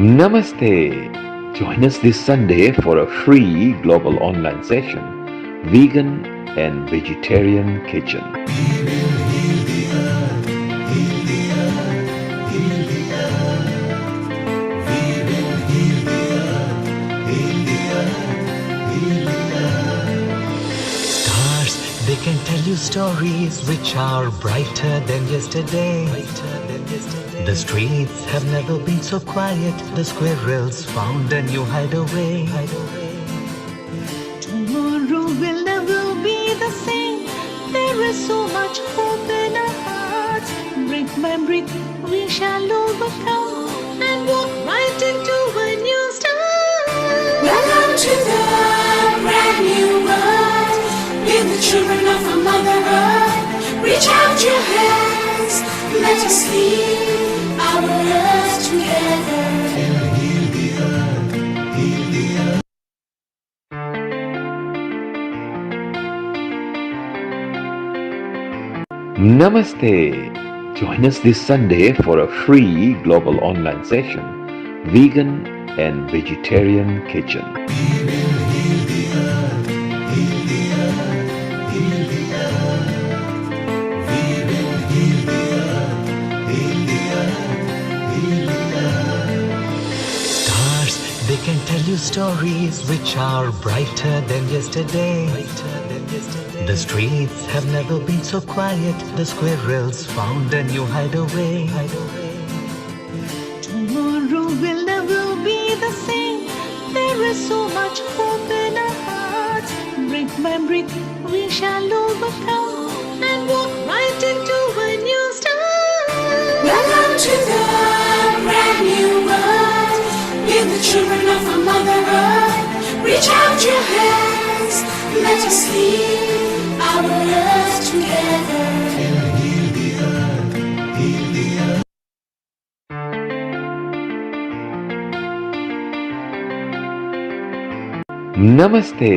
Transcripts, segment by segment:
Namaste. Join us this Sunday for a free global online session, Vegan and Vegetarian Kitchen. Stars, they can tell you stories which are brighter than yesterday. The streets have never been so quiet. The squirrels found a new hideaway. Tomorrow will never be the same. There is so much hope in our hearts. Brick by brick, we shall overcome and walk right into a new start. Welcome to the brand new world. We're the children of a Mother Earth. Reach out your hands, let us lead our earth together. Heal the earth, heal the earth. Namaste. Join us this Sunday for a free global online session, Vegan and Vegetarian Kitchen. Heal the earth, heal the earth, heal the earth. We will heal the earth, heal the earth, heal the earth. Stars, they can tell you stories which are brighter than yesterday. The streets have never been so quiet. The squirrels found a new hideaway. Tomorrow will never be the same. There is so much hope in our hearts. Brick by brick, we shall overcome and walk right into a new start. Welcome to the brand new world. We're the children of a Mother Earth. Reach out your hands, let us lead our earth together. Heal the earth, heal the earth. Namaste.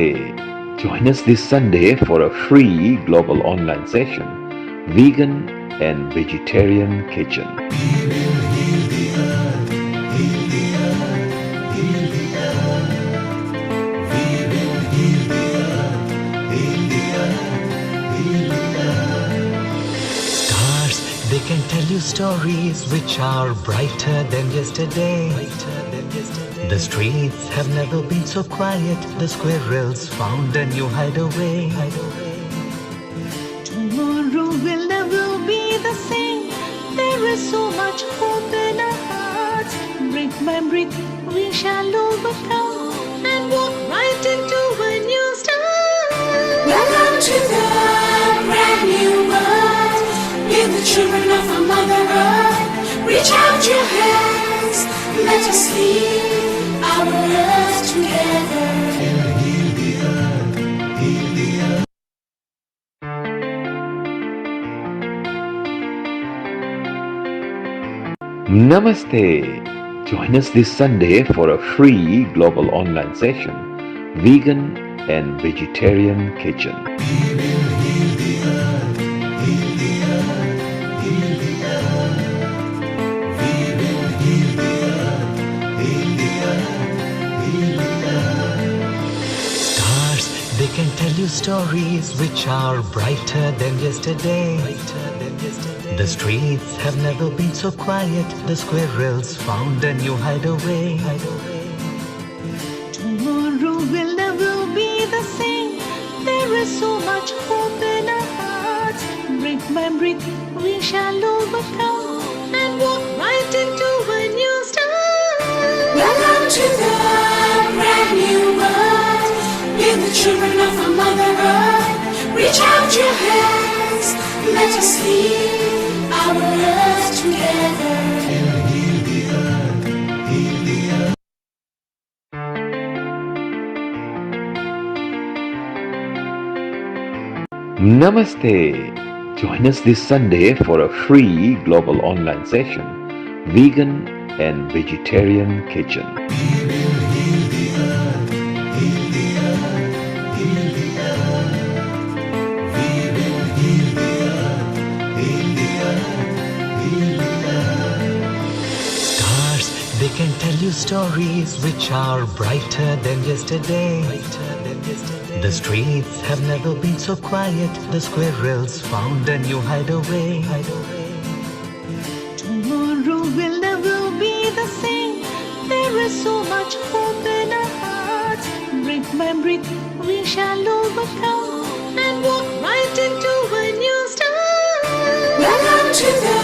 Join us this Sunday for a free global online session, Vegan and Vegetarian Kitchen. We will heal the earth, heal the earth, heal the earth. We will heal the earth, heal the earth, heal the earth. Stars, they can tell you stories which are brighter than yesterday. The streets have never been so quiet. The squirrels found a new hideaway. Tomorrow will never be the same. There is so much hope in our hearts. Brick by brick, we shall overcome and walk right into a new start. Welcome to the brand new world. We're the children of a Mother Earth. Reach out your hands, let us lead our earth together. Heal the earth, heal the earth. Namaste. Join us this Sunday for a free global online session, Vegan and Vegetarian Kitchen. We will heal the earth, heal the earth, heal the earth. We will heal the earth, heal the earth, heal the earth. Stars, they can tell you stories which are brighter than yesterday. The streets have never been so quiet. The squirrels found a new hideaway. Tomorrow will never be the same. There is so much hope in our hearts. Brick by brick, we shall overcome and walk right into a new start. Welcome to the brand new world. We're the children of a Mother Earth. Reach out your hands, let us lead our earth together. Heal the earth, heal the earth. Namaste. Join us this Sunday for a free global online session, Vegan and Vegetarian Kitchen. We will heal the earth, heal the earth, heal the earth. We will heal the earth, heal the earth, heal the earth. Stars, they can tell you stories which are brighter than yesterday. The streets have never been so quiet. The squirrels found a new hideaway. Tomorrow will never be the same. There is so much hope in our hearts. Brick by brick, we shall overcome and walk right into a new start. Welcome to the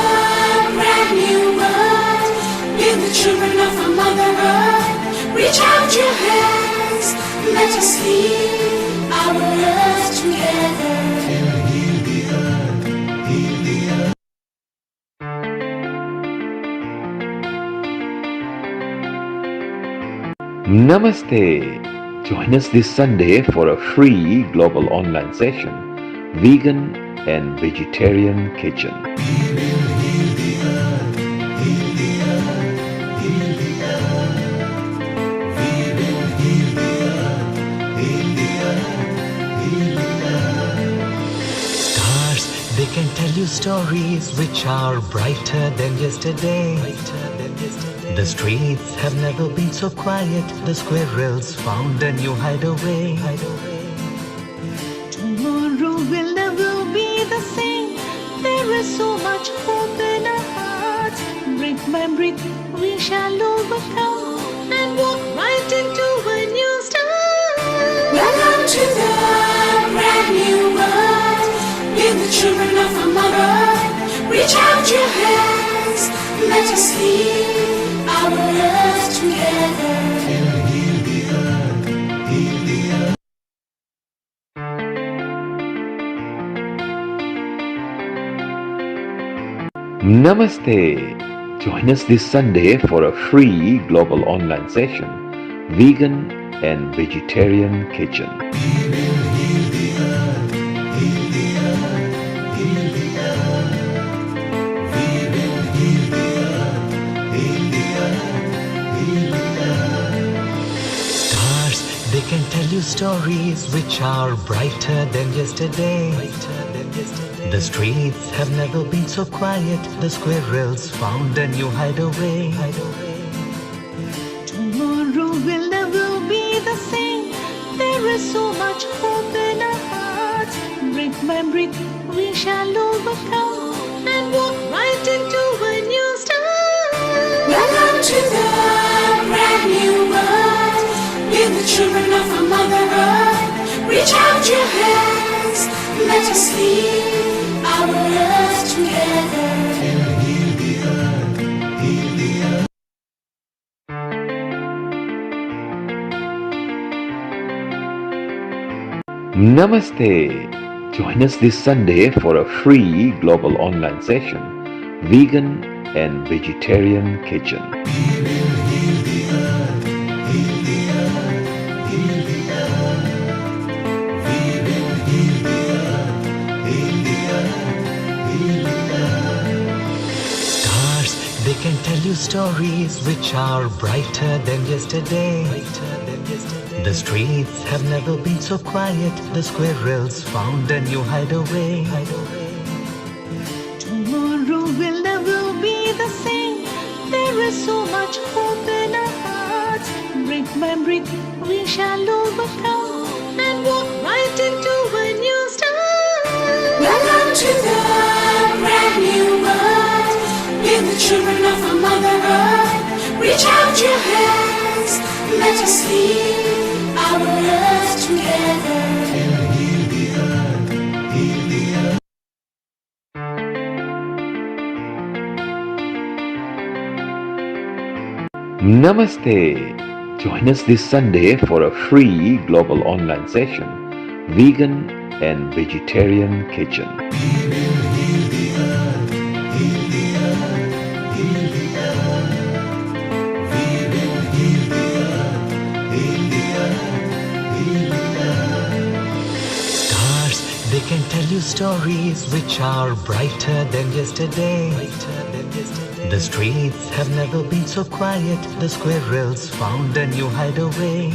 brand new world. We're the children of our Mother Earth. Reach out your hands, let us heal our earth together. Namaste. Join us this Sunday for a free global online session, Vegan and Vegetarian Kitchen. Stars, they can tell you stories which are brighter than yesterday. The streets have never been so quiet. The squirrels found a new hideaway. Tomorrow will never be the same. There is so much hope in our hearts. Brick by brick, we shall overcome and walk right into a new start. Welcome to the brand new world. We're the children of our Mother Earth. Reach out your hands, let us heal our earth together. Namaste. Join us this Sunday for a free global online session, Vegan and Vegetarian Kitchen. Stars, they can tell you stories which are brighter than yesterday. The streets have never been so quiet. The squirrels found a new hideaway. Tomorrow will never be the same. There is so much hope in our hearts. Brick by brick, we shall overcome and walk right into a new start. Welcome to the brand new world. We're the children of our Mother Earth. Reach out your hands, let us heal our earth together. Namaste. Join us this Sunday for a free global online session, Vegan and Vegetarian Kitchen. Stars, they can tell you stories which are brighter than yesterday. The streets have never been so quiet. The squirrels found a new hideaway. Tomorrow will never be the same. There is so much hope in our hearts. Brick by brick, we shall overcome and walk right into a new start. Welcome to the brand new world. We're the children of our Mother Earth. Reach out your hands, let us heal our earth together. Namaste. Join us this Sunday for a free global online session, Vegan and Vegetarian Kitchen. Stars, they can tell you stories which are brighter than yesterday. The streets have never been so quiet. The squirrels found a new hideaway.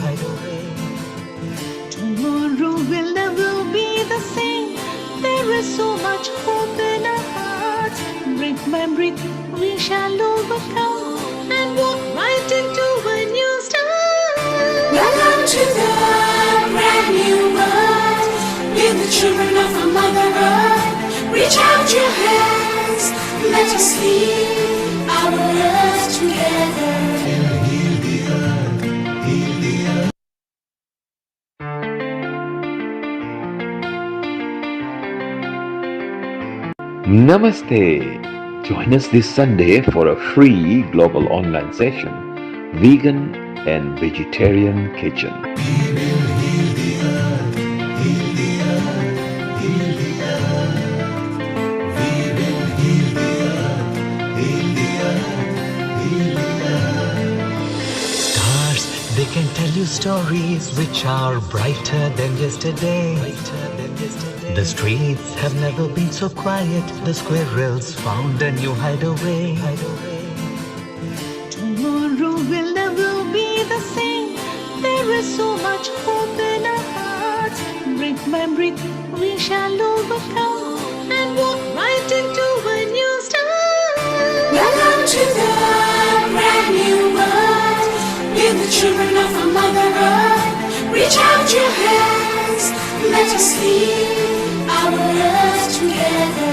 Tomorrow will never be the same. There is so much hope in our hearts. Brick by brick, we shall overcome and walk right into Welcome to the brand new world. We're the children of our Mother Earth. Reach out your hands, let us heal our earth together. Namaste. Join us this Sunday for a free global online session, Vegan and Vegetarian Kitchen. Stars, they can tell you stories which are brighter than yesterday. The streets have never been so quiet. The squirrels found a new hideaway. Tomorrow will never be the same. There is so much hope in our hearts. Brick by brick, we shall overcome and walk right into a new start. Welcome to the brand new world. We're the children of our Mother Earth. Reach out your hands, let us heal our earth together.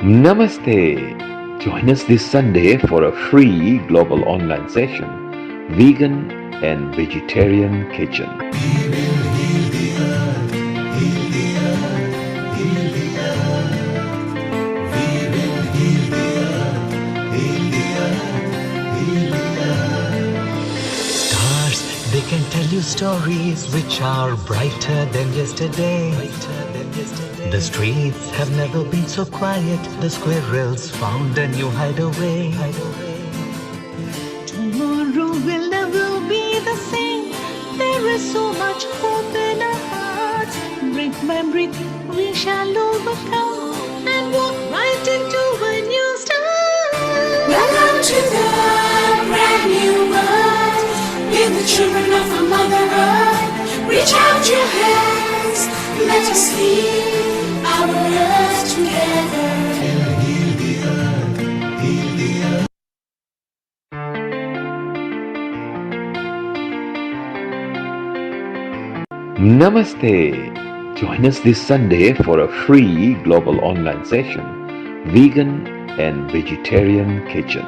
Namaste. Join us this Sunday for a free global online session, Vegan and Vegetarian Kitchen. Stars, they can tell you stories which are brighter than yesterday. The streets have never been so quiet. The squirrels found a new hideaway. Tomorrow will never be the same. There is so much hope in our hearts. Brick by brick, we shall overcome and walk right into a new start. Welcome to the brand new world. We're the children of our Mother Earth. Reach out your hands, let us heal our earth together. Namaste. Join us this Sunday for a free global online session, Vegan and Vegetarian Kitchen.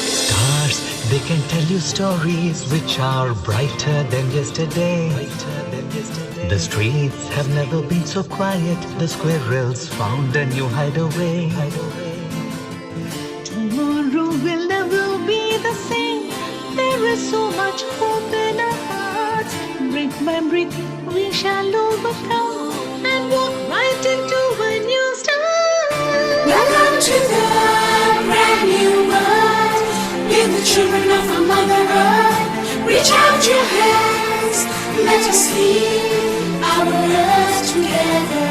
Stars, they can tell you stories which are brighter than yesterday. The streets have never been so quiet. The squirrels found a new hideaway. Tomorrow will never be the same. There is so much hope in our hearts. Brick by brick, we shall overcome and walk right into a new start. Welcome to the brand new world. We're the children of our Mother Earth. Reach out your hands, let us heal our earth together.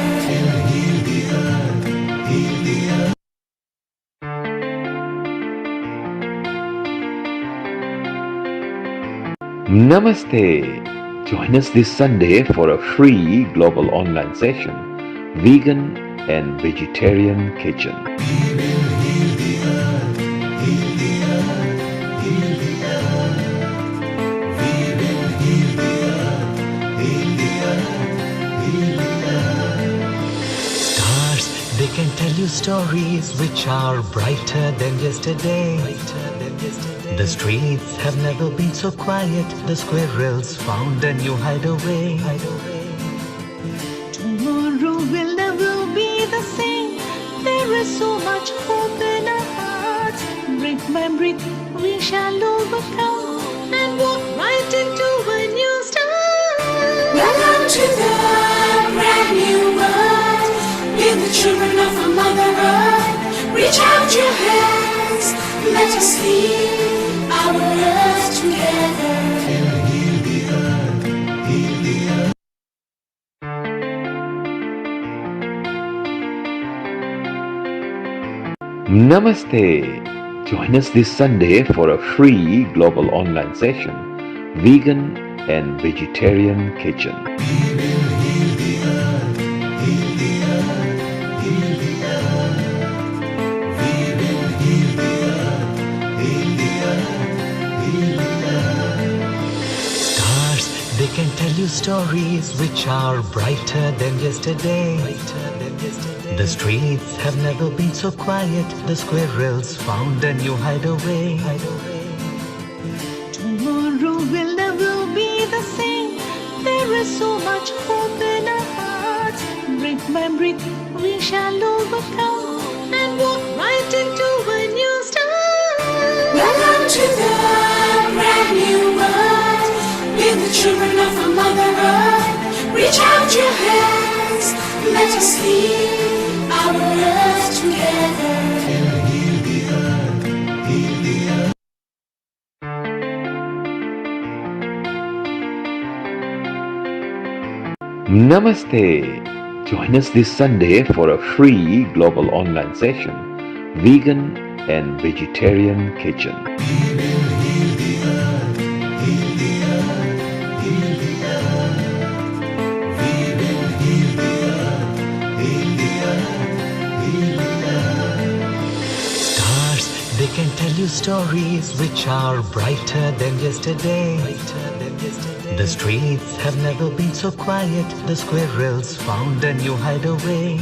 Namaste. Join us this Sunday for a free global online session, Vegan and Vegetarian Kitchen. Stars, they can tell you stories which are brighter than yesterday. The streets have never been so quiet. The squirrels found a new hideaway. Tomorrow will never be the same. There is so much hope in our hearts. Brick by brick, we shall overcome and walk right into a new start. Welcome to the brand new world. We're the children of our Mother Earth. Reach out your hands, let us heal our earth together. Namaste. Join us this Sunday for a free global online session, Vegan and Vegetarian Kitchen. Stars, they can tell you stories which are brighter than yesterday. The streets have never been so quiet. The squirrels found a new hideaway. Tomorrow will never be the same. There is so much hope in our hearts. Brick by brick, we shall overcome and walk right into a new start. Welcome to the brand new world. We're the children of a Mother Earth. Reach out your hands, let us heal our earth together. Namaste. Join us this Sunday for a free global online session, Vegan and Vegetarian Kitchen. Stars, they can tell you stories which are brighter than yesterday. The streets have never been so quiet. The squirrels found a new hideaway.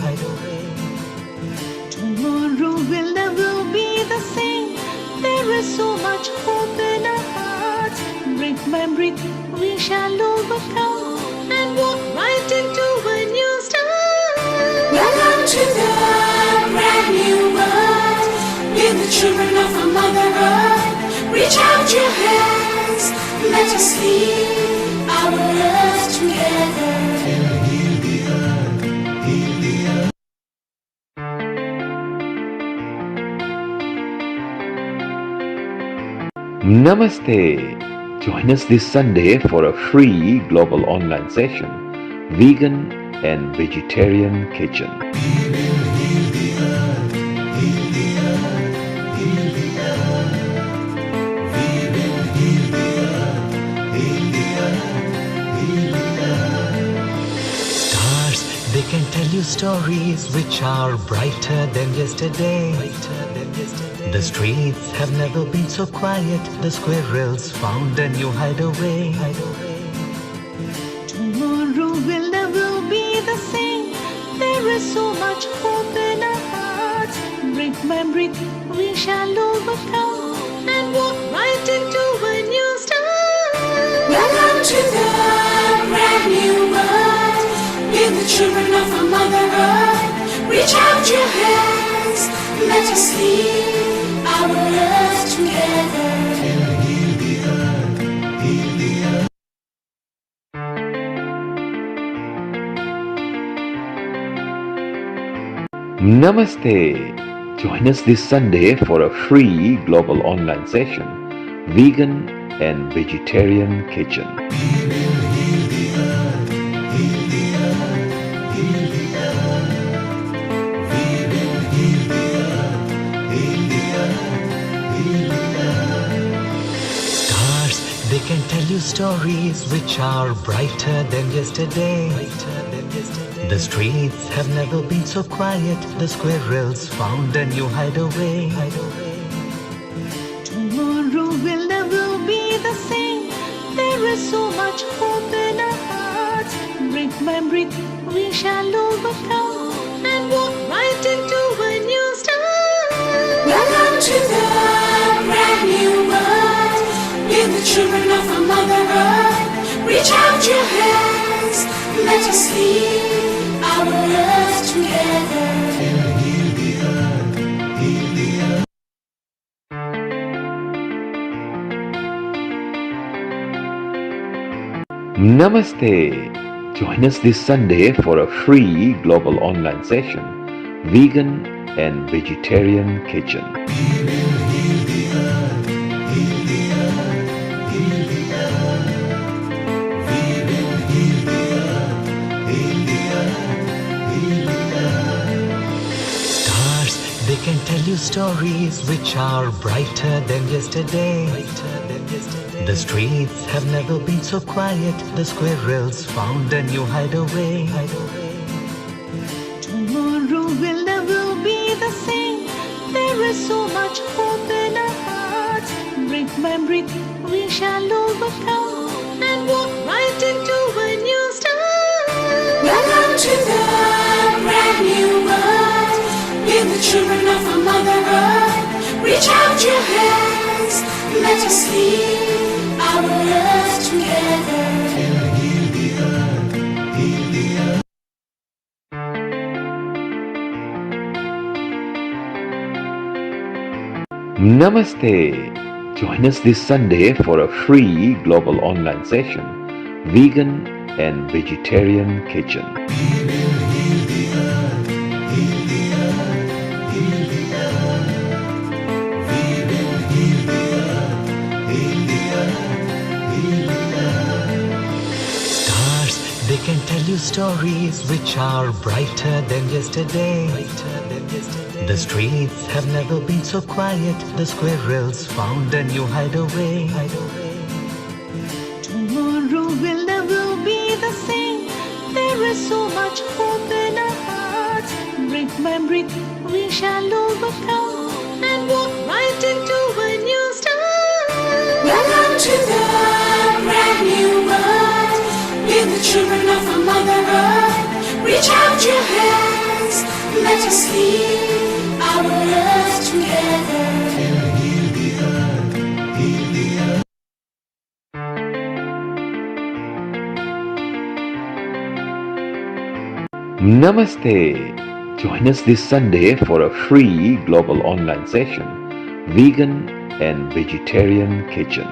Tomorrow will never be the same. There is so much hope in our hearts. Brick by brick, we shall overcome and walk right into a new start. Welcome to the brand new world. We're the children of a Mother Earth. Reach out your hands, let us heal our earth together. Namaste. Join us this Sunday for a free global online session, Vegan and Vegetarian Kitchen. Stars, they can tell you stories which are brighter than yesterday. The streets have never been so quiet. The squirrels found a new hideaway. Tomorrow will never be the same. There is so much hope in our hearts. Brick by brick, we shall overcome and walk right into a new start. Welcome to the brand new world. We're the children of a Mother Earth. Reach out your hands, let us heal our earth together. Namaste. Join us this Sunday for a free global online session, Vegan and Vegetarian Kitchen. Stars, they can tell you stories which are brighter than yesterday. The streets have never been so quiet. The squirrels found a new hideaway. Tomorrow will never be the same. There is so much hope in our hearts. Brick by brick, we shall overcome and walk right into a new start. Welcome to the brand new world. We're the children of a Mother Earth. Reach out your hands, let us heal our earth together. Namaste. Join us this Sunday for a free global online session, Vegan and Vegetarian Kitchen. Stars, they can tell you you stories which are brighter than yesterday. The streets have never been so quiet. The squirrels found a new hideaway. Tomorrow will never be the same. There is so much hope in our hearts. Brick by brick, we shall overcome and walk right into a new start. Welcome to the brand new world. We're the children of our Mother Earth. Reach out your hands, let us heal our earth together. Namaste. Join us this Sunday for a free global online session, Vegan and Vegetarian Kitchen. Stars, they can tell you stories which are brighter than yesterday. The streets have never been so quiet. The squirrels found a new hideaway. Tomorrow will never be the same. There is so much hope in our hearts. Brick by brick, we shall overcome and walk right into a new start. Welcome to the brand new world. We're the children of our Mother Earth. Reach out your hands, let us heal our earth together. Namaste. Join us this Sunday for a free global online session, Vegan and Vegetarian Kitchen.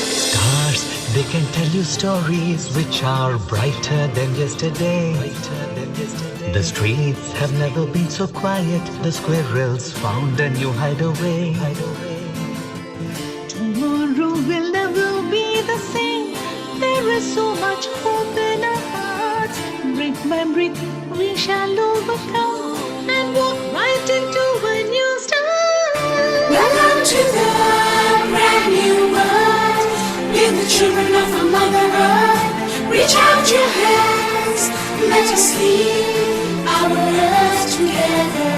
Stars, they can tell you stories which are brighter than yesterday. The streets have never been so quiet. The squirrels found a new hideaway. Tomorrow will never be the same. There is so much hope in our hearts. Brick by brick, we shall overcome and walk right into a new start. Welcome to the brand new world. We're the children of our Mother Earth. Reach out your hands, let us heal our earth together.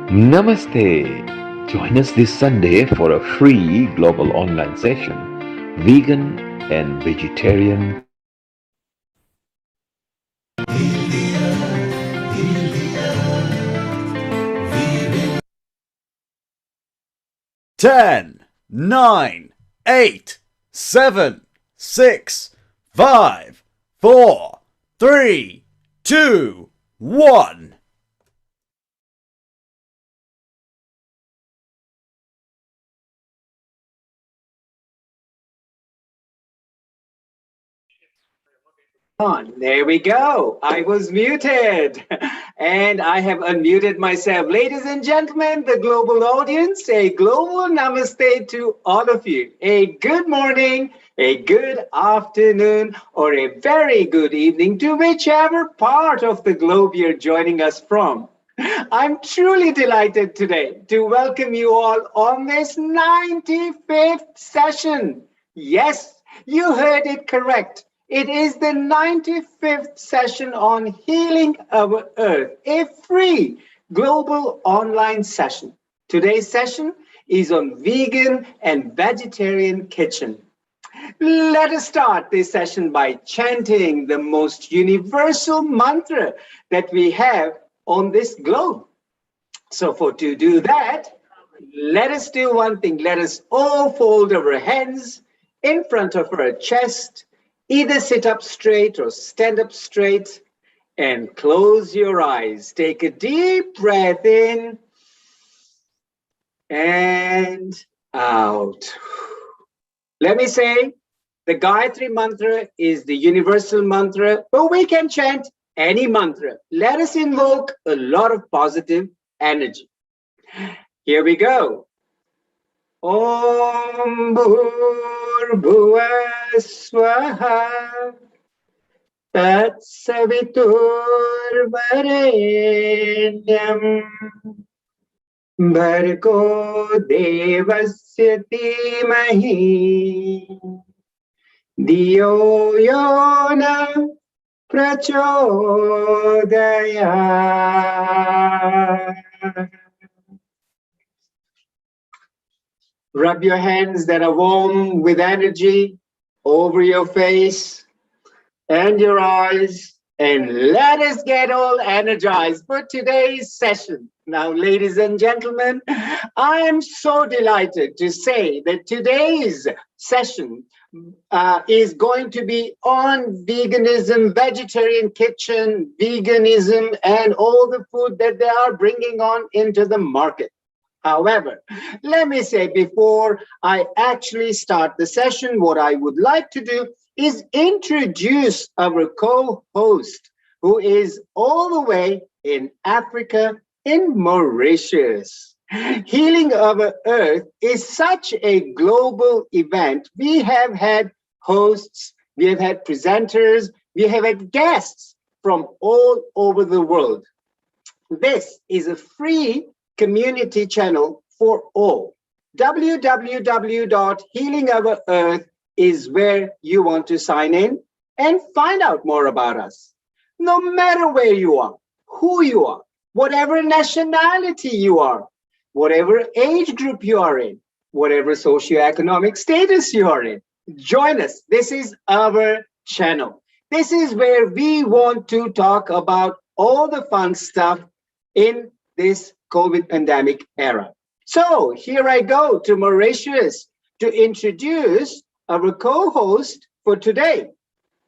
Namaste. Join us this Sunday for a free global online session, Vegan and Vegetarian. Ten, 9, 8, 7, 6, 5, 4, 3, 2, 1. There we go. I was muted and I have unmuted myself. Ladies and gentlemen, the global audience, a global namaste to all of you. A good morning, a good afternoon, or a very good evening to whichever part of the globe you're joining us from. I'm truly delighted today to welcome you all on this 95th session. Yes, you heard it correct. It is the 95th session on Healing Our Earth, a free global online session. Today's session is on vegan and vegetarian kitchen. Let us start this session by chanting the most universal mantra that we have on this globe. So to do that, let us do one thing. Let us all fold our hands in front of our chest. Either sit up straight or stand up straight and close your eyes. Take a deep breath in and out. Let me say The Gayatri mantra is the universal mantra, but we can chant any mantra. Let us invoke a lot of positive energy. Here we go. Om Bhur Swaha Tat Savitur Varenyam Bhargo Devasya Dhimahi Diyo Yona Prachodaya. Rub your hands that are warm with energy over your face and your eyes, and let us get all energized for today's session. Now, ladies and gentlemen, I am so delighted to say that today's session is going to be on veganism, vegetarian kitchen, veganism, and all the food that they are bringing on into the market. However, let me say before I actually start the session, what I would like to do is introduce our co-host, who is all the way in Africa, in Mauritius. Healing Our Earth is such a global event. We have had hosts, we have had presenters, we have had guests from all over the world. This is a free community channel for all. www.healingour.earth is where you want to sign in and find out more about us. No matter where you are, who you are, whatever nationality you are, whatever age group you are in, whatever socioeconomic status you are in, join us. This is our channel. This is where we want to talk about all the fun stuff in this COVID pandemic era. So here I go to Mauritius to introduce our co-host for today,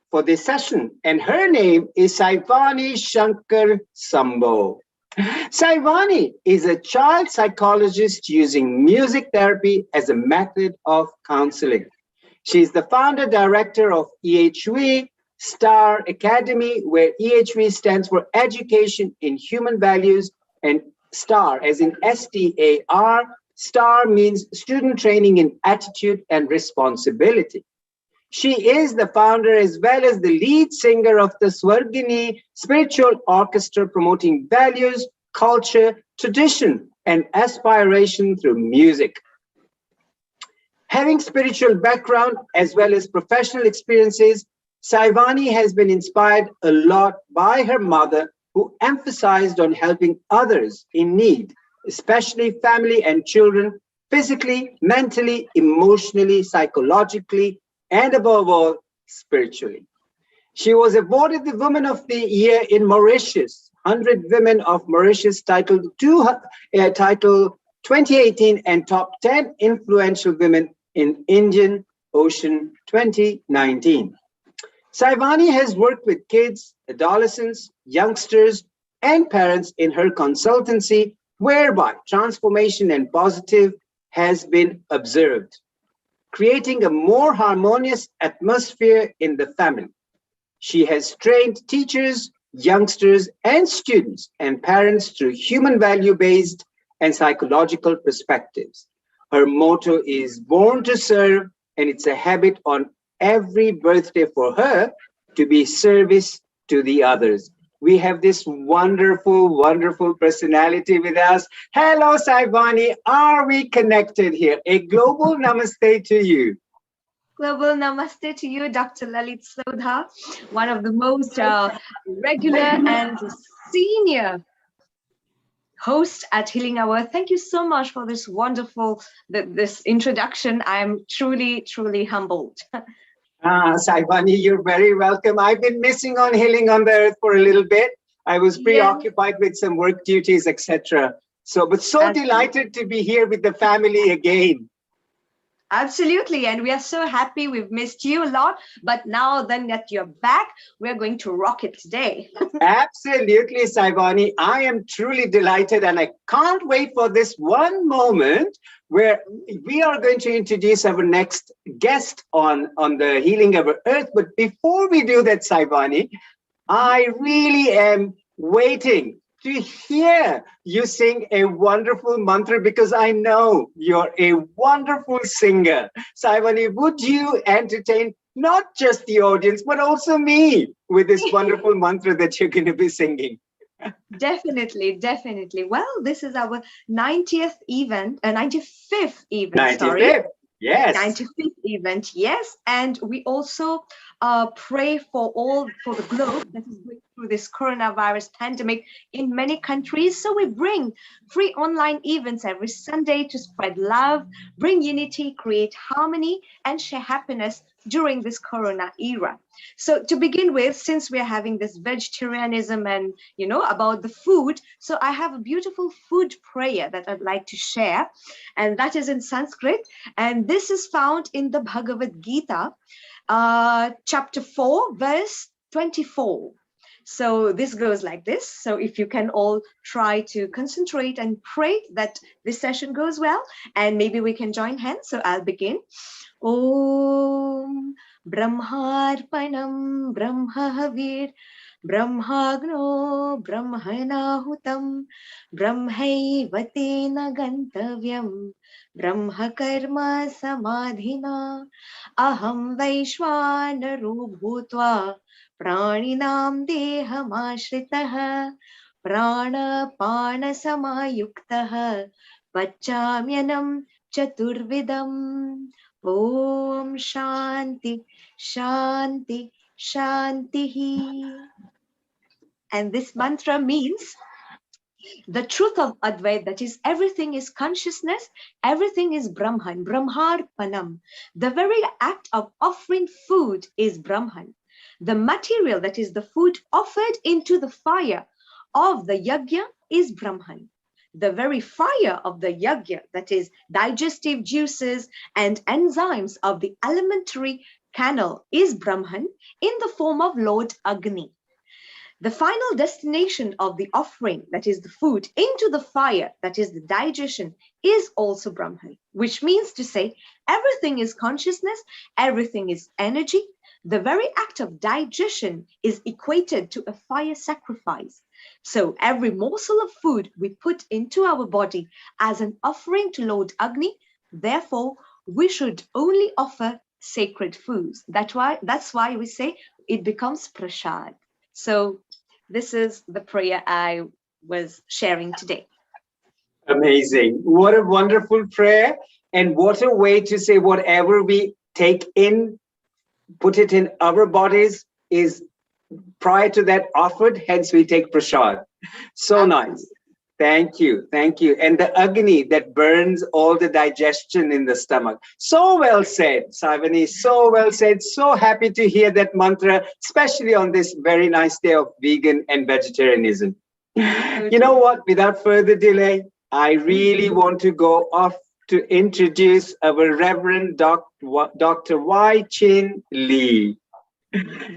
for this session. And her name is Saivani Shankar Sambo. Saivani is a child psychologist using music therapy as a method of counseling. She is the founder director of EHV Star Academy, where EHV stands for Education in Human Values, and STAR, as in STAR, STAR means Student Training in Attitude and Responsibility. She is the founder as well as the lead singer of the Swargini spiritual orchestra, promoting values, culture, tradition, and aspiration through music. Having spiritual background as well as professional experiences, Saivani has been inspired a lot by her mother, who emphasized on helping others in need, especially family and children, physically, mentally, emotionally, psychologically, and above all, spiritually. She was awarded the Woman of the Year in Mauritius, 100 Women of Mauritius title 2018, and Top 10 Influential Women in Indian Ocean 2019. Saivani has worked with kids, adolescents, youngsters, and parents in her consultancy, whereby transformation and positive has been observed, creating a more harmonious atmosphere in the family. She has trained teachers, youngsters, and students and parents through human value-based and psychological perspectives. Her motto is Born to Serve, and it's a habit on every birthday for her to be service to the others. We have this wonderful, wonderful personality with us. Hello, Saivani. Are we connected here? A global namaste to you. Global namaste to you, Dr. Lalit Sodha, one of the most regular and senior hosts at Healing Hour. Thank you so much for this wonderful, this introduction. I'm truly, truly humbled. Saivani, you're very welcome. I've been missing on Healing on the Earth for a little bit. I was preoccupied with some work duties, etc. But so delighted to be here with the family again. Absolutely, and we are so happy. We've missed you a lot, but now then that you're back, we're going to rock it today. Absolutely, Saivani. I am truly delighted, and I can't wait for this one moment where we are going to introduce our next guest on the Healing Our Earth. But before we do that, Saibani, I really am waiting to hear you sing a wonderful mantra because I know you're a wonderful singer. Saibani, would you entertain not just the audience, but also me with this wonderful mantra that you're going to be singing? Definitely, definitely. Well, this is our 90th event, 95th event, sorry. 95th, yes. 95th event, yes. And we also pray for the globe that is going through this coronavirus pandemic in many countries. So we bring free online events every Sunday to spread love, bring unity, create harmony, and share happiness during this corona era. So to begin with, since we are having this vegetarianism and about the food, so I have a beautiful food prayer that I'd like to share, and that is in Sanskrit, and this is found in the Bhagavad Gita, chapter 4, verse 24. So this goes like this. So if you can all try to concentrate and pray that this session goes well, and maybe we can join hands. So I'll begin. Om Brahmarpanam Brahmahavir Brahmagno Brahmanahutam Brahmaivatena Gantavyam Brahmakarma Samadhina Aham Vaishwanaro Bhutva Praninam Dehamashritah Prana Pana Samayuktah Pachamyanam Chaturvidam. Om Shanti, Shanti, Shanti. And this mantra means the truth of Advaita, that is, everything is consciousness, everything is Brahman, Brahmarpanam. The very act of offering food is Brahman. The material, that is, the food offered into the fire of the yajna, is Brahman. The very fire of the yajna, that is, digestive juices and enzymes of the alimentary canal, is Brahman in the form of Lord Agni. The final destination of the offering, that is the food, into the fire, that is the digestion, is also Brahman, which means to say everything is consciousness, everything is energy. The very act of digestion is equated to a fire sacrifice. So every morsel of food we put into our body as an offering to Lord Agni, therefore we should only offer sacred foods. That's why we say it becomes prasad. So this is the prayer I was sharing today. Amazing. What a wonderful prayer. And what a way to say whatever we take in, put it in our bodies, is prior to that offered, hence we take prasad. So nice. Thank you. Thank you. And the Agni that burns all the digestion in the stomach. So well said, Saivani. So well said. So happy to hear that mantra, especially on this very nice day of vegan and vegetarianism. You know what? Without further delay, I really want to go off to introduce our Reverend Dr. Y. Chin Lee.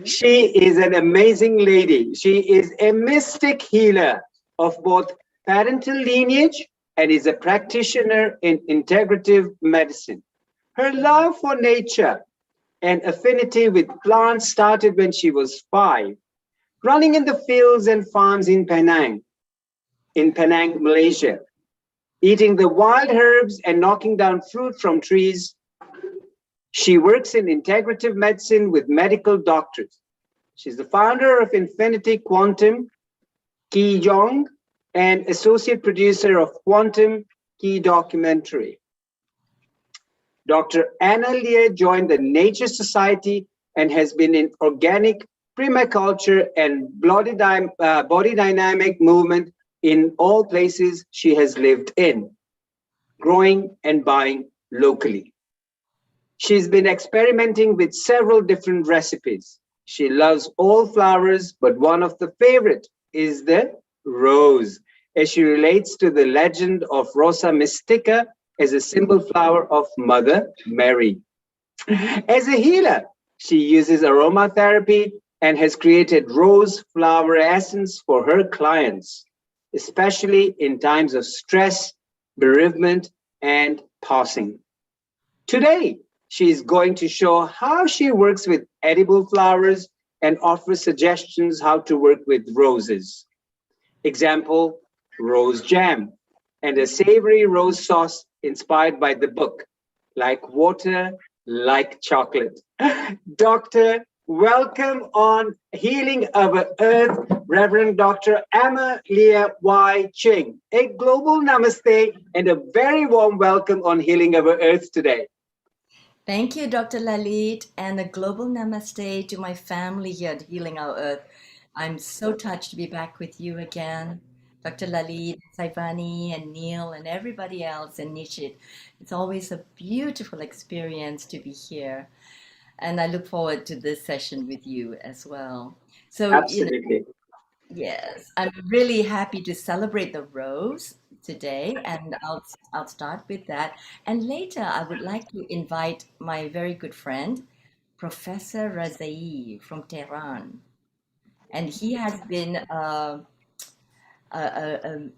She is an amazing lady. She is a mystic healer of both parental lineage and is a practitioner in integrative medicine. Her love for nature and affinity with plants started when she was 5, running in the fields and farms in Penang, Malaysia, eating the wild herbs and knocking down fruit from trees. She works in integrative medicine with medical doctors. She's the founder of Infinity Quantum Ki Yong and associate producer of Quantum Ki documentary. Dr. Anna Lear joined the Nature Society and has been in organic permaculture and body dynamic movement in all places she has lived in, growing and buying locally. She's been experimenting with several different recipes. She loves all flowers, but one of the favorite is the rose, as she relates to the legend of Rosa Mystica as a symbol flower of Mother Mary. As a healer, she uses aromatherapy and has created rose flower essence for her clients, especially in times of stress, bereavement, and passing. Today, she is going to show how she works with edible flowers and offers suggestions how to work with roses. Example, rose jam and a savory rose sauce inspired by the book, like water, like chocolate. Doctor, welcome on Healing Our Earth, Reverend Dr. Emma Leah Y. Ching. A global namaste and a very warm welcome on Healing Our Earth today. Thank you, Dr. Lalit, and a global namaste to my family here at Healing Our Earth. I'm so touched to be back with you again, Dr. Lalit, Saivani, and Neil, and everybody else, and Nishit. It's always a beautiful experience to be here, and I look forward to this session with you as well. So, Absolutely. yes, I'm really happy to celebrate the rose today, and I'll start with that. And later, I would like to invite my very good friend, Professor Razai from Tehran, and he has been uh, uh, um,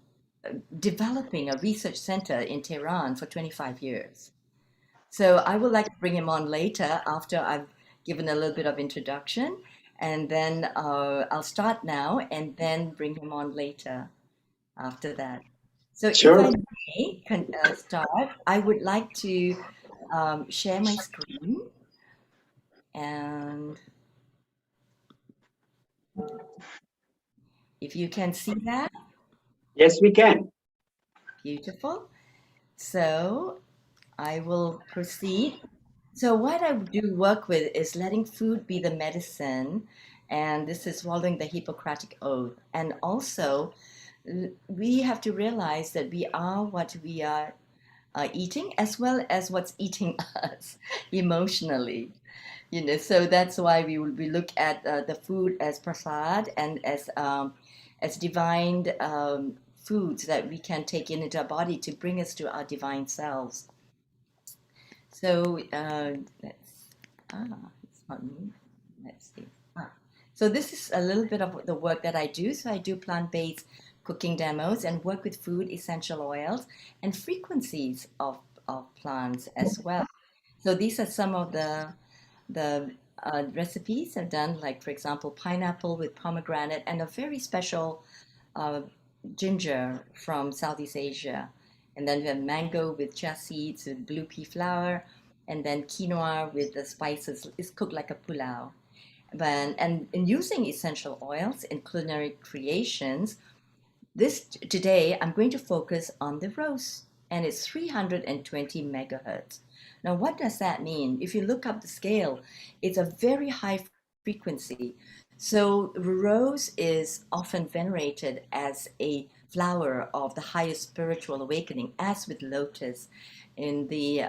developing a research center in Tehran for 25 years. So I would like to bring him on later after I've given a little bit of introduction, and then I'll start now and then bring him on later after that. So if Sure. I may start, I would like to share my screen, and if you can see that, Yes, we can. beautiful. So I will proceed. So what I do work with is letting food be the medicine, and this is following the Hippocratic Oath. And also, we have to realize that we are what we are eating, as well as what's eating us emotionally. So that's why we look at the food as prasad and as divine foods that we can take in into our body to bring us to our divine selves. So it's not me. Let's see. Ah. So this is a little bit of the work that I do. So I do plant-based cooking demos and work with food, essential oils, and frequencies of plants as well. So these are some of the recipes I've done, like for example, pineapple with pomegranate and a very special uh, ginger from Southeast Asia. And then we have mango with chia seeds with blue pea flour, and then quinoa with the spices. It's cooked like a pulao. And in using essential oils in culinary creations, today I'm going to focus on the rose, and it's 320 megahertz. Now, what does that mean? If you look up the scale, it's a very high frequency. So, rose is often venerated as a flower of the highest spiritual awakening, as with lotus in the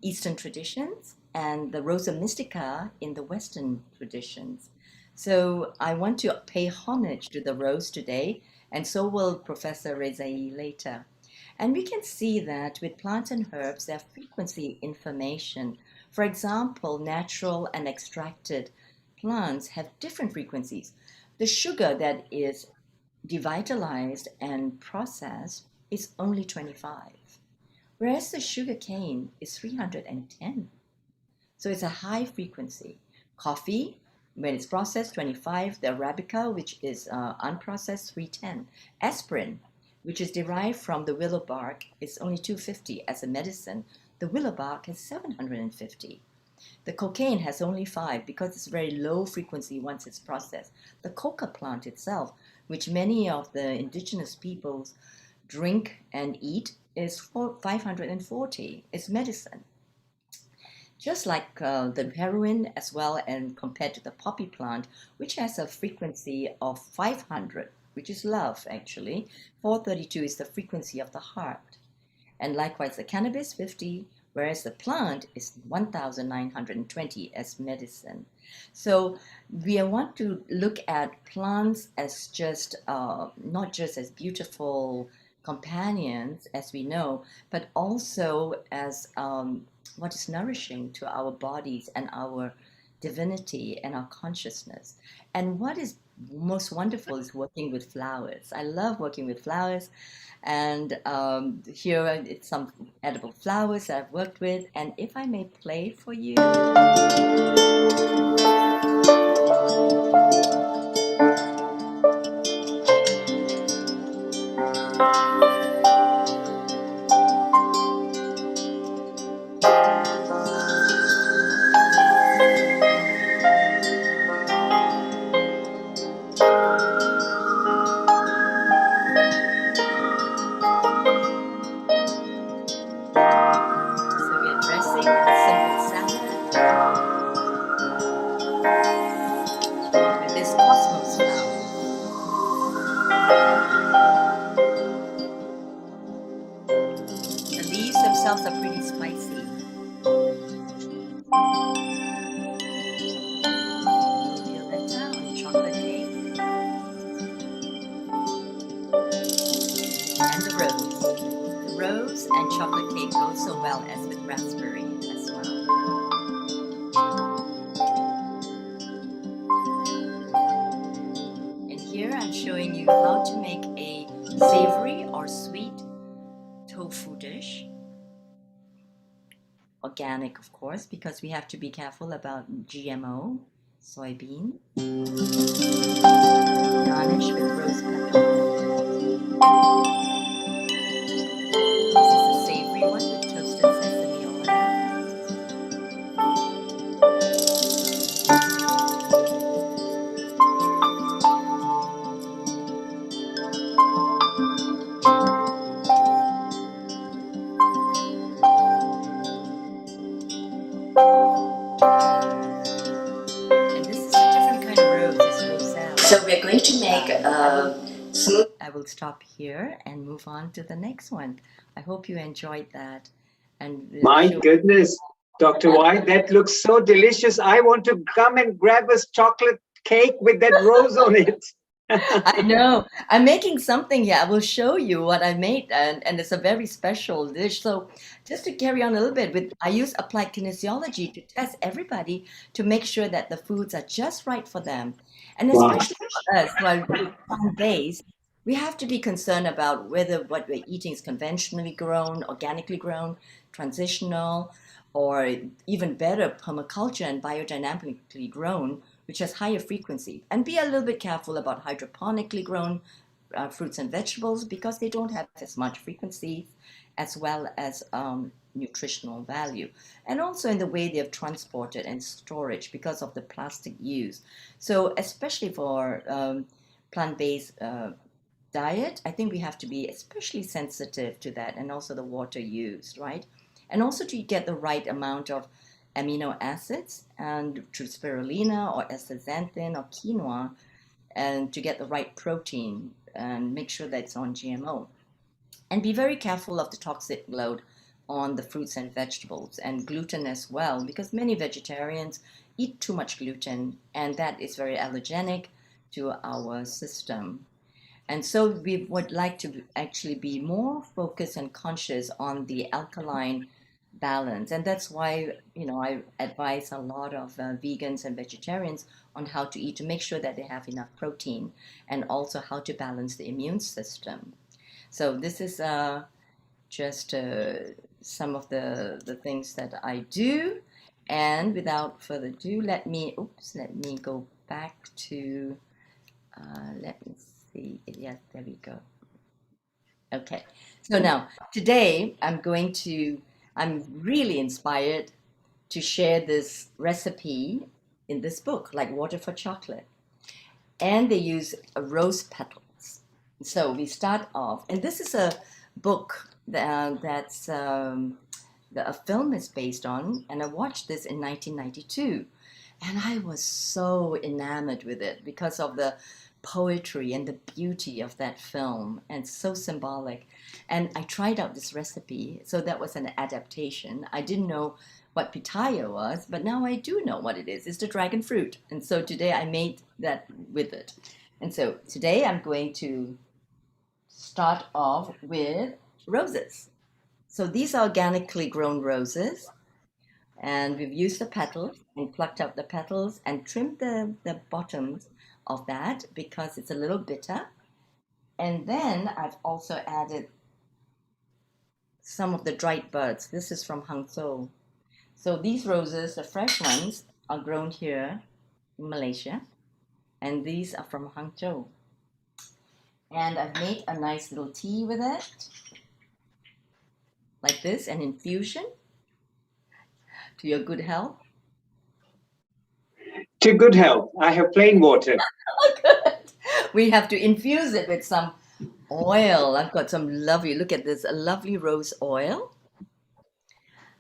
Eastern traditions and the Rosa Mystica in the Western traditions. So I want to pay homage to the rose today, and so will Professor Rezai later. And we can see that with plants and herbs, their frequency information. For example, natural and extracted plants have different frequencies. The sugar that is devitalized and processed is only 25, whereas the sugar cane is 310. So it's a high frequency. Coffee, when it's processed, 25. The Arabica, which is unprocessed, 310. Aspirin, which is derived from the willow bark, is only 250 as a medicine. The willow bark has 750. The cocaine has only 5 because it's very low frequency once it's processed. The coca plant itself, which many of the indigenous peoples drink and eat, is 540. It's medicine. Just like the heroin as well, and compared to the poppy plant, which has a frequency of 500, which is love actually. 432 is the frequency of the heart. And likewise the cannabis, 50, whereas the plant is 1920 as medicine. So we want to look at plants as just not just as beautiful companions, as we know, but also as what is nourishing to our bodies and our divinity and our consciousness. And what is most wonderful is working with flowers. I love working with flowers, and here it's some edible flowers that I've worked with. And if I may play for you. So we are dressing a simple salad with this cosmos flower. The leaves themselves are pretty spicy. Violetta on chocolate cake and the rose. The rose and chocolate cake go so well as with raspberry as well. And here I'm showing you how to make a savory or sweet tofu dish. Organic, of course, because we have to be careful about GMO soybean. Garnish with rose petals. This is a savory one with toasted sesame oil. And this is a different kind of rose, it's roselle. So we're going to make smooth. I will stop here and move on to the next one. I hope you enjoyed that. And My goodness, Dr. White, that looks so delicious. I want to come and grab a chocolate cake with that rose on it. I know. I'm making something here. I will show you what I made, and it's a very special dish. So, just to carry on a little bit, I use applied kinesiology to test everybody to make sure that the foods are just right for them. And Wow. especially for us who are plant-based, we have to be concerned about whether what we're eating is conventionally grown, organically grown, transitional, or even better, permaculture and biodynamically grown, which has higher frequency. And be a little bit careful about hydroponically grown fruits and vegetables because they don't have as much frequency as well as nutritional value. And also in the way they have transported and storage because of the plastic use. So especially for plant-based diet, I think we have to be especially sensitive to that and also the water used, right? And also to get the right amount of amino acids and through spirulina or astaxanthin or quinoa and to get the right protein and make sure that it's non-GMO. And be very careful of the toxic load on the fruits and vegetables and gluten as well because many vegetarians eat too much gluten and that is very allergenic to our system. And so we would like to actually be more focused and conscious on the alkaline balance. And that's why, I advise a lot of vegans and vegetarians on how to eat to make sure that they have enough protein and also how to balance the immune system. So this is just some of the things that I do. And without further ado, let me go back to, let me see. Yes, there we go. Okay. So now today I'm really inspired to share this recipe in this book, like Water for Chocolate. And they use rose petals. So we start off, and this is a book that's a film is based on, and I watched this in 1992. And I was so enamored with it because of the poetry and the beauty of that film, and so symbolic. And I tried out this recipe, so that was an adaptation. I didn't know what pitaya was, but now I do know what it is. It's the dragon fruit. And so today I made that with it. And so today I'm going to start off with roses. So these are organically grown roses. And we've used the petals and plucked out the petals and trimmed the bottoms of that because it's a little bitter. And then I've also added some of the dried buds. This is from Hangzhou. So these roses, the fresh ones, are grown here in Malaysia, and these are from Hangzhou. And I've made a nice little tea with it, like this, an infusion to your good health. To good health, I have plain water. Good. We have to infuse it with some oil. I've got some lovely, look at this, a lovely rose oil.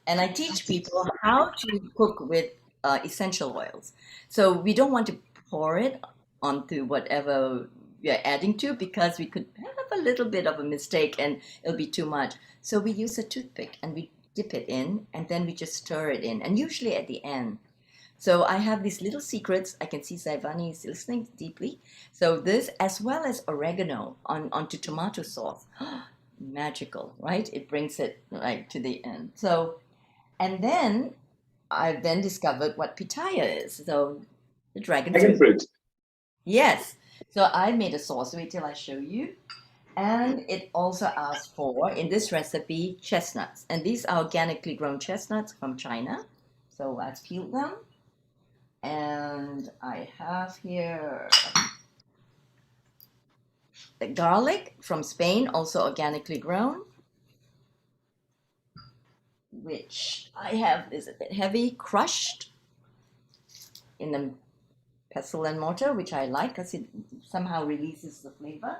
And I teach people how to cook with essential oils. So we don't want to pour it onto whatever we're adding to because we could have a little bit of a mistake and it'll be too much. So we use a toothpick and we dip it in and then we just stir it in, and usually at the end. So I have these little secrets. I can see Saivani is listening deeply. So this, as well as oregano onto tomato sauce, magical, right? It brings it like to the end. So, and then I then discovered what pitaya is. So the dragon Dragon fruit. fruit. Yes. So I made a sauce. Wait till I show you. And it also asks for, in this recipe, chestnuts. And these are organically grown chestnuts from China. So I've peeled them. And I have here the garlic from Spain, also organically grown, which I have is a bit heavy, crushed in the pestle and mortar, which I like because it somehow releases the flavor.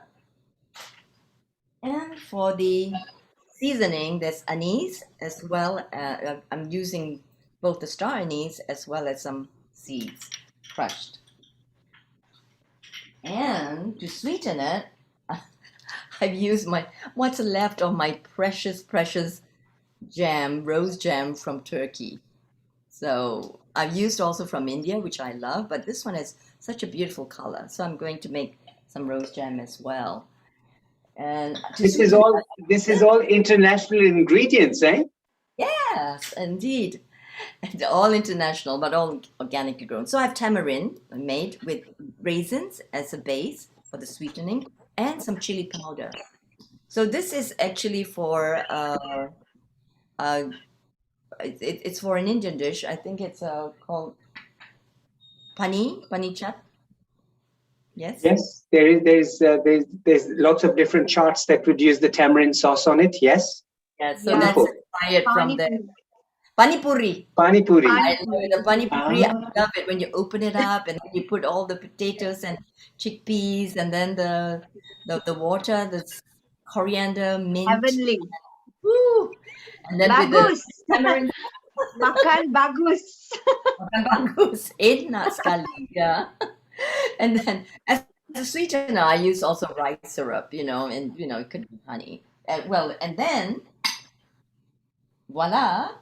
And for the seasoning, there's anise as well. I'm using both the star anise as well as some seeds crushed. And to sweeten it, I've used what's left of my precious jam, rose jam from Turkey. So I've used also from India, which I love, but this one has such a beautiful color. So I'm going to make some rose jam as well. And This is all international ingredients, eh? Yes, indeed. And all international, but all organically grown. So I have tamarind made with raisins as a base for the sweetening and some chili powder. So this is actually for it's for an Indian dish. I think it's called pani chat. Yes. Yes, there's lots of different charts that would use the tamarind sauce on it. Yes. Yeah. So Yeah. that's Wonderful. inspired from the pani puri. Pani puri. I love the pani puri. I Ah. love it when you open it up and you put all the potatoes and chickpeas and then the water, the coriander, mint. Heavenly. Woo! And then with Bagus. the tamarind. Makan bagus. Makan bagus. Enak sekali. Yeah. And then as a sweetener, I use also rice syrup, and it could be honey. And then voila,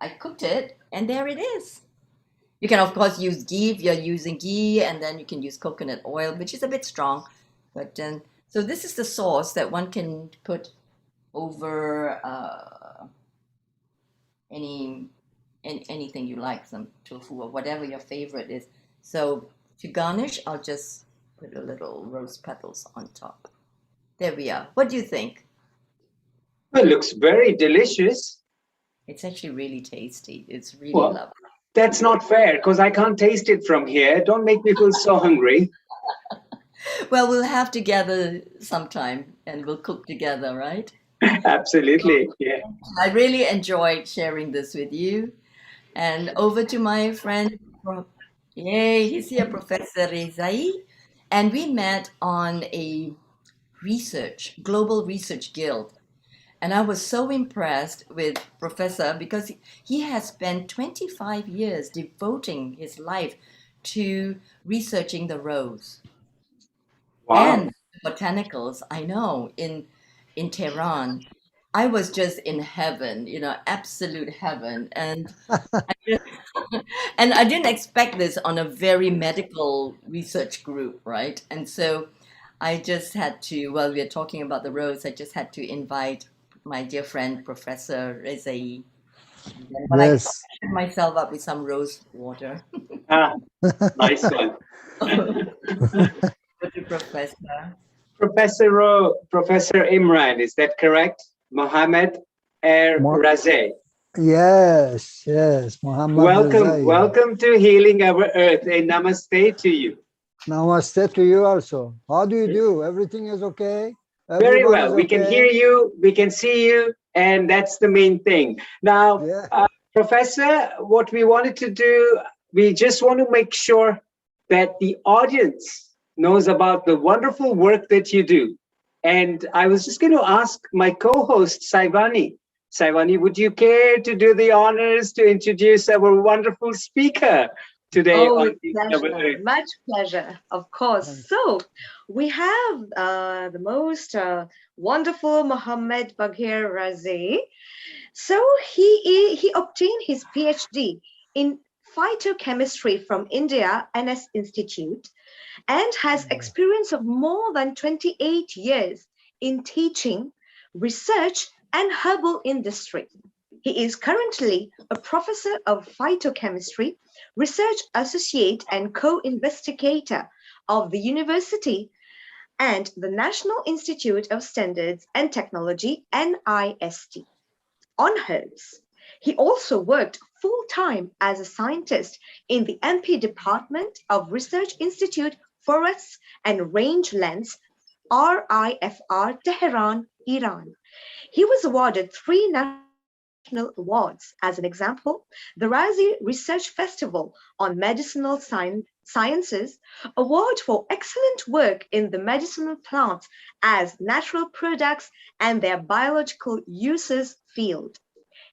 I cooked it, and there it is. You can, of course, use ghee if you're using ghee, and then you can use coconut oil, which is a bit strong. But so this is the sauce that one can put over anything you like, some tofu or whatever your favorite is. So to garnish, I'll just put a little rose petals on top. There we are. What do you think? It looks very delicious. It's actually really tasty. It's really Well, lovely. That's not fair because I can't taste it from here. Don't make me feel so hungry. Well, we'll have to gather sometime and we'll cook together, right? Absolutely. Yeah. I really enjoyed sharing this with you. And over to my friend, yay, he's here, Professor Rezai. And we met on a global research guild. And I was so impressed with Professor because he has spent 25 years devoting his life to researching the rose. Wow. And botanicals, I know, in Tehran. I was just in heaven, absolute heaven. And I didn't expect this on a very medical research group, right? And so I just had to, while we are talking about the rose, I just had to invite my dear friend, Professor Rezai. But Yes. I filled myself up with some rose water. Nice one. With the professor. Professor Imran, is that correct? Mohammed Raze. Yes, yes, Muhammad Welcome, Rizai. welcome to Healing Our Earth. A namaste to you. Namaste to you also. How do you do? Everything is okay? Very Everyone is well. We can hear okay? you, we can see you, and that's the main thing. Now, Yeah. Professor, what we wanted to do, we just want to make sure that the audience knows about the wonderful work that you do. And I was just going to ask my co-host, Saivani. Saivani, would you care to do the honors to introduce our wonderful speaker today Oh, on with Healing Our pleasure, Earth? much pleasure, of course. Thanks. So we have the most wonderful Mohammed Baghir Razi. So he obtained his PhD in phytochemistry from India NS Institute and has experience of more than 28 years in teaching, research, and herbal industry. He is currently a professor of phytochemistry, research associate, and co-investigator of the university and the National Institute of Standards and Technology, NIST, on herbs. He also worked full-time as a scientist in the MP Department of Research Institute Forests and Rangelands, RIFR, Tehran, Iran. He was awarded 3 national awards. As an example, the Razi Research Festival on Medicinal Sciences Award for excellent work in the medicinal plants as natural products and their biological uses field.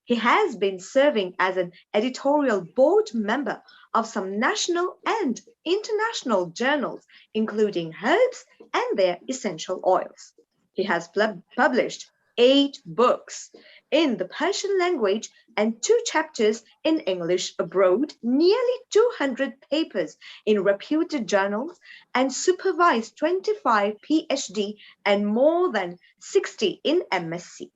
He has been serving as an editorial board member of some national and international journals, including Herbs and their essential oils. He has published 8 books in the Persian language and 2 chapters in English abroad, nearly 200 papers in reputed journals, and supervised 25 PhD and more than 60 in MSc.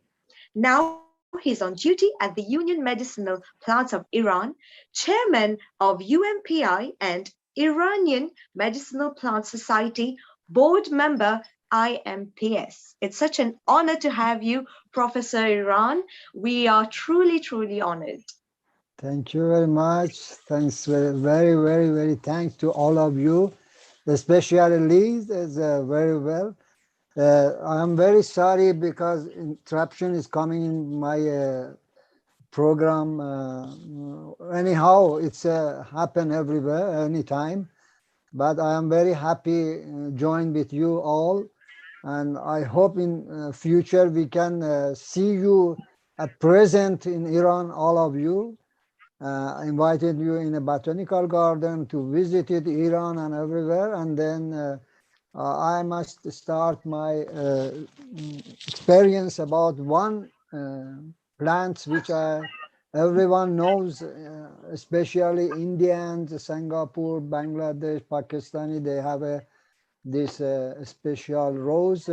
Now he's on duty at the Union Medicinal Plants of Iran, chairman of UMPI and Iranian Medicinal Plant Society, board member IMPS. It's such an honor to have you, Professor Iran. We are truly, truly honored. Thank you very much. Thanks very thanks to all of you, especially Liz is very well. I'm very sorry because interruption is coming in my program. Anyhow, it's happen everywhere, anytime. But I am very happy join with you all, and I hope in future we can see you at present in Iran, all of you. I invited you in a botanical garden to visit it, Iran and everywhere, and then I must start my experience about one plant which everyone knows, especially Indians, Singapore, Bangladesh, Pakistani. They have this special rose.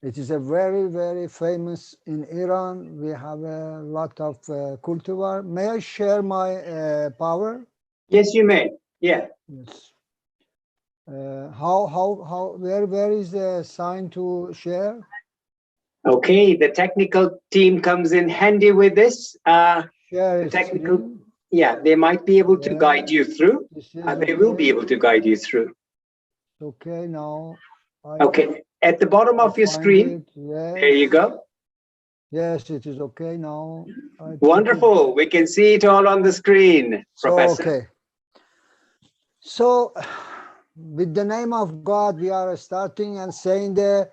It is a very famous in Iran. We have a lot of cultivar. May I share my power? Yes, you may. Yeah. Yes. Where is the sign to share? Okay, the technical team comes in handy with this. Share The technical, screen. yeah, they might be able to guide you through. This is They will be okay. able to guide you through. Okay, now. Okay, at the bottom of your find screen, it. Yes. there you go. Yes, it is okay now. Wonderful. We can see it all on the screen, Professor. Okay. So, with the name of God, we are starting and saying that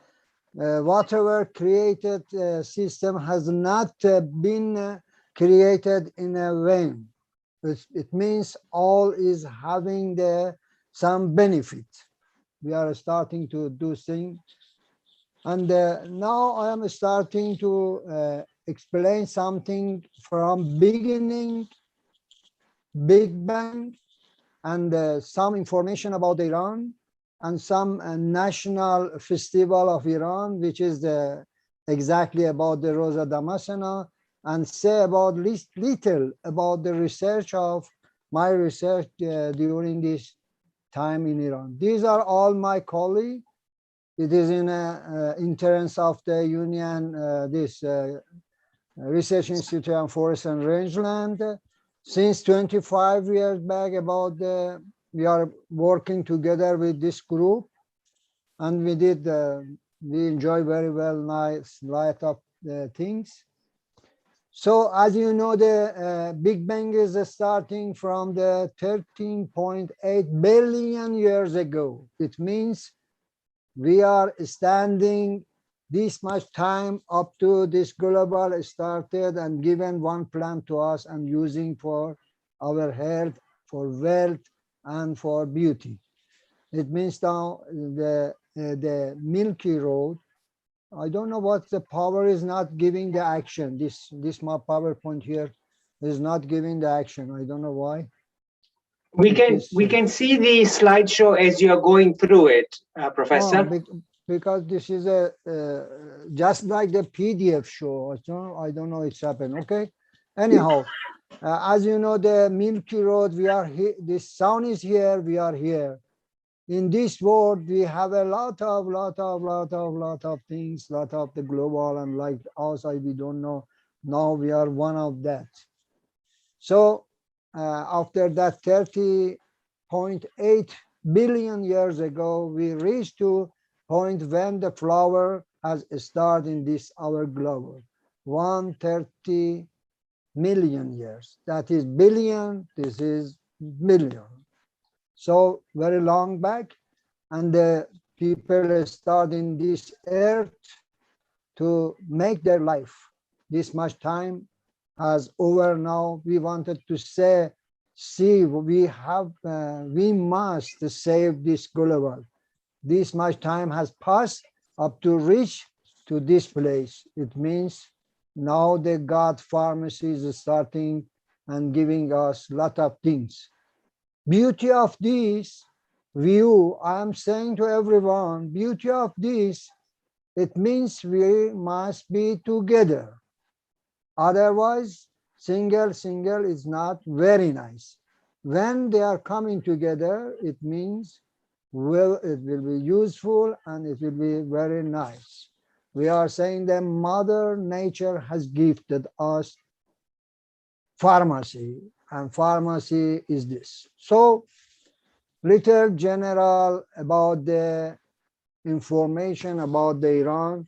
whatever created system has not been created in a vain. It means all is having some benefit. We are starting to do things. And now I am starting to explain something from beginning, Big Bang, and some information about Iran, and some national festival of Iran, which is exactly about the Rosa Damascena, and say about little about the research of my research during this time in Iran. These are all my colleagues. It is in interest of the union, this Research Institute on Forest and Rangeland. Since 25 years back, we are working together with this group, and we enjoy very well nice light of things. So as you know, the Big Bang is starting from the 13.8 billion years ago. It means we are standing this much time up to this global started and given one plant to us and using for our health, for wealth, and for beauty. It means now the Milky Road, I don't know what the power is not giving the action. This my PowerPoint here is not giving the action. I don't know why. We can see the slideshow as you are going through it, Professor. Because this is a just like the PDF show. I don't know it's happened. Okay. Anyhow, as you know, the Milky Road, we are here. The sun is here. We are here. In this world, we have a lot of things, lot of the global, and like outside, we don't know. Now we are one of that. So after that 30.8 billion years ago, we reached to point when the flower has started in this our globe. 130 million years. That is billion. This is million. So very long back, and the people start in this earth to make their life. This much time has over now. We wanted to say, see, we must save this global. This much time has passed up to reach to this place. It means now the God pharmacy is starting and giving us a lot of things. Beauty of this view, I am saying to everyone, beauty of this, it means we must be together. Otherwise, single is not very nice. When they are coming together, it means it will be useful and it will be very nice. We are saying that Mother Nature has gifted us pharmacy, and pharmacy is this. So little general about the information about the Iran.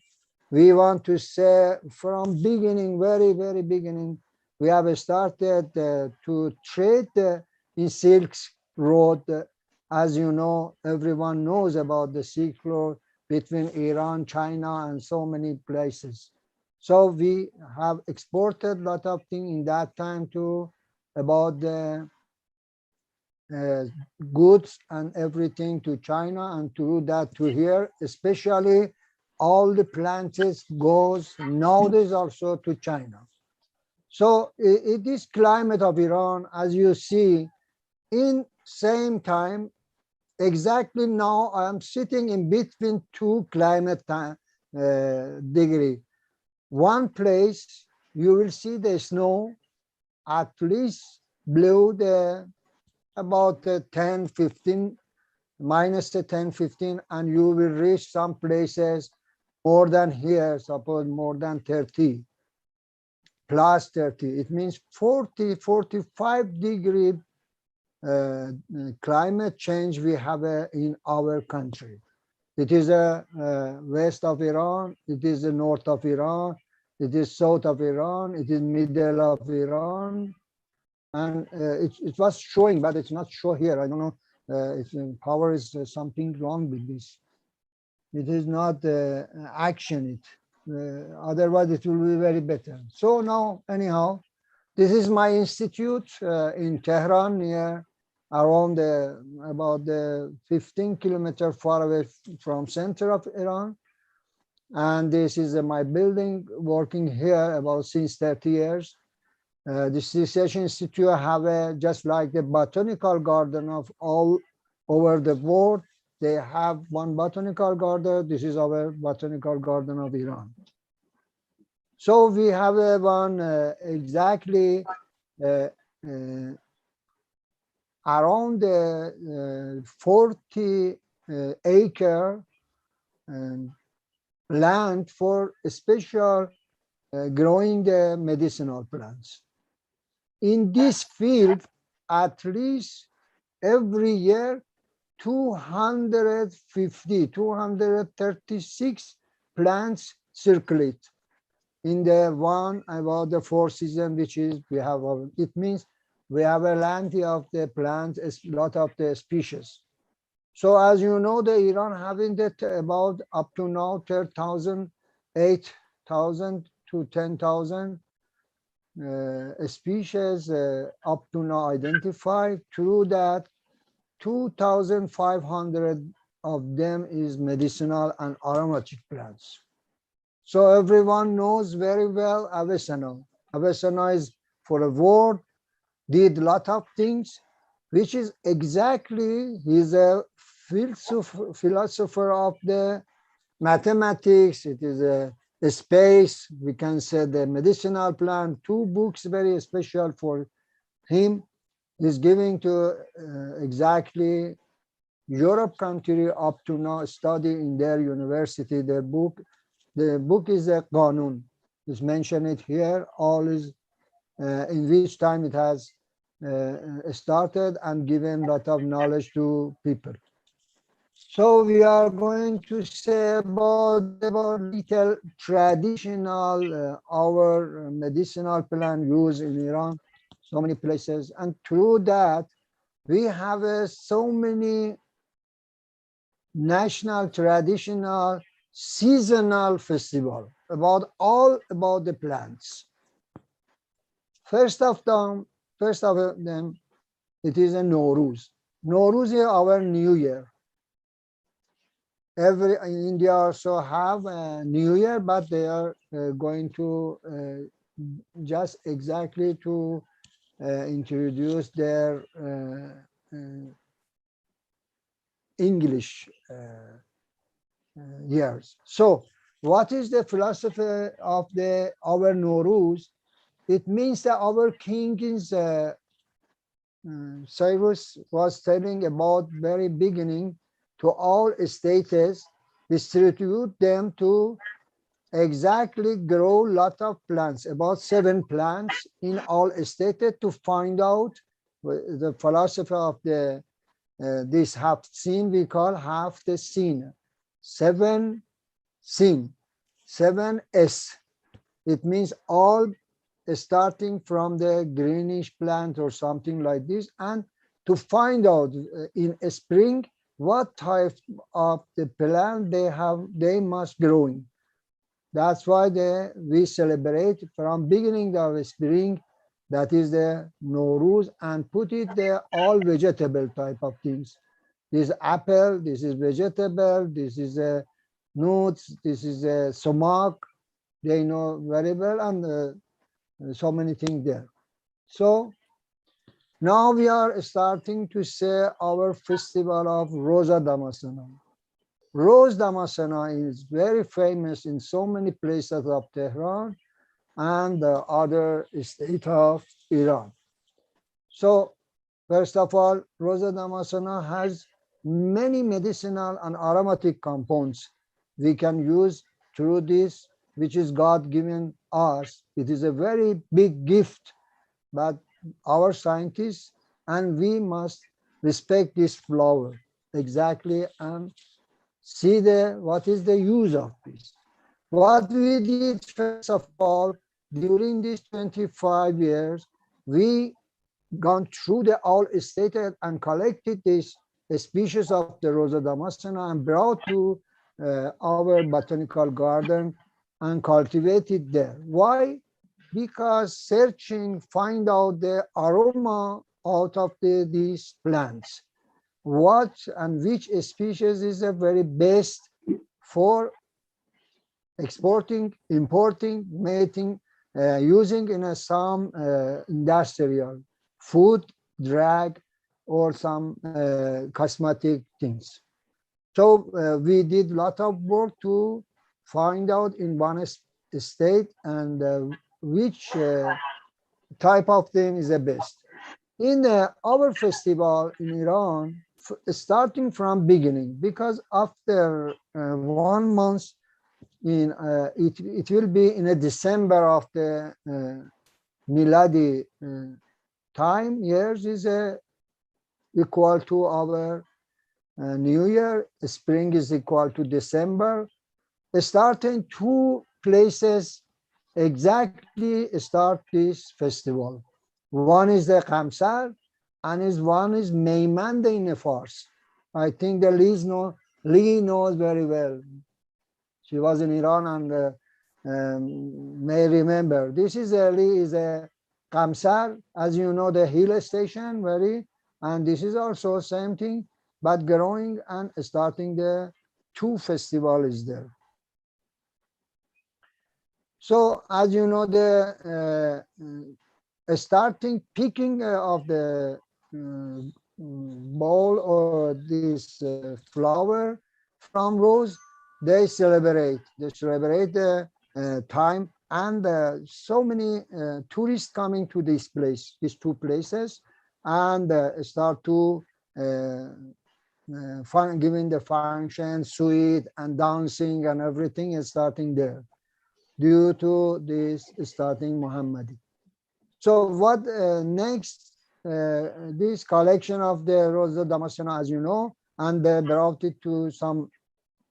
We want to say from beginning, very beginning, we have started to trade in Silk Road. As you know, everyone knows about the Silk Road between Iran, China, and so many places. So we have exported a lot of things in that time too, about the goods and everything to China, and to that to here, especially all the plants goes nowadays also to China. So it is climate of Iran, as you see, in same time, exactly now I am sitting in between two climate degree. One place you will see the snow at least below the about 10, 15, minus 10, 15, and you will reach some places more than here, suppose more than 30, plus 30. It means 40, 45 degree climate change we have in our country. It is west of Iran, it is the north of Iran, it is south of Iran, it is middle of Iran, and it was showing, but it's not show here. I don't know if power is something wrong with this. It is not action it. Otherwise, it will be very better. So now, anyhow, this is my institute in Tehran, near around about 15 kilometers far away from center of Iran. And this is my building, working here about since 30 years. This research institute have just like the botanical garden of all over the world. They have one botanical garden. This is our botanical garden of Iran. So we have one exactly around 40 acre land for special growing the medicinal plants. In this field, at least every year, 250, 236 plants circulate in the one about the four season, which is we have, it means we have a plenty of the plants, a lot of the species. So as you know, the Iran having that about up to now 10,000, 8,000 to 10,000 species up to now identified. Through that, 2,500 of them is medicinal and aromatic plants. So everyone knows very well Avicenna. Avicenna is for a word, did a lot of things, which is exactly, he's a philosopher of the mathematics. It is a space, we can say the medicinal plant. Two books very special for him. He's giving to exactly Europe country up to now study in their university. The book is a Qanun. It's mentioned it here. All is in which time it has started and given a lot of knowledge to people. So we are going to say about little traditional our medicinal plant used in Iran, so many places, and through that we have so many national, traditional, seasonal festival about all about the plants. First of them, it is a Nowruz. Nowruz is our New Year. Every in India also have a New Year, but they are going to just exactly to introduce their English years. So what is the philosophy of our Nowruz? It means that our king is Cyrus was telling about very beginning to all states, distribute them to exactly grow lot of plants, about 7 plants in all states to find out the philosophy of the this half scene we call half the scene. 7 scene, 7S. It means all starting from the greenish plant or something like this, and to find out in spring what type of the plant they must growing. That's why we celebrate from beginning of spring, that is the Nowruz, and put it there all vegetable type of things. This is apple, this is vegetable, this is a nuts, this is a sumac. They know very well, and so many things there. So now we are starting to say our festival of Rosa Damascena. Rose Damascena is very famous in so many places of Tehran and the other state of Iran. So first of all, Rosa Damascena has many medicinal and aromatic compounds we can use through this, which is God given us. It is a very big gift, but our scientists and we must respect this flower exactly and see what is the use of this. What we did first of all, during these 25 years, we gone through the all stated and collected this species of the Rosa Damascena and brought to our botanical garden and cultivated there. Why? Because searching, find out the aroma out of these plants. What and which species is the very best for exporting, importing, mating, using in some industrial food, drug, or some cosmetic things. So we did a lot of work to find out in one state and which type of thing is the best. in our festival in Iran, starting from beginning, because after 1 month it will be in a December of the Miladi time years is equal to our New Year. Spring is equal to December. Starting two places exactly start this festival. One is the Khamsar, and one is Meimand in Fars. I think the Lee knows very well. She was in Iran and may remember. This is Lee is a Kamsar, as you know, the hill station, and this is also same thing, but growing and starting the two festival is there. So as you know, the starting picking of the ball or this flower from rose, they celebrate the time, and so many tourists coming to this place, these two places, and start to giving the function, sweet and dancing and everything is starting there due to this starting Muhammadi. So what next, this collection of the Rosa Damascena, as you know, and they brought it to some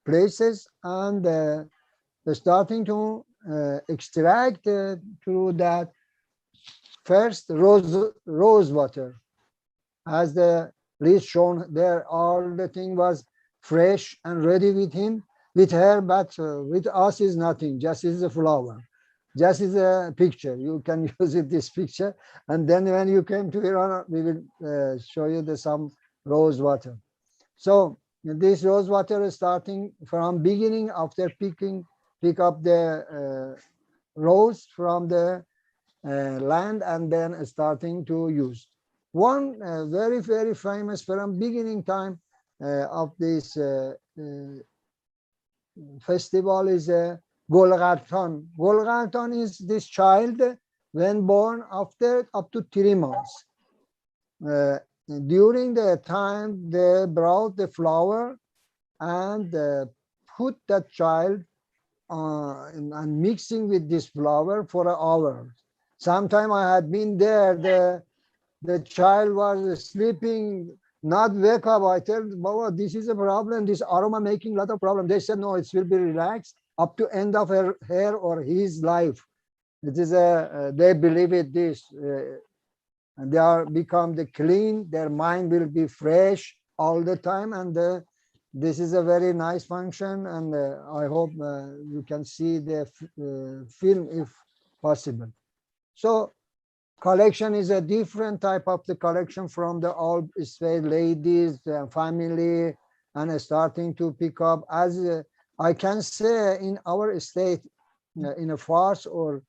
places, and starting to extract through that first rose water, as the list shown there. All the thing was fresh and ready with him, with her, but with us is nothing, just is a flower, just is a picture. You can use it, this picture, and then when you came to Iran, we will show you some rose water. So this rose water is starting from beginning after pick up the rose from the land, and then starting to use. One very famous from beginning time of this festival is Golgartan. Golgartan is this child when born after up to 3 months. During the time they brought the flower and put that child and mixing with this flower for an hour. Sometime I had been there, the child was sleeping, not wake up. I tell Baba, this is a problem, this aroma making a lot of problem. They said, no, it will be relaxed up to end of her or his life. It is they believe it this. And they are become the clean, their mind will be fresh all the time, and this is a very nice function, and I hope you can see the film if possible. So collection is a different type of the collection from the old ladies, family, and starting to pick up. As I can say in our state, in a Fars or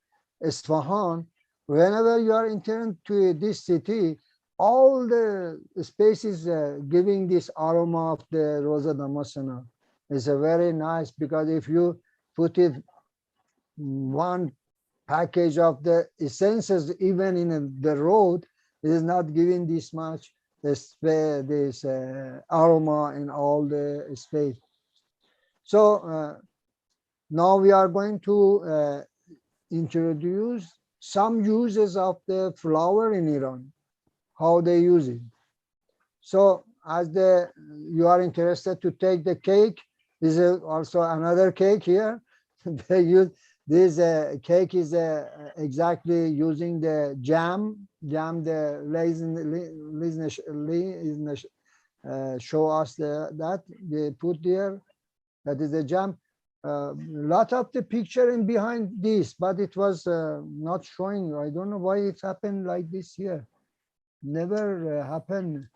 Isfahan, whenever you are entering to this city, all the spaces giving this aroma of the Rosa Damascena is a very nice, because if you put it one package of the essences even in the road, it is not giving this much this aroma in all the space. So now we are going to introduce some uses of the flower in Iran, how they use it. So as you are interested to take the cake, this is also another cake here. They use this cake is exactly using the jam, the show us that they put there. That is the jam. Lot of the picture in behind this, but it was not showing. I don't know why it happened like this here. Never happened.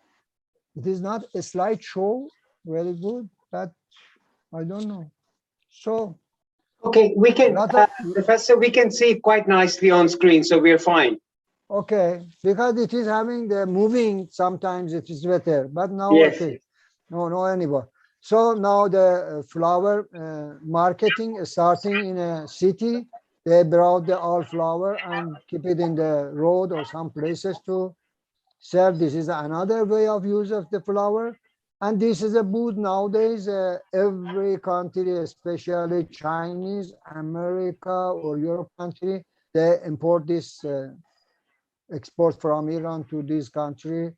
It is not a slideshow, very good, but I don't know. So okay, we can, Professor, we can see it quite nicely on screen, so we're fine. Okay, because it is having the moving, sometimes it is better, but now yes. Okay, no anymore. So now the flower marketing is starting in a city. They brought the all flower and keep it in the road or some places to Sir, this is another way of use of the flour. And this is a boot nowadays. Every country, especially Chinese, America, or Europe country, they import this export from Iran to this country,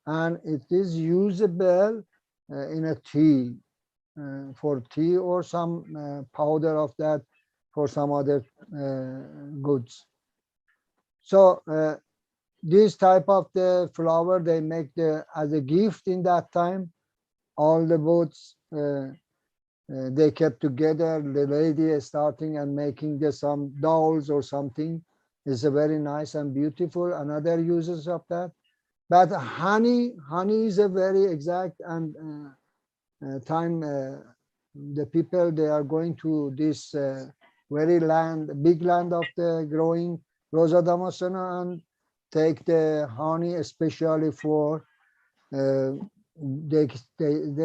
and it is usable in a tea, for tea or some powder of that for some other goods. So this type of the flour they make as a gift in that time. All the boats they kept together. The lady is starting and making some dolls or something. It's a very nice and beautiful. Another uses of that. But honey is a very exact and time. The people they are going to this very big land of the growing Rosa Damascena and take the honey especially for. Uh, they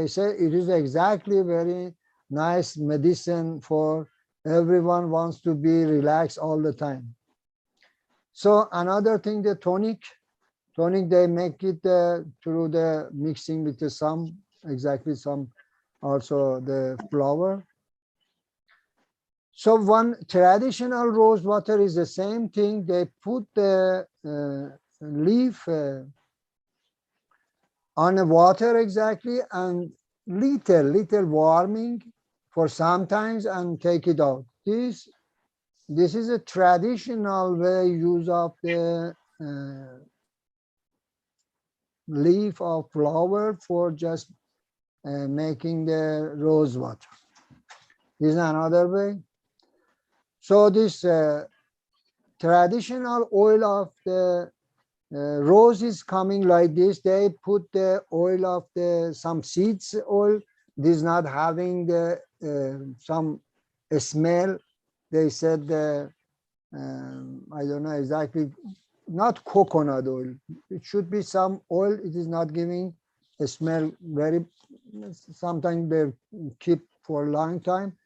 say it is exactly very nice medicine for everyone wants to be relaxed all the time. So another thing, the tonic they make it through the mixing with some also the flour. So one traditional rose water is the same thing. They put the leaf on the water exactly and little warming for sometimes and take it out. This is a traditional way use of the leaf of flower for just making the rose water. This is another way. So this traditional oil of the rose is coming like this. They put the oil of some seeds oil. This is not having the some smell. They said I don't know exactly, not coconut oil. It should be some oil. It is not giving a smell very. Sometimes they keep for a long time.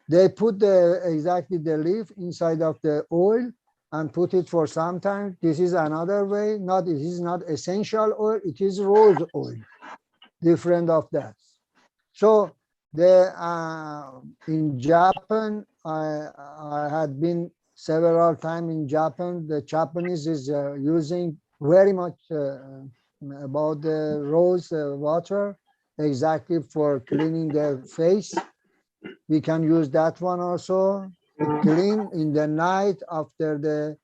They put exactly the leaf inside of the oil and put it for some time. This is another way. It is not essential oil. It is rose oil, different of that. So in Japan, I had been several times in Japan. The Japanese is using very much about the rose water exactly for cleaning the face. We can use that one also to clean in the night after the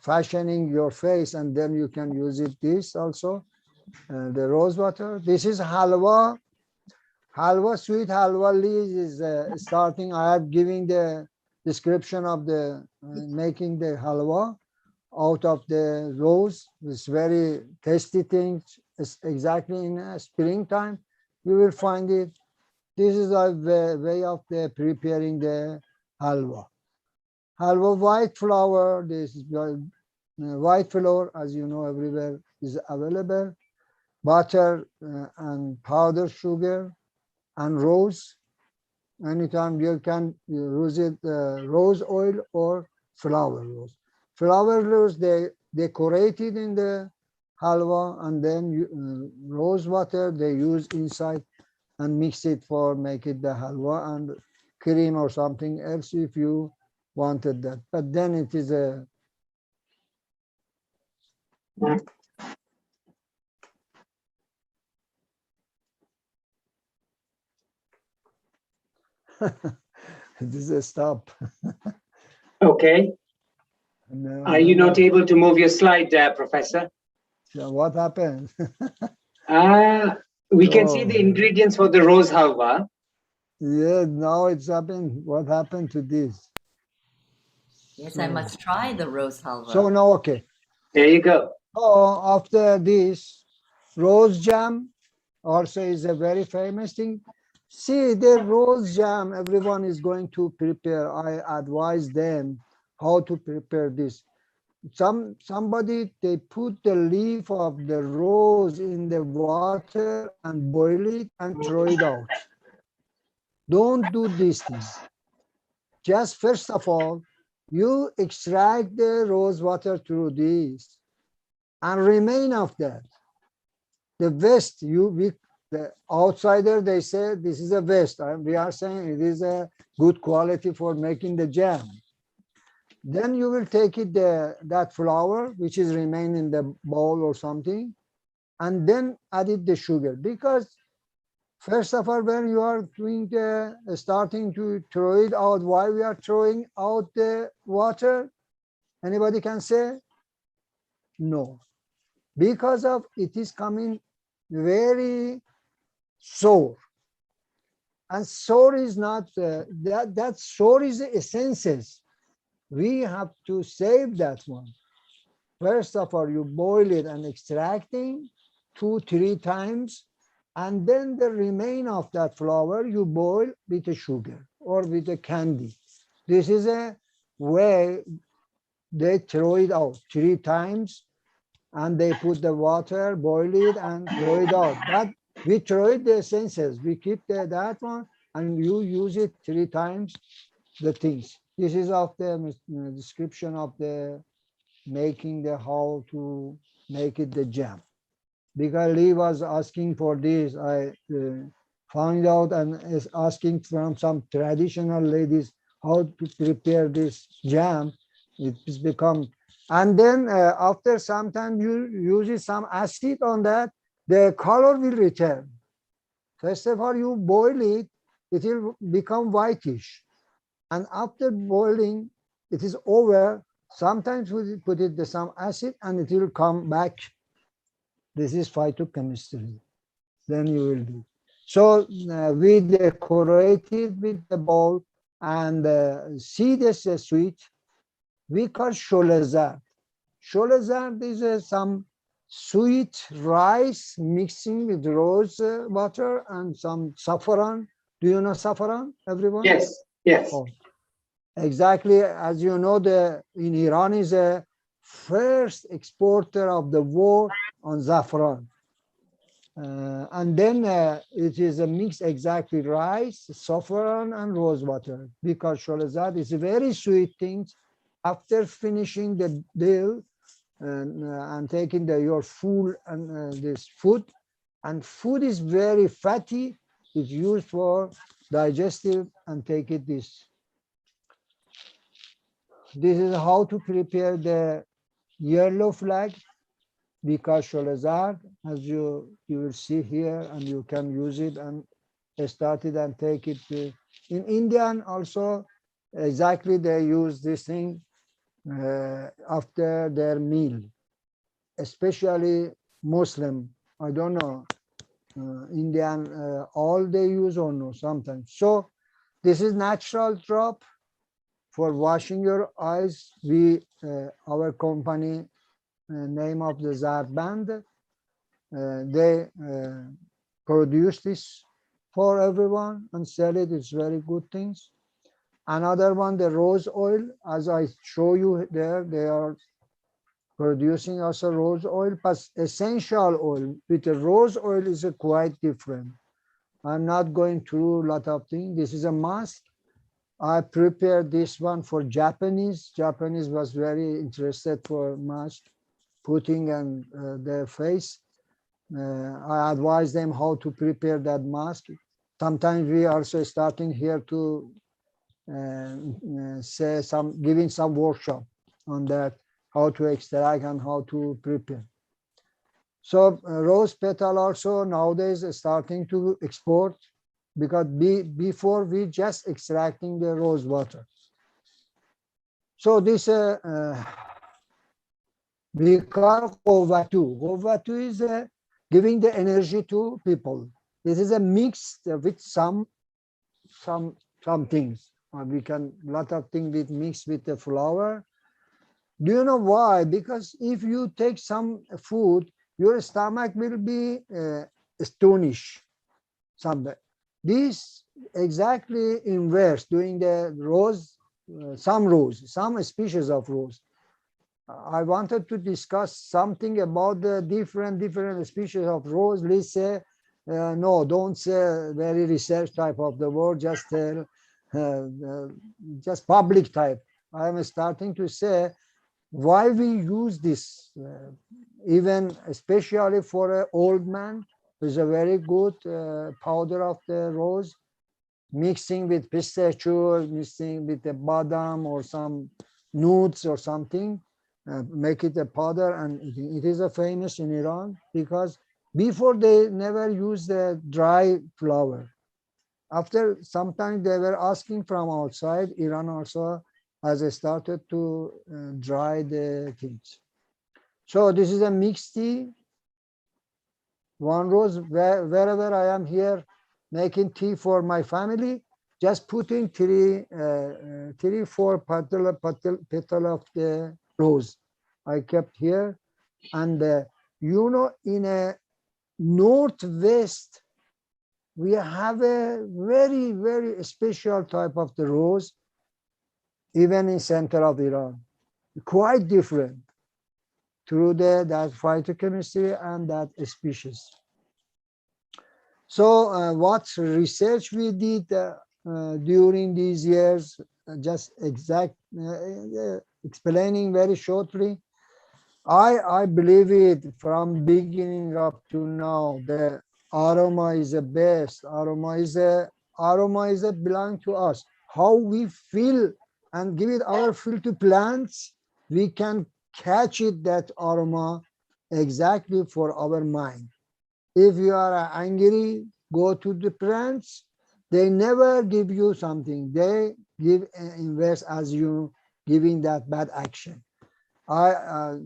fashioning your face, and then you can use it this also, the rose water. This is halwa. Halwa, sweet halwa leaves is starting. I have given the description of the making the halwa out of the rose. It's very tasty thing. It's exactly in springtime. You will find it. This is a way of preparing the halwa. Halwa white flour. This is white flour, as you know, everywhere is available. Butter and powdered sugar and rose. Anytime you can use it, rose oil or flower rose. Flower rose, they decorate it in the halwa, and then rose water they use inside and mix it for make it the halwa and cream or something else if you wanted that. But then it is a it is a stop. Okay. No, Are you not able to move your slide, Professor? So what happened? We can see the ingredients for the rose halwa. Yeah, now it's happened. What happened to this? Yes, I must try the rose halwa. So now, okay. There you go. Oh, after this, rose jam also is a very famous thing. See, the rose jam, everyone is going to prepare. I advise them how to prepare this. Somebody, they put the leaf of the rose in the water and boil it and throw it out. Don't do these things. Just first of all, you extract the rose water through this. and remain of that. The waste, the outsider, they say this is a waste. We are saying it is a good quality for making the jam. Then you will take it that flour which is remain in the bowl or something, and then add it the sugar. Because first of all, when you are doing starting to throw it out, why we are throwing out the water? Anybody can say? No, because of it is coming very sour, and sour is not that sour is the essences. We have to save that one. First of all, you boil it and extracting 2-3 times, and then the remain of that flour you boil with the sugar or with the candy. This is a way they throw it out 3 times, and they put the water, boil it, and throw it out. But we throw it the essences. We keep that one, and you use it 3 times. The things. This is of the description of the making the how to make it the jam. Because Lee was asking for this, I found out and is asking from some traditional ladies how to prepare this jam. It's become, and then after some time you use some acid on that, the color will return. First of all, you boil it, it will become whitish. And after boiling, it is over. Sometimes we put it some acid and it will come back. This is phytochemistry. Then you will do. So we decorate it with the bowl, and see this sweet. We call sholezad. Sholezad is some sweet rice mixing with rose water and some saffron. Do you know saffron, everyone? Yes, yes. Oh, exactly. As you know, in Iran is a first exporter of the world on saffron. And then it is a mix exactly rice, saffron, and rose water. Because sholezad is a very sweet thing. After finishing the deal and taking your food and this food, and food is very fatty, it's used for digestive and take it this. This is how to prepare the yellow flag, because sholezad, as you will see here, and you can use it and start it and take it in Indian also. Exactly, they use this thing after their meal, especially Muslim. I don't know, Indian, all they use or no sometimes. So this is natural drop for washing your eyes. We, our company, name of the Zarband, they produce this for everyone and sell it. It's very good things. Another one, the rose oil, as I show you there, they are producing also rose oil, but essential oil with the rose oil is quite different. I'm not going through a lot of things. This is a mask. I prepared this one for Japanese. Japanese was very interested for mask putting on their face. I advise them how to prepare that mask. Sometimes we also starting here to say giving some workshop on that, how to extract and how to prepare. So rose petal also nowadays is starting to export, because before we just extracting the rose water. So this we call govatu. Govatu is giving the energy to people. This is a mix with some things. We can lot of things with mix with the flour. Do you know why? Because if you take some food, your stomach will be astonished. This exactly inverse, doing the rose, some species of rose. I wanted to discuss something about the different species of rose. Let's say, no, don't say very research type of the word, just just public type. I am starting to say Why we use this, even especially for an old man, is a very good powder of the rose, mixing with pistachio, mixing with the badam or some nuts or something, make it a powder, and it is a famous in Iran because before they never used the dry flower. After some time they were asking from outside, Iran also has started to dry the things. So this is a mixed tea. One rose, wherever I am here making tea for my family, just putting three, four petal of the rose I kept here. And in a northwest, we have a very, very special type of the rose, even in center of Iran, quite different through that phytochemistry and that species. So what research we did during these years, just explaining very shortly, I believe it from beginning up to now, the aroma is the best. Aroma is a belong to us. How we feel and give it our feel to plants, we can catch it, that aroma, exactly for our mind. If you are angry, go to the plants. They never give you something. They give invest as you giving that bad action. I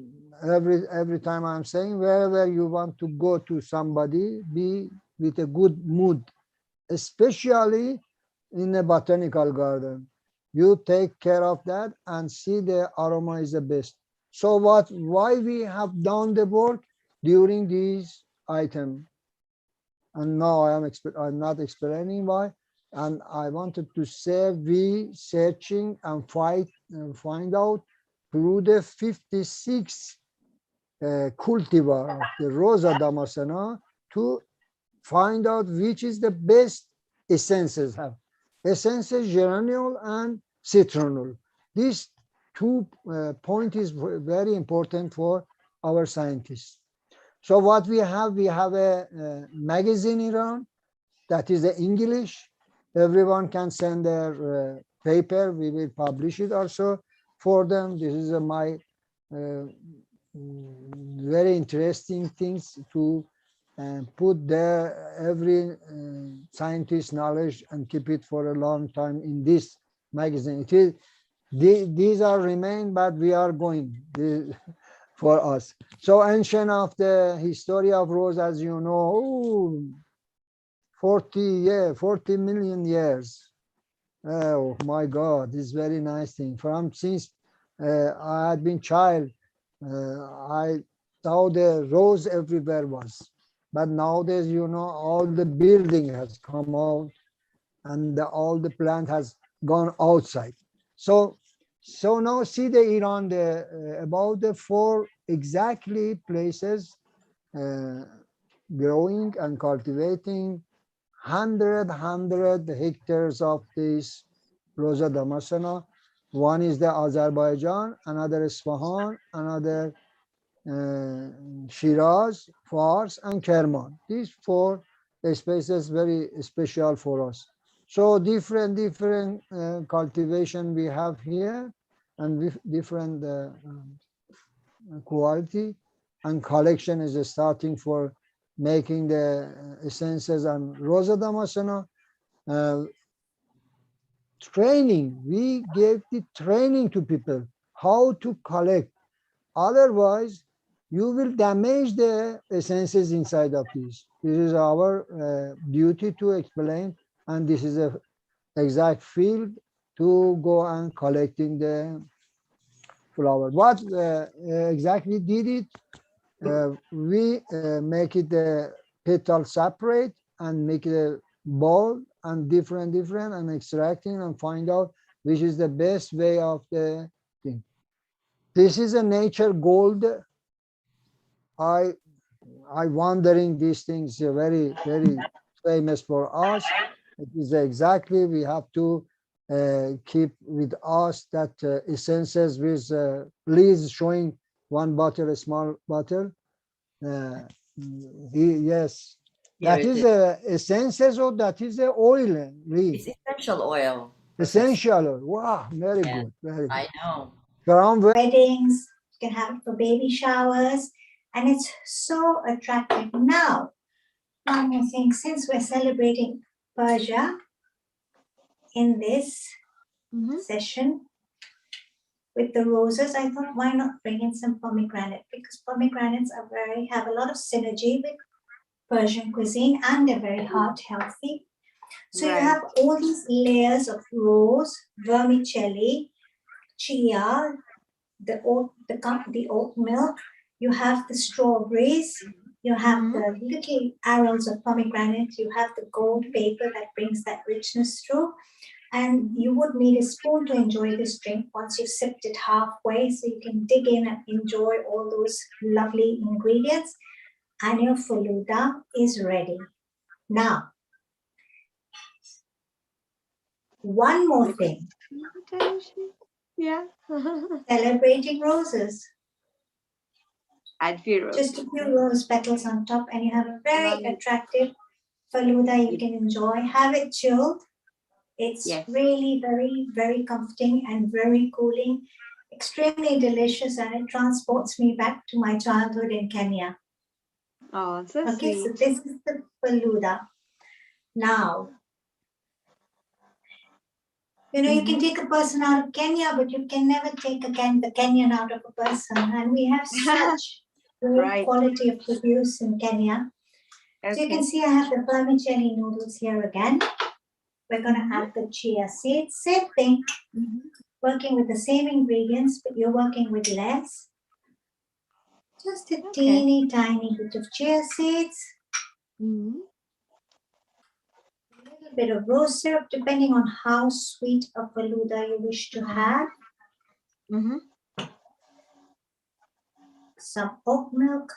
every time I'm saying, wherever you want to go to somebody, be with a good mood, especially in a botanical garden. You take care of that and see the aroma is the best. So why we have done the work during these items? And now I'm not explaining why. And I wanted to say we searching and find out through the 56 cultivar of the Rosa Damascena to find out which is the best essences have. Essences geraniol and citronal. These two point is very important for our scientists. So what we have a magazine in Iran that is the English. Everyone can send their paper. We will publish it also for them. This is my very interesting things to put there every scientist knowledge and keep it for a long time in this magazine. It is these are remain, but we are going for us. So ancient of the history of rose, as you know, 40 million years. Oh my God, this very nice thing. From since I had been child, I saw the rose everywhere was. But nowadays, all the building has come out and all the plant has gone outside. So now see the Iran, about the four exactly places uh, growing and cultivating 100 hectares of this Rosa Damascena. One is the Azerbaijan, another Isfahan, another Shiraz, Fars, and Kerman. These four spaces very special for us. So different cultivation we have here, and with different quality, and collection is starting for making the essences and Rosa Damascena. Uh, Training, we gave the training to people how to collect. Otherwise, you will damage the essences inside of these. This is our duty to explain, and this is a exact field to go and collecting the flower. What exactly did it? We make it the petal separate and make it a ball and different and extracting and find out which is the best way of the thing. This is a nature gold. I wondering these things are very famous for us. It is exactly we have to keep with us that essences with please showing one bottle, a small bottle. Yes, Here that it is is. essences or that is oil, It's essential oil, Professor. essential oil. Wow, very Yeah, good, very I good. know. Crown Weddings, you can have it for baby showers, and it's so attractive. Now, one more thing, since we're celebrating Persia in this session with the roses, I thought why not bring in some pomegranate, because pomegranates are have a lot of synergy with Persian cuisine and they're very heart healthy. So you have all these layers of rose, vermicelli, chia, the oat milk, you have the strawberries, you have the little arrows of pomegranate, you have the gold paper that brings that richness through. And you would need a spoon to enjoy this drink once you've sipped it halfway, so you can dig in and enjoy all those lovely ingredients. And your faluda is ready. Now, one more thing. Yeah. Celebrating roses. Add few roses. Just a few rose petals on top, and you have a very attractive faluda you can enjoy. Have it chilled. It's really very, very comforting and very cooling. Extremely delicious, and it transports me back to my childhood in Kenya. Oh, so okay, sweet. so this is the faluda. Now, you know, you can take a person out of Kenya, but you can never take the Kenyan out of a person. And we have such great quality of produce in Kenya. So you can see I have the vermicelli noodles here again. We're going to add the chia seeds. Same thing. Working with the same ingredients, but you're working with less. Just a teeny tiny bit of chia seeds. A little bit of rose syrup, depending on how sweet a faluda you wish to have. Some oat milk.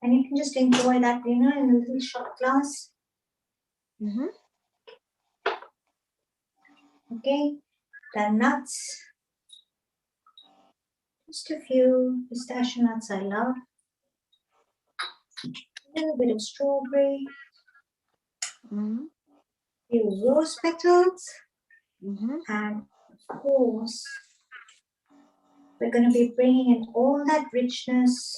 And you can just enjoy that, you know, in a little shot glass. Okay, the nuts. Just a few pistachio nuts I love. A little bit of strawberry. Few rose petals. And of course, we're going to be bringing in all that richness,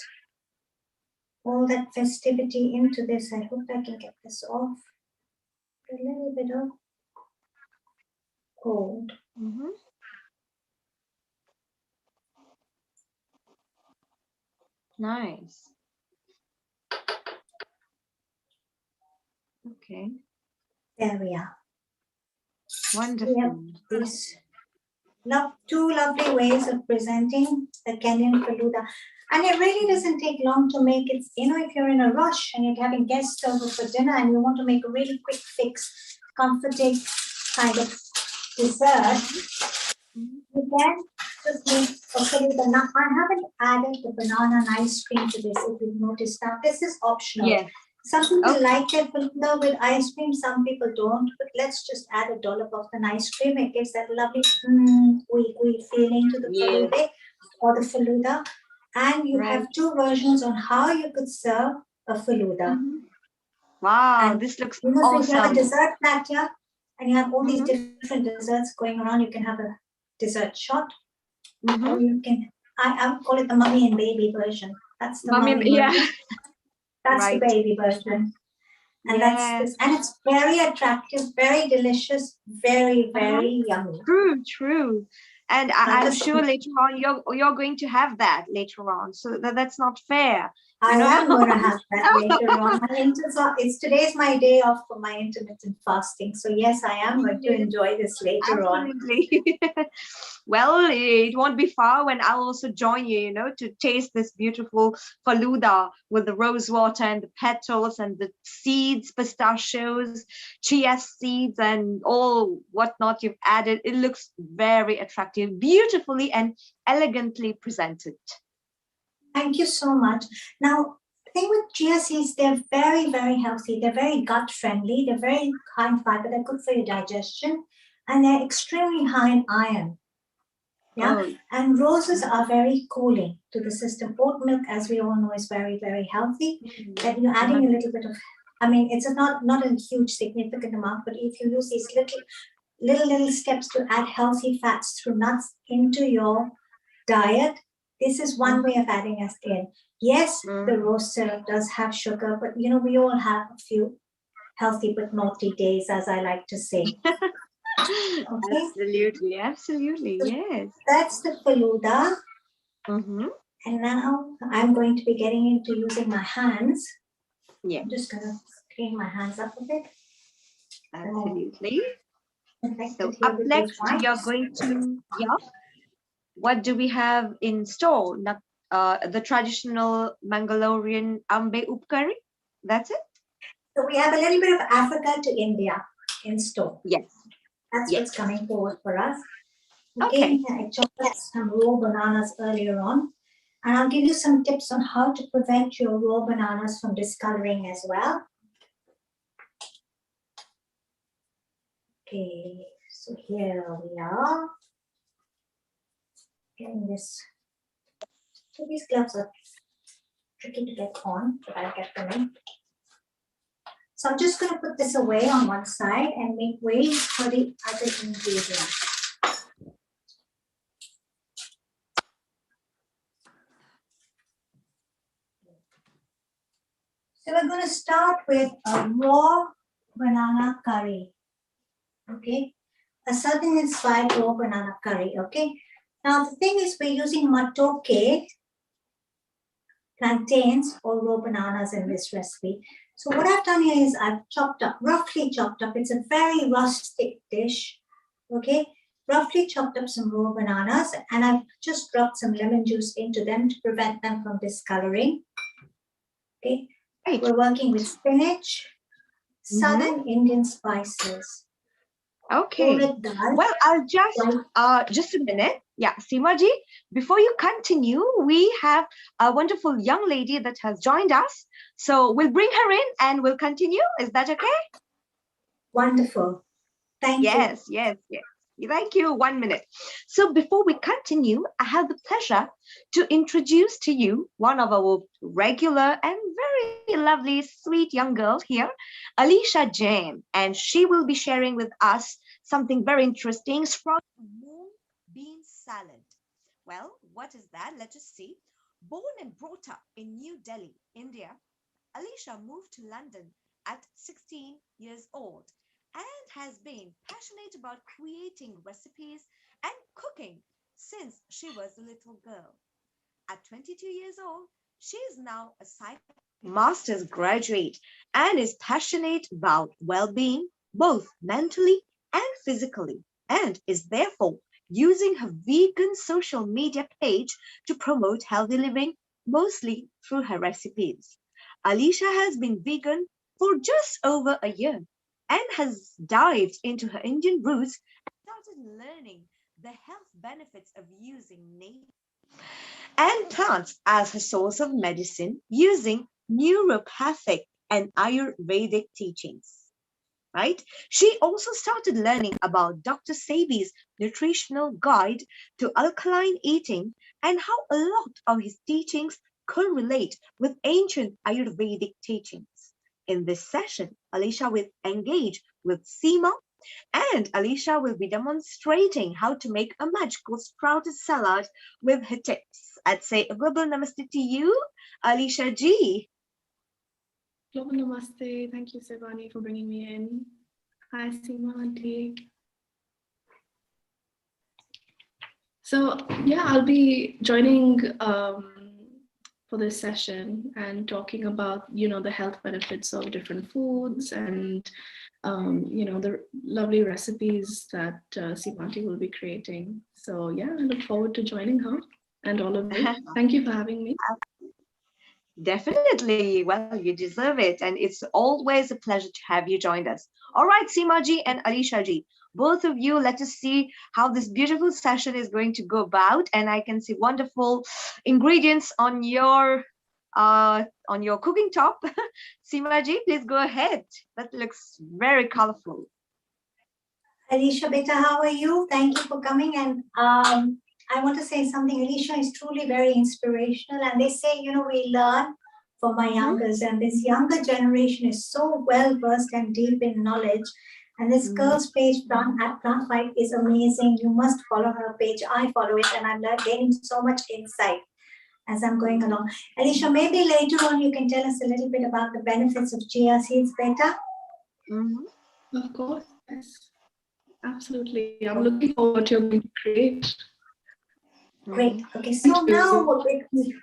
all that festivity into this. I hope I can get this off. A little bit of gold. Nice. Okay. There we are. Wonderful. We have these two lovely ways of presenting the Kenyan faluda. And it really doesn't take long to make it. You know, if you're in a rush and you're having guests over for dinner and you want to make a really quick fix, comforting kind of dessert, you can just make a faluda. Now, I haven't added the banana and ice cream to this, if you've noticed. Now, this is optional. Yes. Some people like their faluda with ice cream, some people don't, but let's just add a dollop of the ice cream. It gives that lovely gooey feeling to the faluda or the faluda. And you have two versions on how you could serve a faluda. Wow, and this looks you know, awesome. So you have a dessert platter and you have all these different desserts going around. You can have a dessert shot, or you can, I would call it the mummy and baby version. That's the mummy version. That's the baby version. And that's this, and it's very attractive, very delicious, very, very yummy. True. And I'm sure later on you're going to have that later on. So that's not fair. I am going to have that later on. It's today's my day off for my intermittent fasting. So yes, I am going to enjoy this later on. Well, it won't be far when I'll also join you, you know, to taste this beautiful faluda with the rose water and the petals and the seeds, pistachios, chia seeds, and all whatnot you've added. It looks very attractive, beautifully and elegantly presented. Thank you so much. Now, thing with chia seeds, they're very, very healthy. They're very gut friendly. They're very high in fiber. They're good for your digestion, and they're extremely high in iron. Yeah, and roses are very cooling to the system. Oat milk, as we all know, is very, very healthy. And you're adding a little bit of, I mean, it's not a huge significant amount, but if you use these little steps to add healthy fats through nuts into your diet, this is one way of adding us in. Yes, the rose syrup does have sugar, but you know, we all have a few healthy but naughty days, as I like to say. Okay. Absolutely, yes. That's the Faluda. And now I'm going to be getting into using my hands. Yeah. I'm just going to clean my hands up a bit. Absolutely. So up next, you're going to, what do we have in store? The traditional Mangalorean Ambe Up curry? That's it? So we have a little bit of Africa to India in store. Yes. That's what's coming forward for us. Okay. I chopped up some raw bananas earlier on. And I'll give you some tips on how to prevent your raw bananas from discoloring as well. Okay, so here we are. Getting this. So these gloves are tricky to get on, but I'll get them in. So I'm just going to put this away on one side and make way for the other ingredients. So we're going to start with a raw banana curry. Okay, a southern inspired raw banana curry. Okay, now the thing is we're using matoke, plantains or raw bananas in this recipe. So what I've done here is I've roughly chopped up, it's a very rustic dish. Okay, roughly chopped up some raw bananas and I've just dropped some lemon juice into them to prevent them from discoloring. Okay, we're working with spinach, southern Indian spices. Okay. Well, I'll just a minute. Yeah, Seemaji, before you continue, we have a wonderful young lady that has joined us. So we'll bring her in and we'll continue. Is that okay? Wonderful. Thank you. Yes. Thank you. 1 minute. So before we continue, I have the pleasure to introduce to you one of our regular and very lovely, sweet young girl here, Alisha Jain, and she will be sharing with us something very interesting, sprouted moon bean salad. Well, what is that? Let us see. Born and brought up in New Delhi, India, Alisha moved to London at 16 years old and has been passionate about creating recipes and cooking since she was a little girl. At 22 years old, she is now a master's graduate and is passionate about well-being, both mentally and physically, and is therefore using her vegan social media page to promote healthy living, mostly through her recipes. Alisha has been vegan for just over a year and has dived into her Indian roots and started learning the health benefits of using nature and plants as her source of medicine using neuropathic and Ayurvedic teachings. Right? She also started learning about Dr. Sebi's nutritional guide to alkaline eating and how a lot of his teachings correlate with ancient Ayurvedic teachings. In this session, Alisha will engage with Seema and Alisha will be demonstrating how to make a magical sprouted salad with her tips. I'd say a global namaste to you, Alisha Ji. Global namaste. Thank you, Sevani, for bringing me in. Hi, Seema Auntie. So, yeah, I'll be joining for this session and talking about, the health benefits of different foods and, the lovely recipes that Seema Auntie will be creating. So, yeah, I look forward to joining her and all of you. Thank you for having me. Definitely. Well, you deserve it. And it's always a pleasure to have you join us. All right, Seema ji and Alisha ji, both of you, let us see how this beautiful session is going to go about. And I can see wonderful ingredients on your on your cooking top. Seemaji, please go ahead. That looks very colorful. Alicia Beta, how are you? Thank you for coming. And I want to say something. Alicia is truly very inspirational. And they say, you know, we learn from my youngers. And this younger generation is so well versed and deep in knowledge. And this girl's page at Plant Fight is amazing. You must follow her page. I follow it, and I'm gaining so much insight as I'm going along. Alicia, maybe later on you can tell us a little bit about the benefits of chia seeds, Beta. Of course, yes. Absolutely. I'm looking forward to what you're going to create. Great. Okay, so now what we're going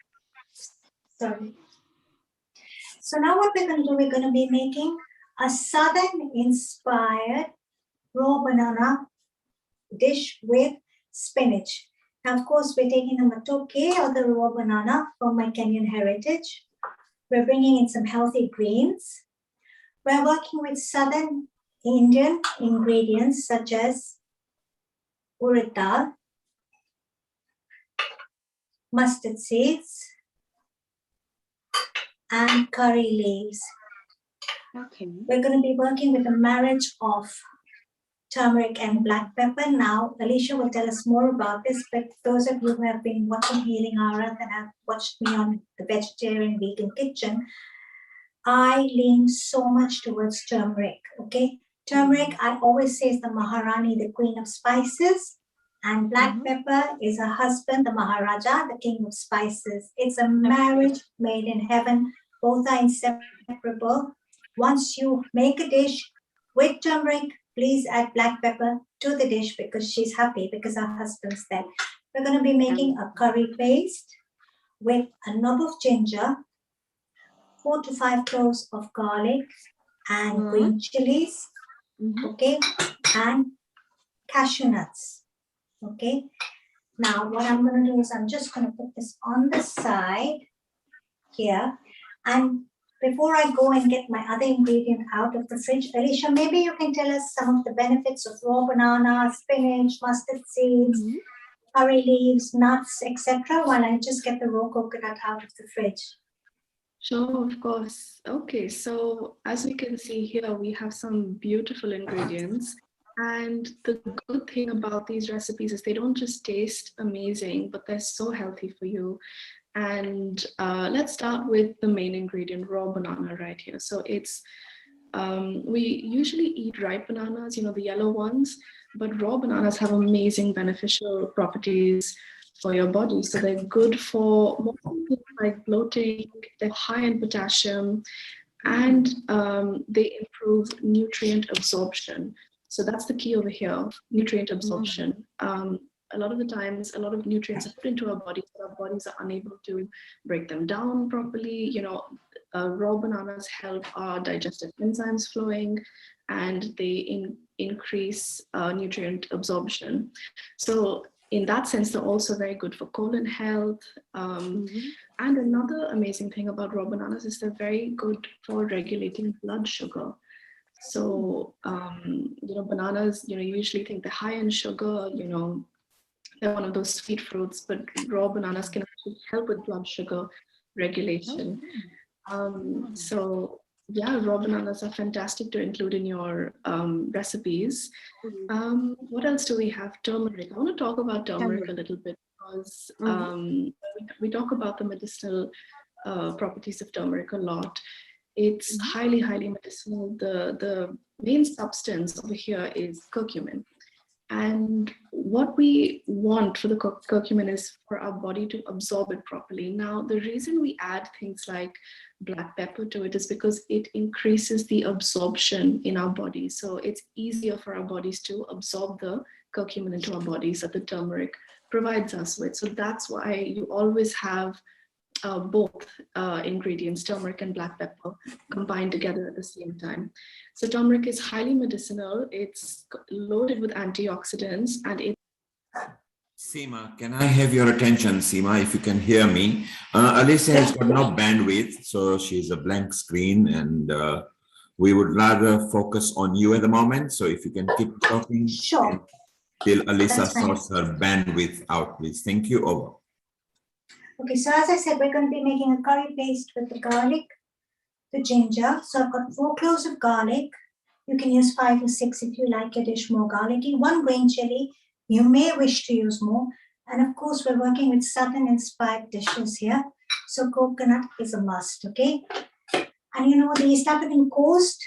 to do, we're going to be making a southern inspired raw banana dish with spinach. Now, of course, we're taking the matoke or the raw banana from my Kenyan heritage. We're bringing in some healthy greens. We're working with southern Indian ingredients such as urad dal, mustard seeds, and curry leaves. Okay. We're going to be working with a marriage of turmeric and black pepper. Now, Alicia will tell us more about this, but those of you who have been watching Healing Aura and have watched me on the Vegetarian Vegan Kitchen, I lean so much towards turmeric, okay? Turmeric, I always say, is the Maharani, the queen of spices, and black pepper is her husband, the Maharaja, the king of spices. It's a marriage made in heaven. Both are inseparable. Once you make a dish with turmeric, please add black pepper to the dish because she's happy because her husband's there. We're going to be making a curry paste with a knob of ginger, 4 to 5 cloves of garlic and green chilies, okay, and cashew nuts, okay. Now, what I'm going to do is I'm just going to put this on the side here. And before I go and get my other ingredient out of the fridge, Alicia, maybe you can tell us some of the benefits of raw banana, spinach, mustard seeds, curry leaves, nuts, etc. while I just get the raw coconut out of the fridge. Sure, of course. Okay, so as we can see here, we have some beautiful ingredients. And the good thing about these recipes is they don't just taste amazing, but they're so healthy for you. And let's start with the main ingredient, raw banana right here. So it's, we usually eat ripe bananas, you know, the yellow ones, but raw bananas have amazing beneficial properties for your body. So they're good for more things like bloating, they're high in potassium, and they improve nutrient absorption. So that's the key over here, nutrient absorption. A lot of the times, a lot of nutrients are put into our bodies, but our bodies are unable to break them down properly. You know, raw bananas help our digestive enzymes flowing, and they increase nutrient absorption. So in that sense, they're also very good for colon health. And another amazing thing about raw bananas is they're very good for regulating blood sugar. So, you know, bananas, you know, you usually think they're high in sugar, you know, they're one of those sweet fruits, but raw bananas can actually help with blood sugar regulation. So yeah, raw bananas are fantastic to include in your recipes. What else do we have? Turmeric. I want to talk about turmeric a little bit because we talk about the medicinal properties of turmeric a lot. It's highly, highly medicinal. The main substance over here is curcumin. And what we want for the curcumin is for our body to absorb it properly. Now, the reason we add things like black pepper to it is because it increases the absorption in our body. So it's easier for our bodies to absorb the curcumin into our bodies that the turmeric provides us with. So that's why you always have both ingredients, turmeric and black pepper, combined together at the same time. So turmeric is highly medicinal. It's loaded with antioxidants, and it. Seema, can I have your attention, Seema, if you can hear me? Alicia has got no bandwidth, so she's a blank screen, and we would rather focus on you at the moment. So if you can keep talking till Alicia sorts her bandwidth out, please. Thank you. Over. Okay, so as I said, we're going to be making a curry paste with the garlic, the ginger. So I've got 4 cloves of garlic. You can use 5 or 6 if you like your dish more garlicky. 1 green chili. You may wish to use more. And of course, we're working with southern inspired dishes here. So coconut is a must, okay? And you know, the East African coast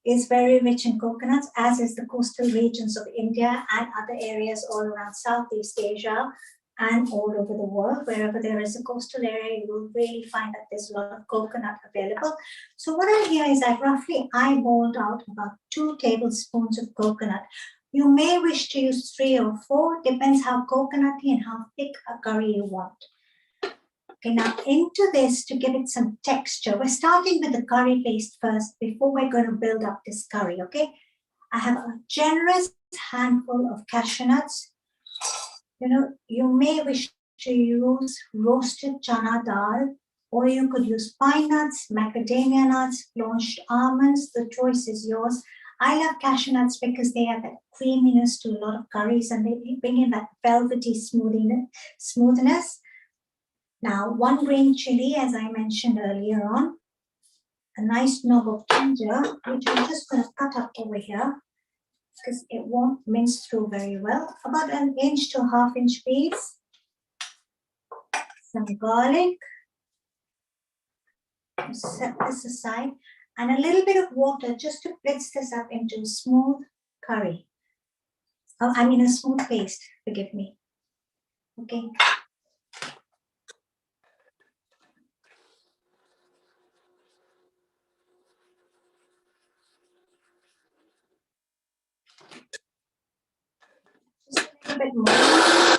is very rich in coconuts, as is the coastal regions of India and other areas all around Southeast Asia and all over the world. Wherever there is a coastal area, you will really find that there's a lot of coconut available. So what I'm here is I've roughly eyeballed out about 2 tablespoons of coconut. You may wish to use 3 or 4, depends how coconutty and how thick a curry you want. Okay, now into this, to give it some texture, we're starting with the curry paste first before we're going to build up this curry, okay? I have a generous handful of cashew nuts. You know, you may wish to use roasted chana dal, or you could use pine nuts, macadamia nuts, blanched almonds. The choice is yours. I love cashew nuts because they have that creaminess to a lot of curries and they bring in that velvety smoothness. Now, 1 green chili, as I mentioned earlier on, a nice knob of ginger, which I'm just going to cut up over here because it won't mince through very well. About 1 inch to 1/2 inch piece. Some garlic. Set this aside. And a little bit of water just to blitz this up into a smooth curry. Oh, I mean a smooth paste, forgive me. Okay. Just a little bit more.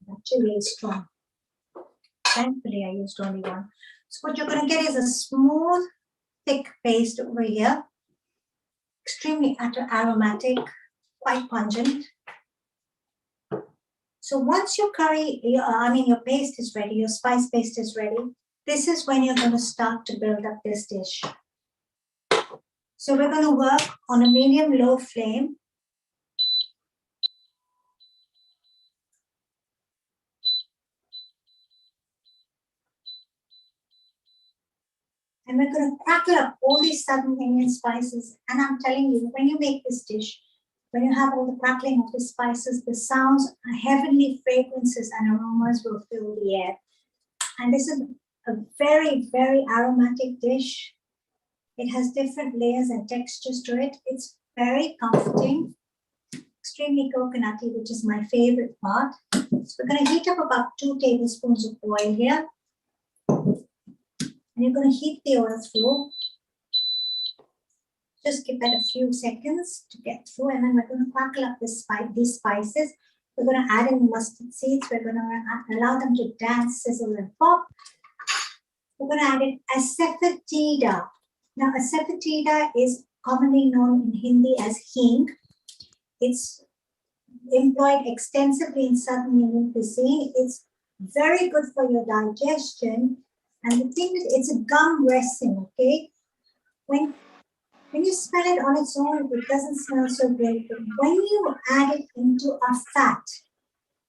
Actually, it's strong. Thankfully, I used only 1. So what you're going to get is a smooth, thick paste over here. Extremely aromatic, quite pungent. So once your curry, your paste is ready, your spice paste is ready, this is when you're going to start to build up this dish. So we're going to work on a medium-low flame. And we're going to crackle up all these southern Indian spices. And I'm telling you, when you make this dish, when you have all the crackling of the spices, the sounds, heavenly fragrances and aromas will fill the air. And this is a very, very aromatic dish. It has different layers and textures to it. It's very comforting, extremely coconutty, which is my favorite part. So we're going to heat up about 2 tablespoons of oil here. And you're going to heat the oil through. Just give that a few seconds to get through, and then we're going to crackle up these spices. We're going to add in the mustard seeds. We're going to allow them to dance, sizzle, and pop. We're going to add in asafoetida. Now, asafoetida is commonly known in Hindi as hing. It's employed extensively in Southern Indian cuisine. It's very good for your digestion. And the thing is, it's a gum resin, okay? When you smell it on its own, it doesn't smell so great. But when you add it into a fat,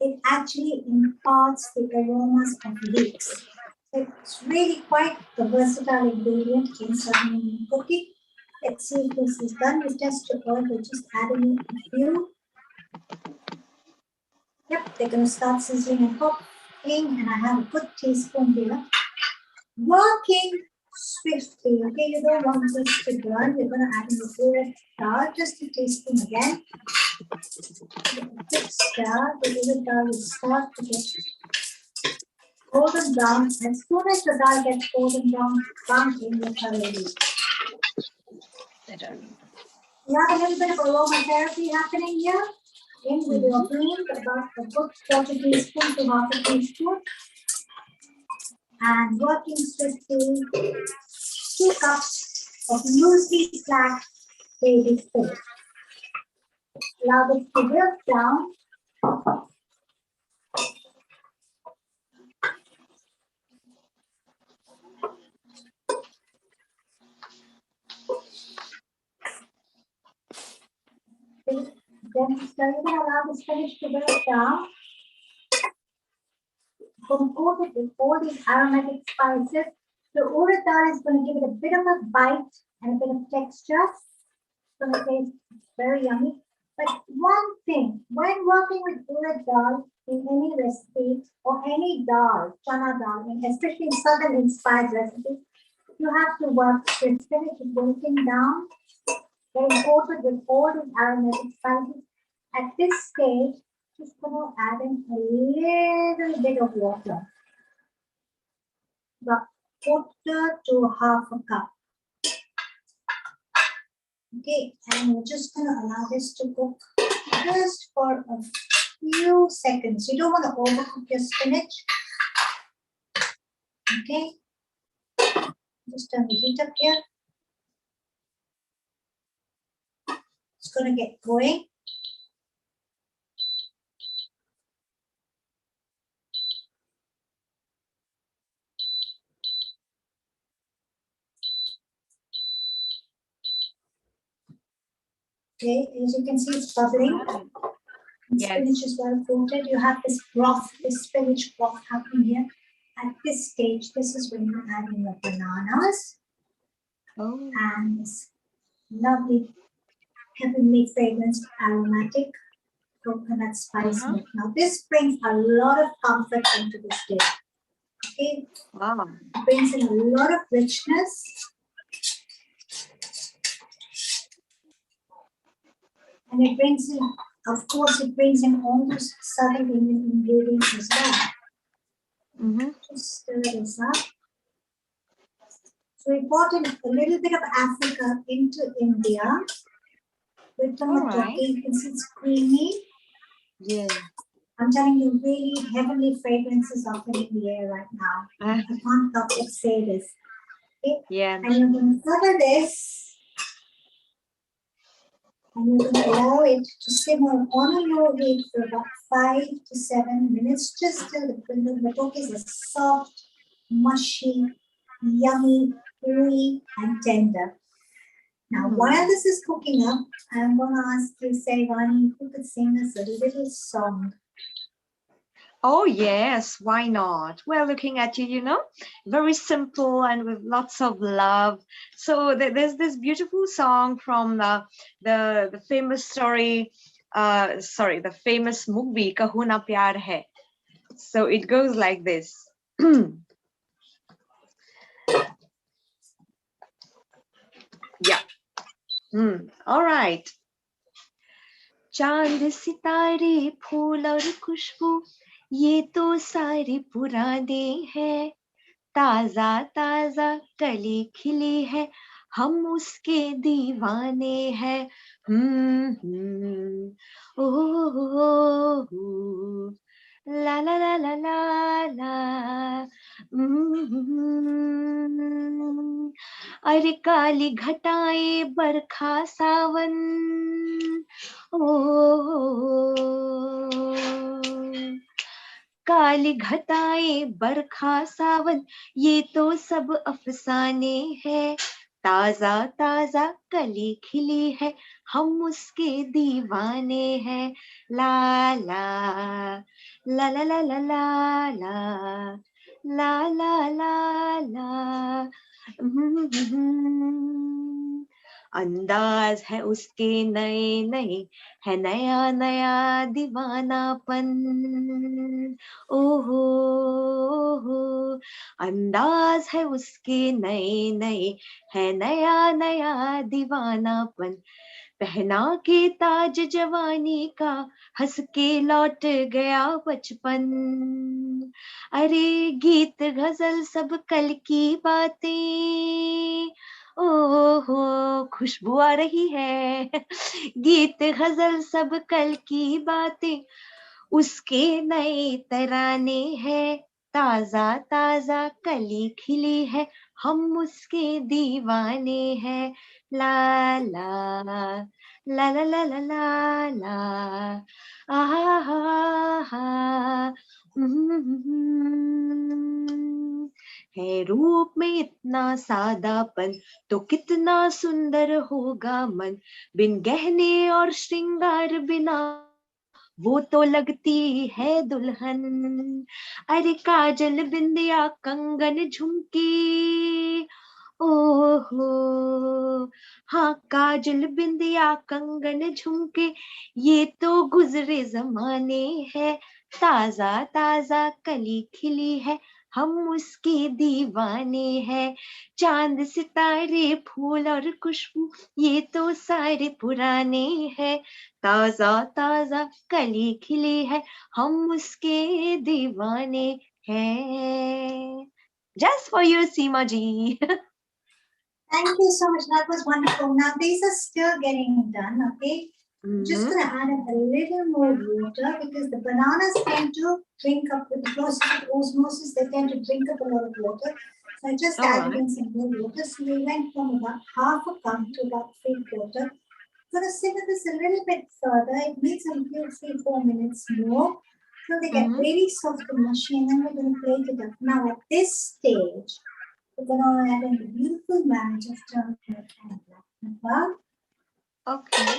it actually imparts the aromas of leeks. So it's really quite a versatile ingredient in Southern Indian cooking. Let's see if this is done. With just your oil, we're just adding in a few. Yep, they're going to start sizzling and popping. And I have a good teaspoon here. Working swiftly, okay? You don't want this to burn. We're going to add in the red dal, just a teaspoon again. Quick stir. The red dal will start to get golden brown. As soon as the dal gets golden brown in the curry. You have a little bit of aromatherapy happening here. In with your green, about a good 1/4 teaspoon to 1/2 teaspoon. And working swiftly, 2 cups of loosely slacked baby spinach. Allow this to wilt down. Then slowly allow the spinach to break down. Compose it with all these aromatic spices. The urad dal is going to give it a bit of a bite and a bit of texture. It's going to taste very yummy. But one thing, when working with urad dal in any recipe or any dal, chana dal, and especially in southern inspired recipes, you have to work with spinach breaking down, getting coated with all these aromatic spices. At this stage, just going to add in a little bit of water, about quarter to half a cup. Okay, and we're just going to allow this to cook just for a few seconds. You don't want to overcook your spinach. Okay, just turn the heat up here. It's going to get going. Okay, as you can see, it's bubbling. The spinach is well coated. You have this broth, this spinach broth happening here. At this stage, this is when you add in your bananas. And this lovely heavenly fragrance, aromatic coconut spice milk. Now, this brings a lot of comfort into this dish. Okay, it brings in a lot of richness. And it brings in, of course, it brings in all those southern Indian ingredients as well. Just stir this up. So we brought in a little bit of Africa into India with the matoke. You can see it's creamy. Yeah. I'm telling you, really heavenly fragrances are in the air right now. I can't help but say this. Okay? Yeah. And you're going to cover this. And you're going to allow it to simmer on a low heat for about 5 to 7 minutes, just till the matoke is soft, mushy, yummy, gooey, and tender. Now, while this is cooking up, I'm going to ask you, Saivani, if you could sing us a little song. Oh, yes, why not? We're looking at you, you know, very simple and with lots of love. So there's this beautiful song from the famous story, the famous movie, Kaho Na Pyar Hai. So it goes like this. Yeah. All right. चांद सितारे फूल और खुशबू ये तो सारे पुराने हैं ताजा ताजा कली खिली है हम उसके दीवाने हैं ओ ला ला ला ला ला ला अरे काली घटाएं बरखा सावन ओ काली घटाएं बरखा सावन ये तो सब अफसाने हैं ताजा ताजा कली खिली है हम उसके दीवाने हैं ला ला ला ला ला ला ला ला ला ला ला अंदाज है उसके नए नए है नया नया दीवानापन ओहो अंदाज है उसके नए नए है नया नया दीवानापन पहना के ताज जवानी का हंस के लौट गया बचपन अरे गीत गजल सब कल की बातें ओहो खुशबू आ रही है गीत गजल सब कल की बातें उसके नए तराने हैं ताजा ताजा कली खिली है हम उसके दीवाने हैं ला ला ला ला ला ला ला ला आहा है रूप में इतना सादापन तो कितना सुंदर होगा मन, बिन गहने और श्रृंगार बिना वो तो लगती है दुल्हन। अरे काजल बिंदिया कंगन झुमकी, ओहो हाँ काजल बिंदिया कंगन झुमके, ये तो गुजरे जमाने हैं। ताजा ताजा कली खिली है, हम उसके दीवाने हैं। चांद सितारे फूल और खुशबू, ये तो सारे पुराने हैं। ताजा ताजा कली खिली है, हम उसके दीवाने हैं। Just for you, Seema ji. Thank you so much. That was wonderful. Now these are still getting done, okay? I'm just going to add a little more water because the bananas tend to drink up with the process of osmosis. They tend to drink up a lot of water. So I just added in some more water. So we went from about half a cup to about 3/4. I'm going to simmer this a little bit further. It needs a few 3-4 minutes more. So they get really soft and mushy, and then we're going to plate it up. Now at this stage, we're going to add in the beautiful marriage of turmeric and black pepper. Okay.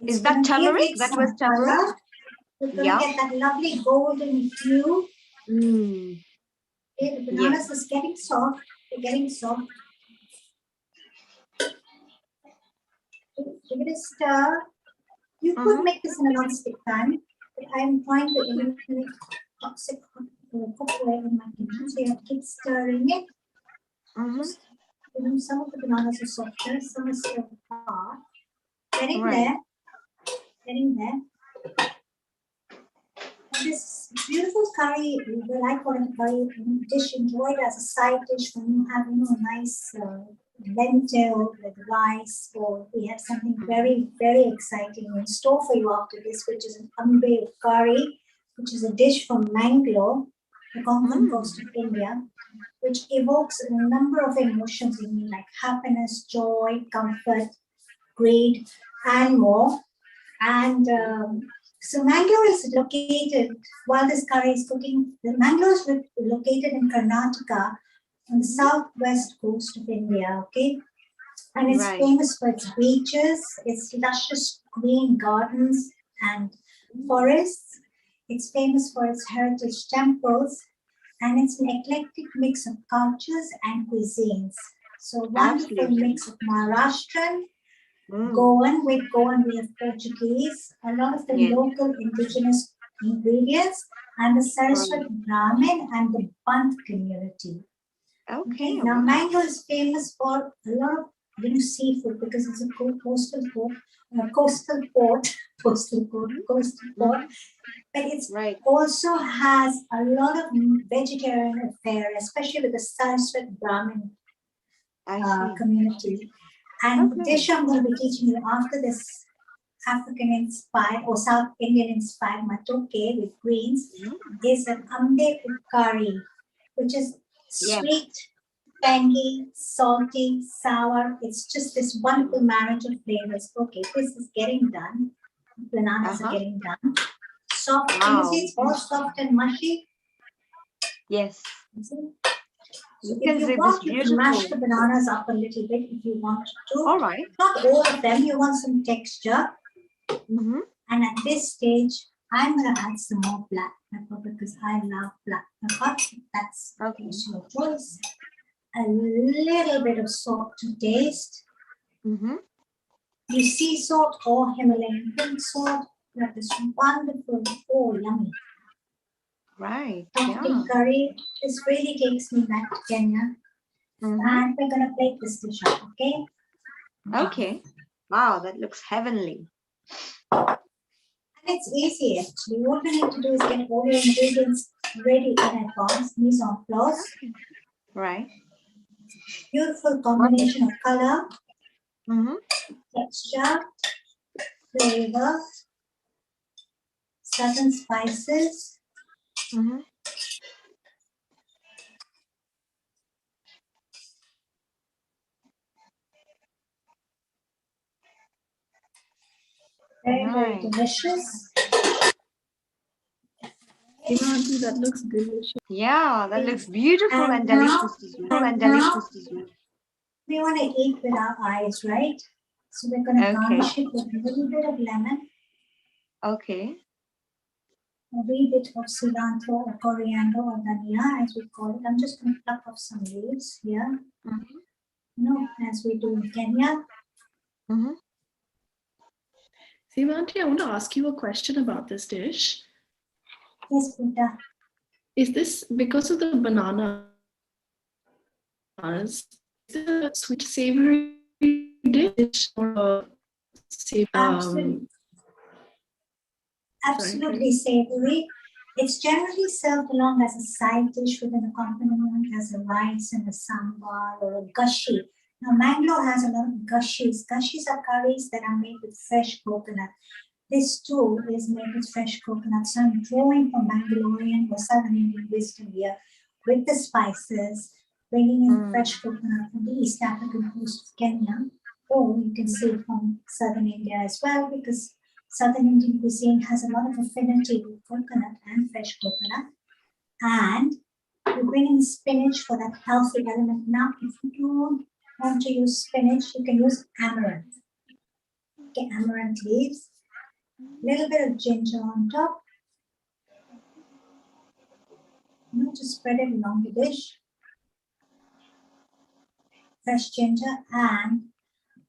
It's Is that turmeric? That was turmeric? Color. We're going to get that lovely golden hue. Mm. Okay, the bananas is getting soft. They're getting soft. Give it a stir. You could make this in a non-stick pan, but I'm trying to eliminate toxic cookware in my kitchen, so you have to keep stirring it. Some of the bananas are softer, some are still hard. Getting there. Getting there. And this beautiful curry, well, I call it a curry dish, enjoyed as a side dish when you have, a nice lentil with rice, or we have something very, very exciting in store for you after this, which is an ambe curry, which is a dish from Mangalore, the Konkan coast of India, which evokes a number of emotions in me, like happiness, joy, comfort, greed, and more. And so Mangalore is located, while this curry is cooking, Mangalore is located in Karnataka on the southwest coast of India, okay? And it's famous for its beaches, its luscious green gardens and forests. It's famous for its heritage temples, and it's an eclectic mix of cultures and cuisines. So wonderful mix of Maharashtrian, Goan, with Goan we have Portuguese, a lot of the local indigenous ingredients, and the Saraswat Brahmin and the Bant community. Okay. Now Mangalore is famous for a lot of seafood because it's a coastal port, but it also has a lot of vegetarian fare, especially with the Saraswat Brahmin community. And the dish I'm going to be teaching you after this African-inspired or South Indian-inspired matoke with greens is an ambe curry, which is sweet, tangy, salty, sour. It's just this wonderful marriage of flavors. Okay, this is getting done. Bananas are getting done. Soft. Can you see it's all soft and mushy? Yes. So if you want, you can mash the bananas up a little bit if you want to. All right. Not all of them. You want some texture. And at this stage, I'm going to add some more black pepper because I love black pepper. That's your choice. A little bit of salt to taste. You sea salt or Himalayan pink salt. That is wonderful. Oh, yummy. Right. Pumpkin curry. This really takes me back to Kenya. And we're going to plate this dish up, okay? Okay. Wow, that looks heavenly. And it's easy actually. All we need to do is get all your ingredients ready in advance. Mise en place. Right. Beautiful combination of color, texture, flavor, certain spices. Very, very delicious. Auntie, that looks delicious. Yeah, that looks beautiful and now, delicious as well. we want to eat with our eyes, right? So we're going to Okay. garnish it with a little bit of lemon, Okay. a wee bit of cilantro or coriander or dhania, as we call it. I'm just going to pluck off some leaves here, as we do in Kenya. Seema Auntie, I want to ask you a question about this dish. Yes, Buddha. Is this because of the bananas? Is it a sweet savory dish or a savory? Absolutely savory. It's generally served along as a side dish with an accompaniment as a rice and a sambar or a gashi. Now, Mangalore has a lot of gashis. Gashis are curries that are made with fresh coconut. This too is made with fresh coconut. So I'm drawing from Mangalorean or Southern Indian wisdom here with the spices, bringing in fresh coconut from the East African coast of Kenya. Or you can see it from Southern India as well, because Southern Indian cuisine has a lot of affinity with coconut and fresh coconut. And you bring in spinach for that healthy element. Now, if you don't want to use spinach, you can use amaranth. Okay, amaranth leaves, little bit of ginger on top. Just spread it along the dish. Fresh ginger, and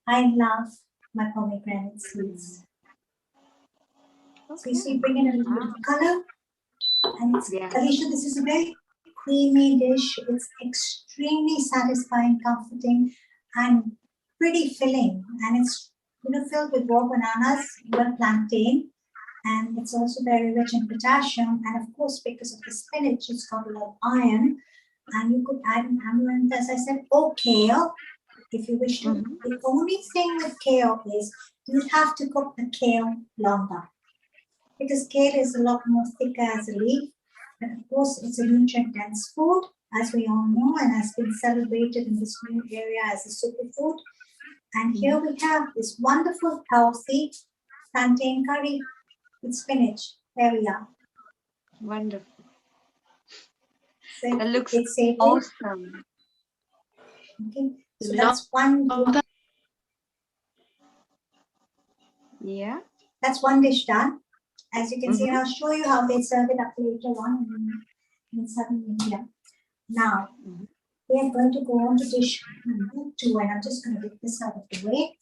I love my pomegranate seeds. So you see, bring in a little bit of color. And it's, Alicia, this is a very creamy dish. It's extremely satisfying, comforting, and pretty filling. And it's filled with raw bananas, plantain, and it's also very rich in potassium. And of course, because of the spinach, it's got a lot of iron. And you could add an amaranth, as I said, or kale, if you wish to. The only thing with kale is you'd have to cook the kale longer, because kale is a lot more thicker as a leaf. But of course, it's a nutrient-dense food, as we all know, and has been celebrated in this new area as a superfood. And here we have this wonderful, healthy plantain curry with spinach. There we are. Wonderful. So that looks awesome. Okay, so that's one. Yeah. That's one dish done. As you can see, and I'll show you how they serve it up later on in Southern India. Now, we are going to go on to dish number 2, and I'm just going to get this out of the way.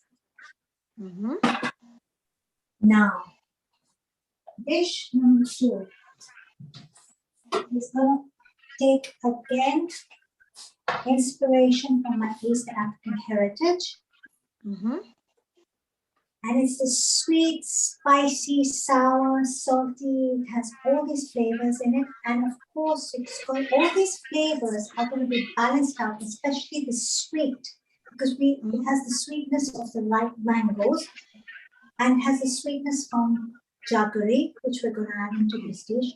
Now, dish number 2 is going to take again inspiration from my East African heritage. And it's the sweet, spicy, sour, salty. It has all these flavors in it. And of course, all these flavors are going to be balanced out, especially the sweet, because it has the sweetness of the ripe mangoes and has the sweetness from jaggery, which we're going to add into this dish.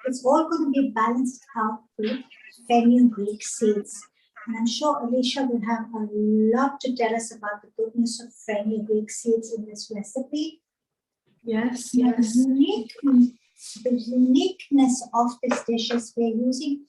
It's all going to be balanced out with fenugreek seeds. And I'm sure Alicia will have a lot to tell us about the goodness of fenugreek seeds in this recipe. Yes. The uniqueness of this dish is we're using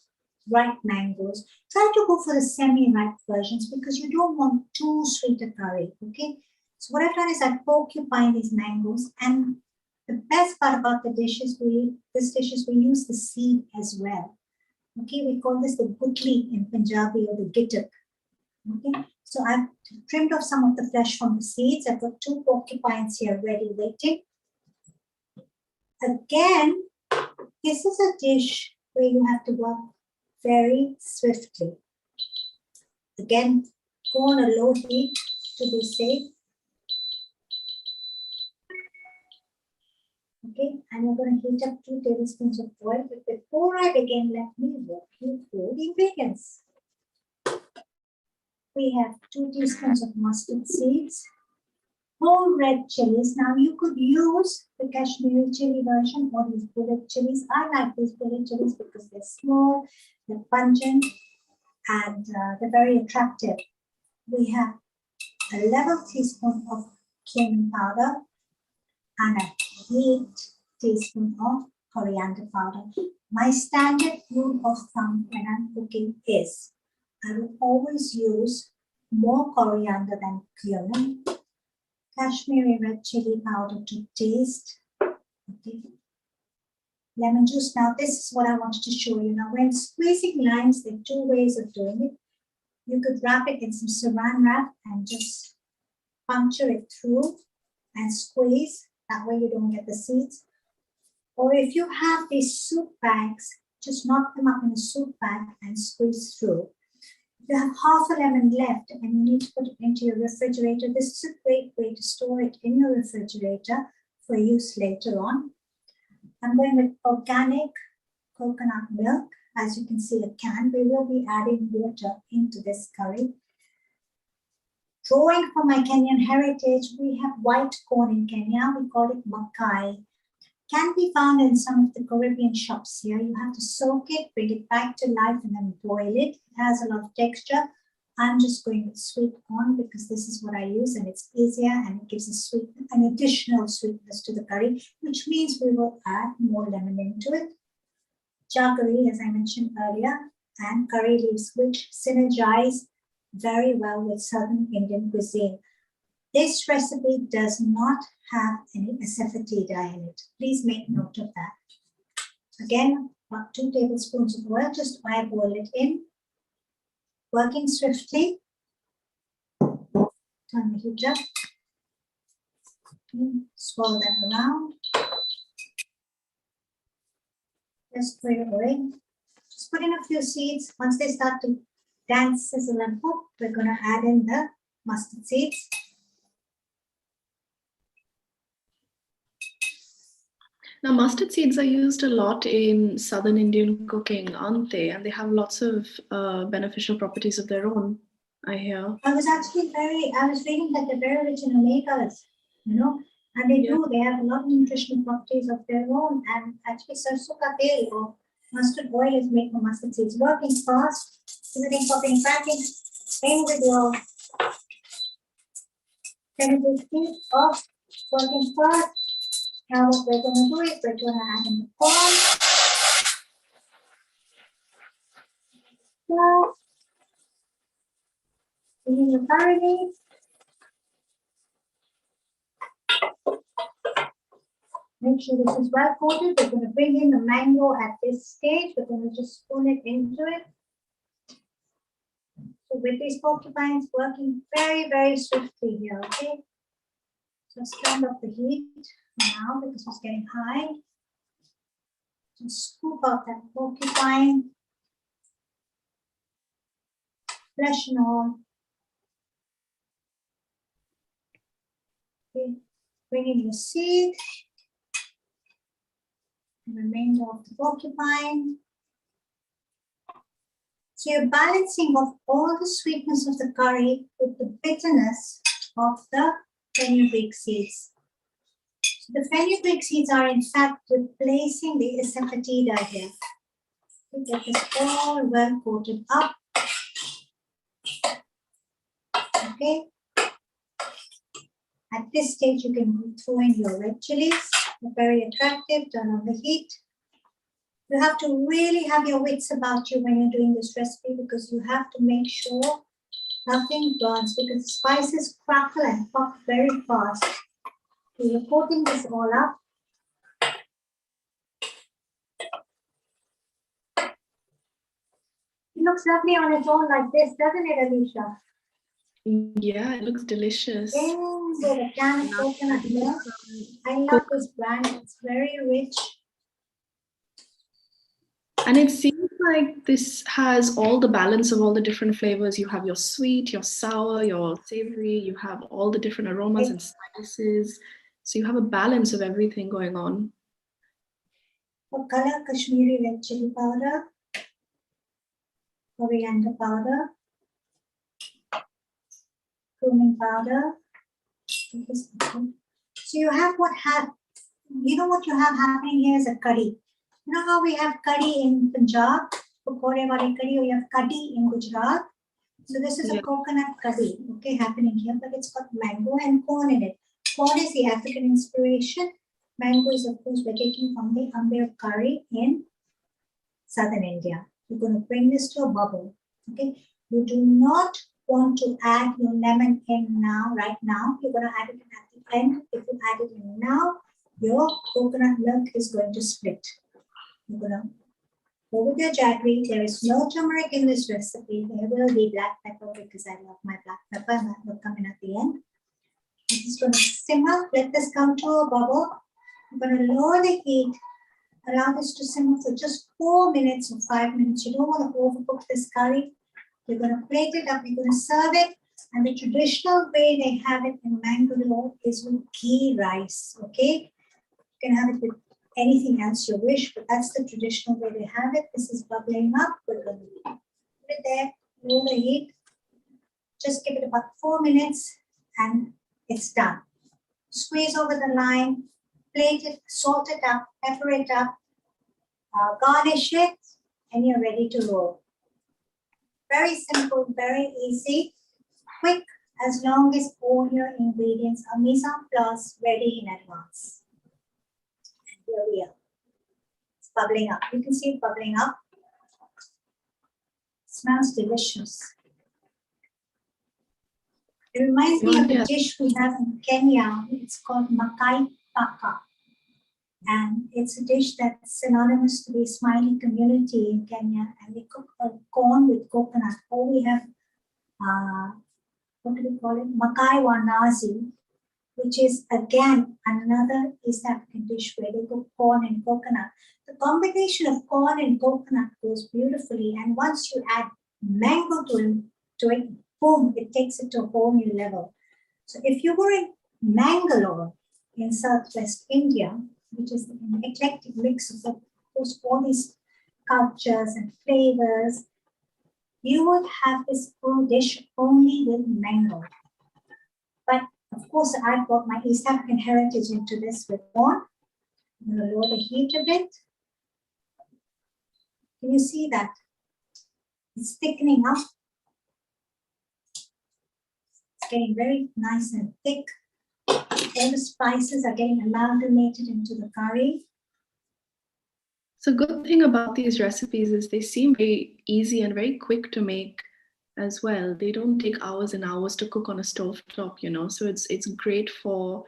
ripe mangoes. Try to go for the semi-ripe versions because you don't want too sweet a curry, okay? So what I've done is I've porcupined these mangoes, and the best part about the dish is we use the seed as well. Okay, we call this the gutli in Punjabi, or the gittuk. Okay, so I've trimmed off some of the flesh from the seeds. I've got 2 porcupines here ready waiting. Again, this is a dish where you have to work very swiftly. Again, go on a low heat to be safe. Okay, and we're going to heat up 2 tablespoons of oil. But before I begin, let me walk you through the ingredients. We have 2 teaspoons of mustard seeds, whole red chilies. Now you could use the Kashmiri chili version or these bullet chilies. I like these bullet chilies because they're small, they're pungent, and they're very attractive. We have a level teaspoon of cumin powder and a heaped teaspoon of coriander powder. My standard rule of thumb when I'm cooking is I will always use more coriander than cumin. Kashmiri red chili powder to taste. Okay. Lemon juice. Now, this is what I wanted to show you. Now, when squeezing limes, there are two ways of doing it. You could wrap it in some saran wrap and just puncture it through and squeeze. That way you don't get the seeds. Or if you have these soup bags, just knock them up in a soup bag and squeeze through. If you have half a lemon left and you need to put it into your refrigerator, this is a great way to store it in your refrigerator for use later on. I'm going with organic coconut milk. As you can see, a can. We will be adding water into this curry. Drawing from my Kenyan heritage, we have white corn in Kenya. We call it makai. Can be found in some of the Caribbean shops here. You have to soak it, bring it back to life, and then boil it. It has a lot of texture. I'm just going with sweet corn because this is what I use and it's easier and it gives an additional sweetness to the curry, which means we will add more lemon into it. Jaggery, as I mentioned earlier, and curry leaves, which synergize very well with Southern Indian cuisine. This recipe does not have any asafoetida in it. Please make note of that. Again, about 2 tablespoons of oil, just boil it in. Working swiftly. Turn the heat up. Swirl that around. Just put it away. Just put in a few seeds. Once they start to dance, sizzle, and cook, we're going to add in the mustard seeds. Now, mustard seeds are used a lot in Southern Indian cooking, aren't they? And they have lots of beneficial properties of their own, I hear. I was reading that they're very rich in omegas, and they have a lot of nutritional properties of their own. And actually, sarson ka tel or mustard oil is made from mustard seeds. Working fast, everything popping, cracking, same with your chemical seeds off, working fast. Now what we're going to do is we're going to add in the corn. Now, in the curry leaves. Make sure this is well coated. We're going to bring in the mango at this stage. We're going to just spoon it into it. So with these porcupines working very, very swiftly here, okay? Just turn off the heat now because it's getting high. Just scoop out that porcupine. Flesh and all. Okay. Bring in your seed. The remainder of the porcupine. So you're balancing of all the sweetness of the curry with the bitterness of the fenugreek seeds. So the fenugreek seeds are in fact replacing the asafoetida here. To get this all well coated up. Okay. At this stage, you can throw in your red chilies. They're very attractive. Turn on the heat. You have to really have your wits about you when you're doing this recipe because you have to make sure nothing burns because the spices crackle and pop very fast. So you're coating this all up. It looks lovely on its own like this, doesn't it, Alicia? Yeah, it looks delicious. With a can of coconut milk. I love this brand. It's very rich. And it seems like this has all the balance of all the different flavors. You have your sweet, your sour, your savory. You have all the different aromas and spices. So you have a balance of everything going on. For color, Kashmiri red chili powder, coriander powder, cumin powder. So you have what you have happening here is a curry. You know how we have curry in Punjab, pakode wale curry, or you have curry in Gujarat. So this is a coconut curry, okay, happening here, but it's got mango and corn in it. Corn is the African inspiration. Mango is, of course, we're taking from the Ambir curry in southern India. You're going to bring this to a bubble. Okay. You do not want to add your lemon in now, right now. You're going to add it in at the end. If you add it in now, your coconut milk is going to split. You're going to go with your jaggery. There is no turmeric in this recipe. There will be black pepper because I love my black pepper, and that will come in at the end. I'm just going to simmer. Let this come to a bubble. I'm going to lower the heat. Allow this to simmer for just 4 minutes or 5 minutes. You don't want to overcook this curry. You're going to plate it up. You're going to serve it. And the traditional way they have it in Mangalore is with ghee rice. Okay? You can have it with anything else you wish, but that's the traditional way they have it. This is bubbling up. We're going to put it there. Lower the heat. Just give it about 4 minutes and it's done. Squeeze over the lime. Plate it, salt it up, pepper it up, garnish it, and you're ready to roll. Very simple, very easy, quick, as long as all your ingredients are mise en place, ready in advance. And here we are. It's bubbling up. You can see it bubbling up. It smells delicious. It reminds me of a dish we have in Kenya. It's called makai paka. And it's a dish that's synonymous to the Smiley community in Kenya. And we cook corn with coconut. Or we have, what do we call it? Makai wa nazi, which is again another East African dish where they cook corn and coconut. The combination of corn and coconut goes beautifully. And once you add mango to it, boom, it takes it to a whole new level. So if you were in Mangalore in Southwest India, which is an eclectic mix of course, all these cultures and flavors, you would have this whole dish only with mango. But of course, I've got my East African heritage into this with corn. I'm going to lower the heat a bit. Can you see that? It's thickening up. It's getting very nice and thick. All the spices are getting amalgamated into the curry. So good thing about these recipes is they seem very easy and very quick to make as well. They don't take hours and hours to cook on a stove top, you know. So it's great for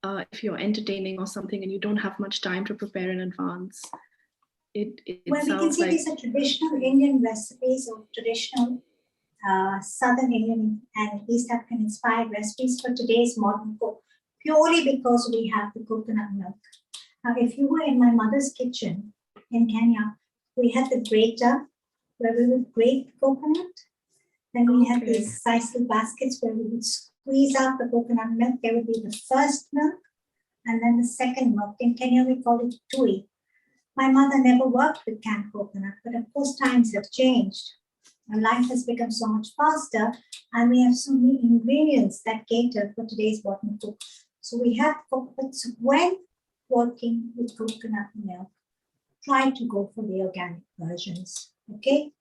if you're entertaining or something and you don't have much time to prepare in advance. Well, we can see these are traditional Indian recipes or traditional Southern Indian and East African inspired recipes for today's modern cook, purely because we have the coconut milk. Now, if you were in my mother's kitchen in Kenya, we had the grater where we would grate the coconut. Then we had these sisal baskets where we would squeeze out the coconut milk. There would be the first milk and then the second milk. In Kenya, we call it tui. My mother never worked with canned coconut, but of course times have changed. Our life has become so much faster and we have so many ingredients that cater for today's modern cook. So we have coconut. So when working with coconut milk, try to go for the organic versions. Okay?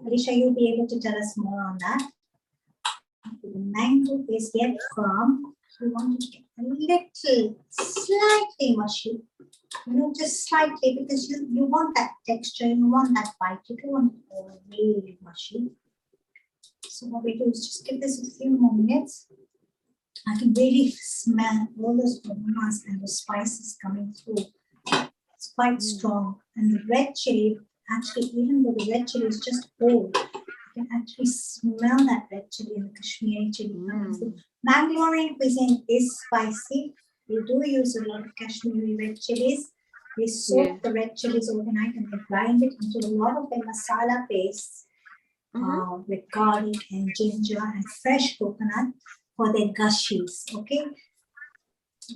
Alicia, you'll be able to tell us more on that. The mango is yet firm. So we want to get a little, slightly mushy. You know, just slightly, because you want that texture, you want that bite. You don't want it really mushy. So what we do is just give this a few more minutes. I can really smell all those aromas and the spices coming through. It's quite strong. And the red chili, actually, even though the red chili is just whole, you can actually smell that red chili and the Kashmiri chili coming through. Mangalorean cuisine is spicy. We do use a lot of Kashmiri red chilies. We soak the red chilies overnight and we grind it into a lot of the masala pastes with garlic and ginger and fresh coconut for their gashis, okay?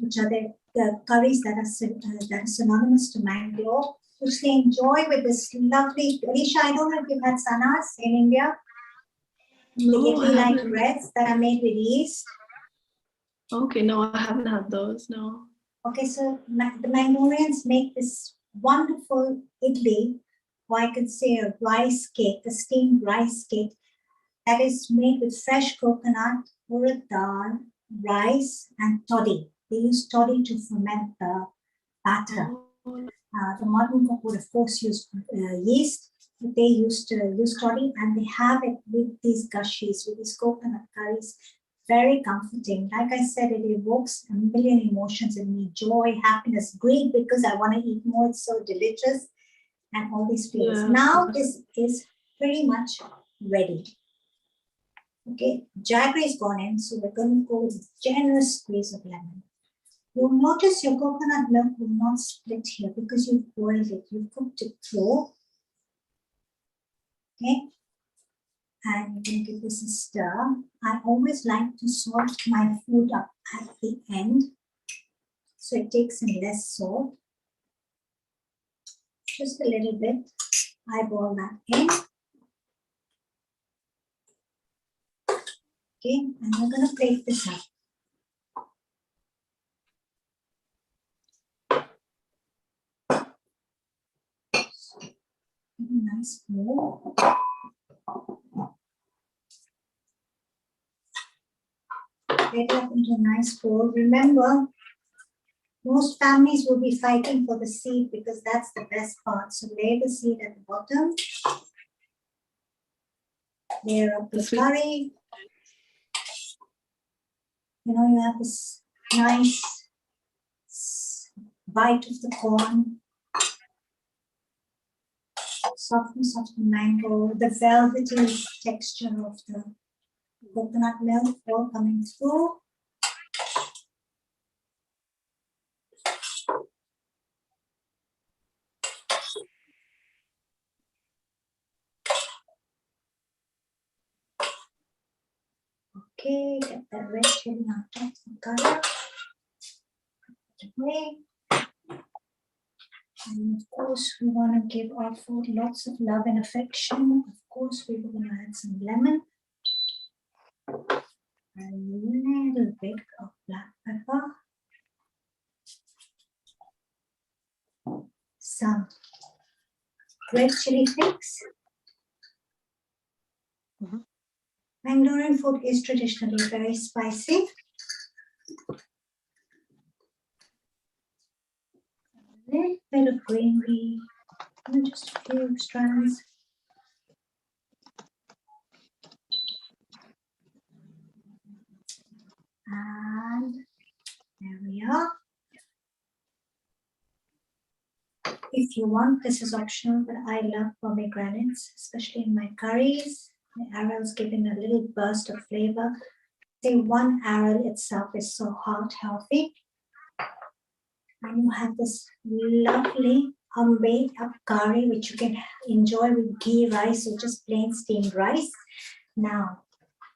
Which are the curries that are synonymous to Mangalore, which they enjoy with this lovely. Alicia, I don't know if you've had sanas in India. No, the idli-like breads that are made with yeast. Okay, no, I haven't had those, no. Okay, so the Mangaloreans make this wonderful idli, or I could say a rice cake, a steamed rice cake that is made with fresh coconut, urad dal, rice, and toddy. They use toddy to ferment the batter. The modern cook would of course use yeast, but they used to use toddy, and they have it with these gushies, with these coconut curries. Very comforting. Like I said, it evokes a million emotions in me: joy, happiness, greed, because I want to eat more. It's so delicious, and all these feelings. Yeah. Now this is pretty much ready. Okay, jaggery is gone in, so we're going to go with a generous squeeze of lemon. You'll notice your coconut milk will not split here because you've boiled it, you've cooked it through. Okay, and you can give this a stir. I always like to salt my food up at the end, so it takes in less salt. Just a little bit. Eyeball that in. Okay, and we're going to plate this up. Nice bowl. Get it up into a nice bowl. Remember, most families will be fighting for the seed because that's the best part. So lay the seed at the bottom. Layer up the curry. You know, you have this nice bite of the corn. Softness of the mango, the velvety texture of the coconut milk all coming through. Okay, get that red chili on top of the color. Away. And of course, we want to give our food lots of love and affection. Of course, we were going to add some lemon. A little bit of black pepper. Some red chili flakes. Mangalorean food is traditionally very spicy. A little bit of greenery, just a few strands. And there we are. If you want, this is optional, but I love pomegranates, especially in my curries. The arrows give it a little burst of flavor. Say one arrow itself is so heart healthy. And you have this lovely made up curry, which you can enjoy with ghee rice or just plain steamed rice. Now,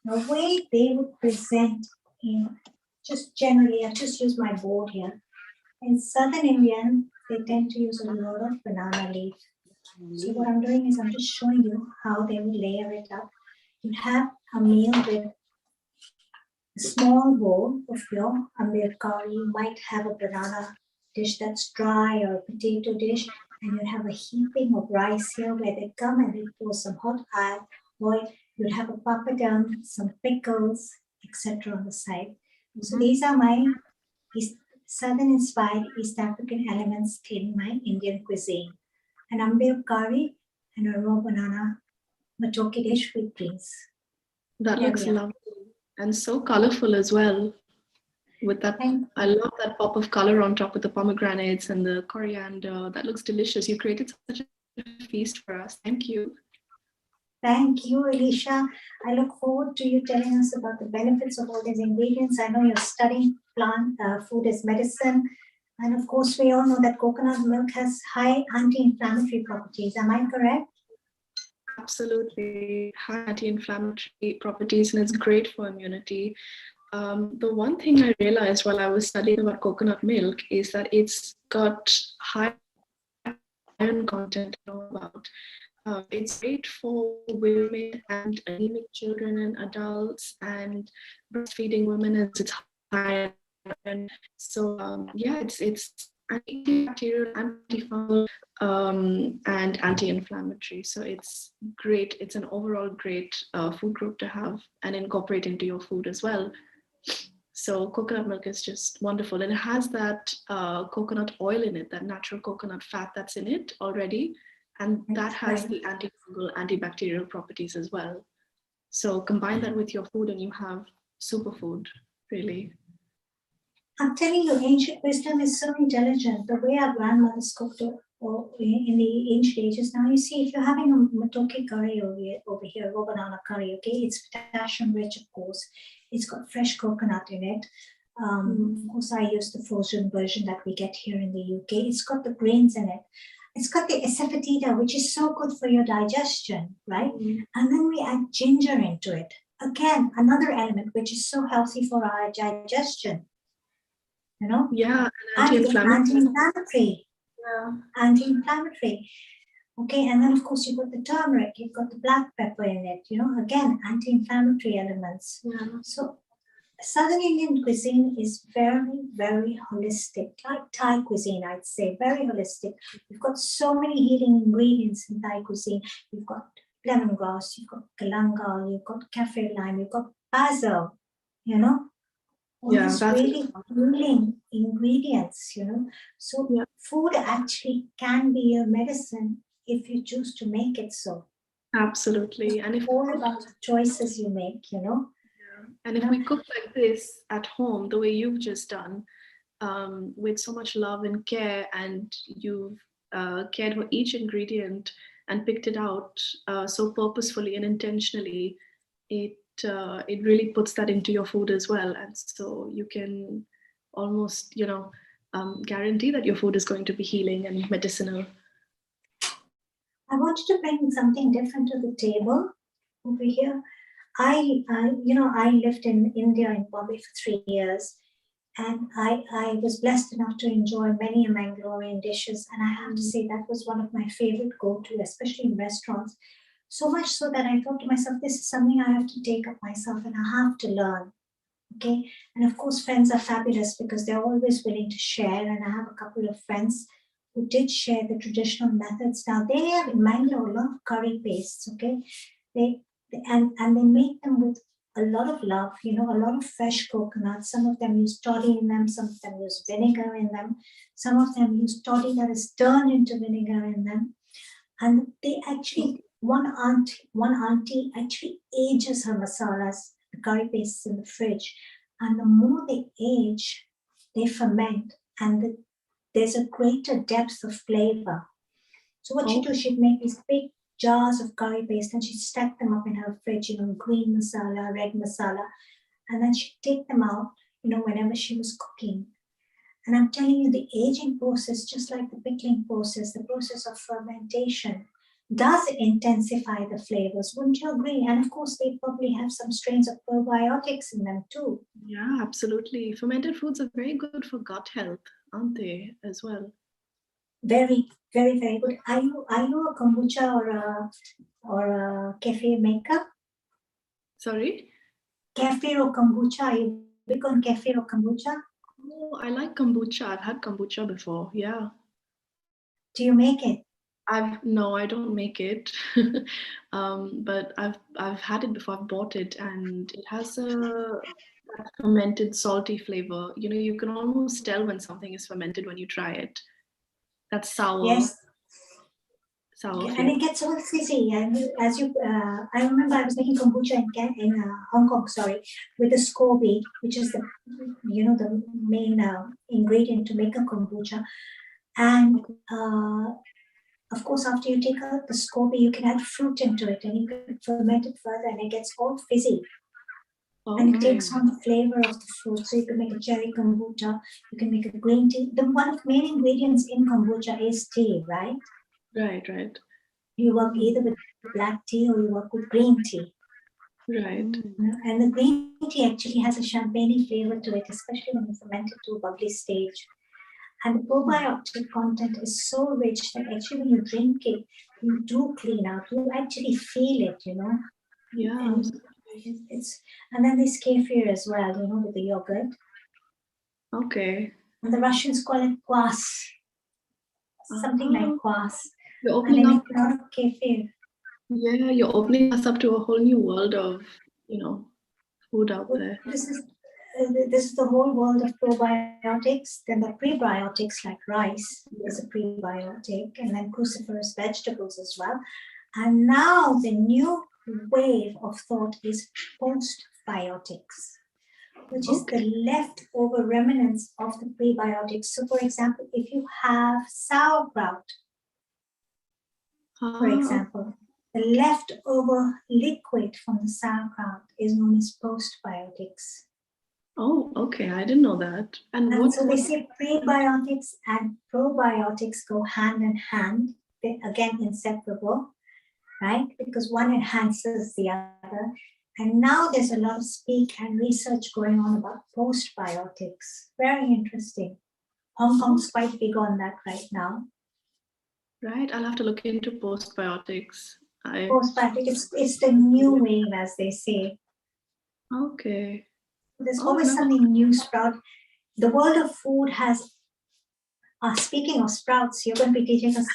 the way they would present in just generally, I just use my board here. In Southern Indian, they tend to use a lot of banana leaf. So what I'm doing is I'm just showing you how they would layer it up. You'd have a meal with a small bowl of your ambir curry. You might have a banana dish that's dry or a potato dish, and you have a heaping of rice here where they come and they pour some hot oil. You'd have a papadum, some pickles, etc. on the side. So these are my Southern-inspired East African elements in my Indian cuisine. An ambir curry and a raw banana matoke dish with greens. That looks lovely and so colorful as well. With that, I love that pop of color on top of the pomegranates and the coriander. That looks delicious. You created such a feast for us. Thank you. Thank you, Alicia. I look forward to you telling us about the benefits of all these ingredients. I know you're studying plant food as medicine. And of course, we all know that coconut milk has high anti-inflammatory properties. Am I correct? Absolutely. High anti-inflammatory properties, and it's great for immunity. The one thing I realized while I was studying about coconut milk is that it's got high iron content. It's great for women and anemic children and adults and breastfeeding women as it's high iron. So it's antibacterial, antifungal, and anti-inflammatory. So it's great. It's an overall great food group to have and incorporate into your food as well. So coconut milk is just wonderful. And it has that coconut oil in it, that natural coconut fat that's in it already. And that has the antifungal, antibacterial properties as well. So combine that with your food and you have superfood, really. I'm telling you, ancient wisdom is so intelligent. The way our grandmothers cooked it or in the ancient ages. Now you see, if you're having a matoke curry over here, raw banana curry, okay, it's potassium rich, of course. It's got fresh coconut in it. Of course, I use the frozen version that we get here in the UK. It's got the grains in it. It's got the asafoetida, which is so good for your digestion, right? And then we add ginger into it. Again, another element which is so healthy for our digestion. You know? Yeah, anti-inflammatory. Yeah. Anti-inflammatory. Okay, and then of course you've got the turmeric, you've got the black pepper in it, you know, again, anti-inflammatory elements. Yeah. So Southern Indian cuisine is very, very holistic, like Thai cuisine, I'd say, very holistic. You've got so many healing ingredients in Thai cuisine. You've got lemongrass, you've got galangal, you've got kaffir lime, you've got basil, you know, all these really healing ingredients, you know. So food actually can be your medicine if you choose to make it so. Absolutely. And it's all about the choices you make, you know. And if we cook like this at home, the way you've just done, with so much love and care, and you've cared for each ingredient and picked it out so purposefully and intentionally, it really puts that into your food as well. And so you can almost, you know, guarantee that your food is going to be healing and medicinal. I wanted to bring something different to the table over here. I lived in India, in Bombay for 3 years, and I was blessed enough to enjoy many Mangalorean dishes, and I have to say that was one of my favorite go-to, especially in restaurants. So much so that I thought to myself, this is something I have to take up myself and I have to learn. Okay, and of course, friends are fabulous because they're always willing to share, and I have a couple of friends who did share the traditional methods. Now they have in Mangalore a lot of curry pastes. Okay, and they make them with a lot of love, you know, a lot of fresh coconut. Some of them use toddy in them, some of them use vinegar in them, some of them use toddy that is turned into vinegar in them. And they actually, one auntie actually ages her masalas, the curry pastes in the fridge. And the more they age, they ferment, and there's a greater depth of flavor. So what she'd do, she'd make these big jars of curry paste and she'd stack them up in her fridge, you know, green masala, red masala, and then she'd take them out, you know, whenever she was cooking. And I'm telling you, the aging process, just like the pickling process, the process of fermentation, does intensify the flavors. Wouldn't you agree? And of course, they probably have some strains of probiotics in them too. Yeah, absolutely. Fermented foods are very good for gut health, aren't they, as well? Very, very, very good. Are you a kombucha or a kefir maker? Sorry? Kefir or kombucha? Are you big on kefir or kombucha? Oh, I like kombucha. I've had kombucha before. Yeah. Do you make it? No, I don't make it. But I've had it before. I've bought it, and it has a fermented salty flavor. You know, you can almost tell when something is fermented when you try it. That's sour. Yes. Sour. And it gets all fizzy. And I remember I was making kombucha in Hong Kong, with the SCOBY, which is the main ingredient to make a kombucha. And of course, after you take out the SCOBY, you can add fruit into it, and you can ferment it further, and it gets all fizzy. Okay. And it takes on the flavor of the fruit. So you can make a cherry kombucha, you can make a green tea. One of the main ingredients in kombucha is tea, right? Right. You work either with black tea or you work with green tea. Right. And the green tea actually has a champagne flavor to it, especially when you ferment it to a bubbly stage. And the probiotic content is so rich that actually when you drink it, you do clean out. You actually feel it, you know. Yeah. And then there's kefir as well, you know, with the yogurt. Okay. And the Russians call it kvass. Something like kvass. You're opening and they up make a lot of kefir. Yeah, you're opening us up to a whole new world of, you know, food out there. this is the whole world of probiotics. Then the prebiotics, like rice is a prebiotic, and then cruciferous vegetables as well. And now the new wave of thought is postbiotics, which is the leftover remnants of the prebiotics. So, for example, if you have sauerkraut, for example, the leftover liquid from the sauerkraut is known as postbiotics. Oh, okay. I didn't know that. And so they say prebiotics and probiotics go hand in hand. They're again inseparable, right? Because one enhances the other. And now there's a lot of speak and research going on about postbiotics. Very interesting. Hong Kong's quite big on that right now. Right, I'll have to look into postbiotics. Postbiotics, it's the new wave, as they say. Okay. There's always something new sprout. The world of food has, speaking of sprouts, you're going to be teaching us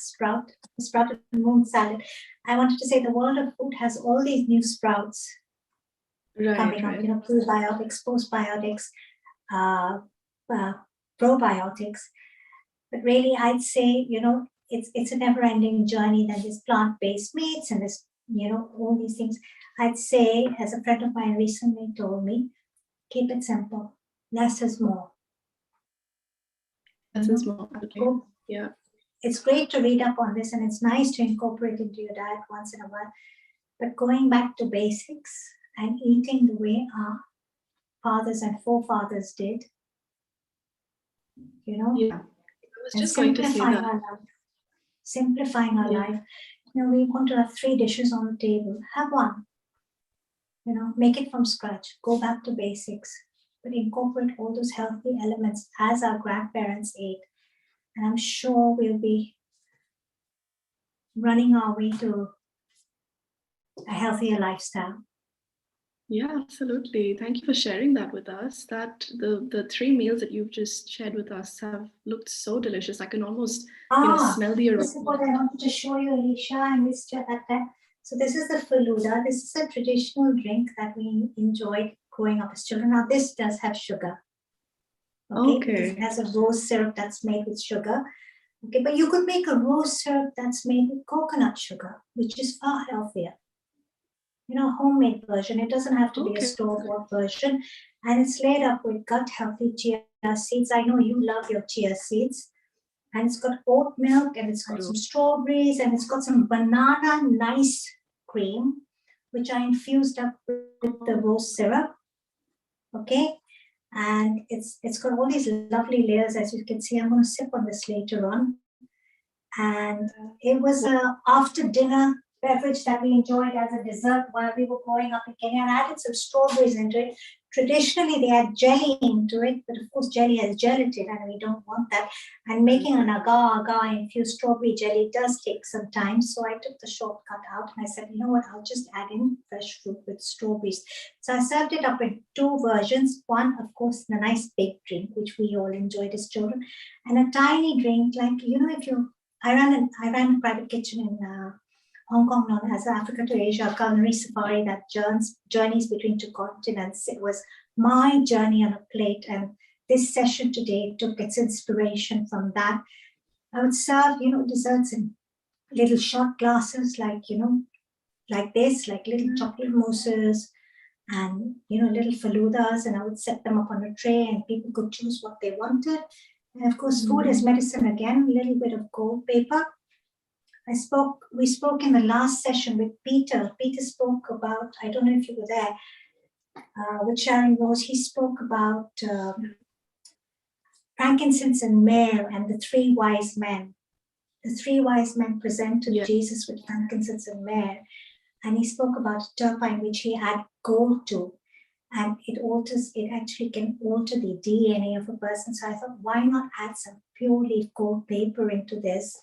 sprouted moon salad. I wanted to say the world of food has all these new sprouts coming up, prebiotics, postbiotics, probiotics. But really, I'd say, it's a never-ending journey. Then there's plant-based meats and there's, all these things. I'd say, as a friend of mine recently told me, keep it simple. Less is more. Less is more. Okay. Yeah. It's great to read up on this, and it's nice to incorporate into your diet once in a while. But going back to basics and eating the way our fathers and forefathers did, Yeah. I was and just going to say that. Simplifying our life. We want to have 3 dishes on the table. Have one. Make it from scratch. Go back to basics. But incorporate all those healthy elements as our grandparents ate. And I'm sure we'll be running our way to a healthier lifestyle. Yeah, absolutely. Thank you for sharing that with us. That the 3 meals that you've just shared with us have looked so delicious. I can almost smell the aroma. This is what I wanted to show you, Alicia. I missed it at that. So this is the faluda. This is a traditional drink that we enjoyed growing up as children. Now this does have sugar. Okay. It has a rose syrup that's made with sugar. Okay, but you could make a rose syrup that's made with coconut sugar, which is far healthier. Homemade version. It doesn't have to be a store-bought version. And it's laid up with gut-healthy chia seeds. I know you love your chia seeds. And it's got oat milk, and it's got some strawberries, and it's got some banana nice cream, which I infused up with the rose syrup. Okay. And it's got all these lovely layers, as you can see. I'm going to sip on this later on. And it was a after-dinner beverage that we enjoyed as a dessert while we were growing up in Kenya, and added some strawberries into it. Traditionally, they add jelly into it, but of course, jelly has gelatin, and we don't want that. And making an agar infused strawberry jelly does take some time, so I took the shortcut out, and I said, you know what, I'll just add in fresh fruit with strawberries. So I served it up in 2 versions. One, of course, the nice big drink, which we all enjoyed as children, and a tiny drink, like, I ran a private kitchen in Hong Kong, known as Africa to Asia Culinary Safari, that journeys between 2 continents. It was my journey on a plate, and this session today took its inspiration from that. I would serve, desserts in little shot glasses, like this, like little chocolate mousses and, little faludas, and I would set them up on a tray, and people could choose what they wanted. And of course, food is medicine again, a little bit of gold paper. We spoke in the last session with Peter. Peter spoke about, I don't know if you were there, with Sharon Rose. He spoke about frankincense and myrrh and the 3 wise men. The 3 wise men presented Jesus with frankincense and myrrh. And he spoke about a turpentine which he had gold to. And it actually can alter the DNA of a person. So I thought, why not add some pure leaf gold paper into this?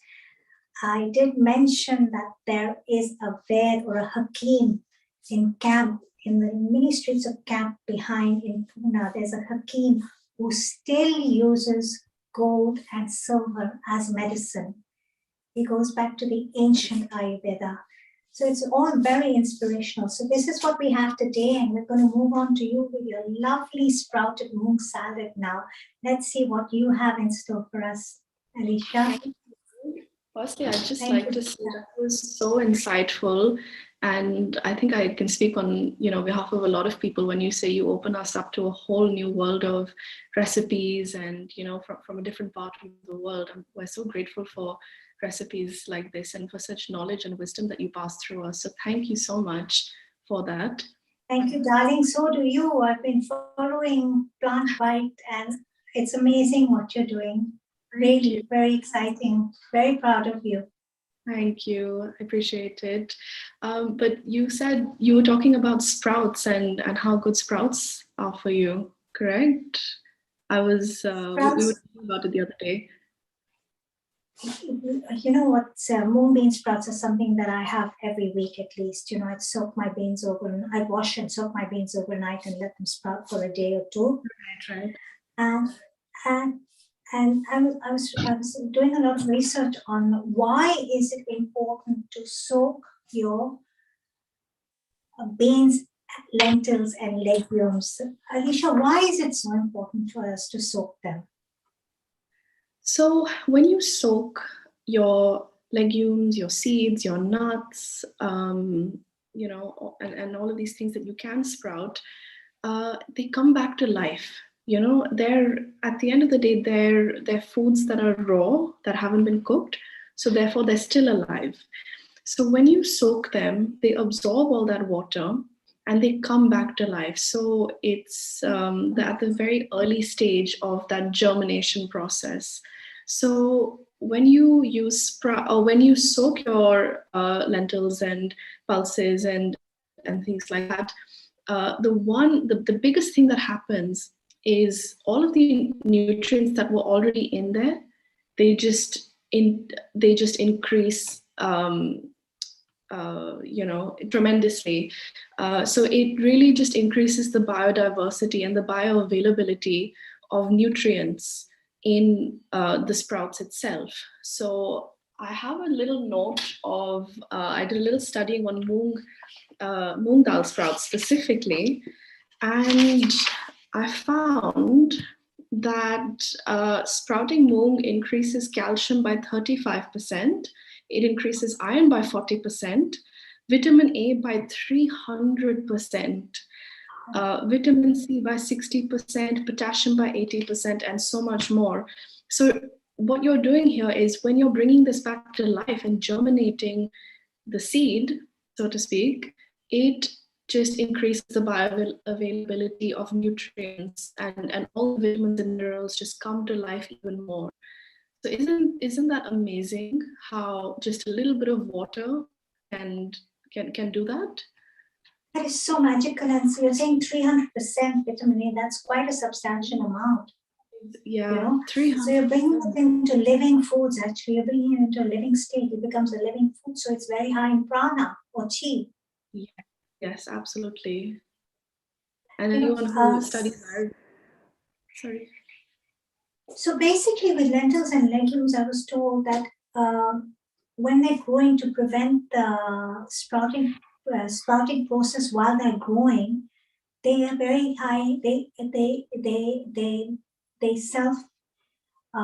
I did mention that there is a Ved or a Hakim in camp, in the mini streets of camp behind in Pune. There's a Hakim who still uses gold and silver as medicine. He goes back to the ancient Ayurveda. So it's all very inspirational. So this is what we have today, and we're going to move on to you with your lovely sprouted moong salad now. Let's see what you have in store for us, Alicia. Firstly, I'd just like to say that was so insightful. And I think I can speak on, behalf of a lot of people when you say you open us up to a whole new world of recipes and, from a different part of the world. And we're so grateful for recipes like this and for such knowledge and wisdom that you pass through us. So thank you so much for that. Thank you, darling. So do you. I've been following Plant Bite, and it's amazing what you're doing. Really, very exciting. Very proud of you. Thank you. I appreciate it. But you said you were talking about sprouts and how good sprouts are for you, correct? We were talking about it the other day. You know what? Moong bean sprouts are something that I have every week at least. I soak my beans I wash and soak my beans overnight and let them sprout for a day or two. Right. And I was doing a lot of research on why is it important to soak your beans, lentils, and legumes. Alicia, why is it so important for us to soak them? So when you soak your legumes, your seeds, your nuts, and all of these things that you can sprout, they come back to life. They're at the end of the day, they're foods that are raw, that haven't been cooked. So therefore, they're still alive. So when you soak them, they absorb all that water and they come back to life. So it's at the very early stage of that germination process. So when you soak your lentils and pulses and things like that, the biggest thing that happens is all of the nutrients that were already in there, they just increase tremendously. So it really just increases the biodiversity and the bioavailability of nutrients in the sprouts itself. So I have a little note of, I did a little studying on moong dal sprouts specifically, and I found that sprouting moong increases calcium by 35%, it increases iron by 40%, vitamin A by 300%, vitamin C by 60%, potassium by 80%, and so much more. So what you're doing here is when you're bringing this back to life and germinating the seed, so to speak, it just increases the bioavailability of nutrients and all the vitamins and minerals just come to life even more. So isn't that amazing how just a little bit of water can do that? That is so magical. And so you're saying 300% vitamin A, that's quite a substantial amount. Yeah, 300%. So you're bringing it into living foods, actually. You're bringing it into a living state. It becomes a living food. So it's very high in prana or chi. Yeah. Yes, absolutely. And anyone who studies Ayurveda. Sorry. So basically with lentils and legumes, I was told that when they're growing, to prevent the sprouting process while they're growing, they are very high, they self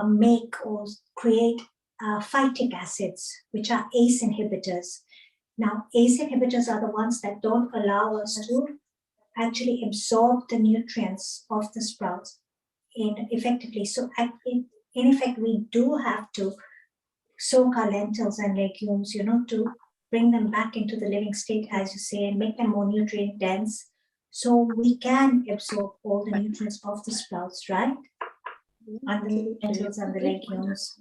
make or create phytic acids, which are ACE inhibitors. Now, ACE inhibitors are the ones that don't allow us to actually absorb the nutrients of the sprouts effectively. So in effect, we do have to soak our lentils and legumes, to bring them back into the living state, as you say, and make them more nutrient dense, so we can absorb all the nutrients of the sprouts, right? And the lentils and the legumes.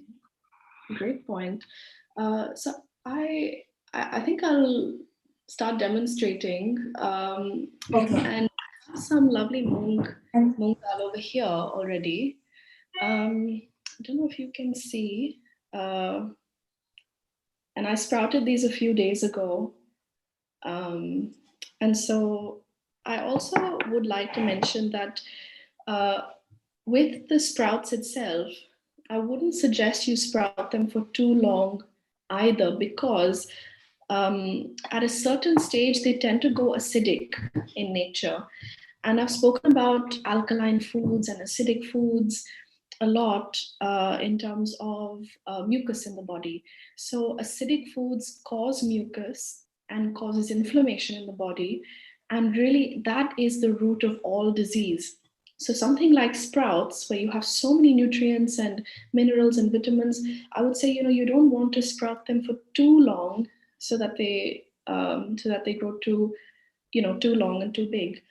Great point. So I think I'll start demonstrating. Okay. And some lovely moong dal over here already. I don't know if you can see. And I sprouted these a few days ago. And so I also would like to mention that with the sprouts itself, I wouldn't suggest you sprout them for too long either, because at a certain stage, they tend to go acidic in nature. And I've spoken about alkaline foods and acidic foods a lot in terms of mucus in the body. So acidic foods cause mucus and causes inflammation in the body. And really, that is the root of all disease. So something like sprouts, where you have so many nutrients and minerals and vitamins, I would say, you don't want to sprout them for too long so that they grow too long and too big,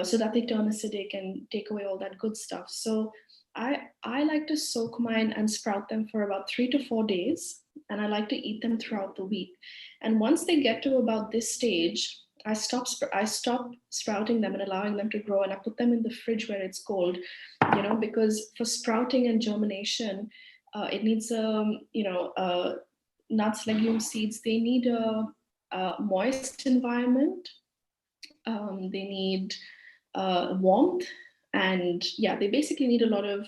so that they turn acidic and take away all that good stuff. So I like to soak mine and sprout them for about 3 to 4 days, and I like to eat them throughout the week. And once they get to about this stage, I stop sprouting them and allowing them to grow, and I put them in the fridge where it's cold, because for sprouting and germination, it needs nuts, legume, seeds. They need a moist environment. They need warmth, and they basically need a lot of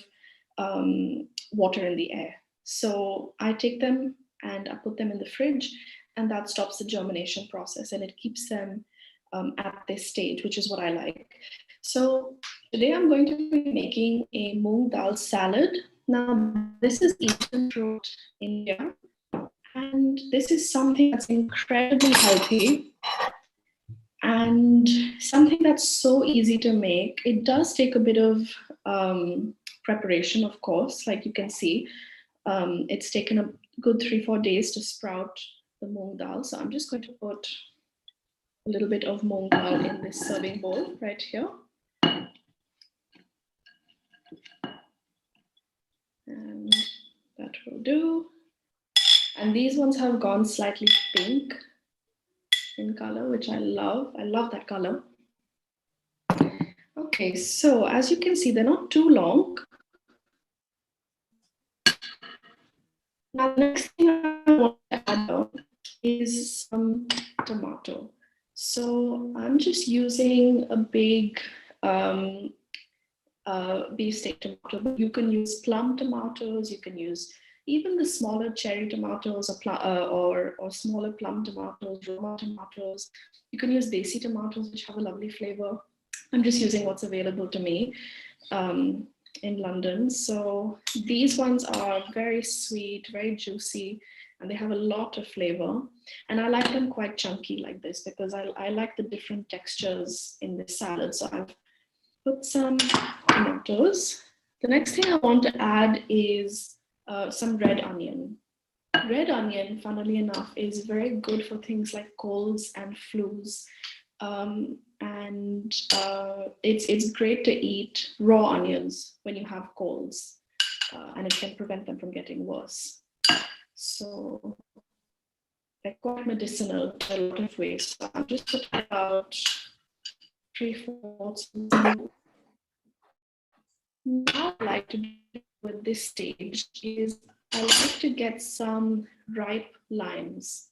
water in the air. So I take them and I put them in the fridge, and that stops the germination process and it keeps them at this stage, which is what I like. So today I'm going to be making a moong dal salad. Now, this is eaten throughout India, and this is something that's incredibly healthy and something that's so easy to make. It does take a bit of preparation, of course, like you can see. It's taken a good 3-4 days to sprout the moong dal. So I'm just going to put a little bit of moong dal in this serving bowl right here. And that will do. And these ones have gone slightly pink in color, which I love. I love that color. Okay, so as you can see, they're not too long. Now, the next thing I want to add on is some tomato. So I'm just using a big beefsteak tomato. You can use plum tomatoes. You can use even the smaller cherry tomatoes or smaller plum tomatoes, Roma tomatoes. You can use desi tomatoes, which have a lovely flavor. I'm just using what's available to me in London. So these ones are very sweet, very juicy, and they have a lot of flavor. And I like them quite chunky like this because I like the different textures in this salad. So I've put some tomatoes. The next thing I want to add is some red onion. Red onion, funnily enough, is very good for things like colds and flus. And it's great to eat raw onions when you have colds, and it can prevent them from getting worse. So they're quite medicinal in a lot of ways. So I'm just putting about 3/4. Now I like to do at this stage is I like to get some ripe limes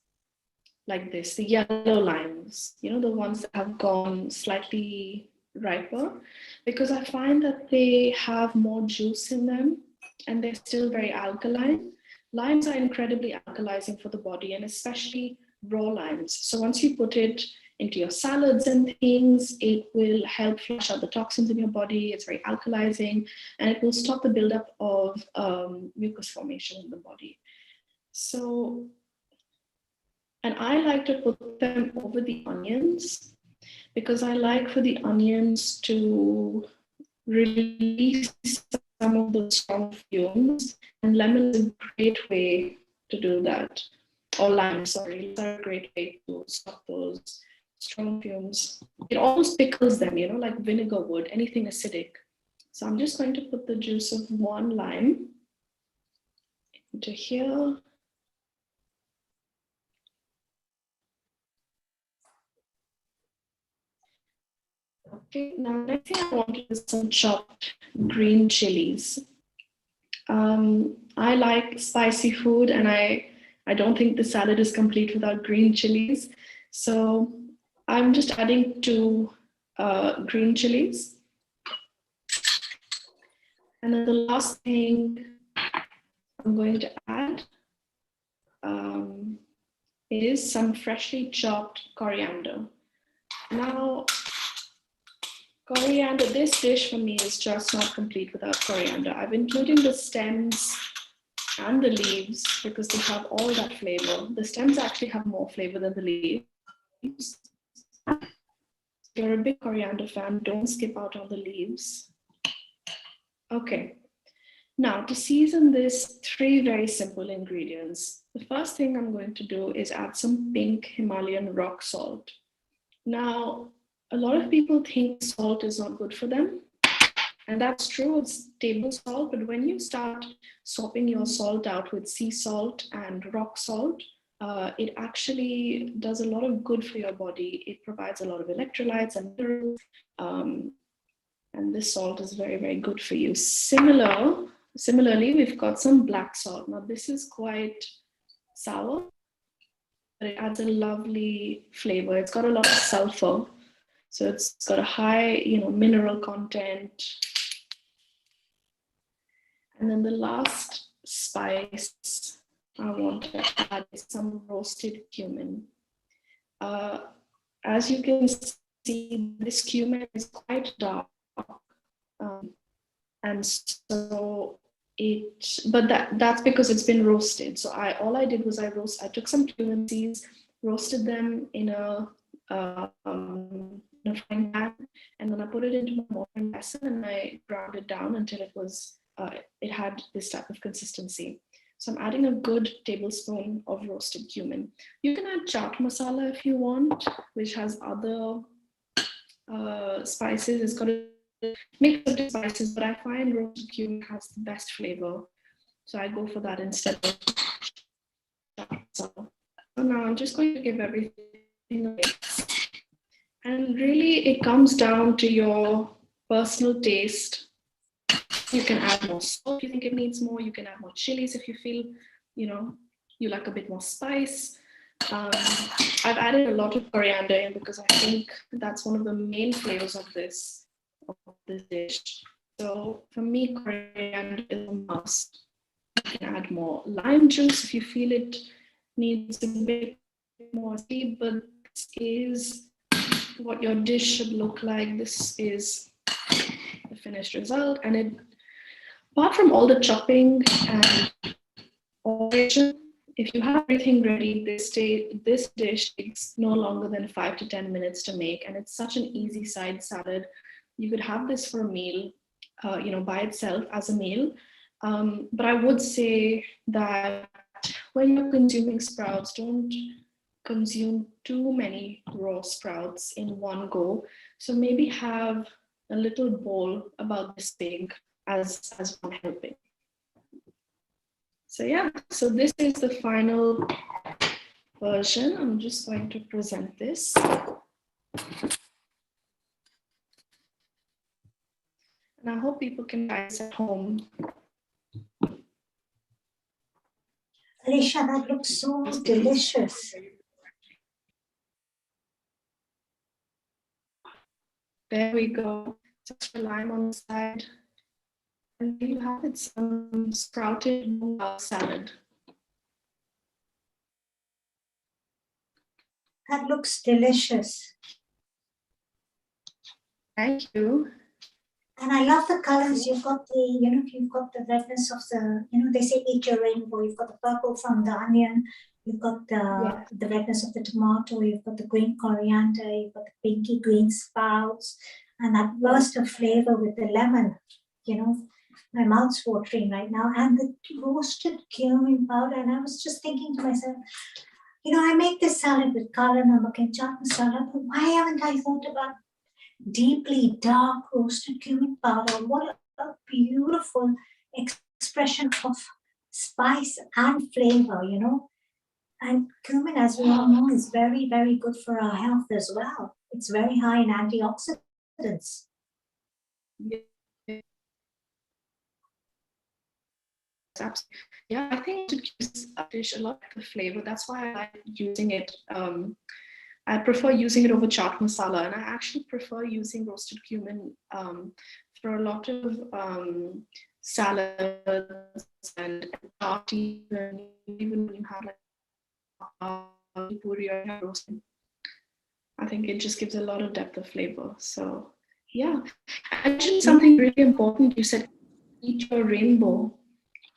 like this, the yellow limes, the ones that have gone slightly riper, because I find that they have more juice in them and they're still very alkaline. Limes are incredibly alkalizing for the body, and especially raw limes. So once you put it into your salads and things, it will help flush out the toxins in your body. It's very alkalizing, and it will stop the buildup of mucus formation in the body. So, and I like to put them over the onions because I like for the onions to release some of those strong fumes, and lemon is a great way to do that. Or lime, sorry, is a great way to stop those strong fumes. It almost pickles them, like vinegar would, anything acidic. So I'm just going to put the juice of one lime into here. Okay, now next thing I want is some chopped green chilies. I like spicy food, and I don't think the salad is complete without green chilies. So I'm just adding 2 green chilies. And then the last thing I'm going to add is some freshly chopped coriander. Now, coriander, this dish for me is just not complete without coriander. I've included the stems and the leaves because they have all that flavor. The stems actually have more flavor than the leaves. If you're a big coriander fan, don't skip out on the leaves. Okay. Now, to season this, 3 very simple ingredients. The first thing I'm going to do is add some pink Himalayan rock salt. Now, a lot of people think salt is not good for them. And that's true, it's table salt, but when you start swapping your salt out with sea salt and rock salt, it actually does a lot of good for your body. It provides a lot of electrolytes and minerals, and this salt is very, very good for you. Similarly, we've got some black salt. Now, this is quite sour, but it adds a lovely flavor. It's got a lot of sulfur, so it's got a high, mineral content. And then the last spice I want to add is some roasted cumin. As you can see, this cumin is quite dark. And so that's because it's been roasted. So all I did was I took some cumin seeds, roasted them in a frying pan, and then I put it into my mortar vessel and I ground it down until it had this type of consistency. So I'm adding a good tablespoon of roasted cumin. You can add chaat masala if you want, which has other spices. It's got a mix of spices, but I find roasted cumin has the best flavor. So I go for that instead of chaat masala. So now I'm just going to give everything a mix. And really it comes down to your personal taste. You can add more salt if you think it needs more. You can add more chilies if you feel, you like a bit more spice. I've added a lot of coriander in because I think that's one of the main flavors of this dish. So for me, coriander is a must. You can add more lime juice if you feel it needs a bit more sweet, but this is what your dish should look like. This is the finished result, and apart from all the chopping and operation, if you have everything ready, this dish takes no longer than 5 to 10 minutes to make, and it's such an easy side salad. You could have this for a meal, by itself as a meal. But I would say that when you're consuming sprouts, don't consume too many raw sprouts in one go. So maybe have a little bowl about this big as one helping. So yeah, so this is the final version. I'm just going to present this. And I hope people can try this at home. Alicia, that looks so delicious. There we go. Just for lime on the side. And there you have it, some sprouted salad. That looks delicious. Thank you. And I love the colors. You've got you've got the redness of the, they say eat your rainbow. You've got the purple from the onion. You've got the redness of the tomato. You've got the green coriander. You've got the pinky green sprouts. And that burst of flavor with the lemon, my mouth's watering right now. And the roasted cumin powder. And I was just thinking to myself, I make this salad with kala namak and chaat masala, but why haven't I thought about deeply dark roasted cumin powder? What a beautiful expression of spice and flavor, And cumin, as we all know, is very, very good for our health as well. It's very high in antioxidants. Yeah, I think it gives a dish a lot of the flavor. That's why I like using it. I prefer using it over chaat masala, and I actually prefer using roasted cumin for a lot of salads and parties, even when you have puri or you have roasted. I think it just gives a lot of depth of flavor. So yeah, I mentioned something really important. You said eat your rainbow.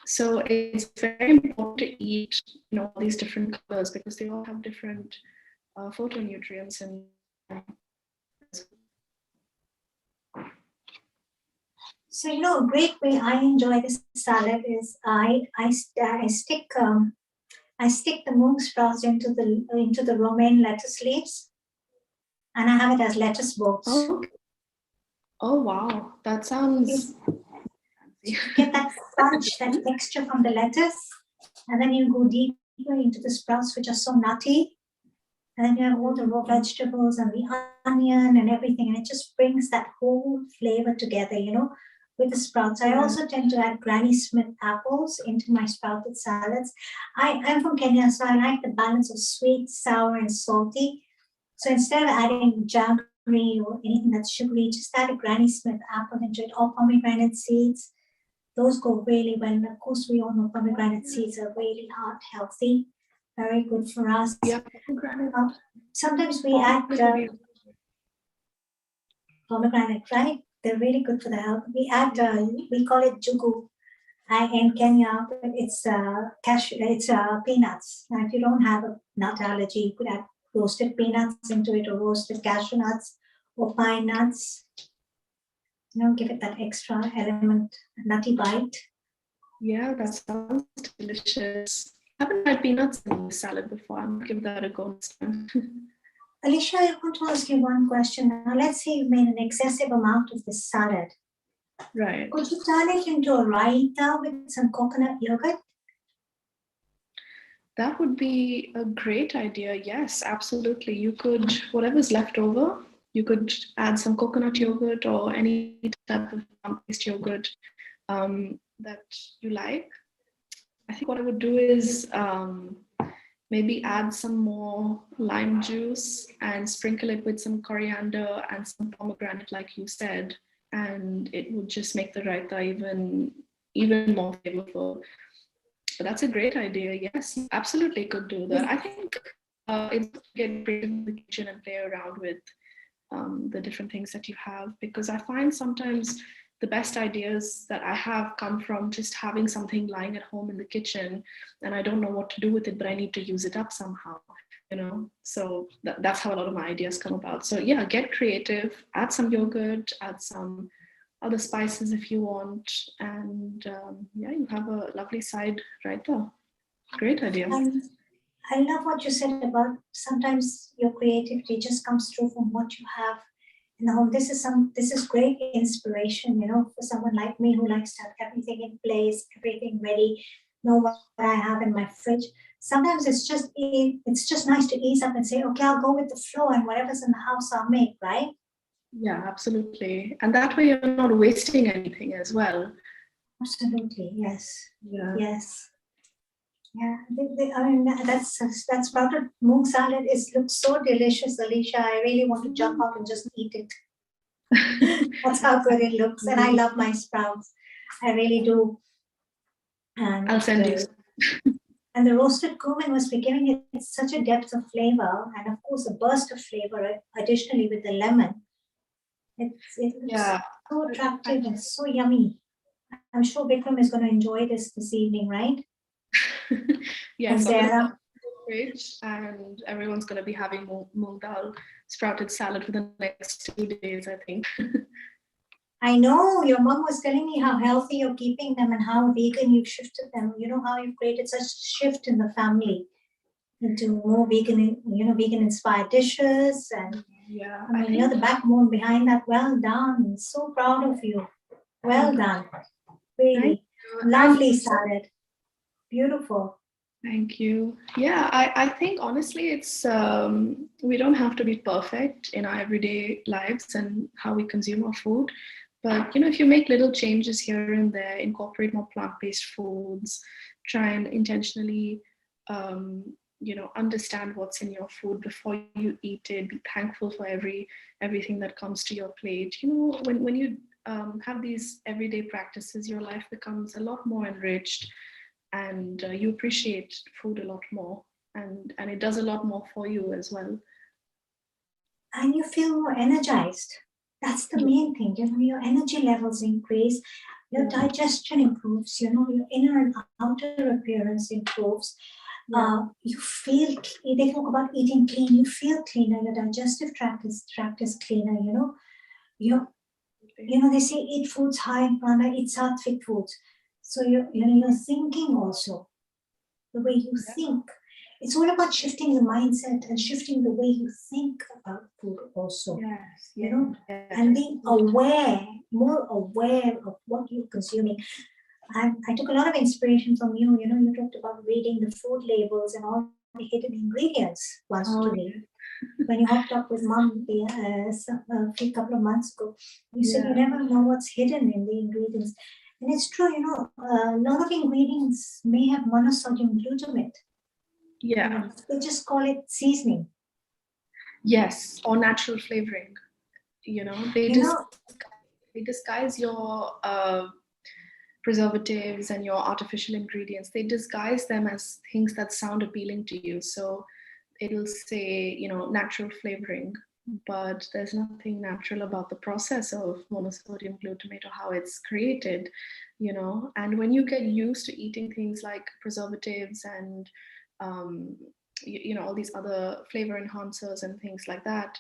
So it's very important to eat, all these different colors because they all have different phytonutrients and. So a great way I enjoy this salad is I stick the mung sprouts into the romaine lettuce leaves, and I have it as lettuce bolts. Oh wow, that sounds. You get that crunch, that texture from the lettuce, and then you go deeper into the sprouts, which are so nutty, and then you have all the raw vegetables and the onion and everything, and it just brings that whole flavor together, with the sprouts. I also tend to add Granny Smith apples into my sprouted salads. I'm from Kenya, so I like the balance of sweet, sour, and salty. So instead of adding jaggery or anything that's sugary, just add a Granny Smith apple into it, or pomegranate seeds. Those go really well. And of course, we all know pomegranate seeds are really heart healthy, very good for us. Yeah, sometimes we add pomegranate, right? They're really good for the health. We add, we call it jugu in Kenya, but it's cashew, it's peanuts. Now, if you don't have a nut allergy, you could add roasted peanuts into it, or roasted cashew nuts, or pine nuts. Give it that extra element, nutty bite. Yeah, that sounds delicious. I haven't had peanuts in the salad before. I'm gonna give that a go next time. Alicia, I want to ask you one question. Now, let's say you made an excessive amount of this salad. Right. Could you turn it into a raita with some coconut yogurt? That would be a great idea. Yes, absolutely. You could, whatever's left over, you could add some coconut yogurt or any type of plant-based yogurt that you like. I think what I would do is maybe add some more lime juice and sprinkle it with some coriander and some pomegranate, like you said, and it would just make the raita even more flavorful. But that's a great idea. Yes, you absolutely could do that. I think it's good to get creative in the kitchen and play around with the different things that you have, because I find sometimes the best ideas that I have come from just having something lying at home in the kitchen and I don't know what to do with it, but I need to use it up somehow, so that's how a lot of my ideas come about. So yeah, get creative, add some yogurt, add some other spices if you want, and yeah, you have a lovely side right there. Great idea. I love what you said about sometimes your creativity just comes through from what you have. This is great inspiration, for someone like me who likes to have everything in place, everything ready, know what I have in my fridge. Sometimes it's just nice to ease up and say, okay, I'll go with the flow, and whatever's in the house I'll make, right? Yeah, absolutely. And that way you're not wasting anything as well. Absolutely, yes. Yeah. Yes. Yeah, I mean, that's sprouted moong salad. Looks so delicious, Alicia. I really want to jump up and just eat it. That's how good it looks. And I love my sprouts. I really do. And I'll send you. And the roasted cumin was giving it such a depth of flavor, and of course a burst of flavor additionally with the lemon. It looks so attractive and so yummy. I'm sure Bikram is going to enjoy this evening, right? Yes, Sarah. Fridge, and everyone's going to be having moong dal sprouted salad for the next 2 days, I think. I know your mom was telling me how healthy you're keeping them and how vegan you've shifted them. How you've created such a shift in the family into more vegan, vegan inspired dishes. And yeah, I mean, you're the backbone behind that. Well done. So proud of you. Well done. Really lovely salad. Beautiful. Thank you. Yeah, I think honestly it's we don't have to be perfect in our everyday lives and how we consume our food. But if you make little changes here and there, incorporate more plant-based foods, try and intentionally understand what's in your food before you eat it, be thankful for everything that comes to your plate. When you have these everyday practices, your life becomes a lot more enriched and you appreciate food a lot more. and it does a lot more for you as well. And you feel more energized. That's the main thing. Your energy levels increase, your digestion improves, your inner and outer appearance improves. You feel, they talk about eating clean, you feel cleaner, your digestive tract is cleaner, they say eat foods high in prana, eat sattvic foods. So you're thinking also, the way you think. It's all about shifting the mindset and shifting the way you think about food also. And being aware, more aware of what you're consuming. And I took a lot of inspiration from you. You talked about reading the food labels and all the hidden ingredients once to me. When you hopped up with mom a couple of months ago, you said you never know what's hidden in the ingredients. And it's true, a lot of ingredients may have monosodium glutamate. They just call it seasoning. Yes, or natural flavoring. They disguise your preservatives and your artificial ingredients. They disguise them as things that sound appealing to you. So it'll say, natural flavoring, but there's nothing natural about the process of monosodium glutamate or how it's created, and when you get used to eating things like preservatives and all these other flavor enhancers and things like that,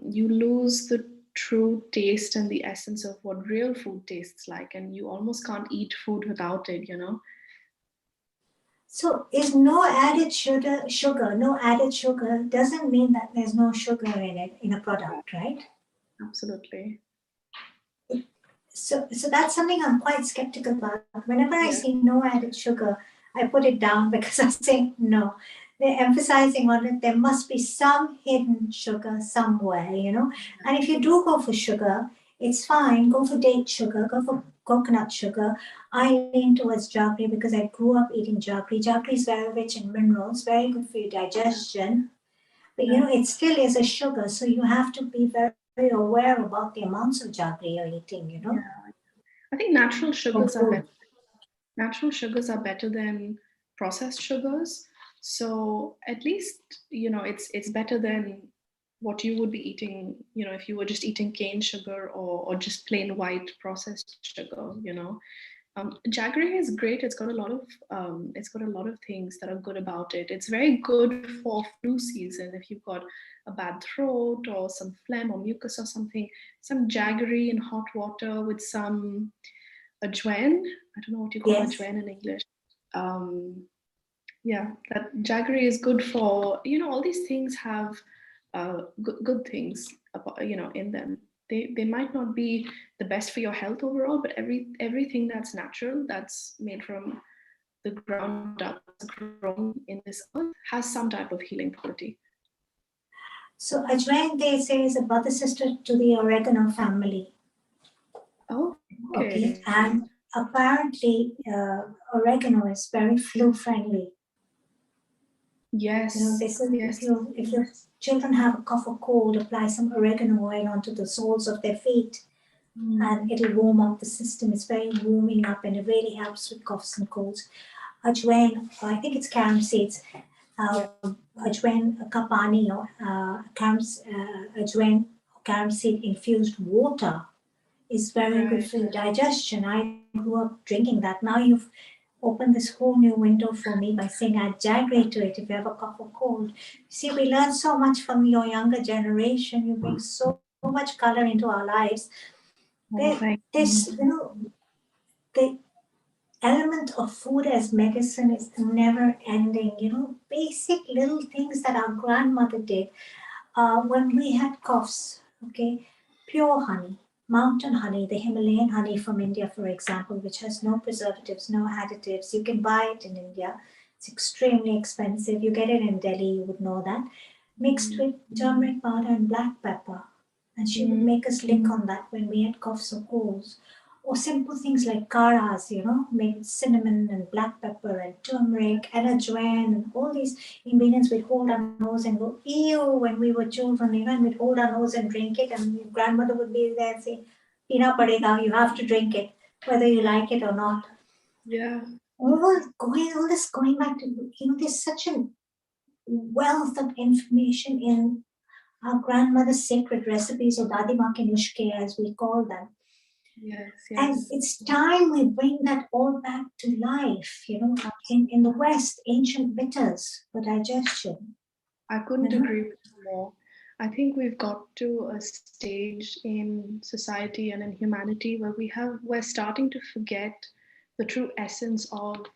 you lose the true taste and the essence of what real food tastes like, and you almost can't eat food without it. So is no added sugar doesn't mean that there's no sugar in it, in a product, right? Absolutely. So that's something I'm quite skeptical about. Whenever I see no added sugar, I put it down because I say no. They're emphasizing on it. There must be some hidden sugar somewhere, And if you do go for sugar, it's fine. Go for date sugar, go for coconut sugar. I lean towards jaggery because I grew up eating jaggery. Jaggery is very rich in minerals, very good for your digestion. But it still is a sugar, so you have to be very, very aware about the amounts of jaggery you're eating. I think natural sugars are better. Natural sugars are better than processed sugars. So at least it's better than what you would be eating, if you were just eating cane sugar or just plain white processed sugar. Jaggery is great. It's got a lot of things that are good about it. It's very good for flu season. If you've got a bad throat or some phlegm or mucus or something, some jaggery in hot water with some ajwain. I don't know what you call ajwain in English. That jaggery is good for, all these things have good things, in them. They might not be the best for your health overall, but everything that's natural, that's made from the ground up, grown in this earth, has some type of healing property. So ajwain, they say, is a brother sister to the oregano family. Oh, okay. And apparently, oregano is very flu friendly. Yes. They said if your children have a cough or cold, apply some oregano oil onto the soles of their feet, and it'll warm up the system. It's very warming up, and it really helps with coughs and colds. Ajwain, I think it's carom seeds. Ajwain kapani or ajwain carom seed infused water is very good for your digestion. I grew up drinking that. Now you've opened this whole new window for me by saying add jaggery to it if you have a cough or cold. See, we learn so much from your younger generation. You bring so much color into our lives. The element of food as medicine is never ending. Basic little things that our grandmother did when we had coughs. Pure honey. Mountain honey, the Himalayan honey from India, for example, which has no preservatives, no additives. You can buy it in India. It's extremely expensive. You get it in Delhi, you would know that. Mixed with turmeric powder and black pepper. And she would make us lick on that when we had coughs or colds. Or simple things like karas, made with cinnamon and black pepper and turmeric and ajwain and all these ingredients. We'd hold our nose and go, ew, when we were children, and we'd hold our nose and drink it. And your grandmother would be there and say, Pina padega, you have to drink it, whether you like it or not. Yeah. All this going back to, there's such an wealth of information in our grandmother's sacred recipes, or Dadima ke nushke as we call them. Yes, And yes. it's time we bring that all back to life, you know, in the West, ancient bitters for digestion. I couldn't You know? agree with you more. I think we've got to a stage in society and in humanity where we're starting to forget the true essence of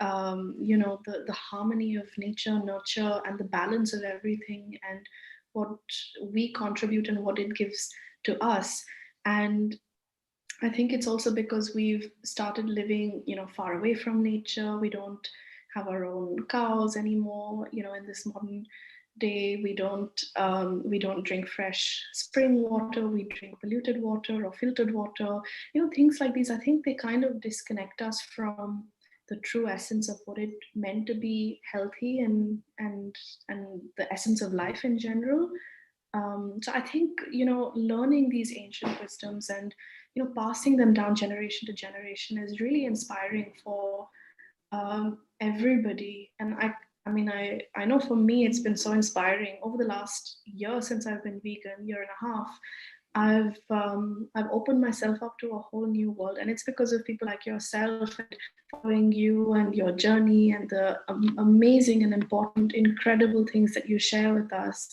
the harmony of nature, nurture, and the balance of everything, and what we contribute and what it gives to us. And I think it's also because we've started living, far away from nature. We don't have our own cows anymore. In this modern day, we don't drink fresh spring water. We drink polluted water or filtered water. Things like these. I think they kind of disconnect us from the true essence of what it meant to be healthy and the essence of life in general. So I think learning these ancient wisdoms and passing them down generation to generation is really inspiring for everybody. And I know for me it's been so inspiring over the last year since I've been vegan, year and a half. I've opened myself up to a whole new world, and it's because of people like yourself and following you and your journey and the amazing and important, incredible things that you share with us.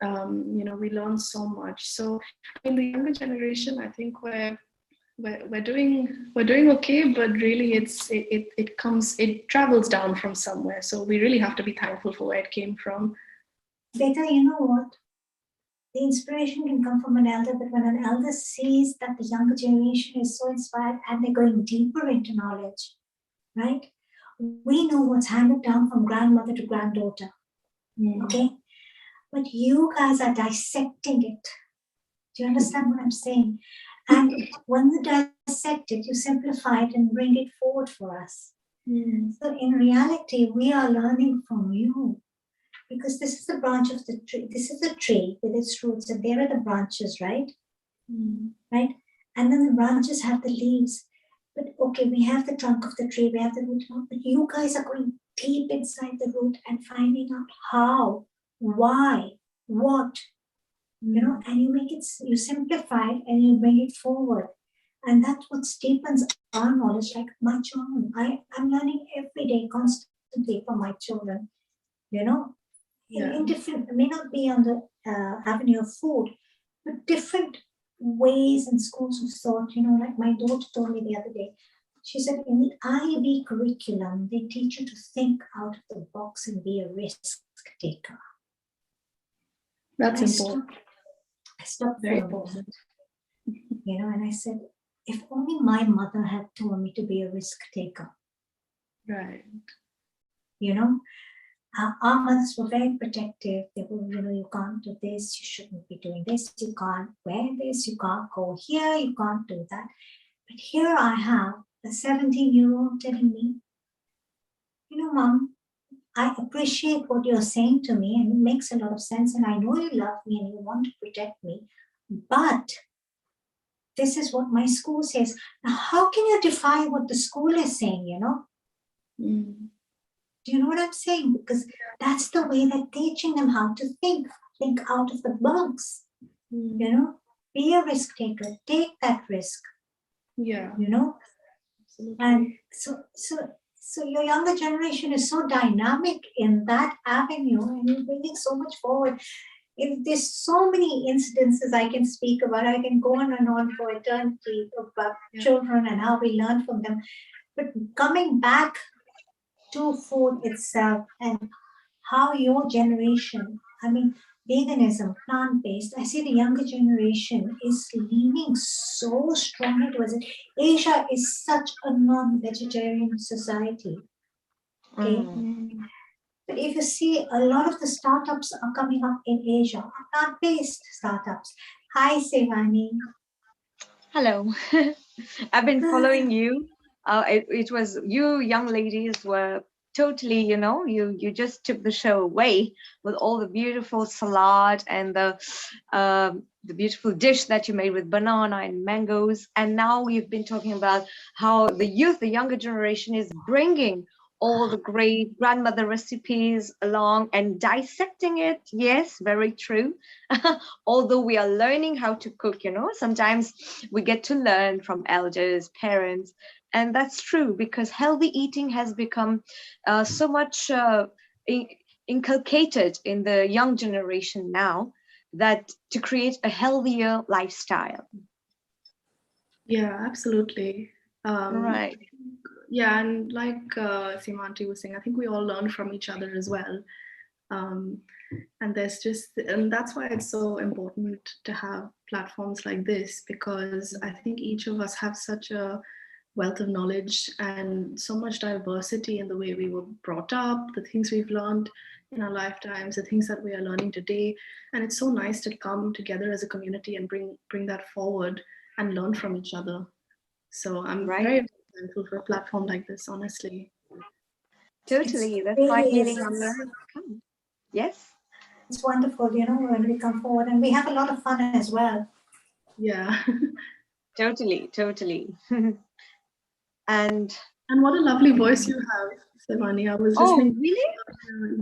We learn so much. So in the younger generation, I think we're doing okay, but really it travels down from somewhere. So we really have to be thankful for where it came from. Beta, you know what? The inspiration can come from an elder, but when an elder sees that the younger generation is so inspired and they're going deeper into knowledge, right? We know what's handed down from grandmother to granddaughter, okay? But you guys are dissecting it. Do you understand what I'm saying? And when you dissect it, you simplify it and bring it forward for us. So in reality, we are learning from you, because this is the branch of the tree. This is the tree with its roots, and there are the branches, right? Right? And then the branches have the leaves. But okay, we have the trunk of the tree, we have the root, but you guys are going deep inside the root and finding out how, why, what, and you simplify it and you bring it forward. And that's what deepens our knowledge, like my children. I'm learning every day, constantly from my children, in different, it may not be on the avenue of food, but different ways and schools of thought, like my daughter told me the other day. She said, in the IB curriculum, they teach you to think out of the box and be a risk taker. That's important. I stopped Very for a moment, and I said, if only my mother had told me to be a risk taker. Right. Our mothers were very protective. They were, you can't do this, you shouldn't be doing this, you can't wear this, you can't go here, you can't do that. But here I have a 17-year-old telling me, Mom, I appreciate what you're saying to me, and it makes a lot of sense, and I know you love me and you want to protect me, but this is what my school says. Now, how can you defy what the school is saying, Do you know what I'm saying? Because that's the way they're teaching them how to think out of the box, be a risk taker, take that risk, Absolutely. And so your younger generation is so dynamic in that avenue, and you're bringing so much forward. There's so many incidences I can speak about. I can go on and on for eternity about children and how we learn from them. But coming back to food itself and how your generation, veganism, plant-based, I see the younger generation is leaning so strongly towards it. Asia is such a non-vegetarian society. Okay. But if you see, a lot of the startups are coming up in Asia, are plant-based startups. Hi, Sevani. Hello. I've been following you. It was you young ladies were totally, you just took the show away with all the beautiful salad and the beautiful dish that you made with banana and mangoes. And now we've been talking about how the youth, the younger generation, is bringing all the great grandmother recipes along and dissecting it. Yes, very true. Although we are learning how to cook, sometimes we get to learn from elders, parents, and that's true because healthy eating has become so much inculcated in the young generation now, that to create a healthier lifestyle. Yeah, absolutely. Right. Yeah, and like Seema was saying, I think we all learn from each other as well. And that's why it's so important to have platforms like this, because I think each of us have such a wealth of knowledge and so much diversity in the way we were brought up, the things we've learned in our lifetimes, the things that we are learning today. And it's so nice to come together as a community and bring that forward and learn from each other. So I'm very thankful for a platform like this, honestly. Totally. That's why Healing Hour has come. Yes. It's wonderful, when we come forward, and we have a lot of fun as well. Yeah. Totally. And what a lovely voice you have, Sevani. I was listening. Oh, really?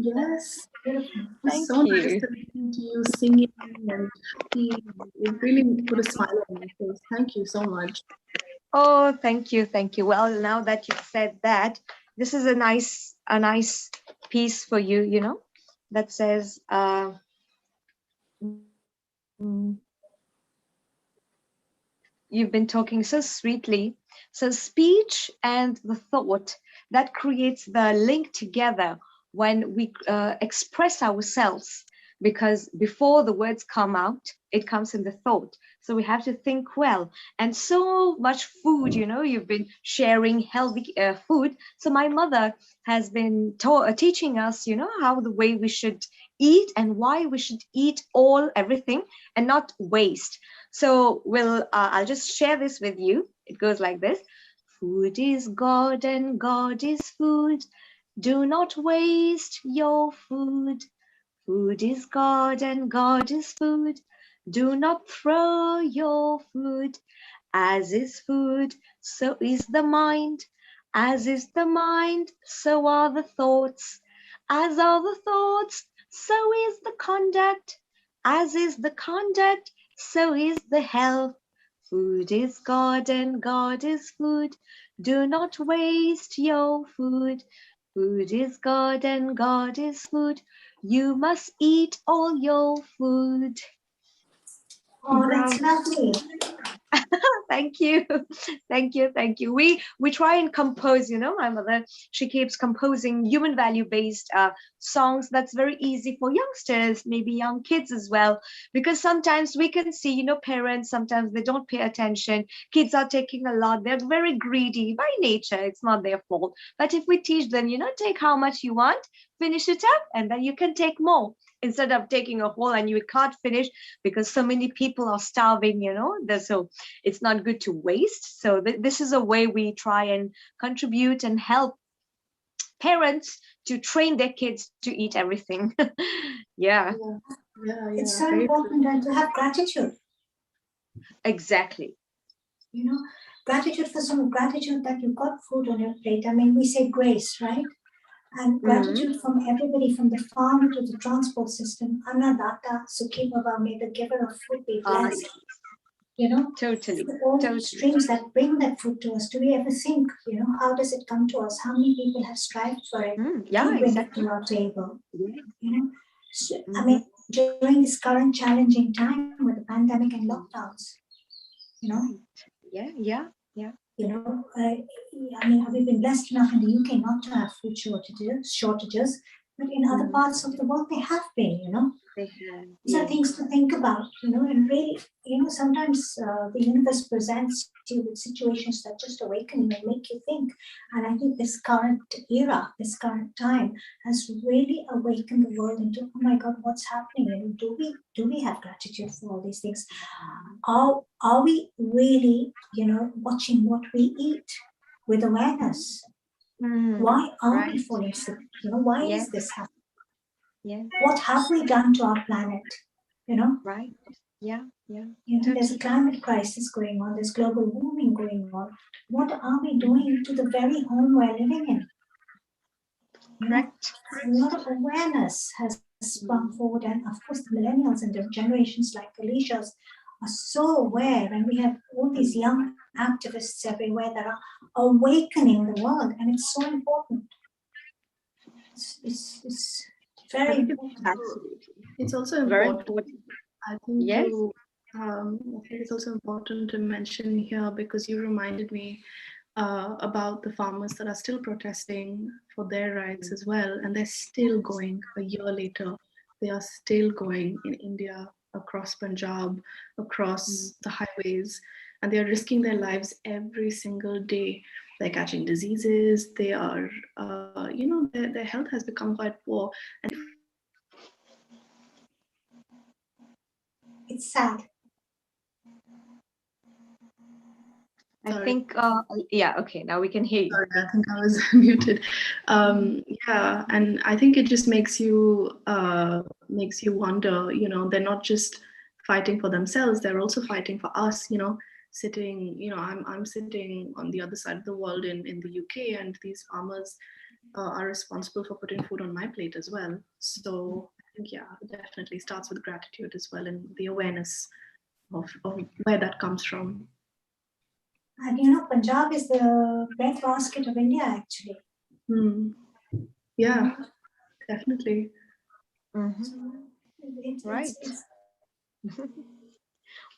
Yes. Thank so you. nice to listen to you singing and happy. It really put a smile on my face. Thank you so much. Oh, thank you. Well, now that you've said that, this is a nice piece for you, that says, you've been talking so sweetly. So speech and the thought, that creates the link together when we express ourselves, because before the words come out, it comes in the thought. So we have to think well. And so much food, you've been sharing healthy food. So my mother has been teaching us, how the way we should eat and why we should eat everything and not waste. So I'll just share this with you. It goes like this. Food is God and God is food. Do not waste your food. Food is God and God is food. Do not throw your food. As is food, so is the mind. As is the mind, so are the thoughts. As are the thoughts, so is the conduct. As is the conduct, so is the health. Food is God and God is food. Do not waste your food. Food is God and God is food. You must eat all your food. Oh, that's lovely. Thank you. We try and compose, my mother, she keeps composing human value based songs that's very easy for youngsters, maybe young kids as well, because sometimes we can see, parents, sometimes they don't pay attention. Kids are taking a lot. They're very greedy by nature. It's not their fault. But if we teach them, take how much you want, finish it up, and then you can take more, instead of taking a whole and you can't finish because so many people are starving, so it's not good to waste. So this is a way we try and contribute and help parents to train their kids to eat everything. Yeah. It's so important to have gratitude. Exactly. Gratitude that you got food on your plate. I mean, we say grace, right? And gratitude from everybody, from the farmer to the transport system. Annadatta Sukhi Bhava, may the giver of food be blessed. Totally. All the streams that bring that food to us. Do we ever think, how does it come to us? How many people have strived for it to bring it to our table? So, I mean, during this current challenging time with the pandemic and lockdowns, Yeah. I mean, we've been blessed enough in the UK not to have food shortages, but in other parts of the world they have been, They have. These are things to think about, and really, sometimes the universe presents you with situations that just awaken you and make you think. And I think this current era, this current time has really awakened the world into, oh my God, what's happening? Do we have gratitude for all these things? Are we really, watching what we eat with awareness? Why are we falling sick? Why is this happening? Yeah. What have we done to our planet? Right. Yeah. There's a climate crisis going on. There's global warming going on. What are we doing to the very home we're living in? Correct. A lot of awareness has sprung forward, and of course, the millennials and the generations like Alicia's are so aware, and we have all these young activists everywhere that are awakening the world, and it's so important. It's very important. It's also Very important. important. I think Yes. I think it's also important to mention here, because you reminded me about the farmers that are still protesting for their rights as well, and they're still going a year later. They are still going in India, across Punjab, across the highways, and they are risking their lives every single day. They're catching diseases. They are, their health has become quite poor. And it's sad. I think, yeah, okay, now we can hear you. Sorry, I think I was muted. Yeah, and I think it just makes you wonder. They're not just fighting for themselves; they're also fighting for us. Sitting. I'm sitting on the other side of the world in the UK, and these farmers are responsible for putting food on my plate as well. So I think, yeah, it definitely starts with gratitude as well, and the awareness of where that comes from. And Punjab is the breadbasket of India, actually. Yeah, definitely. Right.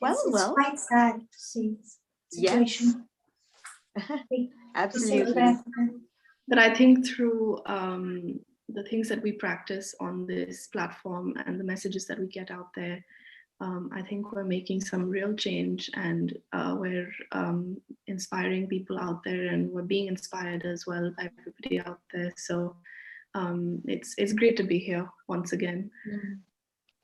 It's quite sad to see this situation. Yes. Absolutely. But I think through the things that we practice on this platform and the messages that we get out there, I think we're making some real change, and we're inspiring people out there, and we're being inspired as well by everybody out there. So it's great to be here once again.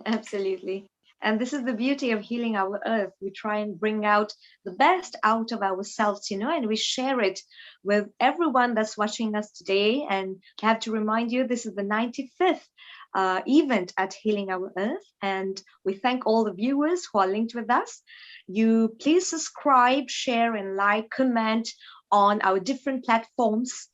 Absolutely. And this is the beauty of healing our earth. We try and bring out the best out of ourselves, and we share it with everyone that's watching us today. And I have to remind you, this is the 95th event at Healing Our Earth. And we thank all the viewers who are linked with us. You please subscribe, share, and like, comment on our different platforms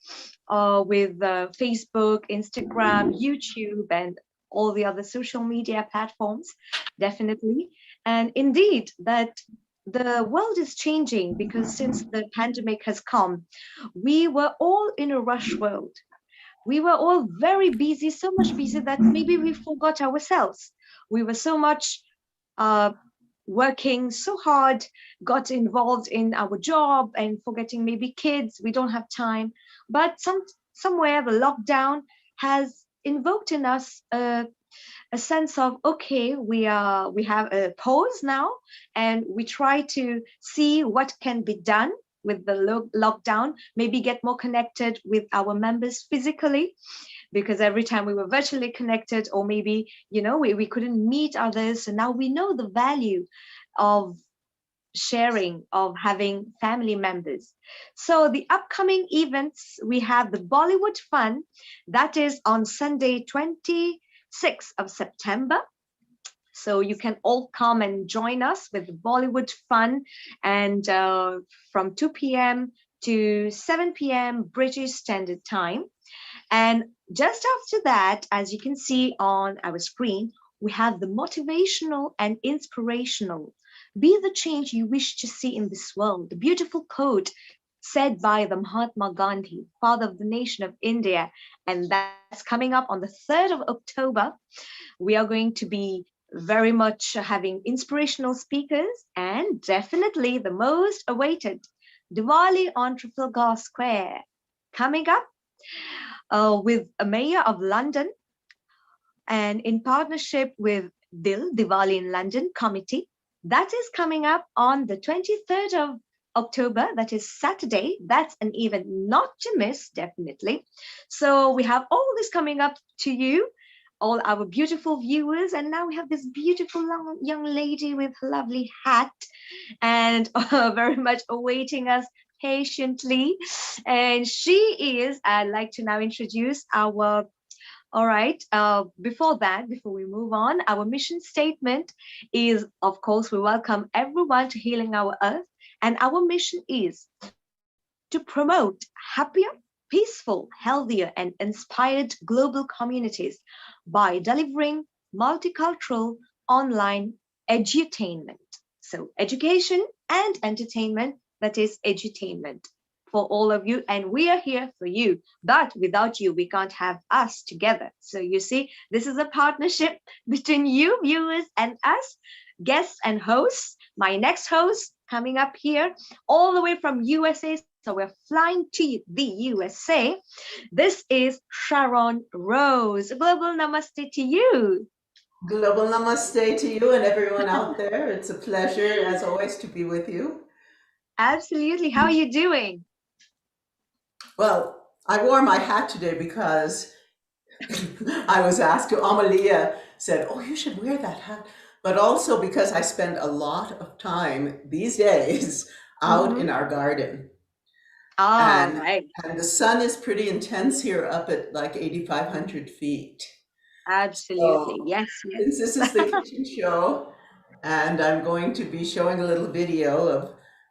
with Facebook, Instagram, YouTube, and all the other social media platforms, definitely. And indeed, that the world is changing, because since the pandemic has come, we were all in a rush world. We were all very busy, so much busy that maybe we forgot ourselves. We were so much working so hard, got involved in our job and forgetting maybe kids. We don't have time. But somewhere the lockdown has invoked in us a sense of, okay, we have a pause now, and we try to see what can be done with the lockdown, maybe get more connected with our members physically, because every time we were virtually connected, or maybe we couldn't meet others. So now we know the value of sharing, of having family members. So the upcoming events, we have the Bollywood Fun, that is on Sunday 26th of September. So you can all come and join us with the Bollywood Fun, and from 2 p.m. to 7 p.m. British Standard Time. And just after that, as you can see on our screen, we have the motivational and inspirational. Be the change you wish to see in this world. The beautiful quote said by the Mahatma Gandhi, father of the nation of India. And that's coming up on the 3rd of October. We are going to be very much having inspirational speakers, and definitely the most awaited Diwali on Trafalgar Square coming up with a mayor of London, and in partnership with Diwali in London committee. That is coming up on the 23rd of October, that is Saturday. That's an event not to miss, definitely. So we have all this coming up to you, all our beautiful viewers. And now we have this beautiful young lady with a lovely hat, and very much awaiting us patiently. And she is, I'd like to now introduce our, all right, before we move on, our mission statement is, of course, we welcome everyone to Healing Our Earth. And our mission is to promote happier, peaceful, healthier, and inspired global communities by delivering multicultural online edutainment. So, education and entertainment, that is edutainment for all of you, and we are here for you. But without you, we can't have us together. So, you see, this is a partnership between you, viewers, and us, guests and hosts. My next host coming up here, all the way from USA. So, we're flying to the USA. This is Sharon Rose. Global namaste to you. Global namaste to you and everyone out there. It's a pleasure, as always, to be with you. Absolutely. How are you doing? Well, I wore my hat today because I was asked to. Amalia said, "Oh, you should wear that hat." But also because I spend a lot of time these days out in our garden. Right. And the sun is pretty intense here up at like 8,500 feet. Absolutely. So, Yes. since this is the kitchen show, and I'm going to be showing a little video of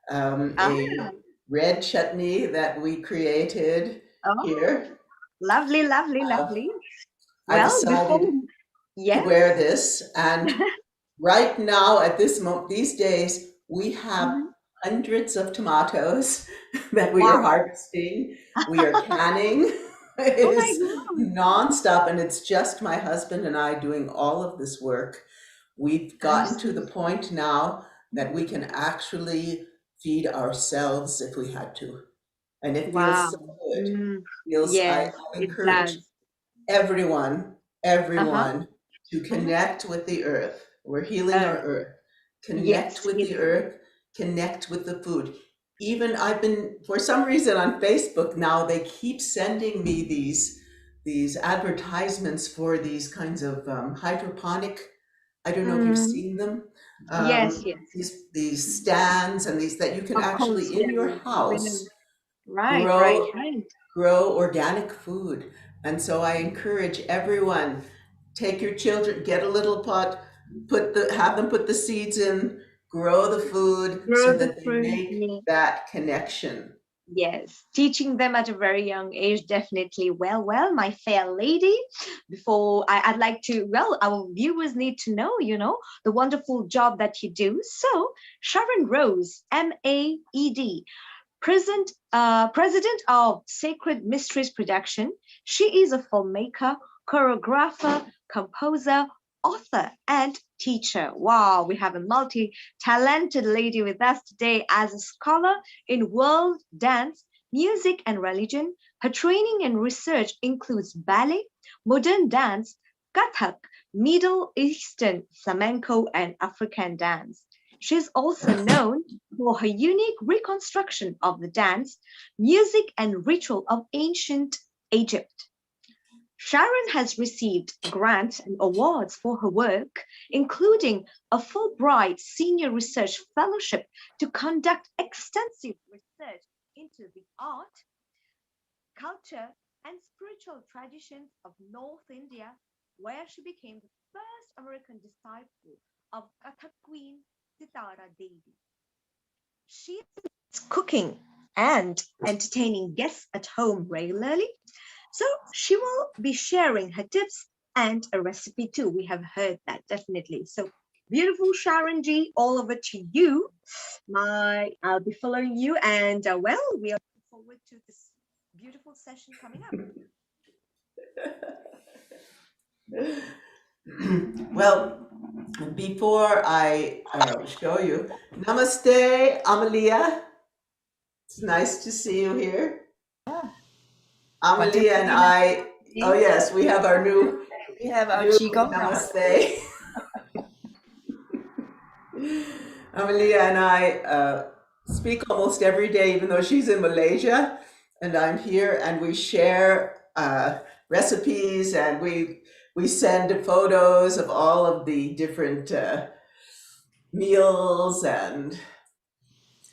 a red chutney that we created here. Lovely, lovely, lovely. I decided to wear this, and right now at this moment, these days, we have hundreds of tomatoes that we are harvesting. We are canning. It is nonstop, and it's just my husband and I doing all of this work. We've gotten to the point now that we can actually feed ourselves if we had to. And it feels so good. I encourage everyone to connect with the earth. We're healing our earth. Connect with the earth, connect with the food. Even for some reason on Facebook now, they keep sending me these advertisements for these kinds of hydroponic, I don't know if you've seen them. Yes. These stands and these that you can actually in your house grow organic food. And so I encourage everyone, take your children, get a little pot, have them put the seeds in, grow the food so that they make that connection. Yes, teaching them at a very young age, definitely. Well, my fair lady, before I'd like to, our viewers need to know, the wonderful job that you do. So, Sharon Rose, MAED, president of Sacred Mysteries Production. She is a filmmaker, choreographer, composer, author, and teacher. Wow, we have a multi-talented lady with us today as a scholar in world dance, music, and religion. Her training and research includes ballet, modern dance, Kathak, Middle Eastern flamenco, and African dance. She is also known for her unique reconstruction of the dance, music, and ritual of ancient Egypt. Sharon has received grants and awards for her work, including a Fulbright Senior Research Fellowship to conduct extensive research into the art, culture, and spiritual traditions of North India, where she became the first American disciple of Kathak Queen Sitara Devi. She is cooking and entertaining guests at home regularly. So she will be sharing her tips and a recipe too. We have heard that definitely. So beautiful Sharon G, all over to you. I'll be following you, and we are looking forward to this beautiful session coming up. Well, before I show you, Namaste, Amalia. It's nice to see you here. Amalia and I, oh yes, we have our new Qigong Namaste. Amalia and I speak almost every day, even though she's in Malaysia and I'm here, and we share recipes, and we send photos of all of the different meals and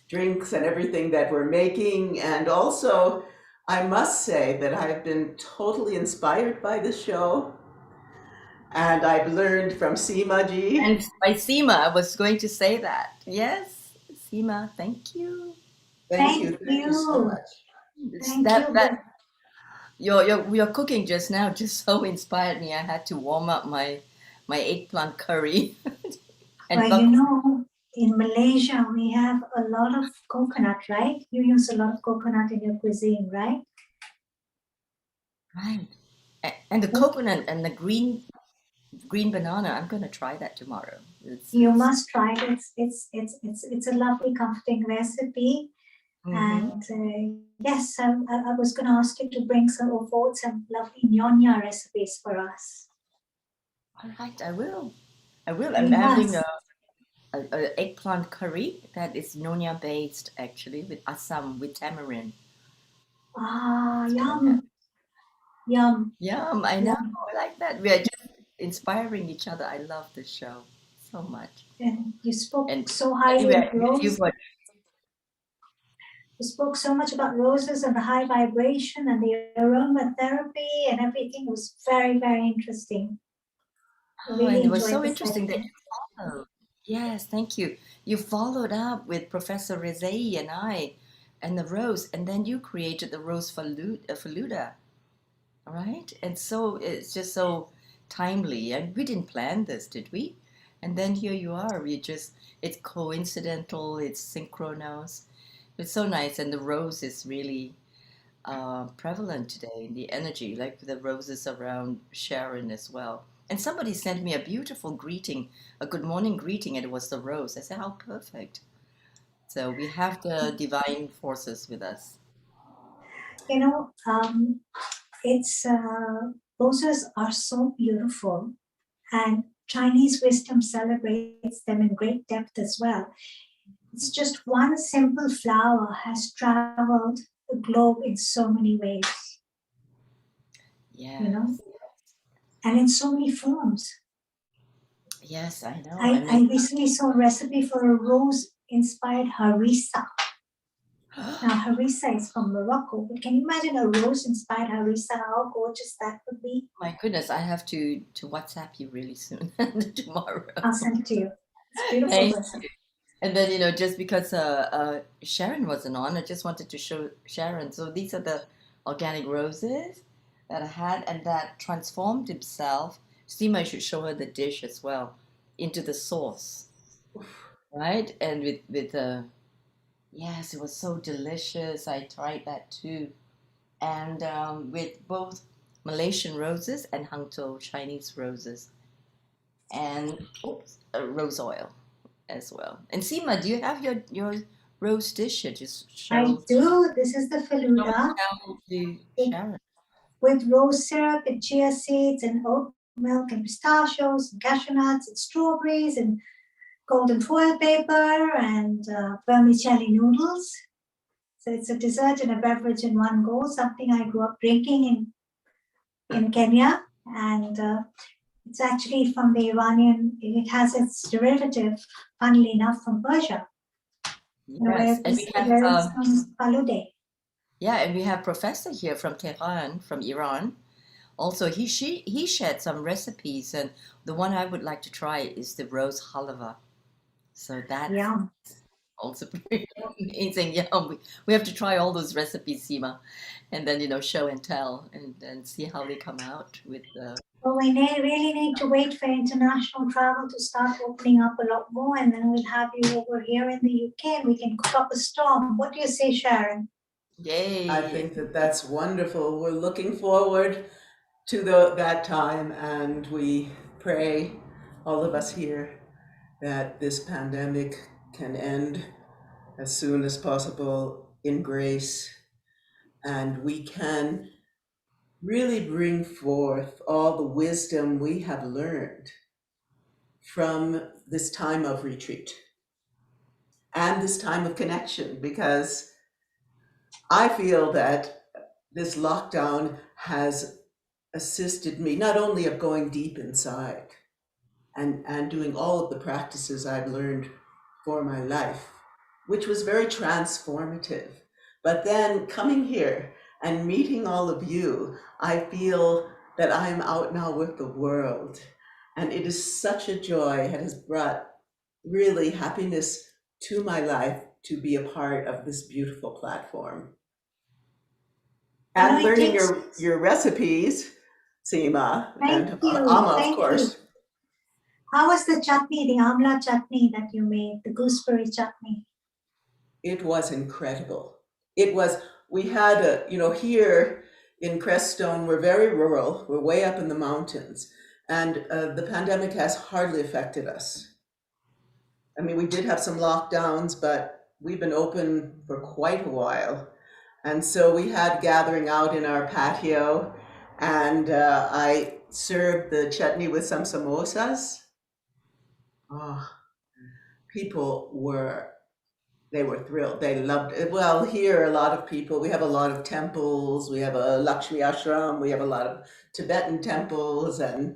drinks and everything that we're making. And also, I must say that I've been totally inspired by the show, and I've learned from Seema Ji. And by Seema, I was going to say that. Yes, Seema, thank you. Thank you so much. your cooking just now just so inspired me. I had to warm up my eggplant curry and Well, you know, in Malaysia, we have a lot of coconut, right? You use a lot of coconut in your cuisine, right? right. And the coconut and the green banana. I'm gonna try that tomorrow. You must try it. It's a lovely, comforting recipe. Mhm. And yes, I was going to ask you to bring some or forward some lovely nyonya recipes for us. All right, I will. I will. You I'm having must. a eggplant curry that is nonya based actually with asam with tamarind. Ah, yum, yum, Yum, I know. yum. I like that. We are just inspiring each other. I love this show so much. And you spoke And so highly anyway, of roses. You spoke so much about roses and the high vibration and the aromatherapy and everything. It was very, very interesting. I Oh, really and it was enjoyed so the interesting that session. you followed. Yes, thank you. You followed up with Professor Rezai and I and the rose, and then you created the rose faluda, right? And so it's just so timely. And we didn't plan this, did we? And then here you are. It's coincidental, it's synchronous. It's so nice. And the rose is really prevalent today in the energy, like the roses around Sharon as well. And somebody sent me a beautiful greeting, a good morning greeting, and it was the rose. I said, how perfect. So we have the divine forces with us. You know, it's roses are so beautiful, and Chinese wisdom celebrates them in great depth as well. It's just one simple flower has traveled the globe in so many ways, Yes. you know, and in so many forms. Yes, I know. I recently saw a recipe for a rose-inspired harissa. Now, harissa is from Morocco, but can you imagine a rose-inspired harissa? How gorgeous that would be! My goodness, I have to WhatsApp you really soon tomorrow. I'll send it to you. It's beautiful. Thank Recipe. you. And then, just because Sharon wasn't on, I just wanted to show Sharon. So these are the organic roses that I had and that transformed himself. Seema should show her the dish as well into the sauce, right? And yes, it was so delicious. I tried that too. And with both Malaysian roses and Hangzhou Chinese roses and rose oil as well. And Seema, do you have your rose dish here? Just I show do. This is the faluda to Sharon. with rose syrup and chia seeds and oat milk and pistachios and cashew nuts and strawberries and golden foil paper and vermicelli noodles. So it's a dessert and a beverage in one go, something I grew up drinking in Kenya. And it's actually from the Iranian, it has its derivative, funnily enough, from Persia. Yes, and we have falude. yeah, and we have Professor here from Tehran, from Iran. Also, he shared some recipes, and the one I would like to try is the rose halva. So that's also pretty amazing. Yeah, we have to try all those recipes, Seema, and then show and tell, and see how they come out with the. Well, we really need to wait for international travel to start opening up a lot more, and then we'll have you over here in the UK, and we can cook up a storm. What do you say, Sharon? Yay! I think that's wonderful. We're looking forward to that time, and we pray, all of us here, that this pandemic can end as soon as possible in grace, and we can really bring forth all the wisdom we have learned from this time of retreat and this time of connection, because I feel that this lockdown has assisted me not only of going deep inside and doing all of the practices I've learned for my life, which was very transformative. But then coming here and meeting all of you, I feel that I'm out now with the world. And it is such a joy. It has brought really happiness to my life to be a part of this beautiful platform. And it learning takes. your recipes, Seema, Thank and you. Amma, of Thank course. you. How was the chutney, the amla chutney that you made, the gooseberry chutney? It was incredible. It was, we had a, here in Crestone, we're very rural, we're way up in the mountains, and the pandemic has hardly affected us. I mean, we did have some lockdowns, but we've been open for quite a while. And so we had gathering out in our patio, and I served the chutney with some samosas. Oh, people were thrilled. They loved it. Well, here, a lot of people, we have a lot of temples. We have a Lakshmi ashram. We have a lot of Tibetan temples and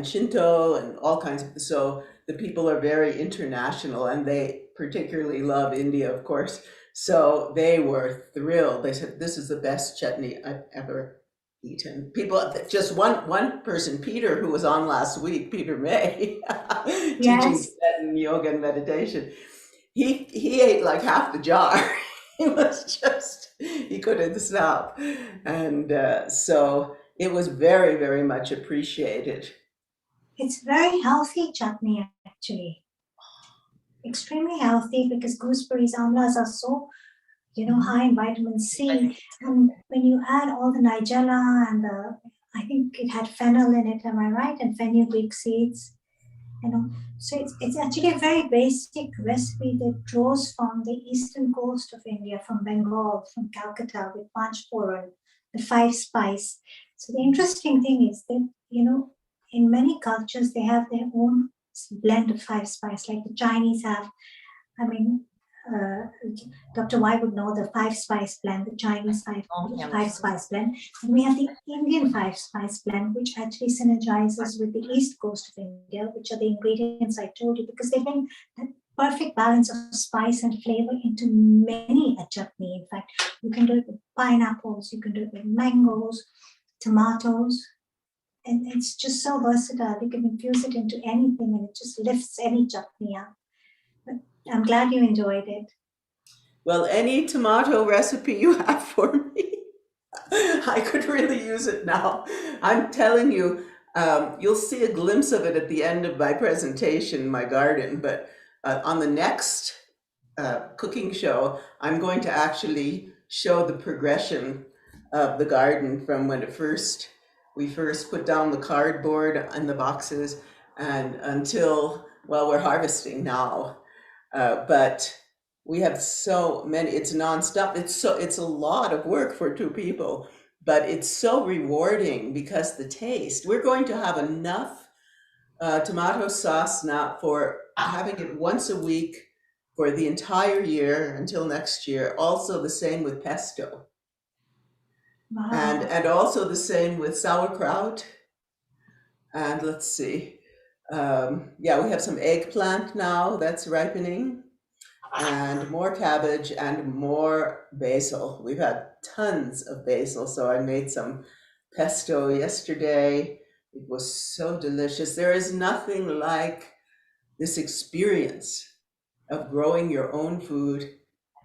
Shinto and all kinds of, so the people are very international, and they particularly love India, of course. So they were thrilled. They said, this is the best chutney I've ever eaten. People, just one person, Peter, who was on last week, Peter May, teaching Yes. Tibetan yoga and meditation. He ate like half the jar. He was just, he couldn't stop. And so it was very, very much appreciated. It's very healthy chutney, actually. Extremely healthy, because gooseberries, amlas are so, high in vitamin C. And when you add all the nigella and I think it had fennel in it, am I right? And fenugreek seeds. So it's actually a very basic recipe that draws from the eastern coast of India, from Bengal, from Calcutta, with panchphoron, the 5-spice. So the interesting thing is that, in many cultures, they have their own blend of 5-spice, like the Chinese have. I mean, Dr. Y would know the 5-spice blend, the Chinese 5-spice blend. And we have the Indian 5-spice blend, which actually synergizes with the east coast of India, which are the ingredients I told you, because they bring that perfect balance of spice and flavor into many a chutney. In fact, you can do it with pineapples, you can do it with mangoes, tomatoes, and it's just so versatile. You can infuse it into anything and it just lifts any chutney up. I'm glad you enjoyed it. Well, any tomato recipe you have for me, I could really use it now. I'm telling you, you'll see a glimpse of it at the end of my presentation, my garden, but on the next cooking show, I'm going to actually show the progression of the garden from when we first put down the cardboard and the boxes and until, well, we're harvesting now. But we have so many, it's nonstop. It's a lot of work for 2 people, but it's so rewarding because the taste, we're going to have enough tomato sauce now for having it once a week for the entire year until next year. Also the same with pesto. Wow. And also the same with sauerkraut. And let's see. Yeah, we have some eggplant now that's ripening, and more cabbage and more basil. We've had tons of basil. So I made some pesto yesterday. It was so delicious. There is nothing like this experience of growing your own food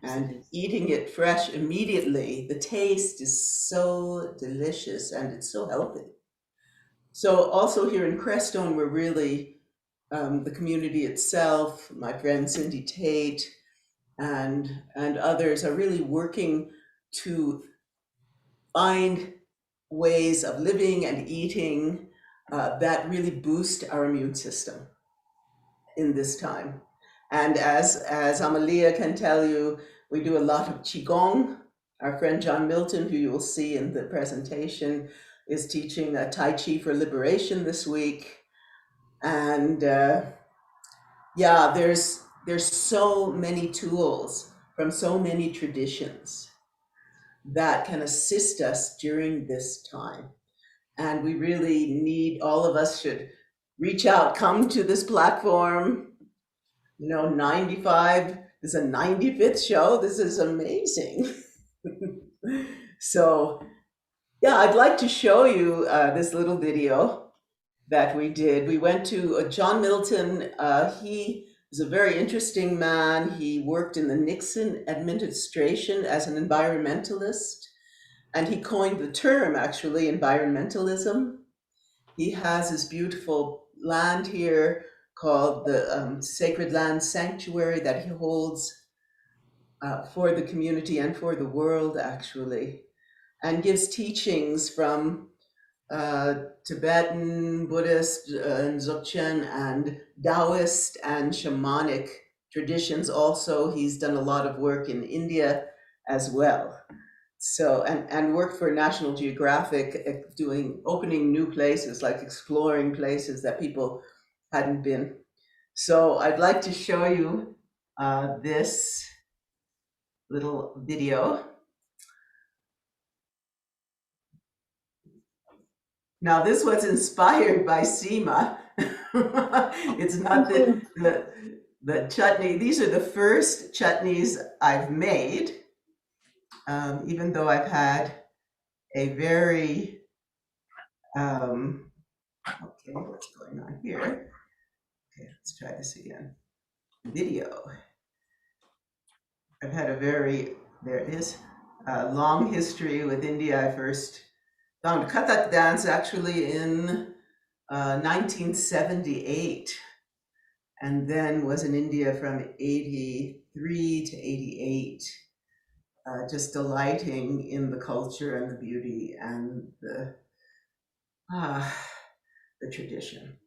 and eating it fresh immediately. The taste is so delicious and it's so healthy. So also here in Crestone, we're really, the community itself, my friend Cindy Tate and others are really working to find ways of living and eating that really boost our immune system in this time. And as Amalia can tell you, we do a lot of Qigong. Our friend John Milton, who you will see in the presentation, is teaching a Tai Chi for liberation this week. And yeah, there's so many tools from so many traditions that can assist us during this time. And we really need, all of us should reach out, come to this platform. 95 is a 95th show. This is amazing. So yeah, I'd like to show you this little video that we did. We went to John Milton. He is a very interesting man. He worked in the Nixon administration as an environmentalist. And he coined the term, actually, environmentalism. He has his beautiful land here called the Sacred Land Sanctuary that he holds for the community and for the world, actually, and gives teachings from Tibetan, Buddhist, and Dzogchen, and Taoist and shamanic traditions. Also, he's done a lot of work in India as well. So, and worked for National Geographic, opening new places, like exploring places that people hadn't been. So I'd like to show you this little video. Now, this was inspired by Seema. It's not the chutney. These are the first chutneys I've made, even though I've had a very, okay, what's going on here? Okay, let's try this again. Video. I've had a very, there it is, long history with India. I first found Kathak dance actually in 1978, and then was in India from 83 to 88, just delighting in the culture and the beauty and the tradition,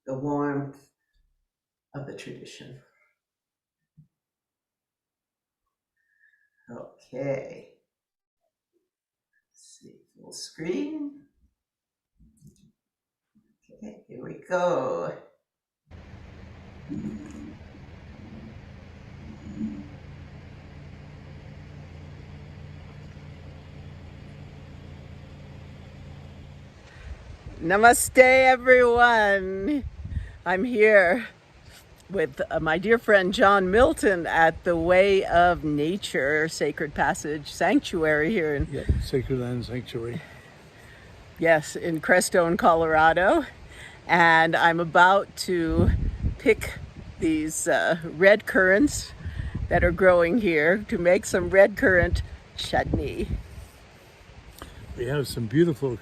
the warmth of the tradition. Okay, let's see, full screen. Okay, here we go. Namaste, everyone. I'm here with my dear friend John Milton at the Way of Nature Sacred Passage Sanctuary here in Sacred Land Sanctuary. Yes, in Crestone, Colorado. And I'm about to pick these red currants that are growing here to make some red currant chutney. We have some beautiful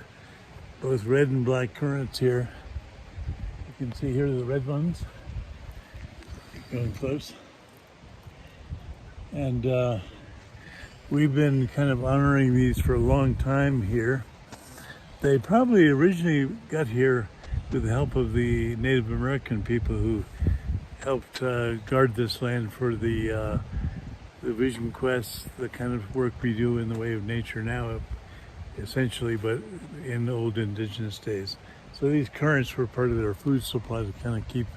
both red and black currants here. You can see here the red ones. Going close. And we've been kind of honoring these for a long time here. They probably originally got here with the help of the Native American people who helped guard this land for the vision quest, the kind of work we do in the Way of Nature now, essentially, but in old indigenous days. So these currants were part of their food supply to kind of keep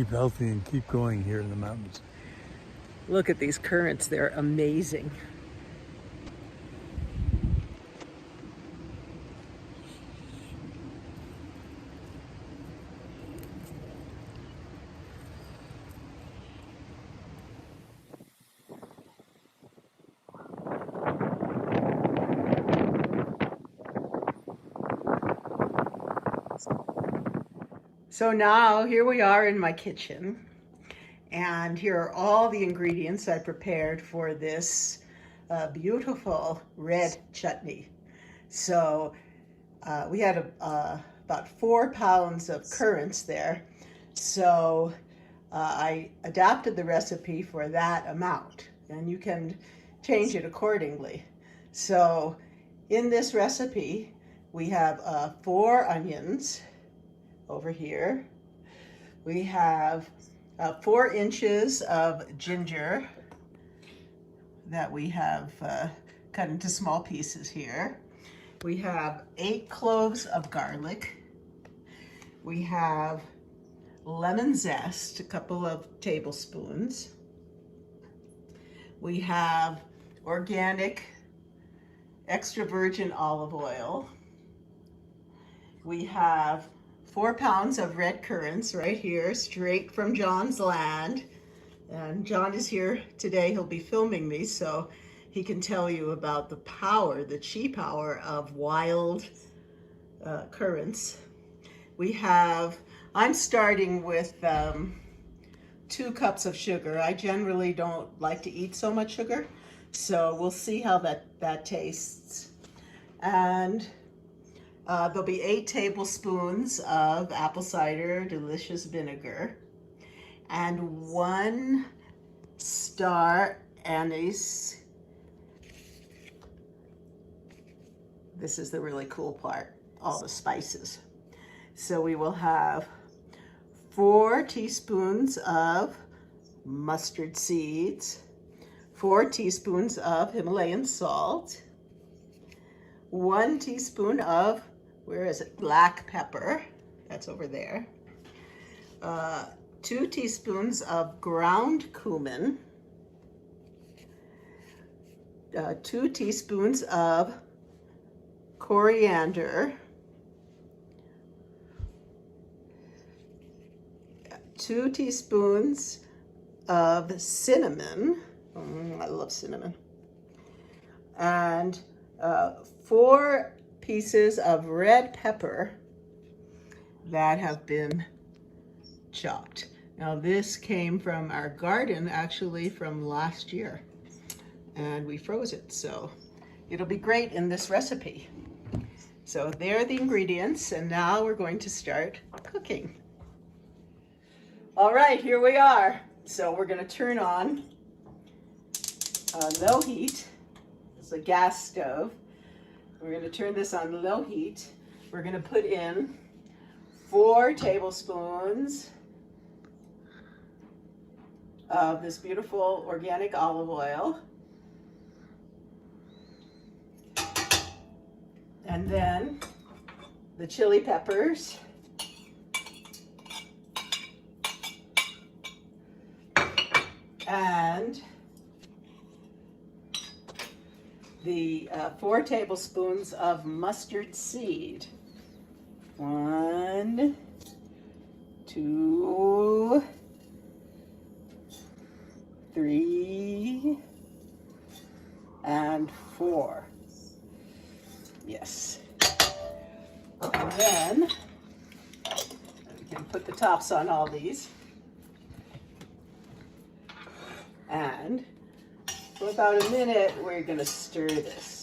healthy and keep going here in the mountains. Look at these currants, they're amazing. So now here we are in my kitchen, and here are all the ingredients I prepared for this beautiful red chutney. So we had about 4 pounds of currants there, so I adapted the recipe for that amount, and you can change it accordingly. So in this recipe we have 4 onions over here. We have 4 inches of ginger that we have cut into small pieces here. We have 8 cloves of garlic. We have lemon zest, a couple of tablespoons. We have organic extra virgin olive oil. We have 4 pounds of red currants right here, straight from John's land. And John is here today. He'll be filming me, so he can tell you about the power, the chi power of wild currants. I'm starting with 2 cups of sugar. I generally don't like to eat so much sugar, so we'll see how that tastes. And there'll be 8 tablespoons of apple cider delicious vinegar and 1 star anise. This is the really cool part, all the spices. So we will have 4 teaspoons of mustard seeds, 4 teaspoons of Himalayan salt, 1 teaspoon of, where is it, black pepper, that's over there, 2 teaspoons of ground cumin, 2 teaspoons of coriander, 2 teaspoons of cinnamon, I love cinnamon, and 4 pieces of red pepper that have been chopped. Now this came from our garden, actually from last year, and we froze it, so it'll be great in this recipe. So there are the ingredients, and now we're going to start cooking. All right, here we are. So we're going to turn on low heat. It's a gas stove. We're going to turn this on low heat. We're going to put in 4 tablespoons of this beautiful organic olive oil. And then the chili peppers. And the 4 tablespoons of mustard seed. 1, 2, 3, and 4. Yes. And then we can put the tops on all these. And for about a minute, we're going to stir this.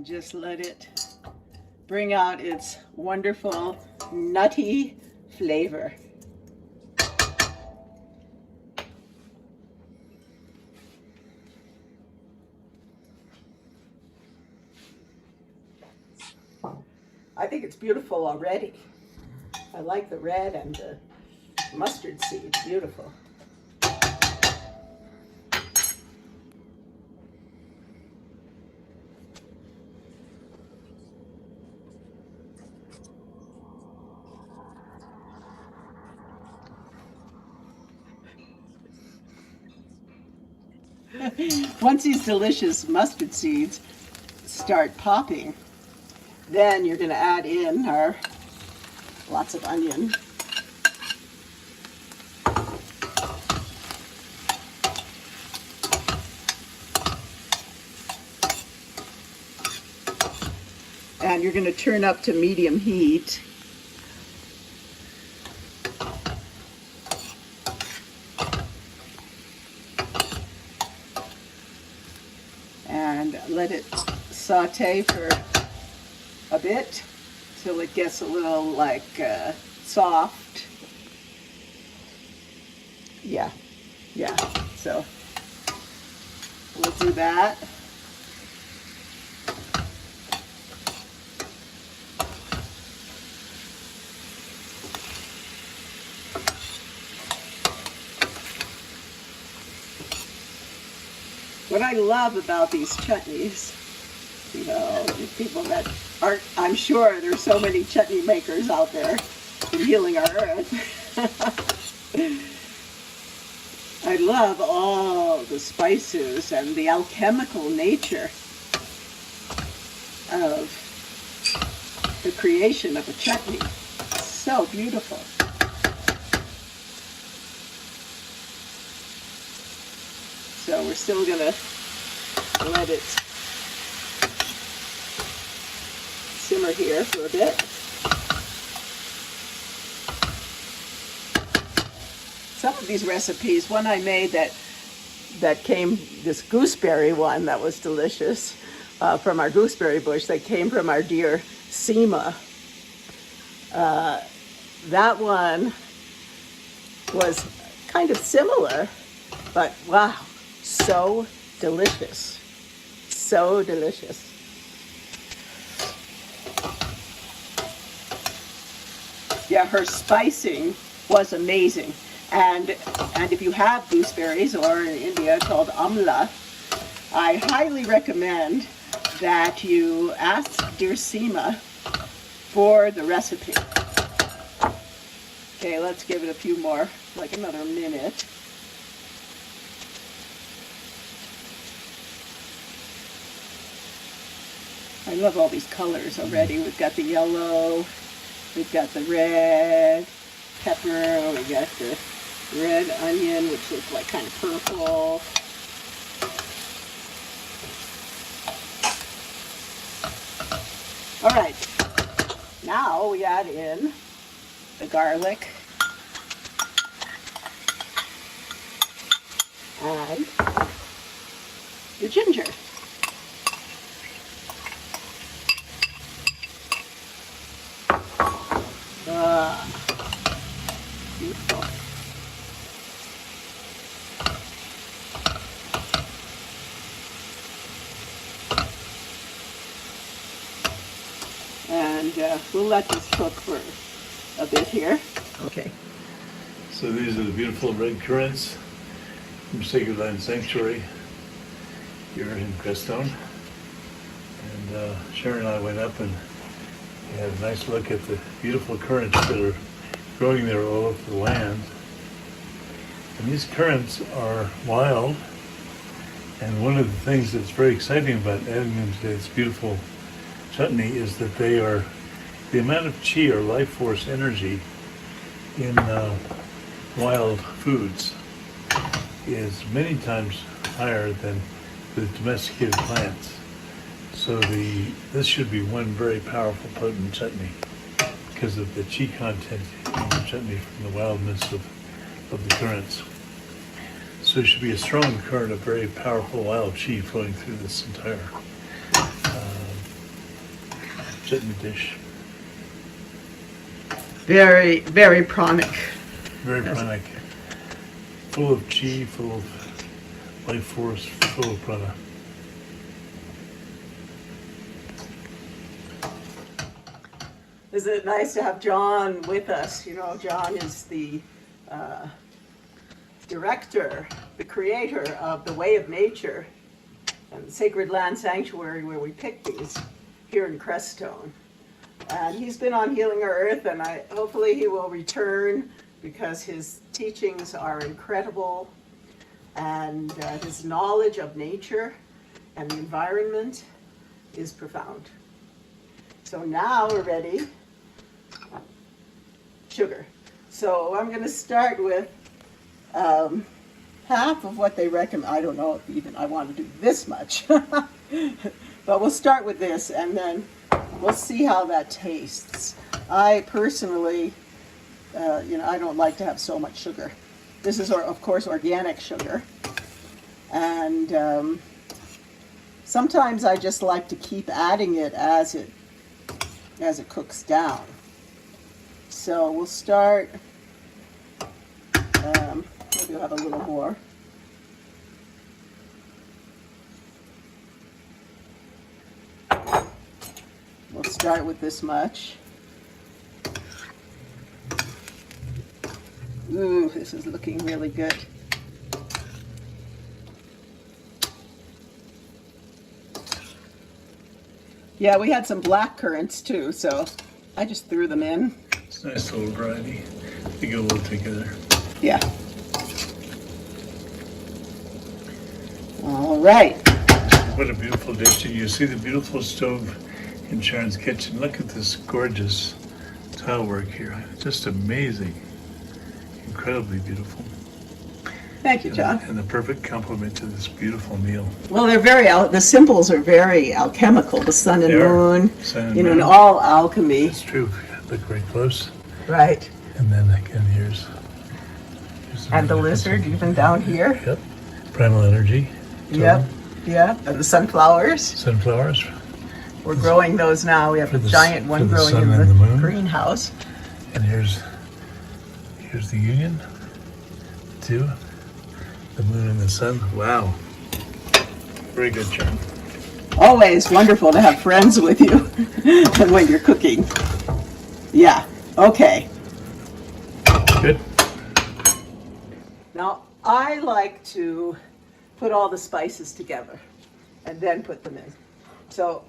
Just let it bring out its wonderful nutty flavor. I think it's beautiful already. I like the red and the mustard seed, beautiful. Once these delicious mustard seeds start popping, then you're going to add in our lots of onion. And you're going to turn up to medium heat. And let it saute for a bit till it gets a little like soft. Yeah, so we'll do that. What I love about these chutneys, you know, the people that aren't, I'm sure there's so many chutney makers out there in Healing Our Earth. I love all the spices and the alchemical nature of the creation of a chutney. So beautiful. So we're still gonna let it simmer here for a bit. Some of these recipes, one I made that came, this gooseberry one that was delicious from our gooseberry bush that came from our dear Seema. That one was kind of similar, but wow, so delicious. So delicious. Yeah, her spicing was amazing. And if you have gooseberries, or in India called amla, I highly recommend that you ask dear Seema for the recipe. Okay, let's give it a few more, like another minute. I love all these colors already. We've got the yellow, we've got the red pepper, we got the red onion, which is like kind of purple. All right, now we add in the garlic and the ginger. Beautiful. And we'll let this cook for a bit here. Okay. So these are the beautiful red currants from Sacred Land Sanctuary here in Crestone. And Sharon and I went up and had a nice look at the beautiful currants that are growing there all over the land. And these currants are wild. And one of the things that's very exciting about adding them to this beautiful chutney is that they are, the amount of chi or life force energy in wild foods is many times higher than with domesticated plants. So this should be one very powerful, potent chutney because of the chi content in the chutney from the wildness of the currants. So it should be a strong current of very powerful wild chi flowing through this entire chutney dish. Very, very pranic. Very pranic. Full of chi, full of life force, full of prana. Isn't it nice to have John with us? You know, John is the director, the creator of the Way of Nature and the Sacred Land Sanctuary where we picked these here in Crestone. And he's been on Healing Our Earth, and hopefully he will return because his teachings are incredible and his knowledge of nature and the environment is profound. So now we're ready. Sugar. So I'm going to start with half of what they recommend. I don't know if even I want to do this much, but we'll start with this and then we'll see how that tastes. I personally, I don't like to have so much sugar. This is, of course, organic sugar. And sometimes I just like to keep adding it as it cooks down. So we'll start, maybe we'll have a little more. We'll start with this much. Ooh, this is looking really good. Yeah, we had some black currants too, so I just threw them in. It's a nice little variety. They go well together. Yeah. All right. What a beautiful dish. You see the beautiful stove in Sharon's kitchen. Look at this gorgeous tile work here. Just amazing. Incredibly beautiful. Thank you, John. And the perfect complement to this beautiful meal. Well, they're the symbols are very alchemical. The sun and moon, Sun and you know, moon. and all alchemy. It's true. Look very close. Right. And then again, here's And the lizard, even down here. Yep. Primal energy. Yep. Yep. And the sunflowers. Sunflowers. We're growing those now. We have a giant one growing in the moon. greenhouse. And here's the union. Two. The moon and the sun. Wow. Very good, John. Always wonderful to have friends with you when you're cooking. Yeah. Okay. Good. Now, I like to put all the spices together and then put them in. So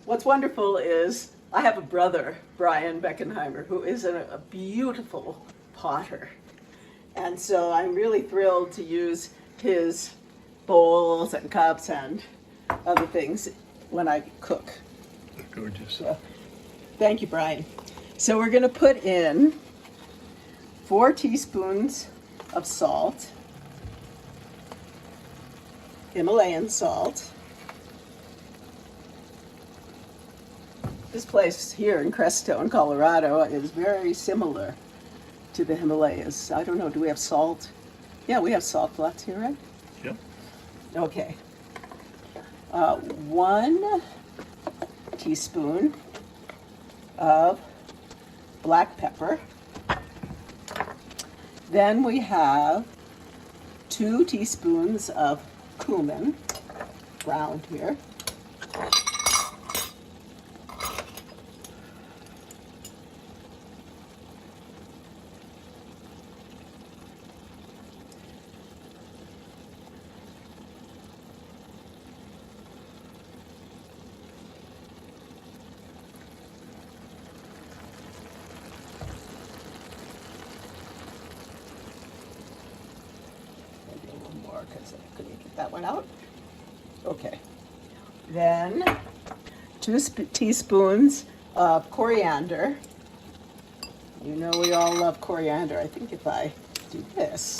what's wonderful is I have a brother, Brian Beckenheimer, who is a beautiful potter. And so I'm really thrilled to use his bowls and cups and other things when I cook. Gorgeous. So, thank you, Brian. So we're going to put in 4 teaspoons of salt, Himalayan salt. This place here in Crestone, Colorado, is very similar to the Himalayas. I don't know, do we have salt? Yeah, we have salt flats here, right? Yep. Okay. 1 teaspoon of black pepper. Then we have 2 teaspoons of cumin, ground here. Because I couldn't get that one out. Okay. Then 2 teaspoons of coriander. You know we all love coriander. I think if I do this,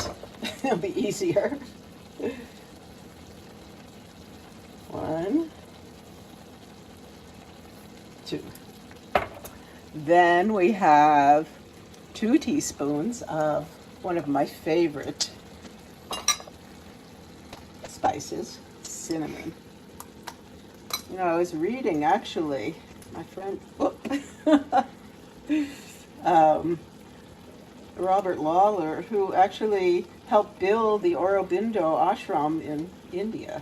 it'll be easier. 1, 2. Then we have 2 teaspoons of one of my favorite spices, cinnamon. You know, I was reading actually, my friend, Robert Lawler, who actually helped build the Aurobindo ashram in India,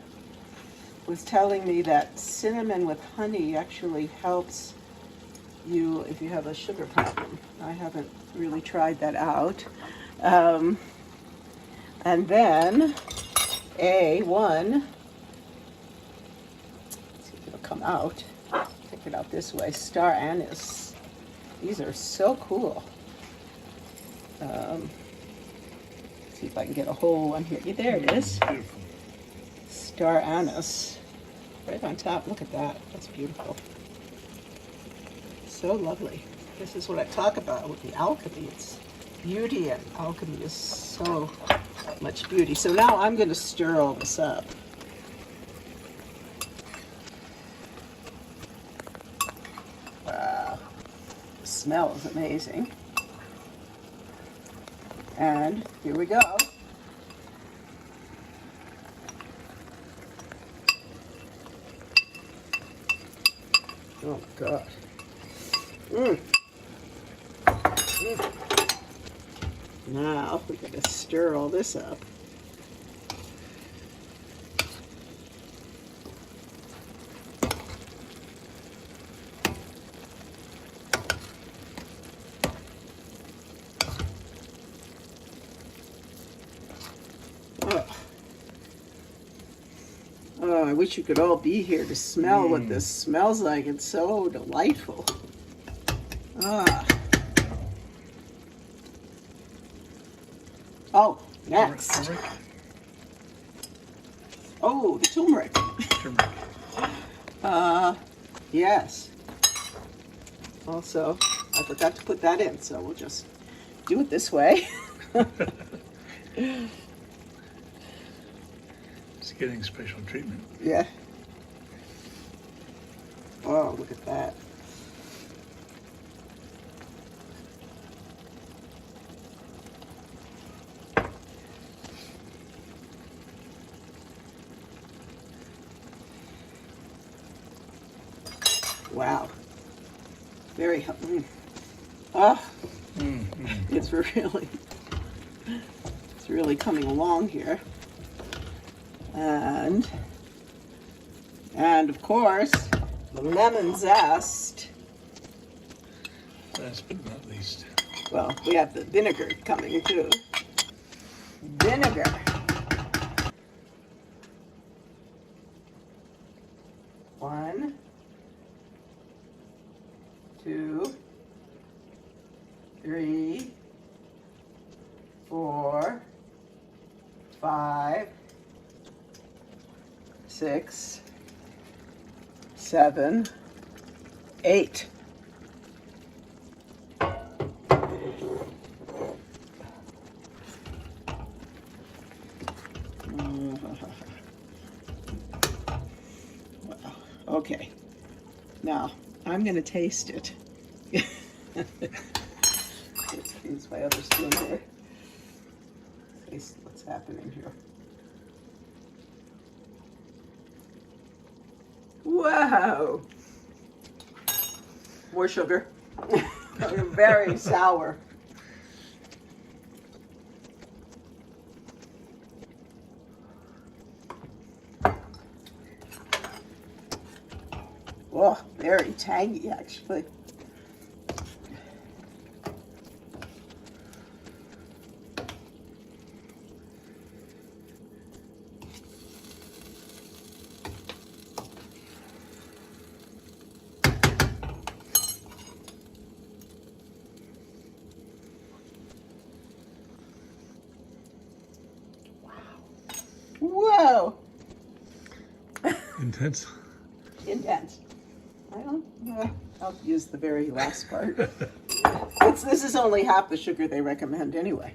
was telling me that cinnamon with honey actually helps you if you have a sugar problem. I haven't really tried that out. And then one, let's see if it'll come out. Take it out this way. Star anise. These are so cool. See if I can get a whole one here. There it is. Beautiful. Star anise. Right on top. Look at that. That's beautiful. So lovely. This is what I talk about with the alchemy. It's beauty, and alchemy is so much beauty. So now I'm going to stir all this up. Wow. The smell is amazing. And here we go. Oh my God. Now we got to stir all this up. Oh, I wish you could all be here to smell what this smells like. It's so delightful. Ah. Oh, next. Turmeric. Oh, the turmeric. Turmeric. Yes. Also, I forgot to put that in, so we'll just do it this way. getting special treatment. Yeah. Oh, look at that. Wow. Very, it's really coming along here. And of course, the lemon zest. Last but not least. Well, we have the vinegar coming too. Vinegar. One, two, three, 4, 5, 6, 7, 8. Wow. Okay. Now I'm going to taste it. Let's use my other spoon here. Taste what's happening here. Wow. More sugar. Very sour. Oh, very tangy actually. Whoa! Intense. Intense. I'll use the very last part. This is only half the sugar they recommend anyway.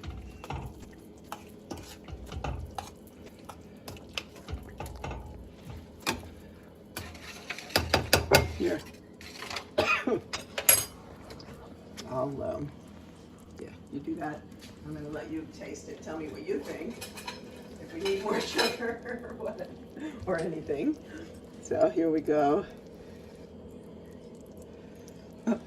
Here. I'll, yeah, you do that. I'm going to let you taste it. Tell me what you think. If we need more sugar or what, or anything. So here we go. Oh.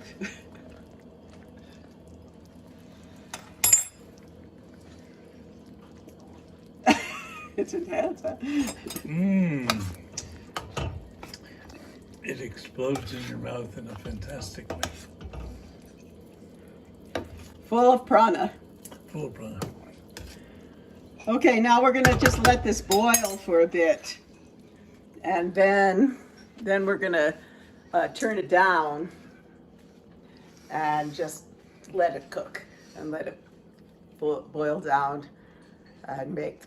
It's intense, huh? Mmm. It explodes in your mouth in a fantastic way. Full of prana. Full of prana. Okay, now we're gonna just let this boil for a bit. And then we're gonna turn it down and just let it cook and let it boil down and make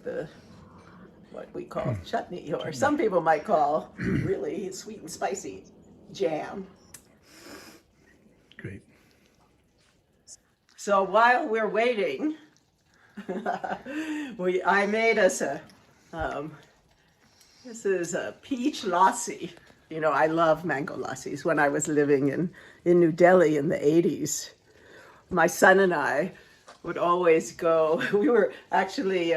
what we call chutney, or some people might call really sweet and spicy jam. Great. So while we're waiting, I made us this is a peach lassi. You know, I love mango lassis. When I was living in New Delhi in the 80s, my son and I would always go. We were actually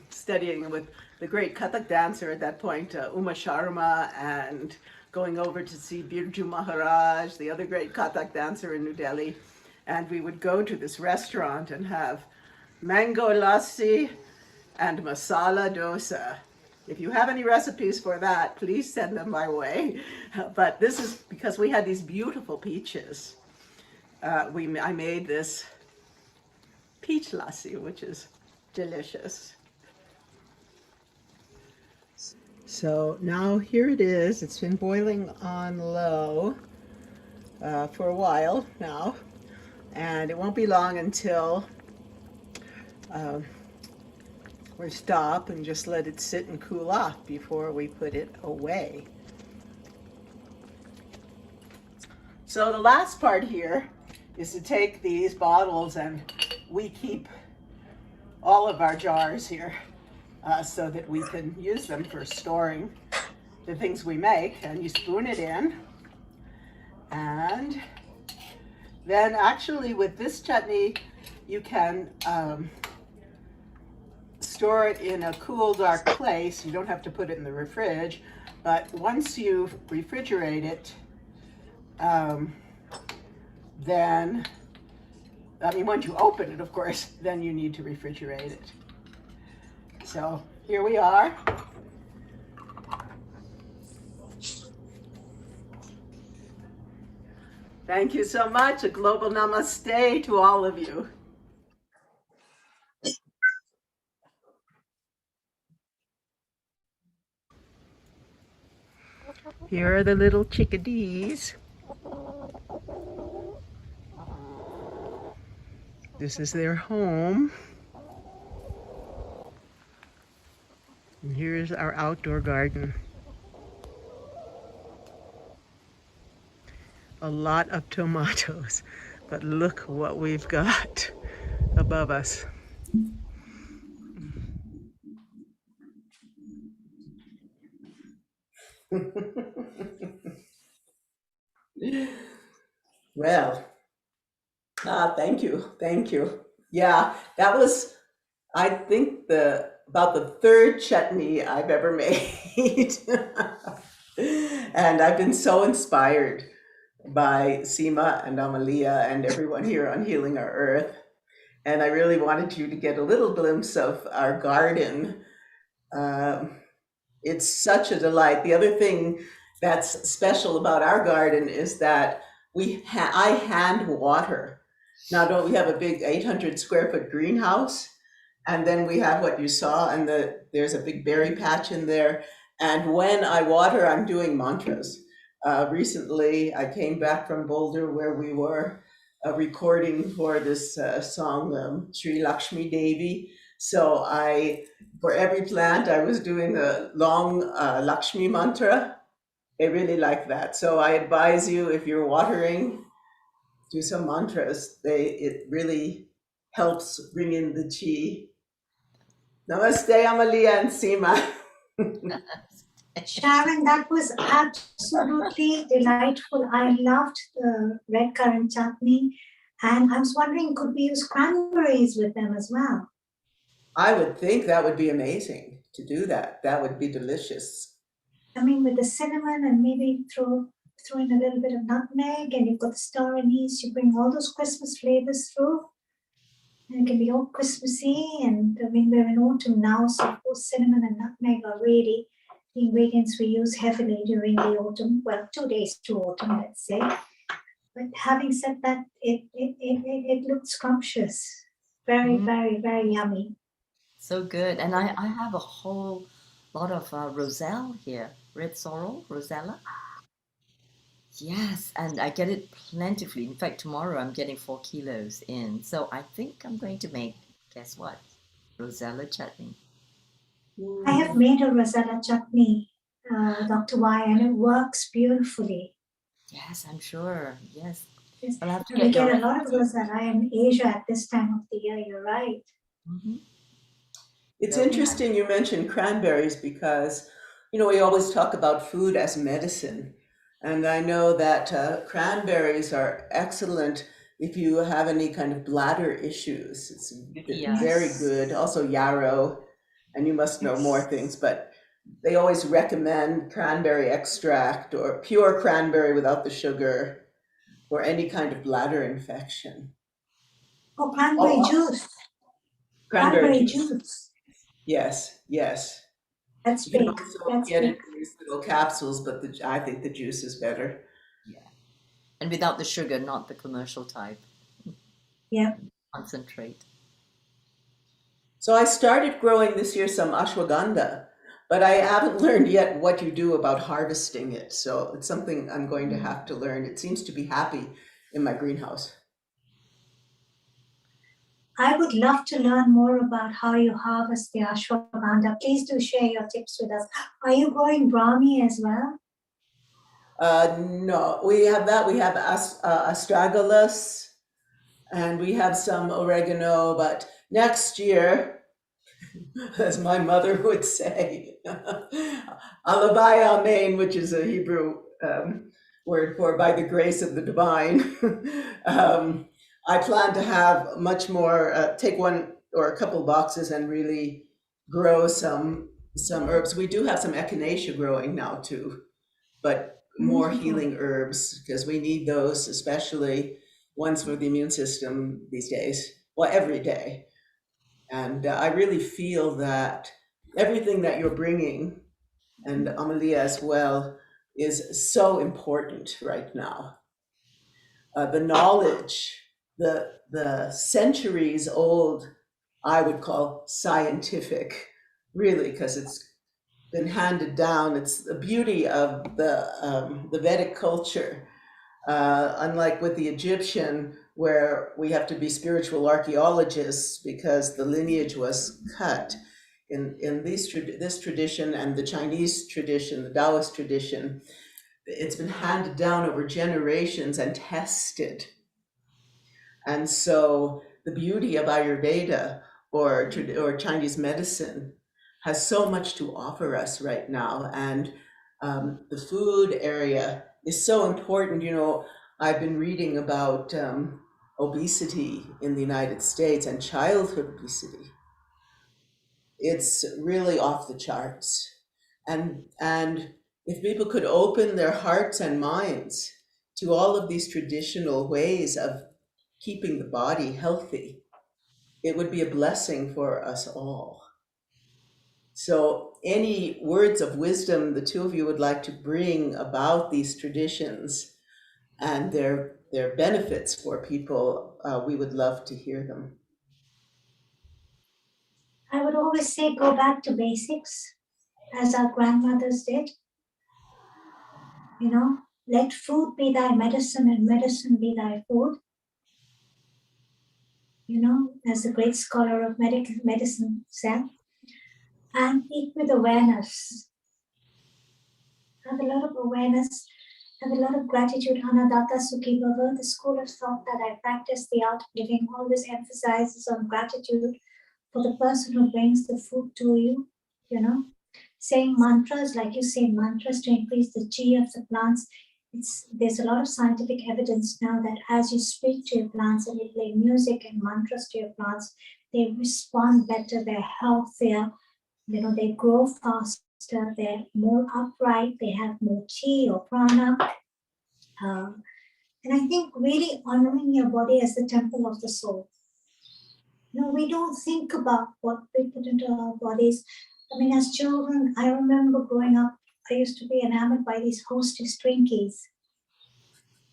studying with the great Kathak dancer at that point, Uma Sharma, and going over to see Birju Maharaj, the other great Kathak dancer in New Delhi. And we would go to this restaurant and have mango lassi and masala dosa. If you have any recipes for that, please send them my way. But this is because we had these beautiful peaches. I made this peach lassi, which is delicious. So now here it is. It's been boiling on low for a while now, and it won't be long until we stop and just let it sit and cool off before we put it away. So the last part here is to take these bottles, and we keep all of our jars here. so that we can use them for storing the things we make. And you spoon it in. And then actually with this chutney, you can store it in a cool, dark place. You don't have to put it in the fridge, but once you refrigerate it, then, I mean, once you open it, of course, then you need to refrigerate it. So here we are. Thank you so much. A global namaste to all of you. Here are the little chickadees. This is their home. And here's our outdoor garden. A lot of tomatoes, but look what we've got above us. Well, thank you. Yeah, that was, I think, about the third chutney I've ever made. And I've been so inspired by Seema and Amalia and everyone here on Healing Our Earth. And I really wanted you to get a little glimpse of our garden. It's such a delight. The other thing that's special about our garden is that I hand water. Now, don't we have a big 800 square foot greenhouse? And then we have what you saw, and there's a big berry patch in there. And when I water, I'm doing mantras. Recently, I came back from Boulder where we were recording for this song, Sri Lakshmi Devi. So for every plant, I was doing a long Lakshmi mantra. I really like that. So I advise you, if you're watering, do some mantras. It really helps bring in the chi. Namaste, Amalia and Seema. Sharon, that was absolutely delightful. I loved the red currant chutney. And I was wondering, could we use cranberries with them as well? I would think that would be amazing to do that. That would be delicious. I mean, with the cinnamon and maybe throw in a little bit of nutmeg, and you've got the star anise, you bring all those Christmas flavors through. And it can be all Christmassy. And I mean, we're in autumn now, so of course cinnamon and nutmeg are really the ingredients we use heavily during the autumn. Well, 2 days to autumn, let's say. But having said that, it looks scrumptious. Very, very, very yummy. So good. And I have a whole lot of roselle here, red sorrel, rosella. Yes, and I get it plentifully. In fact, tomorrow I'm getting 4 kilos in. So I think I'm going to make, guess what? Rosella chutney. I have made a rosella chutney, Dr. Y, and it works beautifully. Yes, I'm sure. Yes. Yes. I'll have to we get a lot of rosella in Asia at this time of the year. You're right. Mm-hmm. It's interesting you mentioned cranberries because, we always talk about food as medicine. And I know that cranberries are excellent if you have any kind of bladder issues. It's very good. Also yarrow, and you must know more things, but they always recommend cranberry extract or pure cranberry without the sugar for any kind of bladder infection. Oh, cranberry juice. Cranberry juice. Yes. That's you can big. also That's get big. it in these little capsules, but I think the juice is better. Yeah. And without the sugar, not the commercial type. Yeah. Concentrate. So I started growing this year some ashwagandha, but I haven't learned yet what you do about harvesting it. So it's something I'm going to have to learn. It seems to be happy in my greenhouse. I would love to learn more about how you harvest the ashwagandha. Please do share your tips with us. Are you growing Brahmi as well? No, we have that. We have astragalus, and we have some oregano. But next year, as my mother would say. Alabai Amen, which is a Hebrew word for by the grace of the divine. I plan to have much more, take one or a couple boxes and really grow some herbs. We do have some echinacea growing now too, but more healing herbs because we need those, especially ones for the immune system these days. Well, every day. And I really feel that everything that you're bringing, and Amalia as well, is so important right now. The knowledge, the centuries old, I would call scientific, really, because it's been handed down. It's the beauty of the Vedic culture. Unlike with the Egyptian, where we have to be spiritual archaeologists because the lineage was cut. In this tradition and the Chinese tradition, the Taoist tradition, it's been handed down over generations and tested. And so the beauty of Ayurveda or Chinese medicine has so much to offer us right now. And the food area is so important. You know, I've been reading about obesity in the United States and childhood obesity. It's really off the charts. And if people could open their hearts and minds to all of these traditional ways of keeping the body healthy, it would be a blessing for us all. So, any words of wisdom the two of you would like to bring about these traditions and their benefits for people, we would love to hear them. I would always say go back to basics, as our grandmothers did. You know, let food be thy medicine and medicine be thy food. You know, as the great scholar of medicine said. And eat with awareness. Have a lot of awareness, have a lot of gratitude. Anadatta Sukhi Bhava, the school of thought that I practice, the art of living, always emphasizes on gratitude for the person who brings the food to you, you know. Saying mantras, like you say, mantras to increase the chi of the plants. There's a lot of scientific evidence now that as you speak to your plants and you play music and mantras to your plants, they respond better, they're healthier, you know, they grow faster, they're more upright, they have more chi or prana. And I think really honoring your body as the temple of the soul. You know, we don't think about what we put into our bodies. I mean, as children, I remember growing up, I used to be enamored by these Hostess Twinkies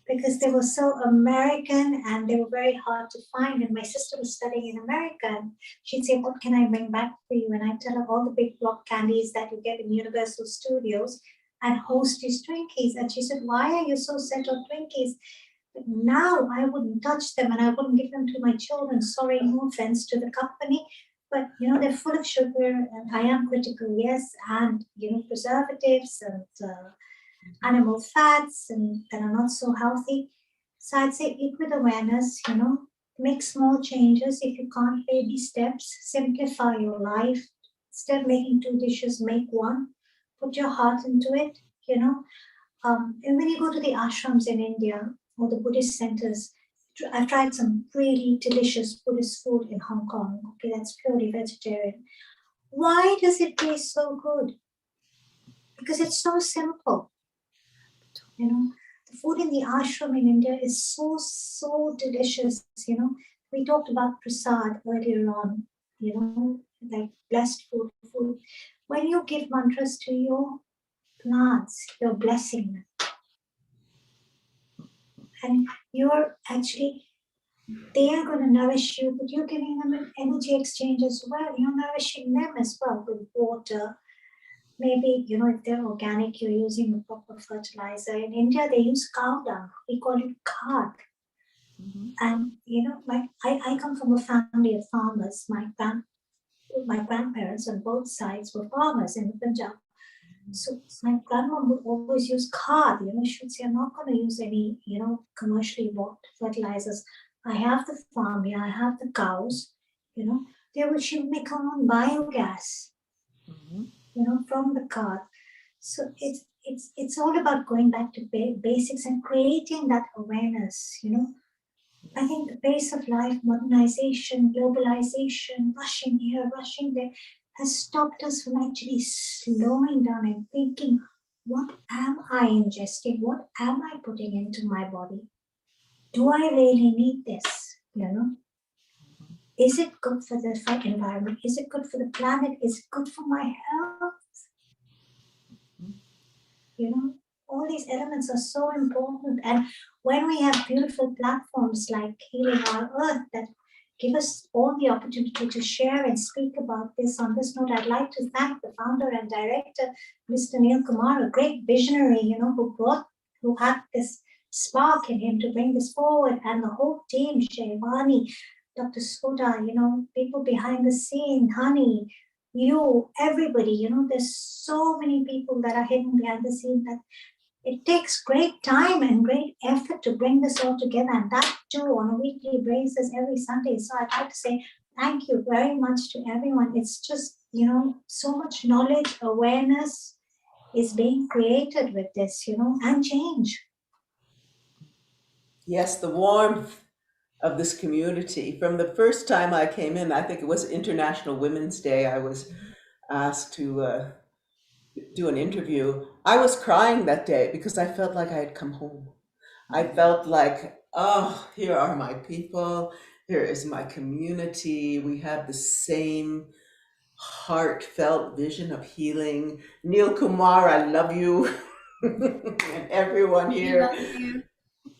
because they were so American and they were very hard to find. And my sister was studying in America and she'd say, what can I bring back for you? And I tell her all the big block candies that you get in Universal Studios and Hostess Twinkies. And she said, why are you so set on Twinkies? But now I wouldn't touch them and I wouldn't give them to my children. Sorry, no offense to the company. But, you know, they're full of sugar and I am critical, yes. And, you know, preservatives and animal fats and that are not so healthy. So I'd say eat with awareness, you know, make small changes. If you can't, baby steps, simplify your life. Instead of making 2 dishes, make one. Put your heart into it, you know. And when you go to the ashrams in India or the Buddhist centers, I've tried some really delicious Buddhist food in Hong Kong. Okay, that's purely vegetarian. Why does it taste so good? Because it's so simple. You know, the food in the ashram in India is so delicious. You know, we talked about prasad earlier on. You know, like blessed food. When you give mantras to your plants, you're blessing them. And you're actually, they are going to nourish you, but you're giving them an energy exchange as well. You're nourishing them as well with water. Maybe, you know, if they're organic, you're using the proper fertilizer. In India, they use cow dung. We call it khad. And, you know, I come from a family of farmers. My grandparents on both sides were farmers in Punjab. So my grandma would always use khad. You know, she would say, I'm not going to use any, you know, commercially bought fertilizers. I have the farm here, I have the cows, you know. she would make her own biogas, from the cart. So it's all about going back to basics and creating that awareness. I think the pace of life, modernization, globalization, rushing here, rushing there, has stopped us from actually slowing down and thinking, what am I ingesting? What am I putting into my body? Do I really need this? Is it good for the environment? Is it good for the planet? Is it good for my health? All these elements are so important. And when we have beautiful platforms like Healing Our Earth that give us all the opportunity to share and speak about this, on this note, I'd like to thank the founder and director, Mr. Neil Kumar, a great visionary, who had this spark in him to bring this forward, and the whole team, Shayvani, Dr. Soda, people behind the scene, Honey, you, everybody, there's so many people that are hidden behind the scene that it takes great time and great effort to bring this all together, and that too on a weekly basis every Sunday. So I'd like to say thank you very much to everyone. It's just, so much knowledge, awareness is being created with this, and change. Yes, the warmth of this community. From the first time I came in, I think it was International Women's Day, I was asked to do an interview. I was crying that day because I felt like I had come home. I felt like, oh, here are my people. Here is my community. We have the same heartfelt vision of healing. Neil Kumar, I love you. And everyone here.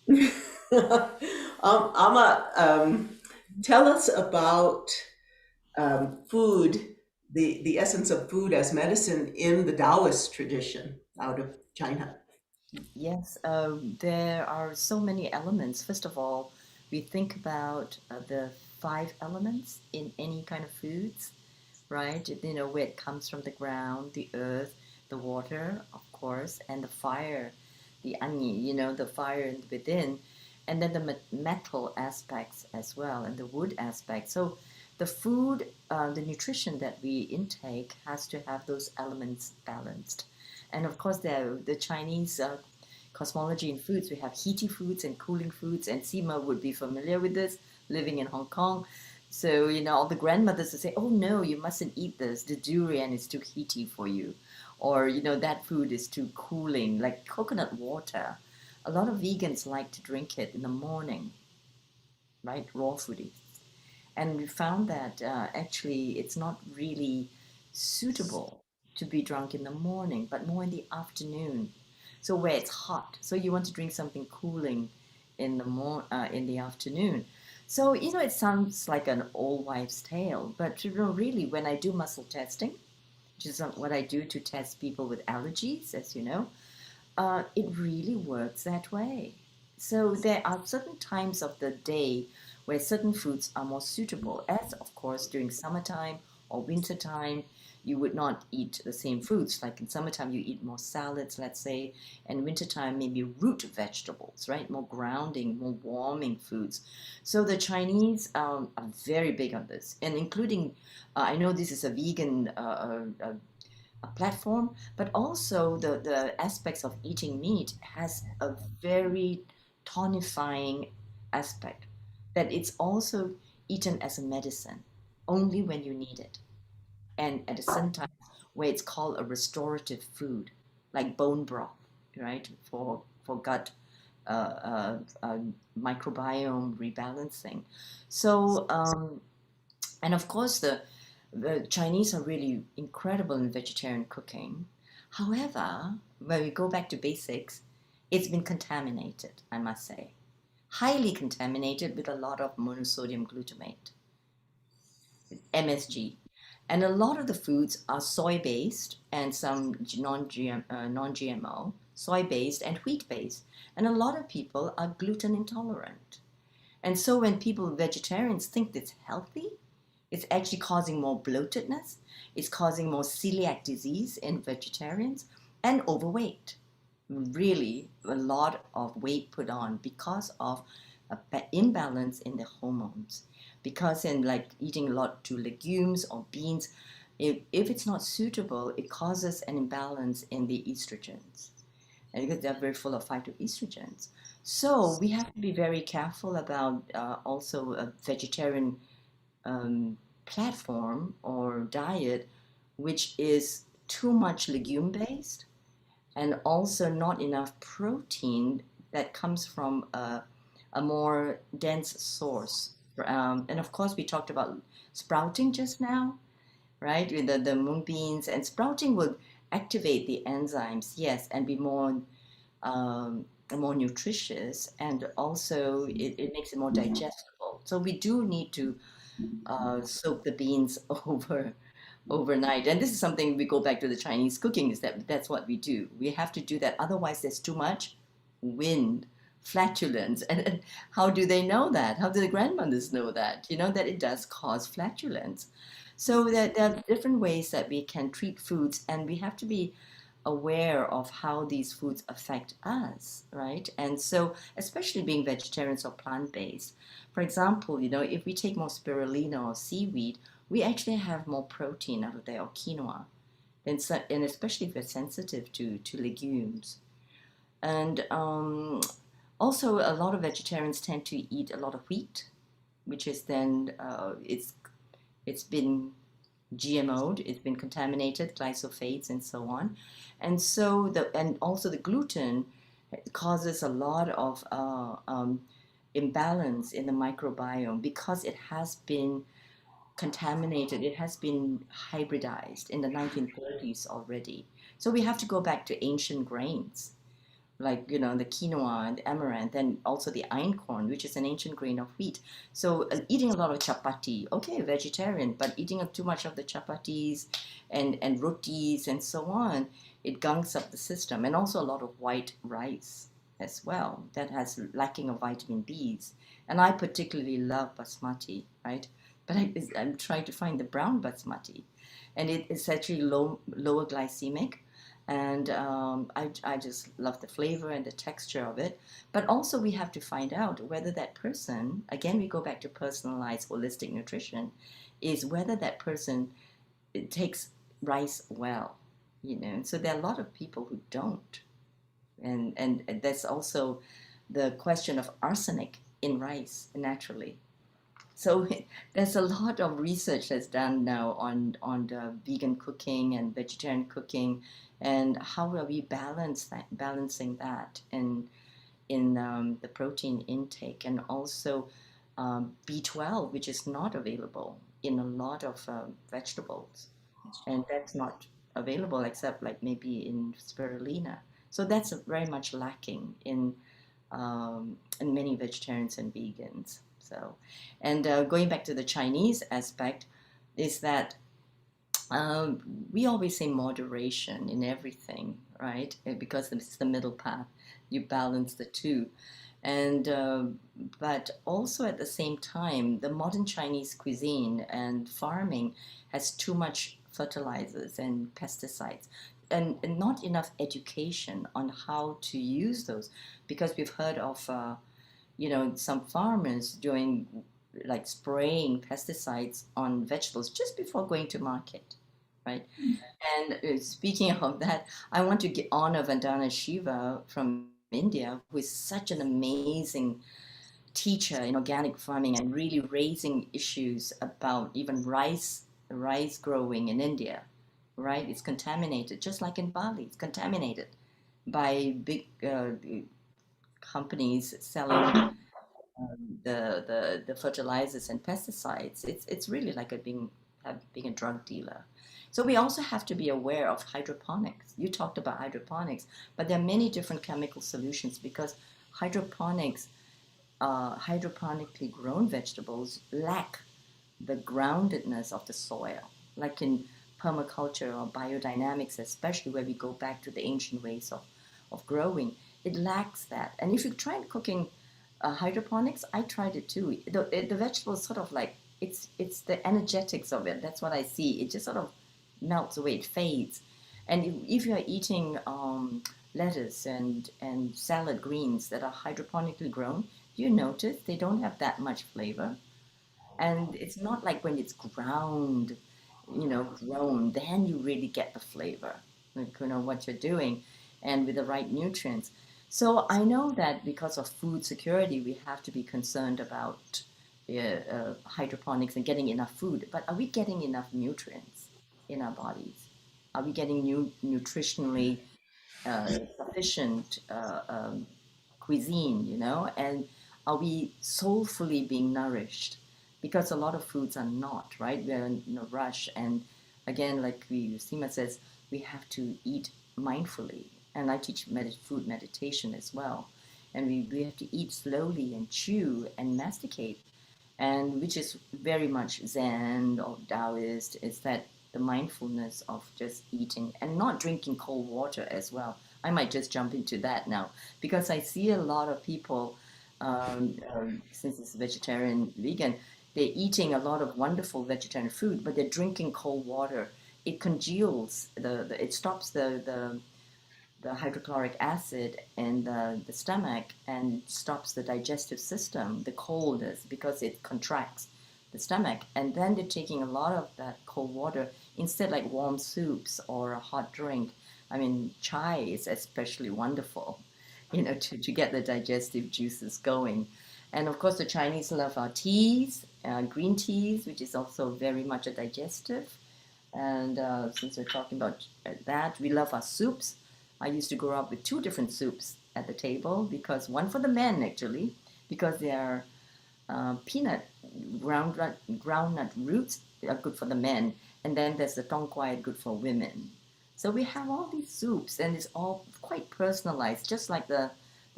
We love you. Amma, tell us about food, the essence of food as medicine in the Taoist tradition out of China. Yes, there are so many elements. First of all, we think about the 5 elements in any kind of foods, right? Where it comes from: the ground, the earth, the water, of course, and the fire, the anyi, the fire within, and then the metal aspects as well, and the wood aspect. So the food, the nutrition that we intake has to have those elements balanced. And of course, the Chinese cosmology in foods. We have heaty foods and cooling foods, and Seema would be familiar with this, living in Hong Kong. So, all the grandmothers would say, oh no, you mustn't eat this. The durian is too heaty for you. Or, that food is too cooling, like coconut water. A lot of vegans like to drink it in the morning, right? Raw foodies. And we found that actually it's not really suitable to be drunk in the morning, but more in the afternoon. So where it's hot, so you want to drink something cooling in the afternoon. So it sounds like an old wives' tale, but really, when I do muscle testing, which is what I do to test people with allergies, as you know, it really works that way. So there are certain times of the day where certain foods are more suitable, as of course during summertime or wintertime, you would not eat the same foods. Like in summertime, you eat more salads, let's say, and wintertime, maybe root vegetables, right? More grounding, more warming foods. So the Chinese are very big on this, and including, I know this is a vegan a platform, but also the aspects of eating meat has a very tonifying aspect, that it's also eaten as a medicine only when you need it, and at the same time where it's called a restorative food, like bone broth, right, for gut microbiome rebalancing. So and of course the Chinese are really incredible in vegetarian cooking. However, when we go back to basics, it's been contaminated, I must say. Highly contaminated with a lot of monosodium glutamate, MSG. And a lot of the foods are soy-based and some non-GMO, soy-based and wheat-based. And a lot of people are gluten intolerant. And so when vegetarians think it's healthy, it's actually causing more bloatedness, it's causing more celiac disease in vegetarians, and overweight. Really, a lot of weight put on because of imbalance in the hormones, because in like eating a lot to legumes or beans, if it's not suitable, it causes an imbalance in the estrogens, and because they're very full of phytoestrogens. So we have to be very careful about also a vegetarian platform or diet which is too much legume based and also not enough protein that comes from a more dense source. And of course, we talked about sprouting just now, right? With the mung beans, and sprouting will activate the enzymes, yes, and be more nutritious, and also it makes it more digestible. So we do need to soak the beans overnight. And this is something we go back to the Chinese cooking, is that that's what we do. We have to do that. Otherwise, there's too much wind, flatulence. And how do they know that? How do the grandmothers know that? You know, that it does cause flatulence. So there are different ways that we can treat foods, and we have to be aware of how these foods affect us, right? And so, especially being vegetarians or plant-based, for example, you know, if we take more spirulina or seaweed, we actually have more protein out of there, or quinoa, and especially if we're sensitive to legumes. And also, a lot of vegetarians tend to eat a lot of wheat, which is then it's been GMO'd, it's been contaminated, glyphosates and so on. And so and also the gluten causes a lot of imbalance in the microbiome because it has been contaminated, it has been hybridized in the 1930s already. So we have to go back to ancient grains like, you know, the quinoa and the amaranth, and also the einkorn, which is an ancient grain of wheat. So eating a lot of chapati, okay, vegetarian, but eating too much of the chapatis and rotis and so on, it gunks up the system. And also a lot of white rice as well that has lacking of vitamin B's. And I particularly love basmati, right? But I'm trying to find the brown basmati, and it is actually lower glycemic, and I just love the flavor and the texture of it. But also we have to find out whether that person, again we go back to personalized holistic nutrition, is whether that person takes rice well, you know. So there are a lot of people who don't, and that's also the question of arsenic in rice naturally. So there's a lot of research that's done now on the vegan cooking and vegetarian cooking, and how are we balancing that in the protein intake, and also B12, which is not available in a lot of vegetables, and that's not available except like maybe in spirulina. So that's very much lacking in many vegetarians and vegans. So, and going back to the Chinese aspect, is that we always say moderation in everything, right? Because it's the middle path. You balance the two. And but also at the same time, the modern Chinese cuisine and farming has too much fertilizers and pesticides, and not enough education on how to use those, because we've heard of you know, some farmers doing like spraying pesticides on vegetables just before going to market, right? And speaking of that, I want to honor Vandana Shiva from India, who is such an amazing teacher in organic farming and really raising issues about even rice growing in India, right? It's contaminated, just like in Bali. It's contaminated by big companies selling the fertilizers and pesticides. It's really like being a drug dealer. So we also have to be aware of hydroponics. You talked about hydroponics, but there are many different chemical solutions, because hydroponics, hydroponically grown vegetables lack the groundedness of the soil, like in permaculture or biodynamics, especially where we go back to the ancient ways of growing. It lacks that. And if you try cooking hydroponics, I tried it too. The vegetables sort of like, it's the energetics of it. That's what I see. It just sort of melts away. It fades. And if you're eating lettuce and salad greens that are hydroponically grown, You notice they don't have that much flavor. And it's not like when it's ground, grown, then you really get the flavor, like, what you're doing and with the right nutrients. So I know that because of food security, we have to be concerned about hydroponics and getting enough food. But are we getting enough nutrients in our bodies? Are we getting nutritionally sufficient cuisine, and are we soulfully being nourished? Because a lot of foods are not, right? We're in a rush. And again, like Seema says, we have to eat mindfully. And I teach food meditation as well. And we have to eat slowly and chew and masticate, and which is very much Zen or Taoist, is that the mindfulness of just eating and not drinking cold water as well. I might just jump into that now because I see a lot of people, since it's vegetarian, vegan, they're eating a lot of wonderful vegetarian food, but they're drinking cold water. It congeals it stops the hydrochloric acid in the stomach and stops the digestive system, the coldness, because it contracts the stomach. And then they're taking a lot of that cold water instead, like warm soups or a hot drink. I mean, chai is especially wonderful, to get the digestive juices going. And of course, the Chinese love our teas, green teas, which is also very much a digestive. And since we're talking about that, we love our soups. I used to grow up with two different soups at the table, because one for the men actually, because they are peanut groundnut roots are good for the men, and then there's the tong quai good for women. So we have all these soups, and it's all quite personalized, just like the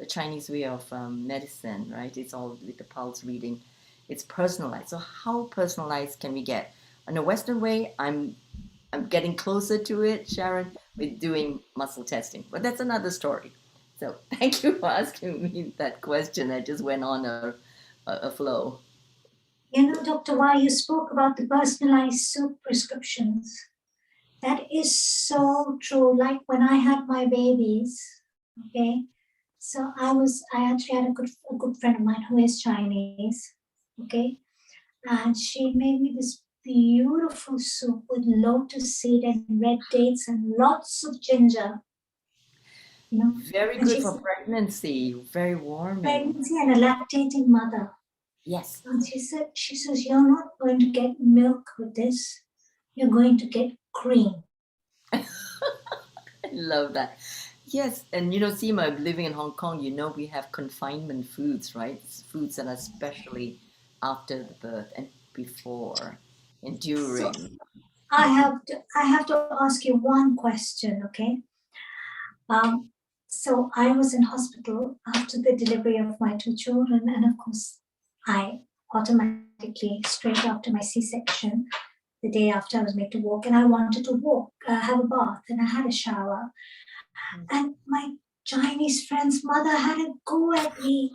Chinese way of medicine, right? It's all with the pulse reading. It's personalized. So how personalized can we get? In a Western way, I'm getting closer to it, Sharon, with doing muscle testing. But that's another story. So thank you for asking me that question. I just went on a flow. Dr. Y, you spoke about the personalized soup prescriptions. That is so true. Like when I had my babies, okay, so I actually had a good friend of mine who is Chinese, okay, and she made me this beautiful soup with lotus seed and red dates and lots of ginger. Very good for pregnancy, very warming. Pregnancy and a lactating mother. Yes. And she says, you're not going to get milk with this. You're going to get cream. I love that. Yes, and Seema, living in Hong Kong, we have confinement foods, right? Foods that are especially after the birth and before and during. So I have to ask you one question, okay? So I was in hospital after the delivery of my two children, and of course, I automatically, straight after my C-section, the day after I was made to walk, and I wanted to walk, have a bath, and I had a shower. And my Chinese friend's mother had a go at me.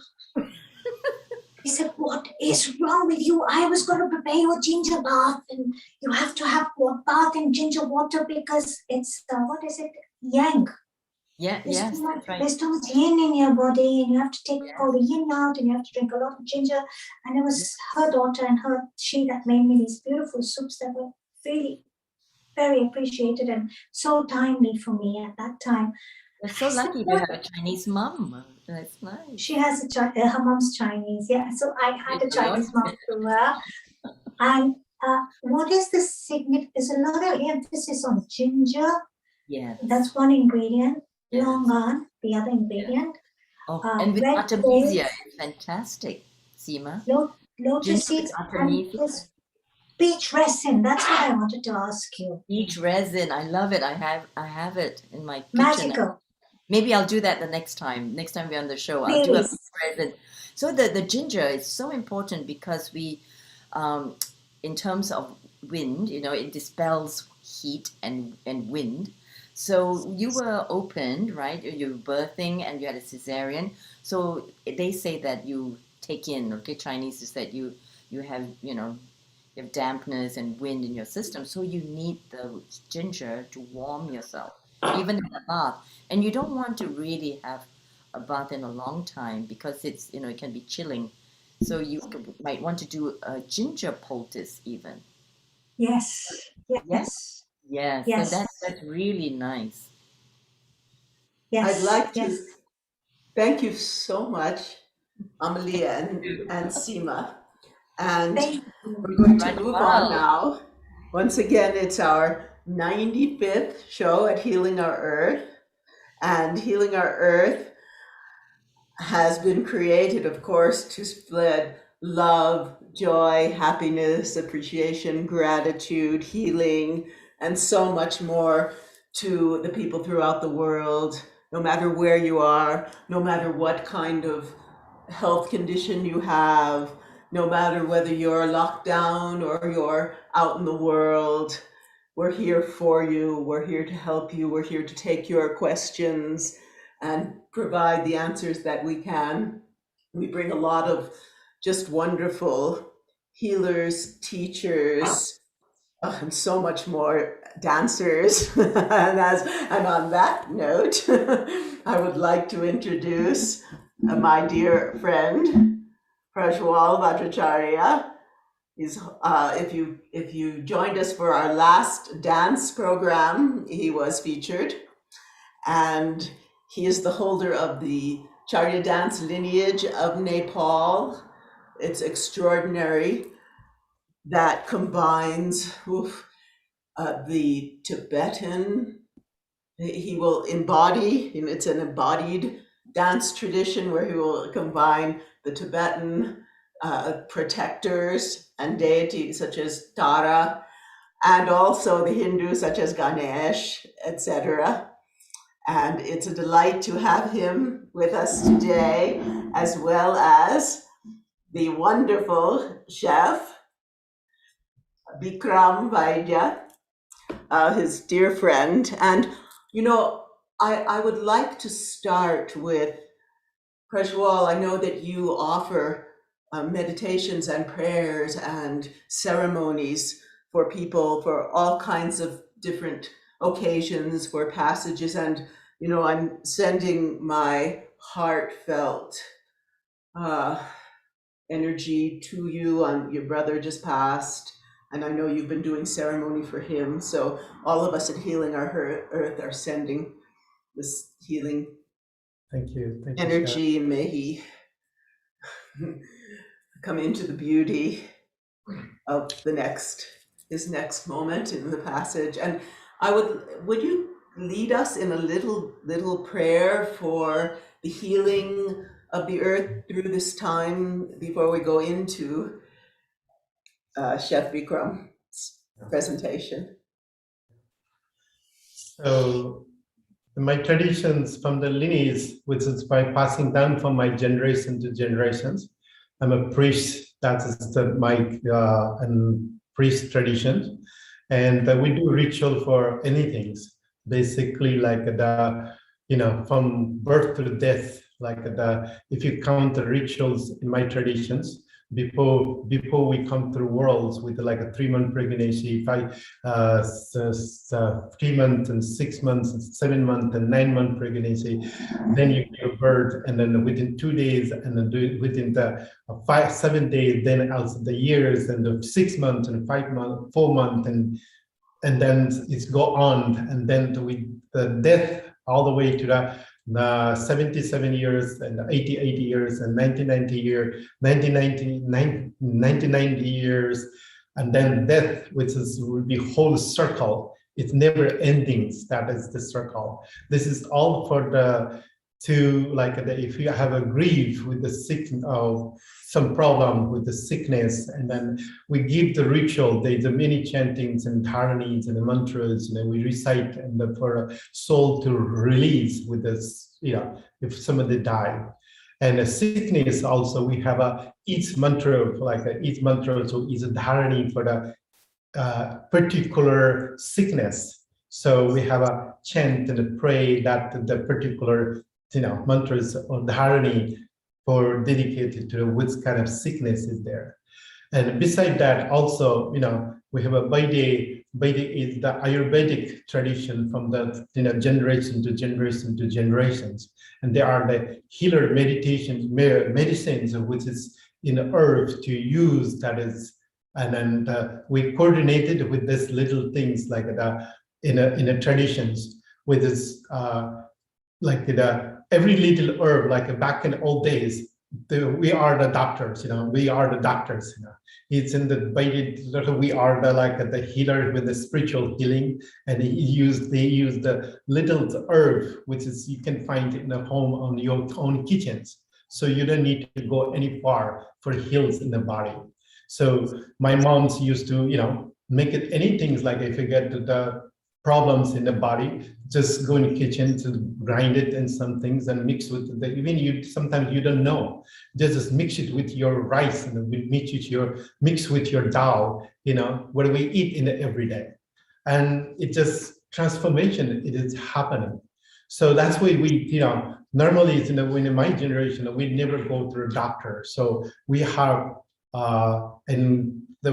He said, what is wrong with you? I was going to prepare you a ginger bath, and you have to have bath in ginger water because it's, yang. Yeah, yes, that's right. There's too much yin in your body, and you have to take all the yin out, and you have to drink a lot of ginger. And it was her daughter and she that made me these beautiful soups that were really very appreciated and so timely for me at that time. You're so lucky to have a Chinese mom. That's nice. She has her mom's Chinese, yeah. So I had a Chinese mom through her. And what is the significance? There's a lot of emphasis on ginger. Yeah. That's one ingredient. Longan, the other ingredient. Oh, and with artemisia, it's fantastic, Seema. Lotus seeds and this peach resin. That's what I wanted to ask you. Peach resin, I love it. I have it in my kitchen. Magical. Maybe I'll do that the next time. Next time we're on the show, I'll do a peach resin. So the ginger is so important because we, in terms of wind, it dispels heat and wind. So you were opened, right? You were birthing and you had a cesarean. So they say that you take in, okay, Chinese is that you have, you have dampness and wind in your system. So you need the ginger to warm yourself, even in the bath. And you don't want to really have a bath in a long time because it's, it can be chilling. So you might want to do a ginger poultice even. Yes. Yes. Yes. Yes. So that's really nice. Yes. I'd like to Yes. thank you so much, Amalia and Seema. And we're going to move on now. Once again, it's our 95th show at Healing Our Earth. And Healing Our Earth has been created, of course, to spread love, joy, happiness, appreciation, gratitude, healing, and so much more to the people throughout the world, no matter where you are, no matter what kind of health condition you have, no matter whether you're locked down or you're out in the world. We're here for you. We're here to help you. We're here to take your questions and provide the answers that we can. We bring a lot of just wonderful healers, teachers, and so much more, dancers. And on that note, I would like to introduce my dear friend, Prajwal Vajracharya. If you joined us for our last dance program, he was featured, and he is the holder of the Charya dance lineage of Nepal. It's extraordinary. That combines the Tibetan. He will embody, it's an embodied dance tradition where he will combine the Tibetan protectors and deities such as Tara, and also the Hindus such as Ganesh, etc. And it's a delight to have him with us today, as well as the wonderful chef, Bikram Vaidya, his dear friend. And, I would like to start with Prajwal. I know that you offer meditations and prayers and ceremonies for people for all kinds of different occasions, for passages. And, I'm sending my heartfelt energy to you. Your brother just passed, and I know you've been doing ceremony for him. So all of us at Healing Our Earth are sending this healing energy. May he come into the beauty of his next moment in the passage. And would you lead us in a little prayer for the healing of the earth through this time before we go into Chef Bikram's presentation? So my traditions from the lineage, which is by passing down from my generation to generations. I'm a priest. That is my priest tradition, and we do ritual for anything. Basically, like from birth to death. If you count the rituals in my traditions, before we come through worlds with like a 3-month pregnancy, 3 months and 6 months and 7 months and 9-month pregnancy, then you give birth, and then within 2 days, and then within the 7 days, then also the years, and the 6 months and 5 months, 4 months, and then it's go on, and then the death all the way to the 77 years and 80 years and 90 years, and then death, which will be whole circle. It's never endings. That is the circle. This is all for if you have a grief with the sick of some problem with the sickness, and then we give the ritual. There's many chantings and dharanies and the mantras, and then we recite, and for a soul to release with this, if somebody died. And a sickness also, we have each mantra, each mantra, so is a dharani for the particular sickness. So we have a chant and a pray that the particular mantras or dharani for dedicated to which kind of sickness is there. And beside that, also, we have a Vaidya. Vaidya is the Ayurvedic tradition from the generation to generation to generations, and there are the healer medicines, which is in herbs to use. That is, and then we coordinated with this little things like the in a traditions with this like every little herb, like back in old days. We are the doctors, we are the doctors, it's in the we are the healer with the spiritual healing, and they use the little herb, which is you can find in a home on your own kitchens, so you don't need to go any far for heals in the body. So my moms used to make it anything, like if you get the problems in the body, just go in the kitchen to grind it and some things and mix with even sometimes you don't know, just mix it with your rice and mix with your dal, what we eat in the everyday, and it just transformation, it is happening. So that's why we normally in my generation we never go to a doctor, so we have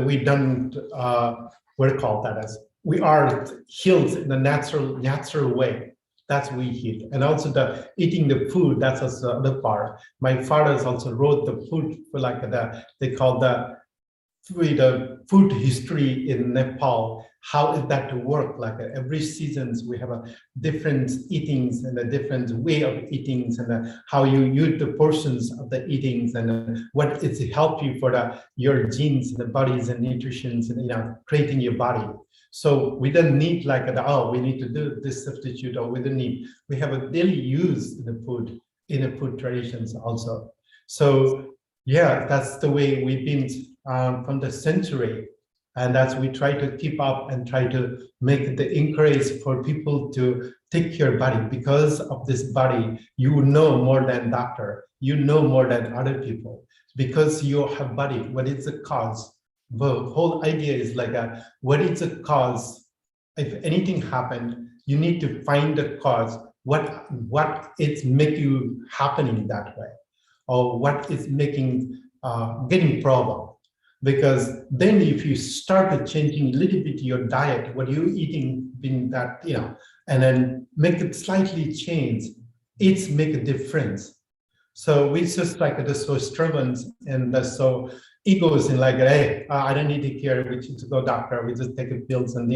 we done what do you call that as we are healed in the natural way. That's we heal. And also the eating the food, that's also the other part. My father also wrote the food for they call the food history in Nepal. How is that to work? Like every seasons we have a different eatings and a different way of eatings, and how you use the portions of the eatings, and what is help you for your genes and the bodies and nutritions and creating your body. So we don't need we need to do this substitute, or we don't need. We have a daily use in the food traditions also. So yeah, that's the way we've been from the century, and that's we try to keep up and try to make the encourage for people to take care body, because of this body. You know more than doctor, you know more than other people, because you have body. What is the cause? The whole idea is what is the cause? If anything happened, you need to find the cause. What is make you happening that way, or what is making getting problem? Because then if you start changing a little bit your diet, what you're eating, being that and then make it slightly change, it's make a difference. So we just the so stubborn and so egos in hey, I don't need to care, we need to go doctor, we just take pills and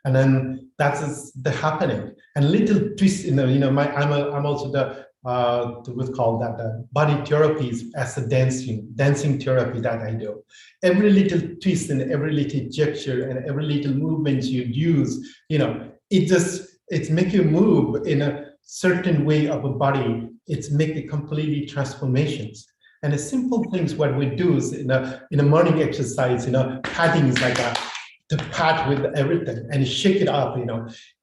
and then that's the happening. And little twist I'm also the what's called that body therapies as a dancing therapy that I do. Every little twist and every little gesture and every little movement you use, it's make you move in a certain way of a body. It's make the completely transformations. And the simple things what we do is in a morning exercise, patting is to pat with everything and shake it up,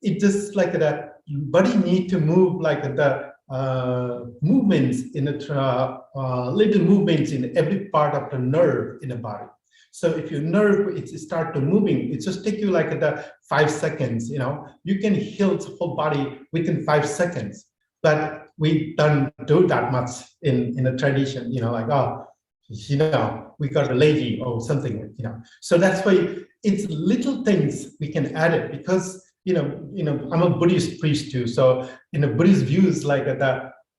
it just that body need to move the movements in little movements in every part of the nerve in the body. So if your nerve it start to moving, it just take you the 5 seconds. You can heal the whole body within 5 seconds. But we don't do that much in a tradition. We got a lady or something. So that's why it's little things we can add it, because I'm a Buddhist priest too. So in a Buddhist views,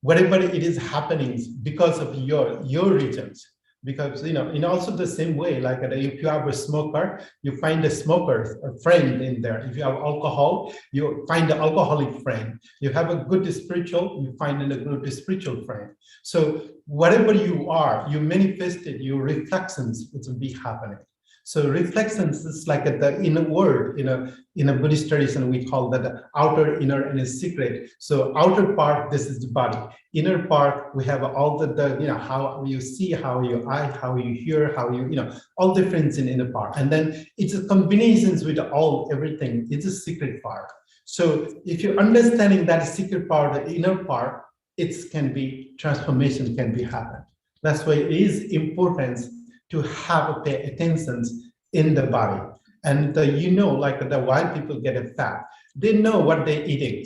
whatever it is happening because of your regions. Because in also the same way, if you have a smoker, you find a smoker, a friend in there. If you have alcohol, you find an alcoholic friend. You have a good spiritual, you find a good spiritual friend. So whatever you are, you manifested your reflections, it will be happening. So reflections is the inner word. In a Buddhist tradition, we call that the outer, inner, and a secret. So outer part, this is the body. Inner part, we have all the how you see, how you eye, how you hear, how you all difference in inner part. And then it's a combinations with everything. It's a secret part. So if you're understanding that secret part, the inner part, it can be transformation can be happen. That's why it is important to have pay attention in the body. And why people get fat, they know what they're eating.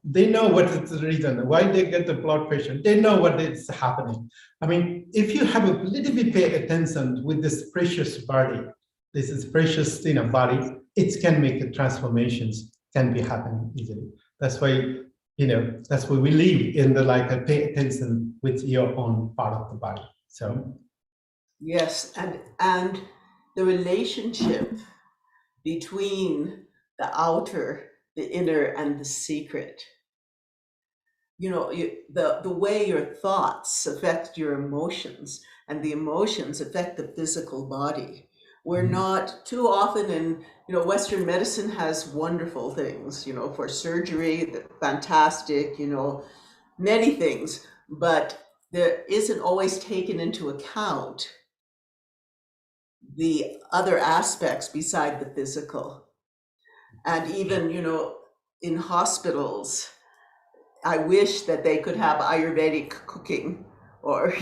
They know what is the reason why they get the blood pressure. They know what is happening. I mean, if you have a little bit pay attention with this precious body, this is precious body, it can make the transformations can be happening easily. That's why that's why we live in the pay attention with your own part of the body. So yes, and the relationship between the outer, the inner, and the secret. The way your thoughts affect your emotions, and the emotions affect the physical body. We're not too often in, Western medicine has wonderful things, for surgery, fantastic, many things, but there isn't always taken into account the other aspects beside the physical. And even, in hospitals, I wish that they could have Ayurvedic cooking or,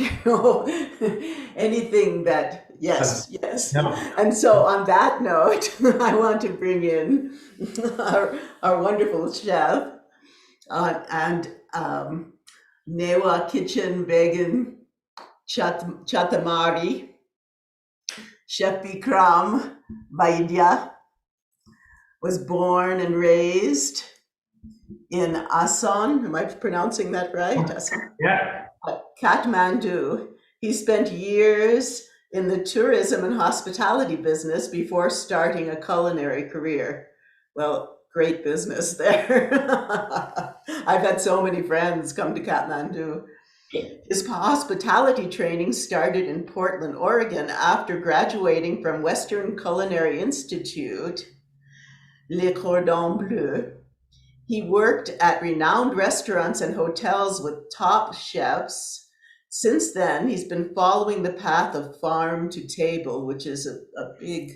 anything that, yes. And so on that note, I want to bring in our wonderful chef and Newa Kitchen Vegan Chatamari, Chef Bikram Vaidya, was born and raised in Asan. Am I pronouncing that right? Asan? Yeah. Kathmandu. He spent years in the tourism and hospitality business before starting a culinary career. Well, great business there. I've had so many friends come to Kathmandu. His hospitality training started in Portland, Oregon, after graduating from Western Culinary Institute, Le Cordon Bleu. He worked at renowned restaurants and hotels with top chefs. Since then, he's been following the path of farm to table, which is a big,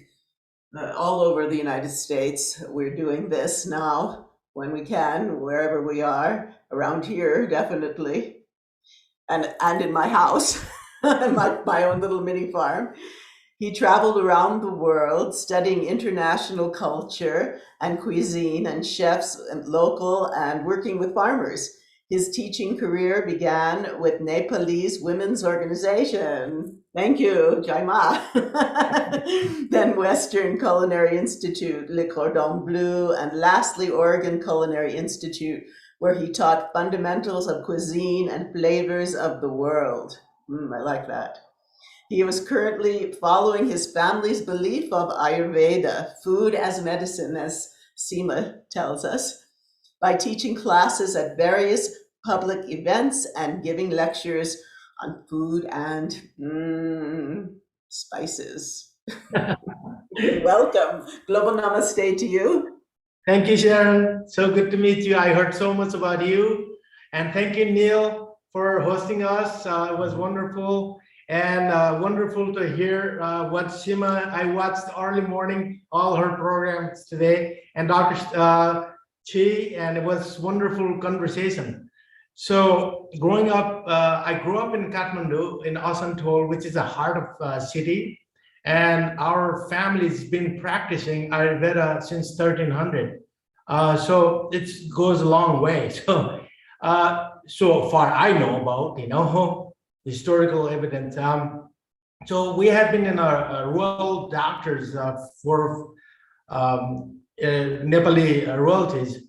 all over the United States. We're doing this now when we can, wherever we are, around here, definitely. And in my house, my own little mini farm. He traveled around the world studying international culture and cuisine and chefs and local and working with farmers. His teaching career began with Nepalese Women's Organization. Thank you, Jai Ma. Then Western Culinary Institute, Le Cordon Bleu, and lastly, Oregon Culinary Institute, where he taught fundamentals of cuisine and flavors of the world. I like that. He was currently following his family's belief of Ayurveda, food as medicine, as Seema tells us, by teaching classes at various public events and giving lectures on food and spices. Welcome. Global Namaste to you. Thank you, Sharon. So good to meet you. I heard so much about you. And thank you, Neil, for hosting us. It was wonderful. And wonderful to hear what Seema, I watched early morning, all her programs today, and Dr. Chi, and it was wonderful conversation. So growing up, I grew up in Kathmandu, in Asansol, which is the heart of city. And our family's been practicing Ayurveda since 1300. So it goes a long way. So far I know about, historical evidence. So we have been in our rural doctors for Nepali royalties,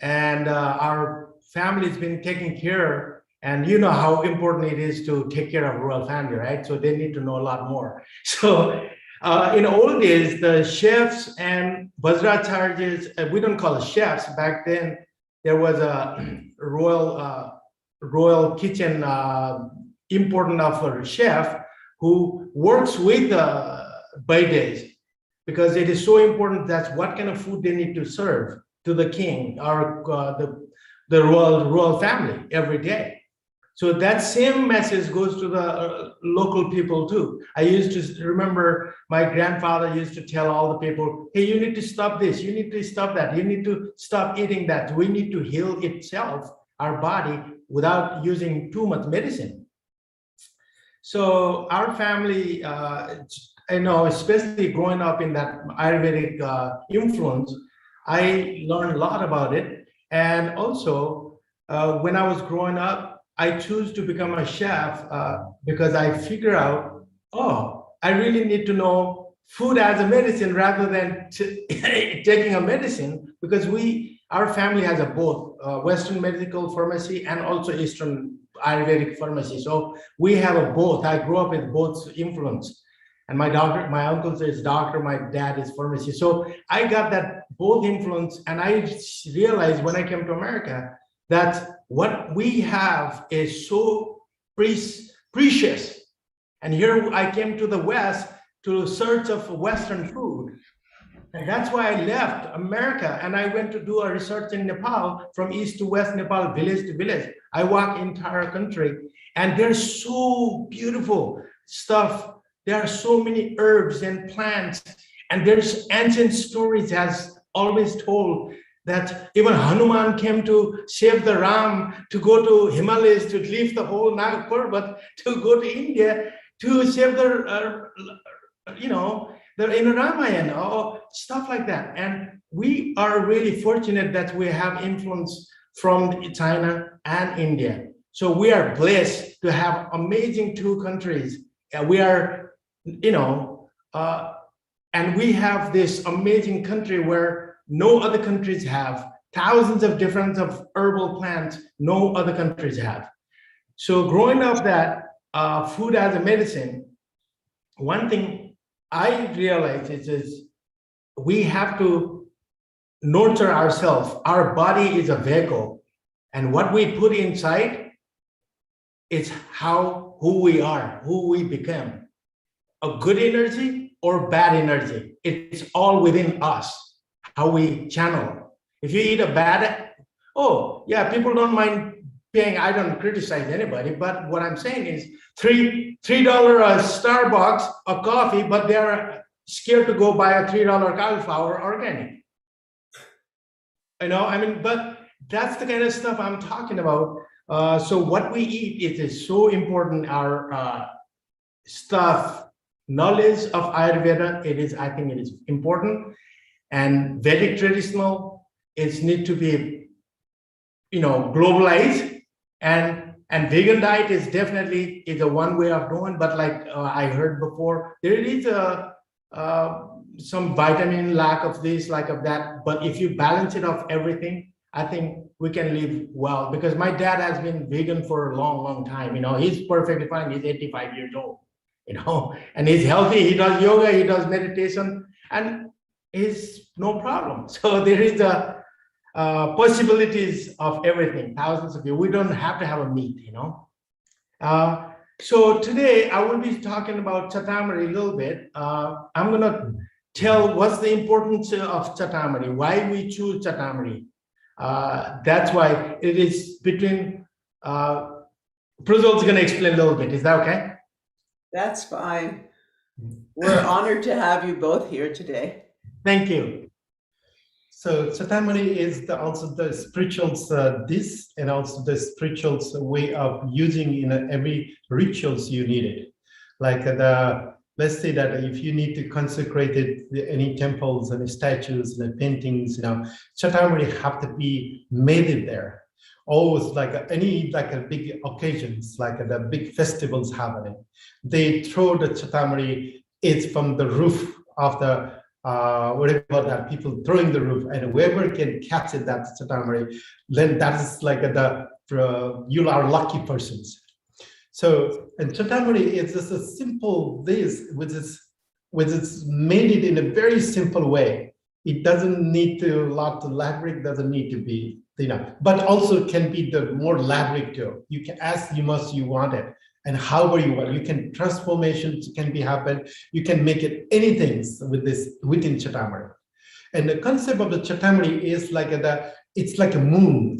and our family's been taking care, and you know how important it is to take care of royal family, right? So they need to know a lot more. So in old days, the chefs and Vajracharyas, we don't call it chefs, back then there was a royal kitchen important of a chef who works with the Vaidyas, because it is so important. That's what kind of food they need to serve to the king or the royal family every day. So that same message goes to the local people too. I used to remember my grandfather used to tell all the people, hey, you need to stop this, you need to stop that, you need to stop eating that. We need to heal itself, our body, without using too much medicine. So our family, especially growing up in that Ayurvedic influence, I learned a lot about it. And also, when I was growing up, I chose to become a chef because I figure out, oh, I really need to know food as a medicine rather than taking a medicine, because our family has a both Western medical pharmacy and also Eastern Ayurvedic pharmacy. So we have a both. I grew up with both influence. And my uncle is doctor, my dad is pharmacy. So I got that both influence, and I realized when I came to America that what we have is so precious. And here I came to the West to search of Western food. And that's why I left America and I went to do a research in Nepal, from east to west Nepal, village to village. I walk entire country and there's so beautiful stuff. There are so many herbs and plants, and there's ancient stories as always told that even Hanuman came to save the Ram, to go to Himalayas, to leave the whole Nag Parbat, to go to India, to save the, the in Ramayana or stuff like that. And we are really fortunate that we have influence from China and India. So we are blessed to have amazing two countries. We are, and we have this amazing country where no other countries have thousands of different herbal plants no other countries have. So growing up that food as a medicine, one thing I realized is we have to nurture ourselves. Our body is a vehicle, and what we put inside is who we are, who we become. A good energy or bad energy, it's all within us, how we channel. If you eat a bad, people don't mind paying. I don't criticize anybody, but what I'm saying is $3 a Starbucks a coffee, but they're scared to go buy a $3 cauliflower organic. But that's the kind of stuff I'm talking about. So what we eat, it is so important. Our knowledge of Ayurveda, I think it is important. And Vedic traditional, it needs to be, globalized. And vegan diet is definitely a one way of doing, but like I heard before, there is some vitamin lack of this, lack of that. But if you balance it off everything, I think we can live well. Because my dad has been vegan for a long, long time. He's perfectly fine. He's 85 years old, and he's healthy. He does yoga, he does meditation, and he's no problem. So there is the possibilities of everything, thousands of you. We don't have to have a meat, So today I will be talking about chatamari a little bit. I'm going to tell what's the importance of chatamari, why we choose chatamari. That's why it is between, Pruzol's going to explain a little bit. Is that okay? That's fine. We're honored to have you both here today. Thank you. So chatamari is also the spiritual dish, and also the spiritual way of using in every rituals you need it. Like let's say that if you need to consecrate it, any temples and statues and paintings, chatamari have to be made there. Always like a big occasions, like the big festivals happening, they throw the chatamari. It's from the roof of the whatever that people throwing the roof, and whoever can catch it, that chatamari, then that is like you are lucky persons. So, and chatamari is just a simple this, which is made it in a very simple way. It doesn't need to lot of elaborate, doesn't need to be, but also can be the more elaborate too. You can ask you want it, and however you want. You can transformations can be happen. You can make it anything with this within chatamari. And the concept of the chatamari is like it's like a moon,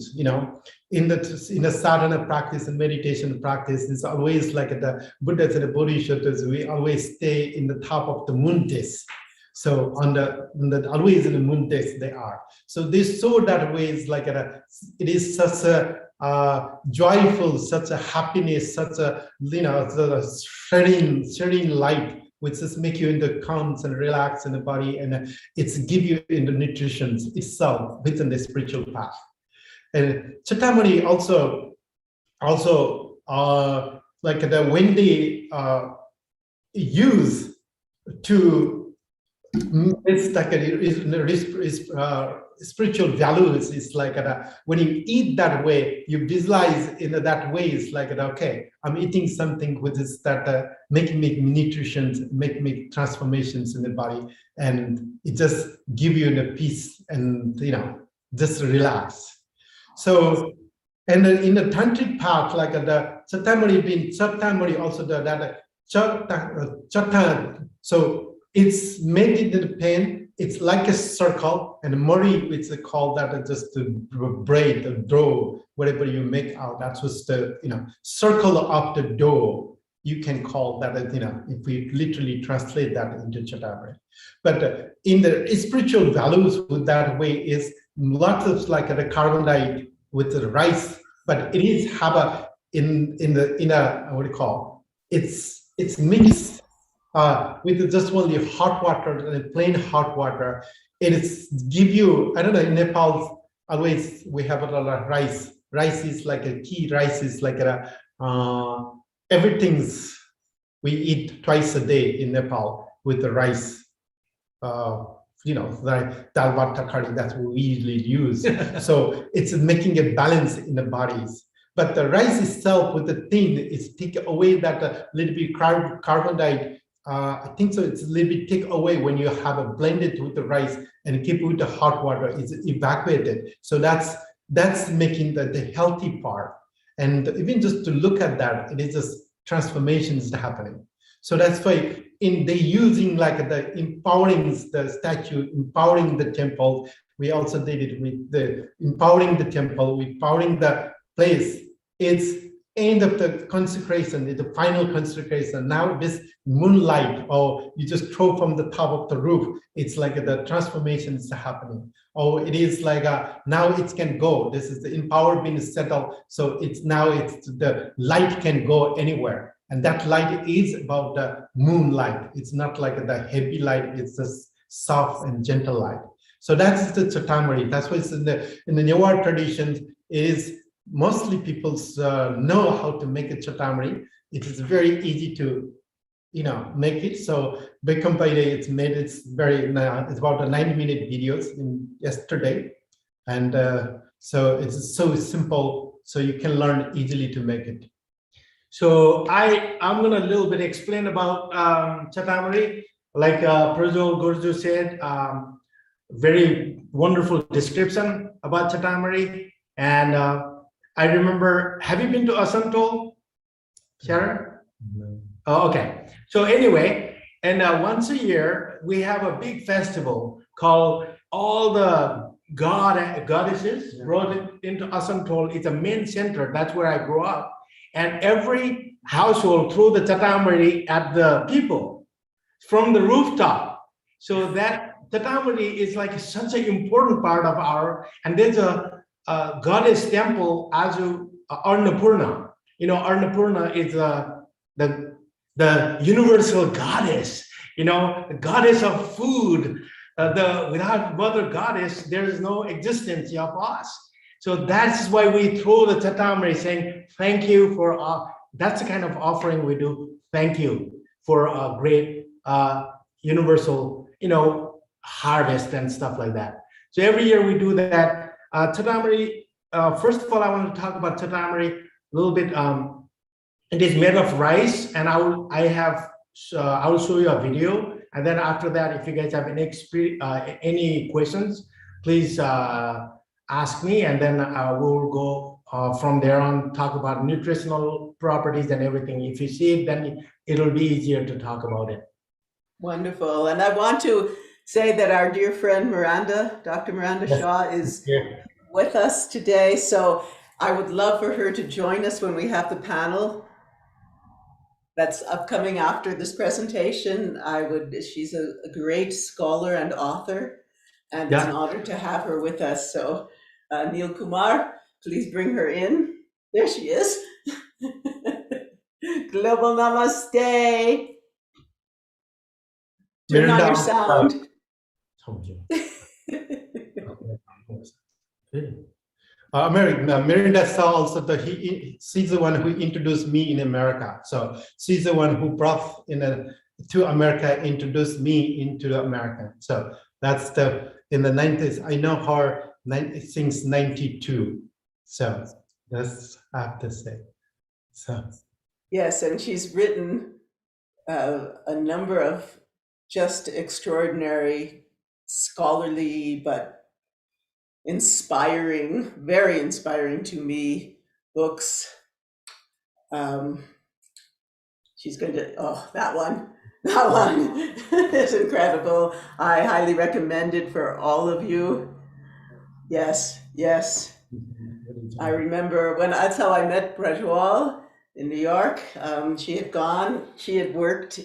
in the sadhana practice and meditation practice. It's always like the Buddhas and the Bodhisattvas, we always stay in the top of the moon disk. So always in the moon disk they are. So they saw that way is like it is such a joyful, such a happiness, such a serene light, which just make you in the calms and relax in the body, and it's give you in the nutrition itself within the spiritual path. And chatamari also like the when they use to it's like spiritual values. It's like when you eat that way, you visualize in that way. It's like okay, I'm eating something which is that making me nutrition, make me transformations in the body, and it just give you the peace and just relax. So, and then in the tantric part, like the chatamari being chatamari, also that chata. So it's made in the pen. It's like a circle, and mori, it's called that just to braid, the dough, whatever you make out. That's what's the circle of the dough. You can call that if we literally translate that into chatamari. But in the spiritual values, with that way is lots of like the carbon dioxide with the rice, but it is have a in a what do you call it's mixed with just only hot water, plain hot water. It is give you, I don't know, in Nepal always we have a lot of rice. Rice is like a key. Rice is like everything's we eat twice a day in Nepal with the rice. Like dal bhat curry, that's what we usually use. So it's making a balance in the bodies. But the rice itself with the thin, it's take away that little bit carbon dioxide. I think so. It's a little bit take away when you have a blended with the rice and keep it with the hot water. It's evacuated. So that's making the healthy part. And even just to look at that, it is just transformations happening. So that's why in the using like the empowering the statue, empowering the temple, we also did it with the empowering the temple, empowering the place. It's end of the consecration, it's the final consecration. Now this moonlight, or you just throw from the top of the roof, it's like the transformation is happening. Or it is like now it can go. This is the empowered being settled. So it's now it's the light can go anywhere. And that light is about the moonlight. It's not like the heavy light, it's just soft and gentle light. So that's the chatamari. That's why it's in the newer traditions is mostly people know how to make a chatamari. It is very easy to make it. So Beckham by Day, it's made, it's about a 90-minute videos in yesterday. And so it's so simple, so you can learn easily to make it. So I'm gonna a little bit explain about chatamari. Like Prajol Gurju said, very wonderful description about chatamari. And I remember, have you been to Asantol, Sharon? No. Oh, okay. So anyway, and once a year, we have a big festival called all the goddesses brought into Asantol. It's a main center. That's where I grew up. And every household threw the chatamari at the people from the rooftop. So that chatamari is like such an important part of our, and there's a goddess temple, Aju Annapurna. Annapurna is the universal goddess, the goddess of food. Without Mother Goddess, there is no existence of us. So that's why we throw the chatamari, saying thank you for, that's the kind of offering we do. Thank you for a great universal, harvest and stuff like that. So every year we do that. Chatamari, first of all, I want to talk about chatamari a little bit. It is made of rice, and I will show you a video. And then after that, if you guys have any questions, please ask me, and then we'll go from there on, talk about nutritional properties and everything. If you see it, then it'll be easier to talk about it. Wonderful. And I want to say that our dear friend Miranda, Dr. Miranda Shaw, is with us today. So I would love for her to join us when we have the panel that's upcoming after this presentation. She's a great scholar and author, and it's an honor to have her with us. So Neil Kumar, please bring her in. There she is. Global Namaste. Turn on your sound. Miranda saw also that she's the one who introduced me in America. So she's the one who brought to America, introduced me into the American. So that's in the 90s. I know her since 92. So that's I have to say. So Yes, and she's written a number of just extraordinary, scholarly, but inspiring, very inspiring to me books. She's going to, that one is incredible. I highly recommend it for all of you. Yes, yes. I remember that's how I met Prajwal in New York. She had worked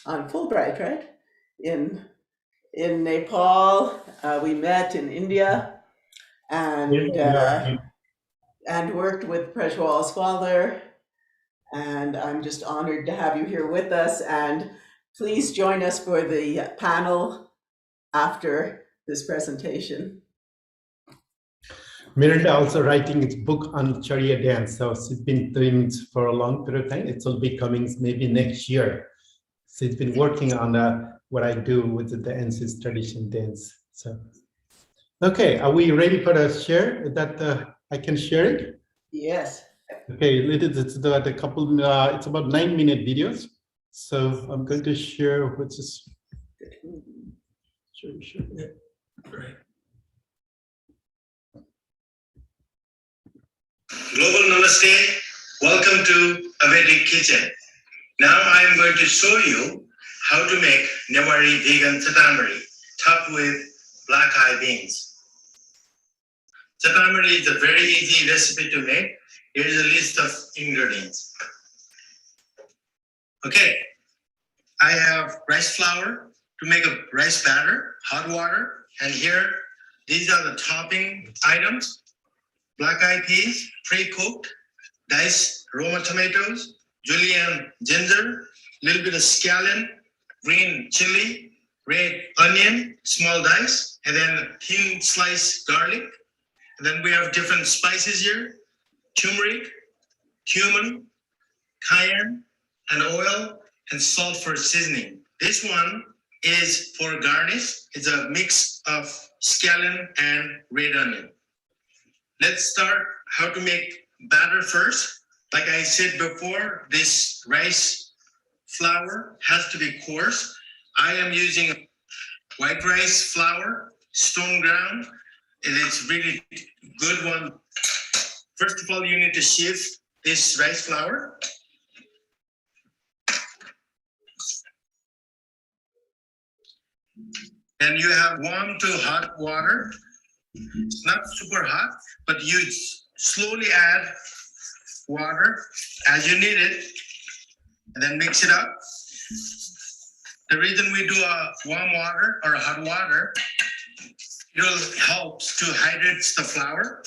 on Fulbright, right? In Nepal. We met in India and worked with Prajwal's father. And I'm just honored to have you here with us. And please join us for the panel after this presentation. Miranda also writing its book on Sharia dance. So she's been doing it for a long period of time. It will be coming maybe next year. She's been working on what I do with the dances, tradition dance. So, okay, are we ready for the share? That I can share it? Yes. Okay, it's about 9-minute videos. So I'm going to share what's this. Sure. Yeah. Great. Global Namaste. Welcome to A Vedic Kitchen. Now I am going to show you how to make Newari vegan chatamari topped with black-eye beans. Chatamari is a very easy recipe to make. Here is a list of ingredients. Okay, I have rice flour to make a rice batter, hot water, and here these are the topping items. Black-eyed peas, pre-cooked, diced Roma tomatoes, julienne ginger, little bit of scallion, green chili, red onion, small dice, and then thin sliced garlic. And then we have different spices here: turmeric, cumin, cayenne, and oil, and salt for seasoning. This one is for garnish. It's a mix of scallion and red onion. Let's start how to make batter first. Like I said before, this rice flour has to be coarse. I am using white rice flour, stone ground, and it's really good one. First of all, you need to sieve this rice flour. Then you have warm to hot water. It's not super hot, but you slowly add water as you need it, and then mix it up. The reason we do a warm water or hot water, it helps to hydrate the flour.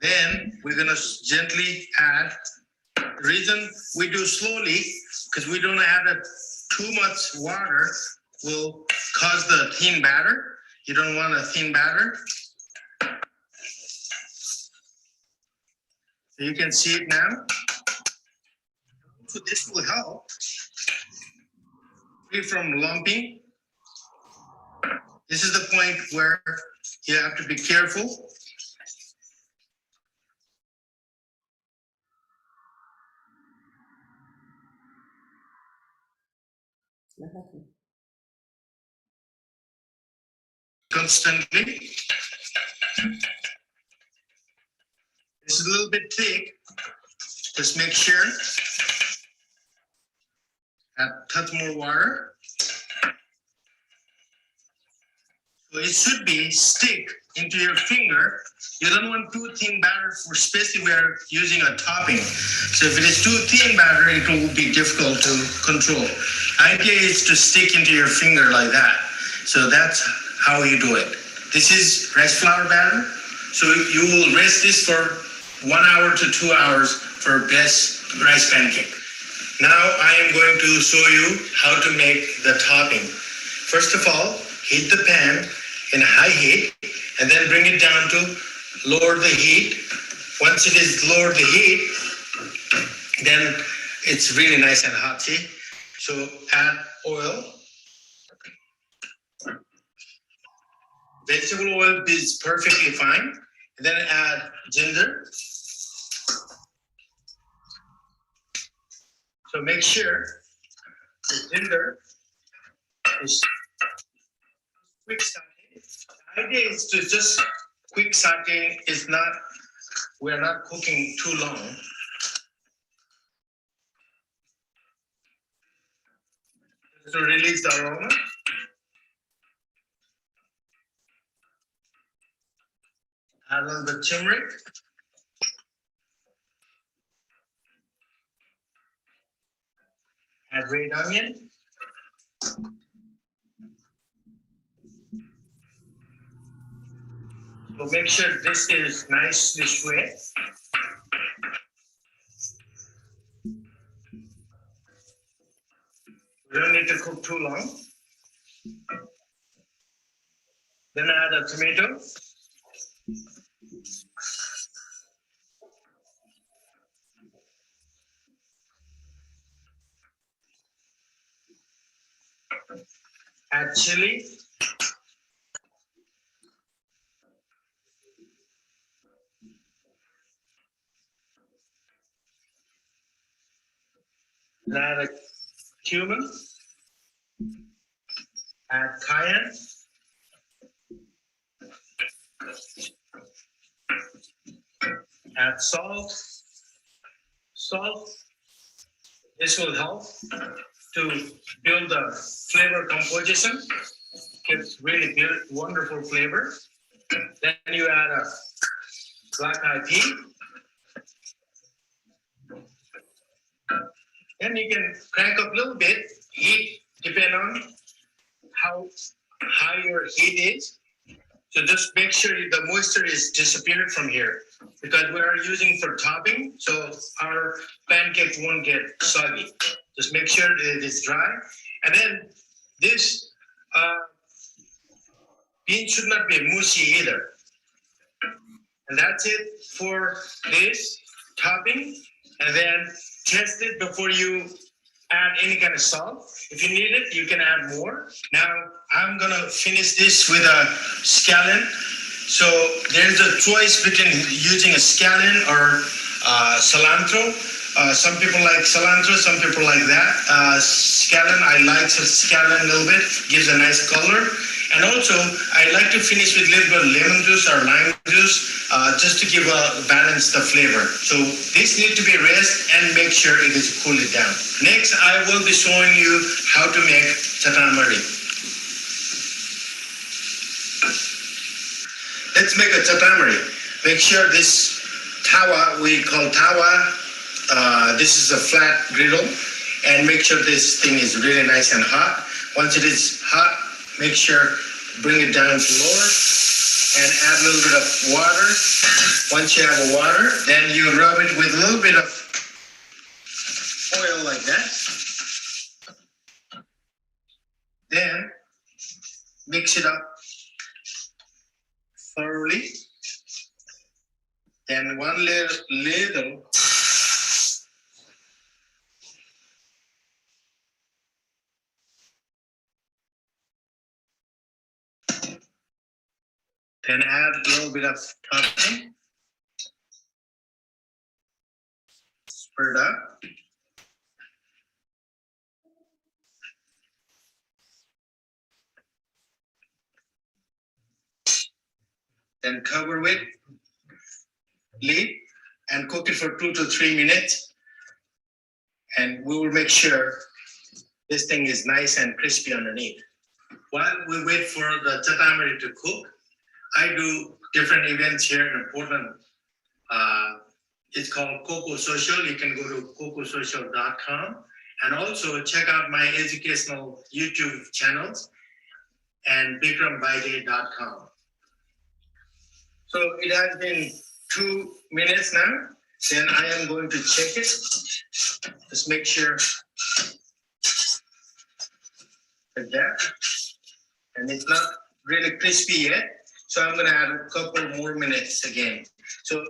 Then we're gonna gently add. The reason we do slowly, because we don't add too much water, will cause the thin batter. You don't want a thin batter. So you can see it now. So this will help free from lumping. This is the point where you have to be careful. Constantly. It's a little bit thick. Just make sure. Add a touch more water. So it should be stick into your finger. You don't want too thin batter, for especially we're using a topping. So if it is too thin batter, it will be difficult to control. Idea is to stick into your finger like that. So that's how you do it. This is rice flour batter. So you will rest this for 1 hour to 2 hours for best rice pancake. Now I am going to show you how to make the topping. First of all, heat the pan in high heat, and then bring it down to lower the heat. Once it is lowered the heat, then it's really nice and hot, see? So add oil. Vegetable oil is perfectly fine. And then add ginger. So make sure the ginger is quick sauteing. The idea is to just quick sauteing is not, we're not cooking too long. To release the aroma. Add a little bit of turmeric. Add red onion. So make sure this is nicely sweet. We don't need to cook too long. Then add a tomato. Add chili. Add a cumin. Add cayenne. Add salt. Salt. This will help to build the flavor composition. Gives really good, wonderful flavor. Then you add a black eyed pea. Then you can crank up a little bit, heat, depending on how high your heat is. So just make sure the moisture is disappeared from here because we are using for topping, so our pancake won't get soggy. Just make sure it is dry. And then this bean should not be mushy either. And that's it for this topping. And then test it before you add any kind of salt. If you need it, you can add more. Now, I'm gonna finish this with a scallion. So there's a choice between using a scallion or cilantro. Some people like cilantro, some people like that. Scallion, I like scallion a little bit, gives a nice color. And also, I like to finish with a little bit of lemon juice or lime juice, just to give balance the flavor. So this needs to be rest and make sure it is cool it down. Next, I will be showing you how to make chatamari. Let's make a chatamari. Make sure this tawa, we call tawa, this is a flat griddle, and make sure this thing is really nice and hot. Once it is hot, make sure bring it down to lower and add a little bit of water. Once you have water, then you rub it with a little bit of oil like that. Then mix it up thoroughly. Then one little then add a little bit of topping. Spread it up. Then cover with lid and cook it for 2 to 3 minutes. And we will make sure this thing is nice and crispy underneath. While we wait for the chatamari to cook, I do different events here in Portland. It's called Coco Social. You can go to cocosocial.com and also check out my educational YouTube channels and bikrambaide.com. So it has been 2 minutes now. Then I am going to check it. Just make sure like that. And it's not really crispy yet. So I'm going to add a couple more minutes again. So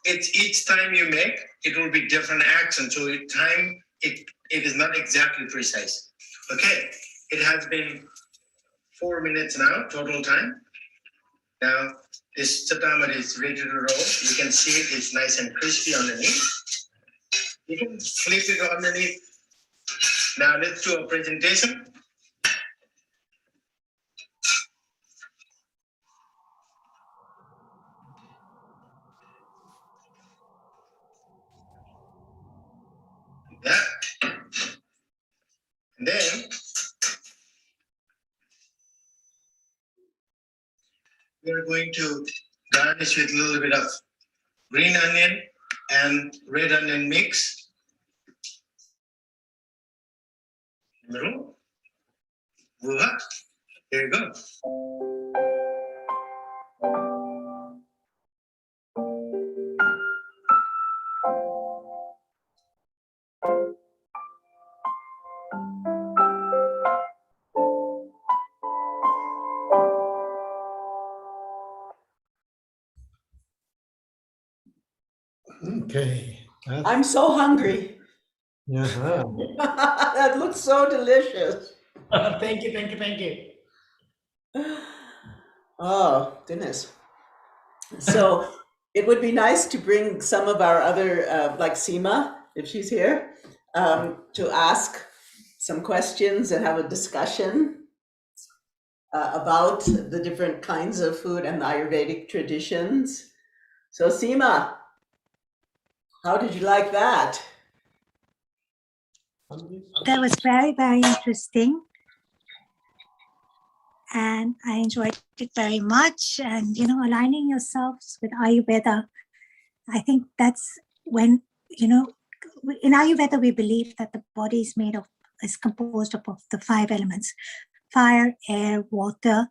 it's each time you make, it will be different accent. So it is not exactly precise. Okay, it has been 4 minutes now, total time. Now this chatamari is ready to roll. You can see it's nice and crispy underneath. You can flip it underneath. Now let's do a presentation. That. And then we're going to garnish with a little bit of green onion and red onion mix. Middle. Voila. There you go. Okay. I'm so hungry. Uh-huh. That looks so delicious. Thank you, thank you, thank you. Oh, goodness. So it would be nice to bring some of our other, like Seema, if she's here, to ask some questions and have a discussion about the different kinds of food and the Ayurvedic traditions. So Seema, how did you like that? That was very, very interesting. And I enjoyed it very much. And, aligning yourselves with Ayurveda, I think that's when, in Ayurveda, we believe that the body is composed of the 5 elements: fire, air, water,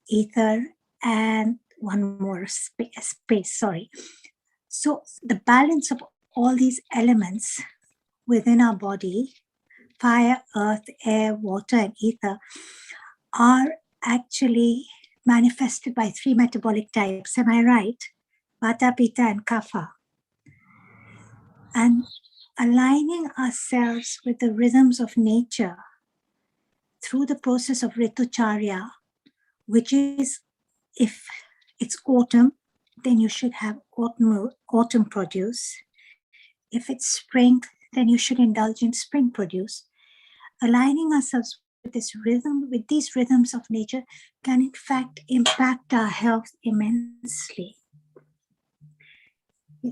ether, and one more space, sorry. So the balance of all these elements within our body, fire, earth, air, water, and ether, are actually manifested by 3 metabolic types. Am I right? Vata, Pitta, and Kapha. And aligning ourselves with the rhythms of nature through the process of Ritucharya, which is, if it's autumn, then you should have autumn produce. If it's spring, then you should indulge in spring produce. Aligning ourselves with this rhythm, with these rhythms of nature, can in fact impact our health immensely.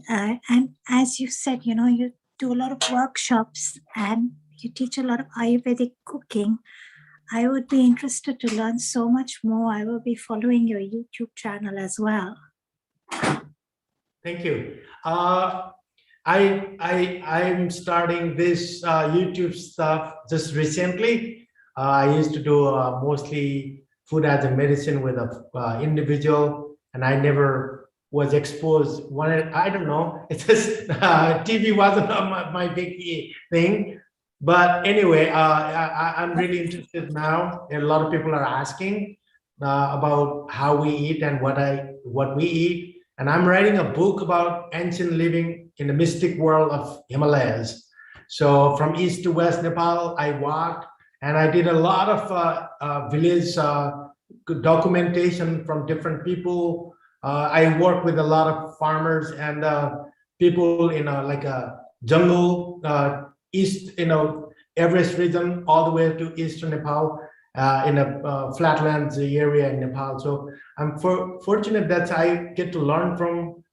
And as you said, you do a lot of workshops and you teach a lot of Ayurvedic cooking. I would be interested to learn so much more. I will be following your YouTube channel as well. Thank you. I'm starting this YouTube stuff just recently. I used to do mostly food as a medicine with an individual, and I never was exposed. I don't know. It's just TV wasn't my big thing. But anyway, I'm really interested now. A lot of people are asking about how we eat and what we eat. And I'm writing a book about ancient living in the mystic world of Himalayas. So from east to west Nepal, I walked and I did a lot of village documentation from different people. I work with a lot of farmers and people in like a jungle, east, Everest region, all the way to eastern Nepal, in a flatlands area in Nepal. So I'm fortunate that I get to learn from,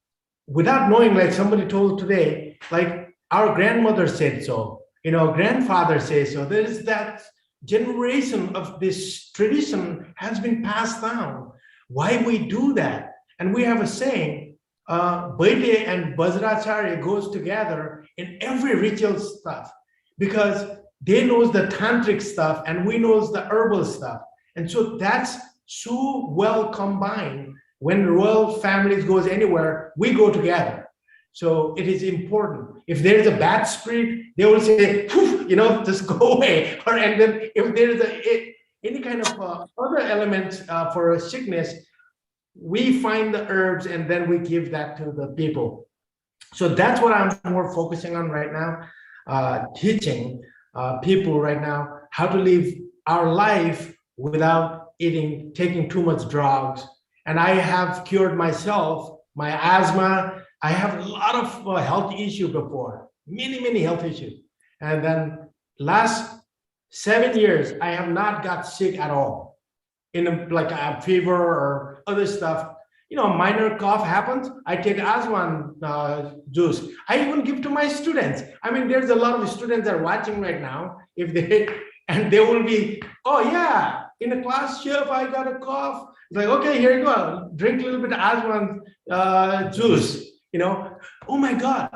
without knowing, like somebody told today, like our grandmother said so, grandfather says so. There is that generation of this tradition has been passed down. Why we do that? And we have a saying, Vaidya and Vajracharya goes together in every ritual stuff, because they knows the tantric stuff and we knows the herbal stuff. And so that's so well combined. When royal families goes anywhere, we go together. So it is important. If there's a bad spirit, they will say, just go away. And then if there's any kind of other element for a sickness, we find the herbs and then we give that to the people. So that's what I'm more focusing on right now, teaching people right now how to live our life without taking too much drugs. And I have cured myself, my asthma. I have a lot of health issues before, many health issues. And then last 7 years, I have not got sick at all. Like a fever or other stuff. Minor cough happens, I take asthma juice. I even give to my students. I mean, there's a lot of students that are watching right now. And they will be, oh yeah, in a class, chef, I got a cough. It's like, okay, here you go. Drink a little bit of asthma juice. Oh my God,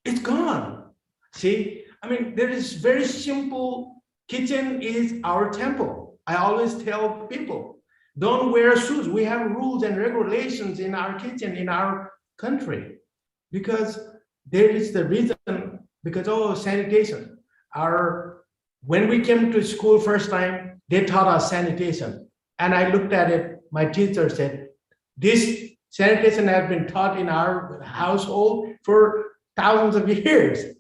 it's gone. See, I mean, there is very simple. Kitchen is our temple. I always tell people, don't wear shoes. We have rules and regulations in our kitchen, in our country, because there is the reason, because, sanitation. When we came to school first time, they taught us sanitation. And I looked at it, my teacher said, this sanitation has been taught in our household for thousands of years,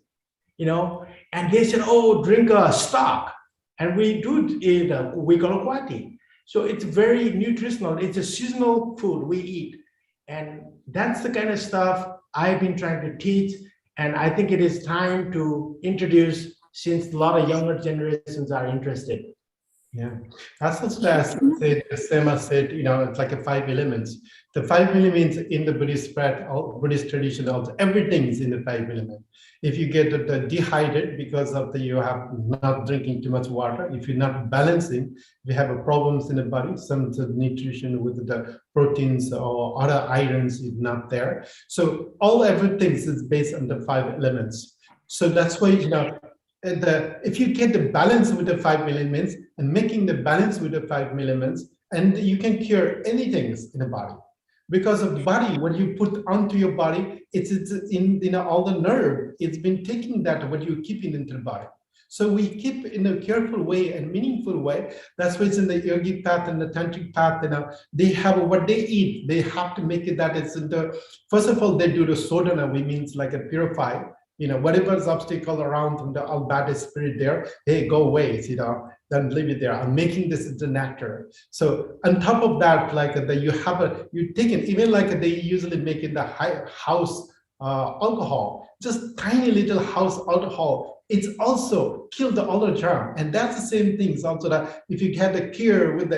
and they said, oh, drink a stock. And we do eat, we call it kwati. So it's very nutritional. It's a seasonal food we eat. And that's the kind of stuff I've been trying to teach. And I think it is time to introduce, since a lot of younger generations are interested. Yeah, that's what Sema said, it's like a 5 elements. The 5 elements in the Buddhist tradition, also everything is in the 5 elements. If you get dehydrated because of you have not drinking too much water, if you're not balancing, we have problems in the body, some nutrition with the proteins or other irons is not there. So everything is based on the 5 elements. So that's why, if you get the balance with the 5 elements and making the balance with the 5 elements, and you can cure anything in the body. Because of the body, when you put onto your body, it's in all the nerve. It's been taking that what you're keeping into the body. So we keep in a careful way and meaningful way. That's why it's in the yogic path and the tantric path. They have what they eat. They have to make it that it's in the. First of all, they do the sodana, which means like a purify. Whatever is obstacle around from the all bad spirit there, hey, go away, then leave it there. I'm making this into nectar. So on top of that, like you take it, even like they usually make in the house alcohol, just tiny little house alcohol. It's also kill the other germ, and that's the same thing. It's also that if you get a cure with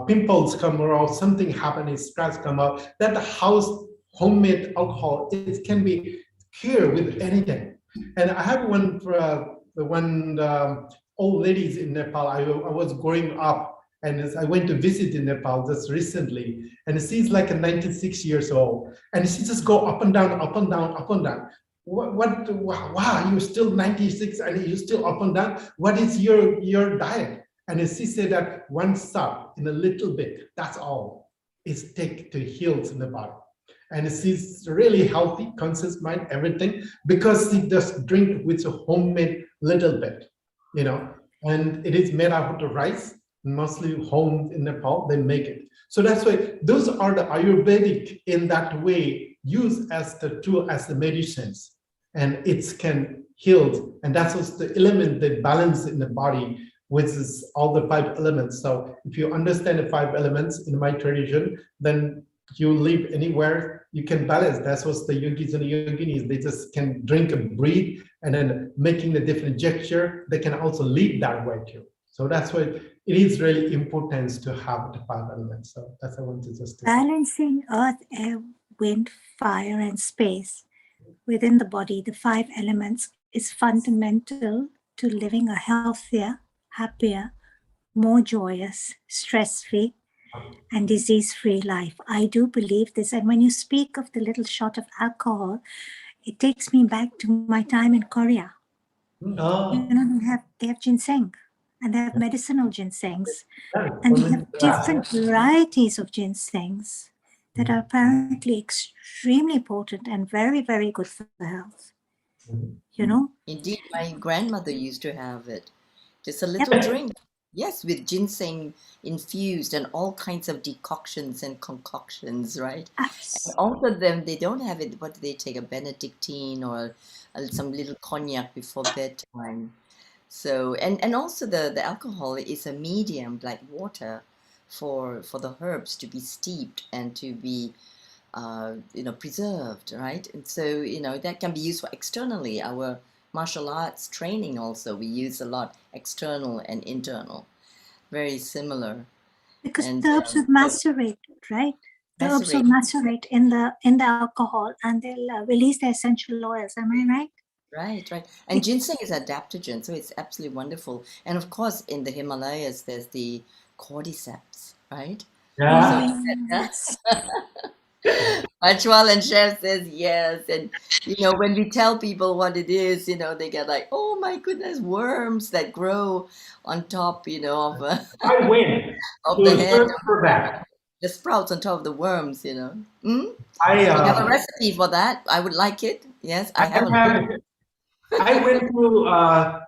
pimples come or something happen, scratch come out, that the house homemade alcohol, it can be cured with anything. And I have one old ladies in Nepal. I was growing up, and I went to visit in Nepal just recently, and she's like 96 years old, and she just go up and down, up and down, up and down. Wow, you're still 96 and you're still up and down. What is your diet? And she said that one sup in a little bit, that's all is take to heals in the body. And she's really healthy, conscious mind, everything, because she just drink with a homemade little bit, and it is made out of the rice, mostly home in Nepal, they make it. So that's why those are the Ayurvedic in that way, used as the tool, as the medicines, and it can heal. And that's what's the element that balance in the body, which is all the 5 elements. So if you understand the 5 elements in my tradition, then you live anywhere, you can balance. That's what the yogis and the yoginis, they just can drink and breathe, and then making the different gesture, they can also live that way too. So that's why it is really important to have the 5 elements. So that's what I want to just say. Balancing earth, air, wind, fire, and space within the body, the 5 elements, is fundamental to living a healthier, happier, more joyous, stress-free, and disease-free life. I do believe this. And when you speak of the little shot of alcohol, it takes me back to my time in Korea. Oh. They have ginseng, and they have medicinal ginsengs, and they have different varieties of ginsengs that are apparently extremely potent and very, very good for health. you know. Indeed, my grandmother used to have it. Just a little drink. Yes, with ginseng infused and all kinds of decoctions and concoctions, right? And all of them, they don't have it, but they take a Benedictine or some little cognac before bedtime. So, and also the alcohol is a medium like water for the herbs to be steeped and to be preserved, right? And so, that can be used for externally. Our martial arts training also, we use a lot external and internal, very similar. Because And the herbs would macerate, right? The herbs will macerate in the alcohol, and they'll release the essential oils. Am I right? Right. And ginseng is adaptogen, so it's absolutely wonderful. And of course, in the Himalayas, there's the cordyceps, right? Yeah. Yes. Ajwal and Chef says yes. And, when we tell people what it is, they get like, oh my goodness, worms that grow on top, of, I win of the to head. search for that. The sprouts on top of the worms, Hmm? I We have a recipe for that. I would like it. Yes, I have a little. I went to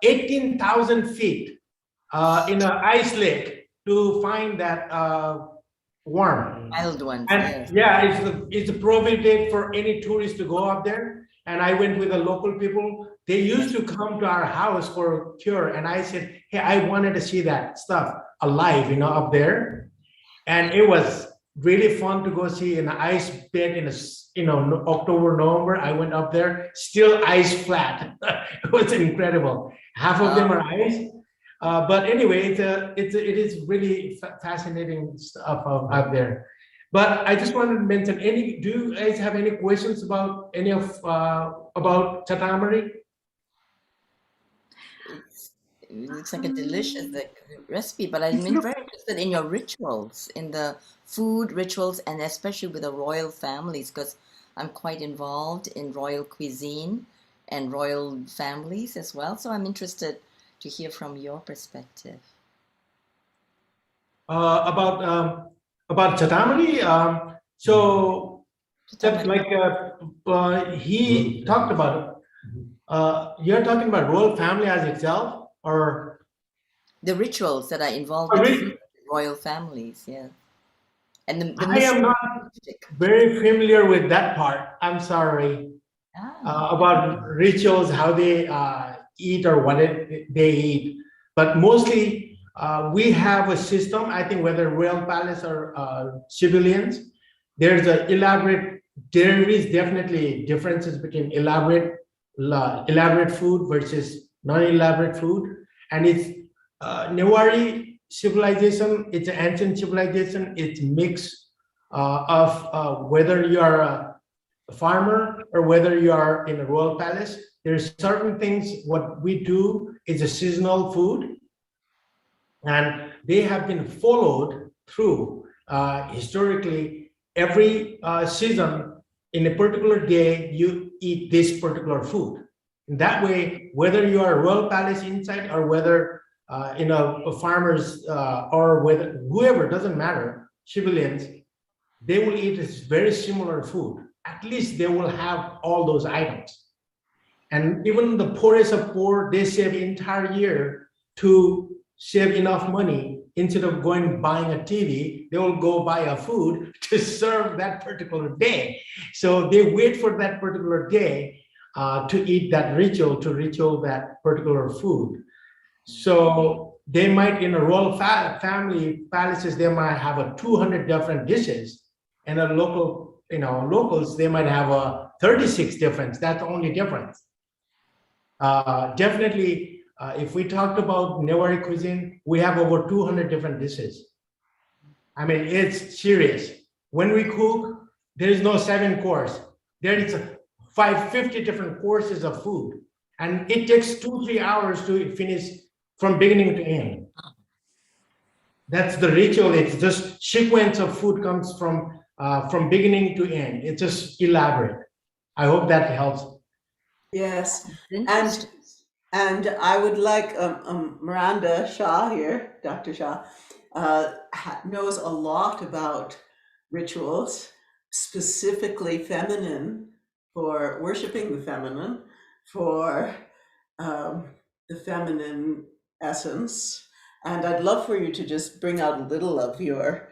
18,000 feet in an ice lake to find that worm. Wild ones, And yes. yeah, it's prohibited for any tourist to go up there. And I went with the local people. They used to come to our house for cure. And I said, hey, I wanted to see that stuff alive, up there. And it was really fun to go see an ice bed in October, November. I went up there, still ice flat. It was incredible. Half of them are ice. But anyway, it is really fascinating stuff out there. But I just wanted to mention, do you guys have any questions about any of about chatamari? It looks like a delicious recipe, but I'm very interested in your rituals, in the food rituals, and especially with the royal families, because I'm quite involved in royal cuisine and royal families as well. So I'm interested to hear from your perspective. About chatamari, so just like he talked about it. You're talking about royal family as itself, or the rituals that are involved with royal families, yeah. And the I am not very familiar with that part. I'm sorry. About rituals, how they eat or what they eat. But mostly we have a system, I think whether royal palace or civilians, there is definitely differences between elaborate food versus non-elaborate food. And it's Newari civilization, it's an ancient civilization, it's mix of whether you are a farmer or whether you are in a royal palace. There's certain things what we do is a seasonal food, and they have been followed through historically. Every season in a particular day you eat this particular food. In that way, whether you are a royal palace inside or whether farmers or whether whoever, doesn't matter, civilians, they will eat this very similar food. At least they will have all those items. And even the poorest of poor, they save the entire year to save enough money. Instead of going buying a TV, they will go buy a food to serve that particular day. So they wait for that particular day to eat that ritual that particular food. So they might, in a royal family palaces, they might have 200 different dishes, and a locals, they might have 36 different. That's the only difference. Definitely, if we talked about Newari cuisine, we have over 200 different dishes. I mean, it's serious. When we cook, there is no 7 course. There is 550 different courses of food, and it takes 2-3 hours to finish from beginning to end. That's the ritual. It's just sequence of food comes from beginning to end. It's just elaborate. I hope that helps. Yes, and I would like Miranda Shah here, Dr. Shah, knows a lot about rituals, specifically feminine, for worshiping the feminine, for the feminine essence. And I'd love for you to just bring out a little of your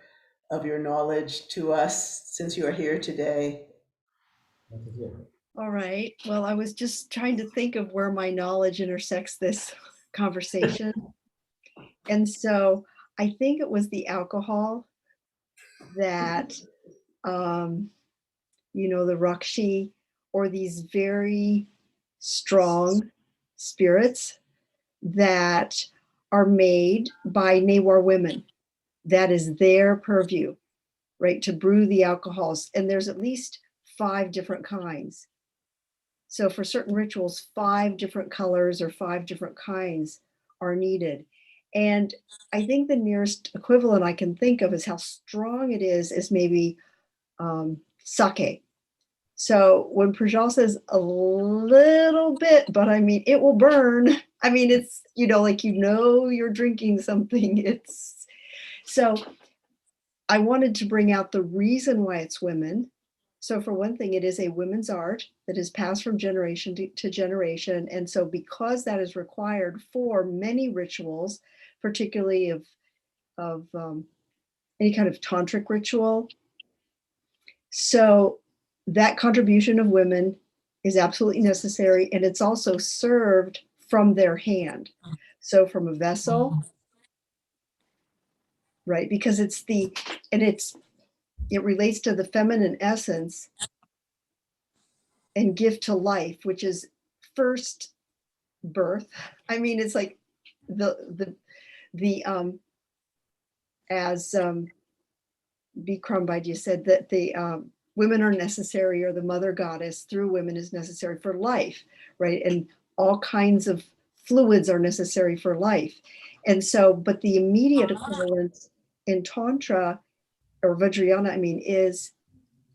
knowledge to us since you are here today. All right. Well, I was just trying to think of where my knowledge intersects this conversation. And so I think it was the alcohol that, the Rakshi, or these very strong spirits that are made by Newar women. That is their purview, right? To brew the alcohols. And there's at least 5 different kinds. So for certain rituals, 5 different colors or 5 different kinds are needed. And I think the nearest equivalent I can think of is how strong it is maybe sake. So when Prajal says a little bit, but I mean, it will burn. I mean, it's, like, you're drinking something. It's so I wanted to bring out the reason why it's women. So for one thing, it is a women's art that is passed from generation to generation. And so because that is required for many rituals, particularly of any kind of tantric ritual, so that contribution of women is absolutely necessary. And it's also served from their hand. So from a vessel, right? Because it relates to the feminine essence and gift to life, which is first birth. I mean, it's like as Bikram Vaidya said, that the women are necessary, or the mother goddess through women is necessary for life, right? And all kinds of fluids are necessary for life. And so, but the immediate equivalent in Tantra or Vajrayana, is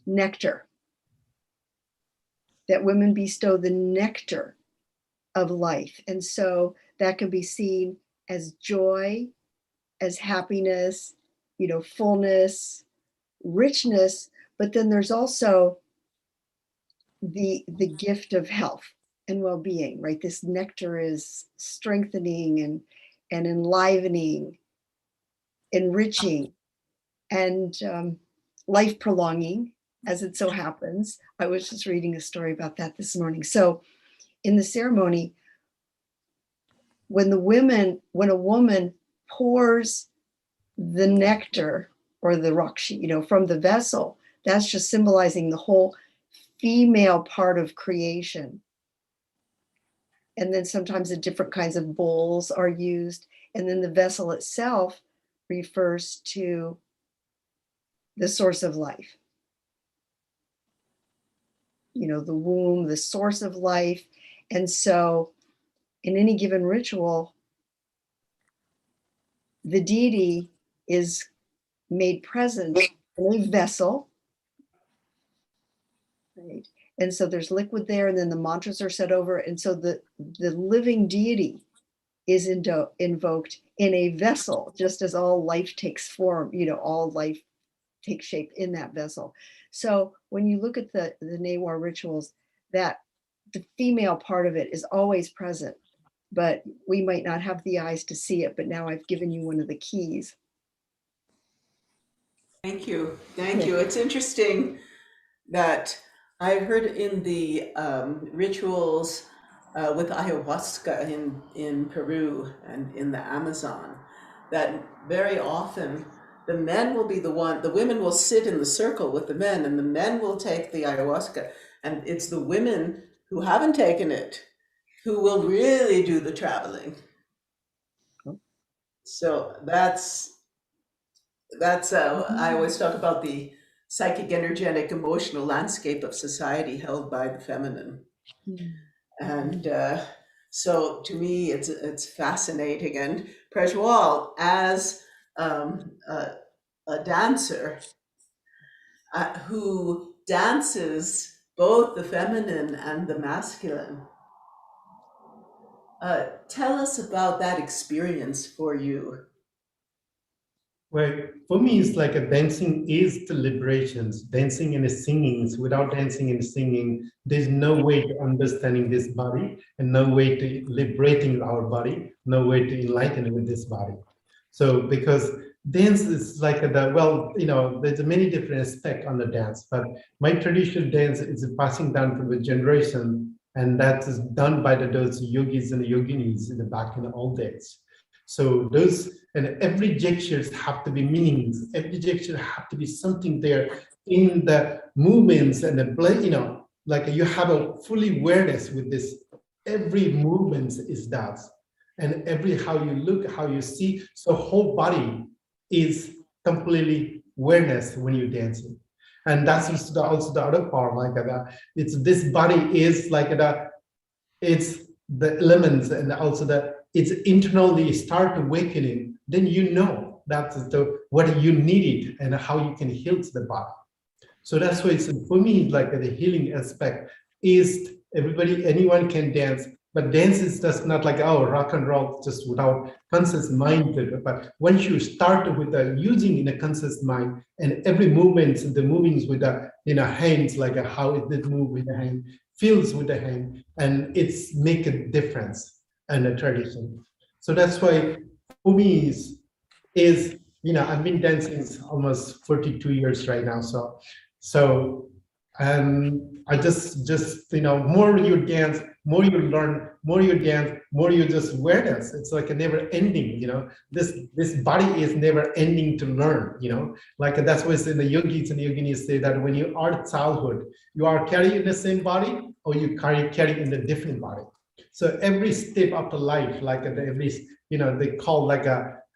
nectar. That women bestow the nectar of life. And so that can be seen as joy, as happiness, fullness, richness, but then there's also the gift of health and well-being, right? This nectar is strengthening and enlivening, enriching, and life prolonging, as it so happens. I was just reading a story about that this morning. So in the ceremony, when a woman pours the nectar or the rakshi, from the vessel, that's just symbolizing the whole female part of creation. And then sometimes the different kinds of bowls are used. And then the vessel itself refers to the source of life. The womb, the source of life. And so in any given ritual, the deity is made present in a vessel, right? And so there's liquid there, and then the mantras are said over. And so the living deity is invoked in a vessel, just as all life takes form, all life takes shape in that vessel. So when you look at the Newar rituals, that the female part of it is always present, but we might not have the eyes to see it. But now I've given you one of the keys. Thank you. Thank you. It's interesting that I heard in the rituals with ayahuasca in Peru and in the Amazon, that very often the men will be the women will sit in the circle with the men, and the men will take the ayahuasca. And it's the women who haven't taken it who will really do the traveling. So that's I always talk about the psychic, energetic, emotional landscape of society held by the feminine. And so to me, it's fascinating. And Prajwal, as a dancer who dances both the feminine and the masculine, tell us about that experience for you. Well, for me, it's like a dancing is the liberations, dancing and singing. Without dancing and singing, there's no way to understanding this body and no way to liberating our body, no way to enlighten with this body. So because dance is like well, there's many different aspects on the dance, but my traditional dance is passing down from the generation, and that is done by those yogis and yoginis in the back in the old days. So those, and every gestures have to be meanings. Every gesture have to be something there in the movements and the like you have a fully awareness with this. Every movement is that, and every how you look, how you see. So whole body is completely awareness when you're dancing, and that's also the other part like that. It's this body is like that. It's the elements and also the it's internally start awakening, then you know that's what you needed and how you can heal the body. So that's why it's for me like the healing aspect is anyone can dance, but dance is just not like rock and roll just without conscious mind. But once you start with the using in a conscious mind and every movement, the movings with the hands, like how it did move with the hand, feels with the hand, and it's make a difference and a tradition. So that's why for me is I've been dancing almost 42 years right now. So I just more you dance, more you learn, more you dance, more you just awareness. It's like a never ending, this body is never ending to learn, like that's why in the yogis and yoginis say that when you are childhood, you are carrying the same body or you carry in a different body. So every step of the life, like every, they call like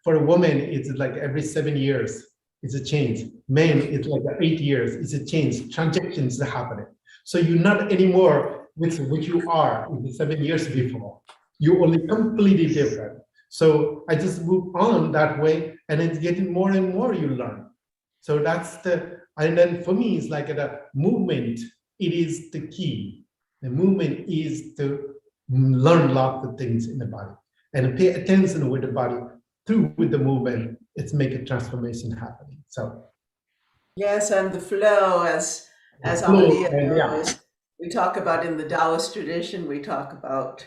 for a woman, it's like every 7 years, it's a change. Men, it's like 8 years, it's a change. Transactions are happening. So you're not anymore with what you are in the 7 years before. You're only completely different. So I just move on that way, and it's getting more and more you learn. So that's and then for me, it's like the movement, it is the key. The movement is to learn lots of things in the body and pay attention with the body through with the movement. It's make a transformation happening. So yes, and the flow, as Amalia knows, we talk about in the Taoist tradition, we talk about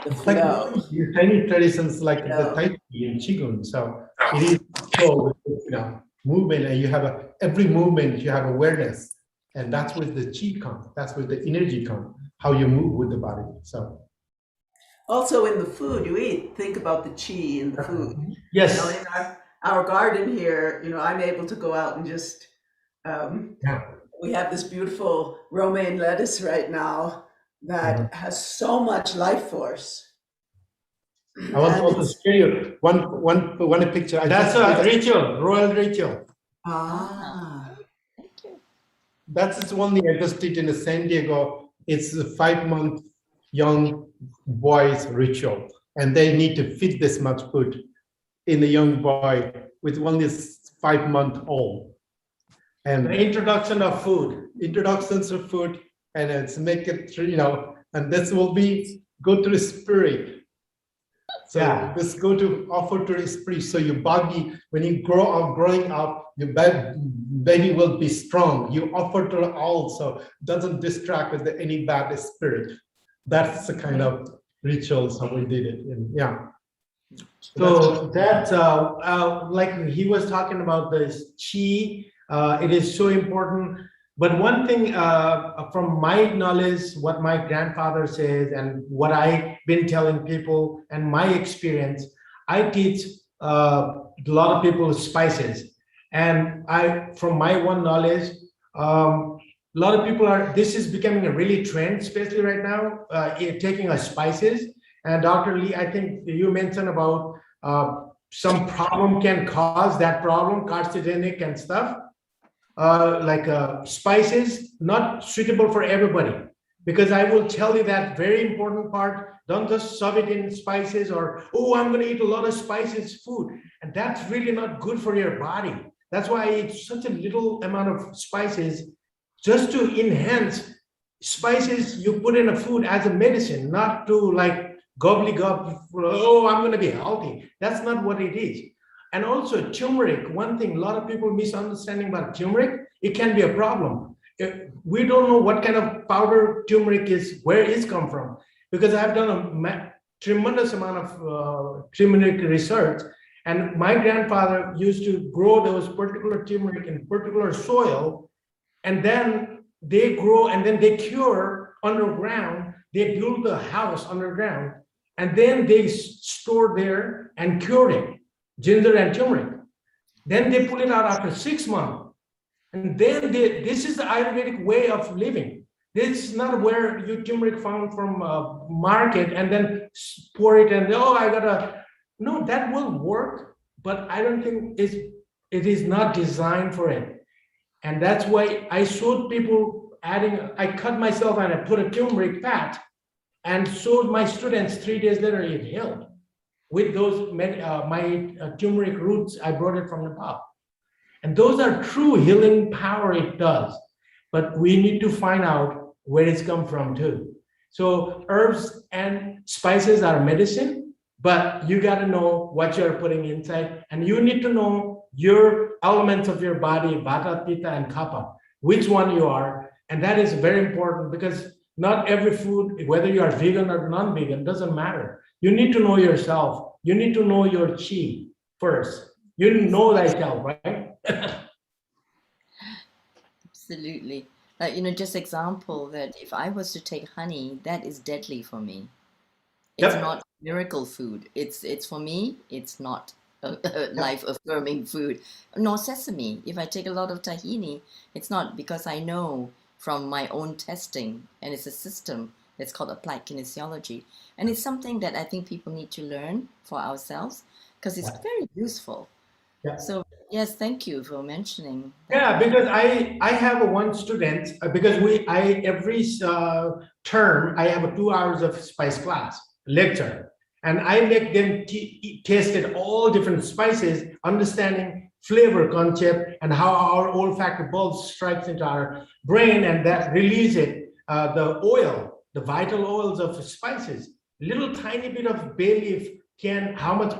the it's flow. like tiny traditions like the Tai Chi and Qigong. So it is flow, movement, and you have every movement you have awareness, and that's where the Qi comes. That's where the energy comes. How you move with the body. So. Also in the food you eat, think about the chi in the food. Yes. In our garden here, I'm able to go out and just, we have this beautiful romaine lettuce right now that has so much life force. I want to also share you one picture. That's Rachel, Royal Rachel. Thank you. That's only I just did in San Diego. It's a 5-month young boy's ritual, and they need to feed this much food in a young boy with only 5-month-old. And the introduction of food. Introductions of food, and it's make it, and this will be go to the spirit. So this go to offer to the spirit. So your body, when you growing up, your baby will be strong. You offer to all, so doesn't distract with any bad spirit. That's the kind of rituals how we did it. And so that's like he was talking about this chi. It is so important. But one thing from my knowledge, what my grandfather says and what I've been telling people and my experience, I teach a lot of people spices. And from my one knowledge, a lot of people this is becoming a really trend, especially right now, taking spices. And Dr. Lee, I think you mentioned about some problem can cause that problem, carcinogenic and stuff. Like spices, not suitable for everybody. Because I will tell you that very important part, don't just shove it in spices or, I'm going to eat a lot of spices food. And that's really not good for your body. That's why I eat such a little amount of spices, just to enhance. Spices you put in a food as a medicine, not to like gobbly gob, I'm going to be healthy. That's not what it is. And also turmeric, one thing, a lot of people misunderstanding about turmeric, it can be a problem. We don't know what kind of powder turmeric is, where it's come from, because I've done a tremendous amount of turmeric research, and my grandfather used to grow those particular turmeric in particular soil, and then they grow and then they cure underground. They build the house underground, and then they store there and cure it, ginger and turmeric. Then they pull it out after 6 months. And then this is the Ayurvedic way of living. This is not where you turmeric found from market and then pour it and no, that will work, but I don't think it is not designed for it. And that's why I showed people I cut myself and I put a turmeric fat and showed my students 3 days later it healed with those my turmeric roots. I brought it from Nepal. And those are true healing power it does. But we need to find out where it's come from too. So herbs and spices are medicine, but you got to know what you're putting inside. And you need to know your elements of your body, Vata, Pitta, and Kapha, which one you are. And that is very important because not every food, whether you are vegan or non-vegan, doesn't matter. You need to know yourself. You need to know your chi first. You know thyself, right? Absolutely. Just example that if I was to take honey, that is deadly for me. It's not miracle food. It's for me, it's not a life-affirming food. Nor sesame. If I take a lot of tahini, it's not, because I know from my own testing, and it's a system that's called applied kinesiology. And it's something that I think people need to learn for ourselves because it's very useful. So yes, thank you for mentioning that. Yeah, because I have one student, because every term I have 2 hours of spice class lecture, and I make them taste all different spices, understanding flavor concept and how our olfactory bulb strikes into our brain, and that release it, the oil, the vital oils of spices. Little tiny bit of bay leaf how much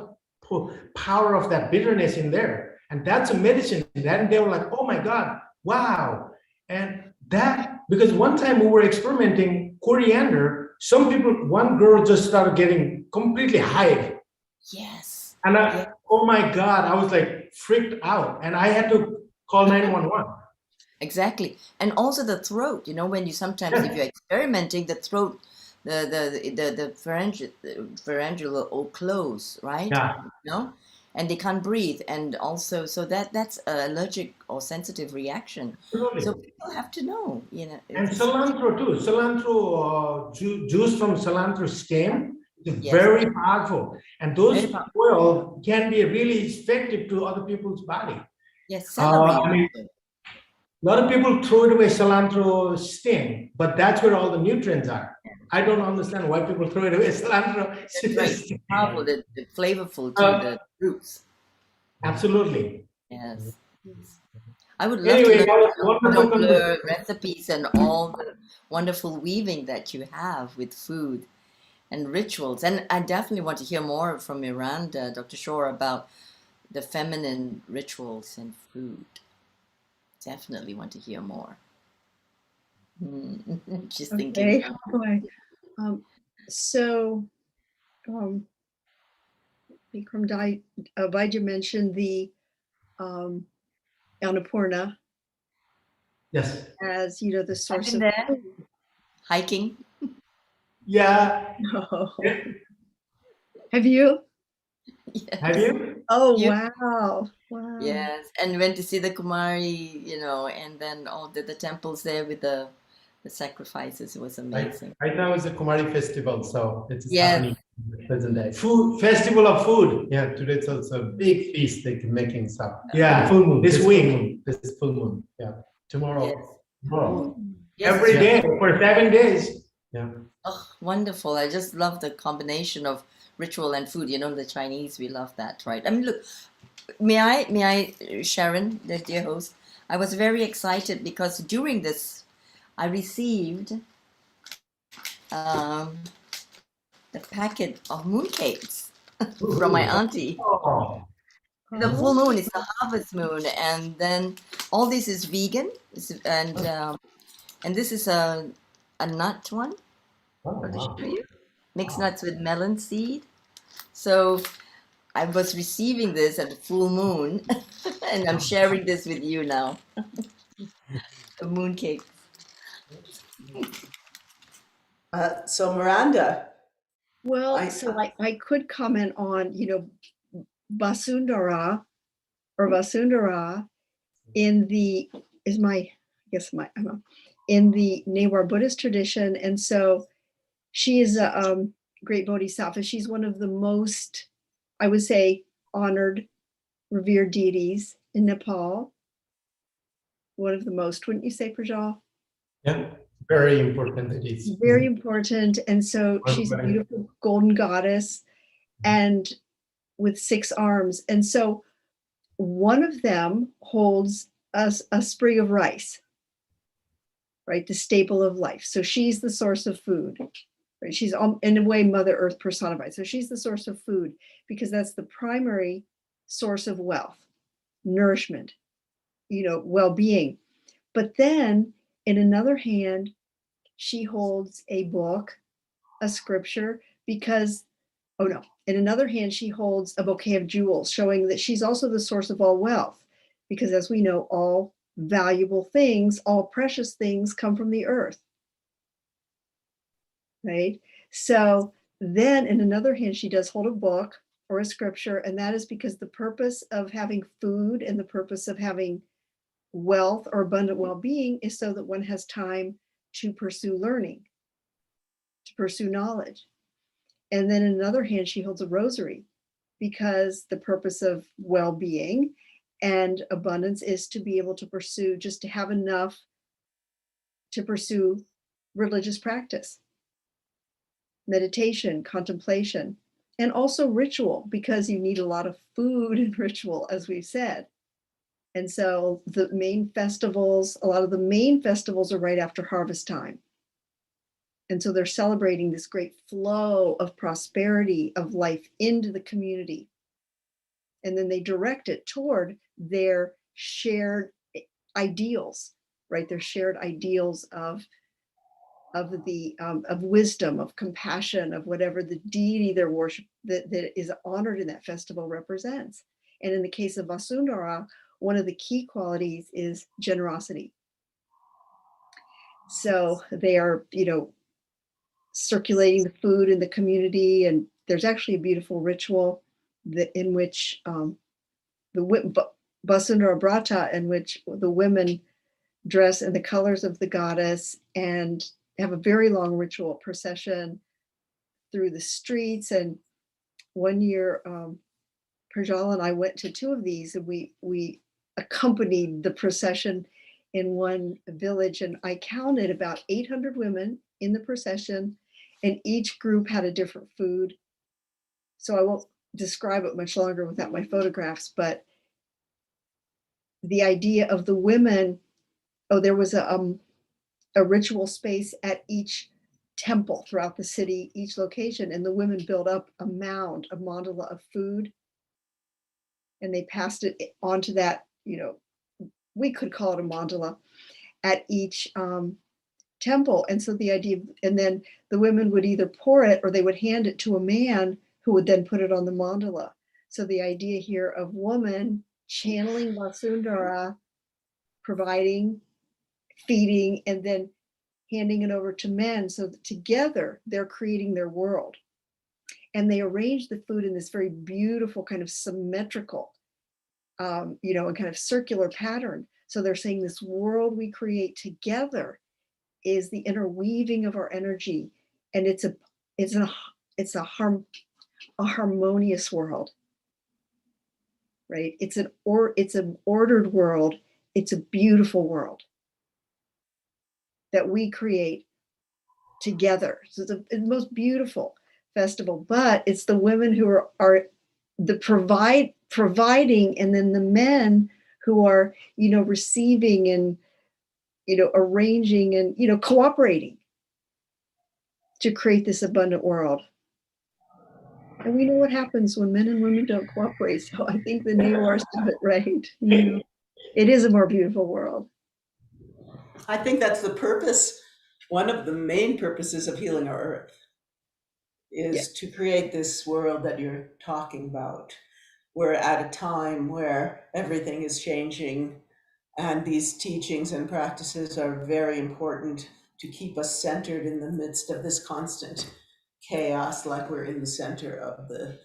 power of that bitterness in there. And that's a medicine. And they were like, oh my God, wow. And that, because one time we were experimenting coriander, one girl just started getting completely high. Yes. And oh my God, I was like freaked out. And I had to call 911. Exactly. And also the throat, when you sometimes, if you're experimenting, the throat, the pharyngeal will close, right? Yeah. And they can't breathe, and also so that's an allergic or sensitive reaction. Absolutely. So people have to know, And cilantro too. Cilantro juice from cilantro stem is very powerful, and those oil can be really effective to other people's body. Yes, celery. A lot of people throw it away cilantro stem, but that's where all the nutrients are. I don't understand why people throw it away. Cilantro. It's powerful, the flavorful to the roots. Absolutely. Yes. I would love to learn your recipes and all the wonderful weaving that you have with food and rituals. And I definitely want to hear more from Miranda, Dr. Shore, about the feminine rituals and food. Definitely want to hear more. Just thinking. Okay. So, Vikram Vaidya mentioned the Annapurna. Yes. As the source of food. Hiking. Yeah. No. Have you? Yes. Have you? Oh, wow. Wow. Yes, and went to see the Kumari, and then all the temples there with the sacrifices. It was amazing. Right now is the Kumari festival, so it's happening present day. Food festival of food. Yeah, today it's also a big feast they're making stuff. Yeah, full moon. This week. This full moon. Yeah, tomorrow. Yes. Tomorrow. Yes. Every day for 7 days. Yeah. Oh, wonderful! I just love the combination of ritual and food. The Chinese, we love that, right? I mean, look. May I, Sharon, the dear host, I was very excited because during this, I received the packet of mooncakes from my auntie. Oh. The full moon is the harvest moon, and then all this is vegan, and this is a nut one. I'll just show you. Mixed nuts with melon seed. So I was receiving this at the full moon, and I'm sharing this with you now. The moon cake. So Miranda. Well, so I could comment on, Vasundara or Vasundara in the in the Newar Buddhist tradition, and so she is a great bodhisattva. She's one of the most, I would say, honored, revered deities in Nepal. One of the most, wouldn't you say, Prajal? Yeah, very important it is. Very important. And so she's a beautiful golden goddess and with 6 arms. And so one of them holds a sprig of rice, right? The staple of life. So she's the source of food, right? She's in a way Mother Earth personified. So she's the source of food because that's the primary source of wealth, nourishment, well-being. But then in another hand, she holds a book, a scripture, because, in another hand, she holds a bouquet of jewels, showing that she's also the source of all wealth. Because as we know, all valuable things, all precious things come from the earth, right? So then in another hand, she does hold a book or a scripture, and that is because the purpose of having food and the purpose of having wealth or abundant well-being is so that one has time to pursue learning, to pursue knowledge. And then in another hand, she holds a rosary because the purpose of well-being and abundance is to be able to pursue, just to have enough to pursue religious practice, meditation, contemplation, and also ritual, because you need a lot of food and ritual, as we've said. And so a lot of the main festivals are right after harvest time. And so they're celebrating this great flow of prosperity, of life into the community. And then they direct it toward their shared ideals, right? Their shared ideals of wisdom, of compassion, of whatever the deity their worship that is honored in that festival represents. And in the case of Vasundara, one of the key qualities is generosity. So they are, circulating the food in the community, and there's actually a beautiful ritual in which the Vasundara Brata, in which the women dress in the colors of the goddess and have a very long ritual procession through the streets. And one year, Prajal and I went to 2 of these, and we accompanied the procession in one village, and I counted about 800 women in the procession, and each group had a different food. So I won't describe it much longer without my photographs, but the idea of the women, there was a ritual space at each temple throughout the city, each location, and the women built up a mound, a mandala of food, and they passed it onto that, we could call it a mandala, at each temple. And so the idea, and then the women would either pour it or they would hand it to a man who would then put it on the mandala. So the idea here of woman channeling Vasundara, providing, feeding, and then handing it over to men, so that together they're creating their world. And they arrange the food in this very beautiful kind of symmetrical, and kind of circular pattern. So they're saying this world we create together is the interweaving of our energy, and it's a harmonious world, right? It's an ordered world. It's a beautiful world that we create together. So it's the most beautiful festival, but it's the women who are the providing, and then the men who are, receiving and, arranging and, cooperating to create this abundant world. And we know what happens when men and women don't cooperate. So I think the Newars have it right. It is a more beautiful world. I think that's the purpose. One of the main purposes of healing our earth is to create this world that you're talking about. We're at a time where everything is changing, and these teachings and practices are very important to keep us centered in the midst of this constant chaos, like we're in the center of the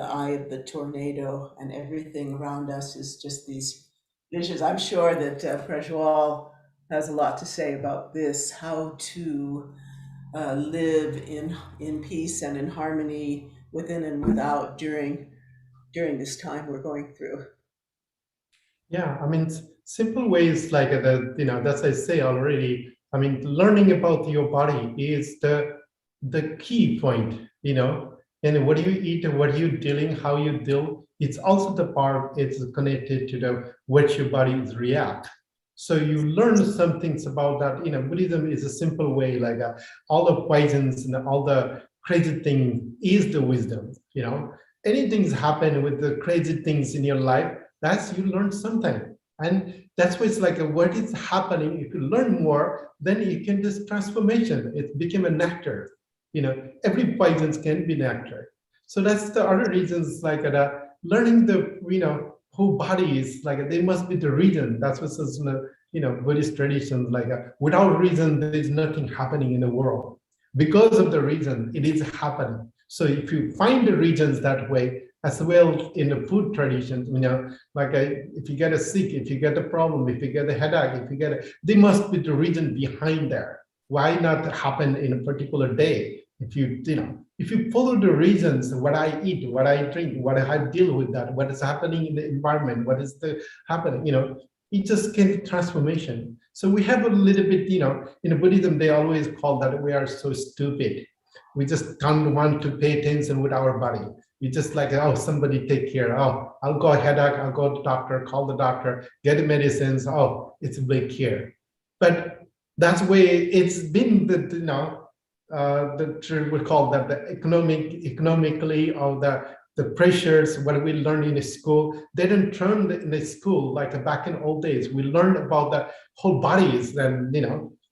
eye of the tornado, and everything around us is just these visions. I'm sure that Prajwal has a lot to say about this, how to live in peace and in harmony within and without during this time we're going through. Yeah, I mean, simple ways like that, that's I say already. I mean, learning about your body is the key point, and what you eat and what you're dealing, how you deal. It's also the part, it's connected to the what your body is react. So you learn some things about that. Buddhism is a simple way, like all the poisons and all the crazy things is the wisdom. Anything's happen with the crazy things in your life, that's you learn something. And that's why it's like what is happening. If you learn more, then you can just transformation. It became a nectar. Every poisons can be nectar. So that's the other reasons, like learning the whole body is like they must be the reason. That's what says Buddhist traditions, like without reason there is nothing happening in the world. Because of the reason, it is happening. So if you find the reasons that way, as well in the food traditions, like if you get a sick, if you get a problem, if you get a headache, if you get there must be the reason behind there. Why not happen in a particular day? If you follow the reasons, what I eat, what I drink, what I deal with that, what is happening in the environment, what is happening, it just can transformation. So we have a little bit, in Buddhism, they always call that we are so stupid. We just don't want to pay attention with our body. We just like, oh, somebody take care. Oh, I'll go headache, I'll go to the doctor, call the doctor, get the medicines. Oh, it's a big care. But that's where it's been we call that the economically, or the pressures, what we learn in the school. They didn't turn in the school like back in old days. We learned about the whole bodies, and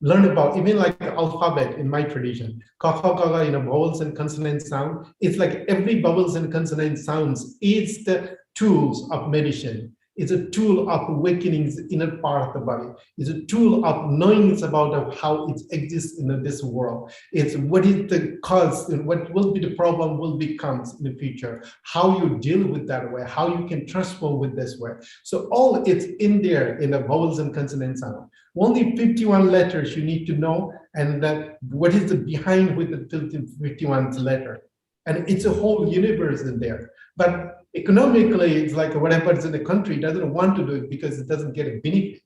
learn about even like the alphabet in my tradition. Ka, kha, ga, ga, vowels and consonant sound. It's like every vowels and consonant sounds is the tools of medicine. It's a tool of awakening the inner part of the body. It's a tool of knowing about how it exists in this world. It's what is the cause and what will be the problem will becomes in the future. How you deal with that way, how you can transform with this way. So all it's in there in the vowels and consonant sound. Only 51 letters you need to know, and that what is the behind with the 51 letter. And it's a whole universe in there. But economically, it's like what happens in the country doesn't want to do it because it doesn't get a benefit.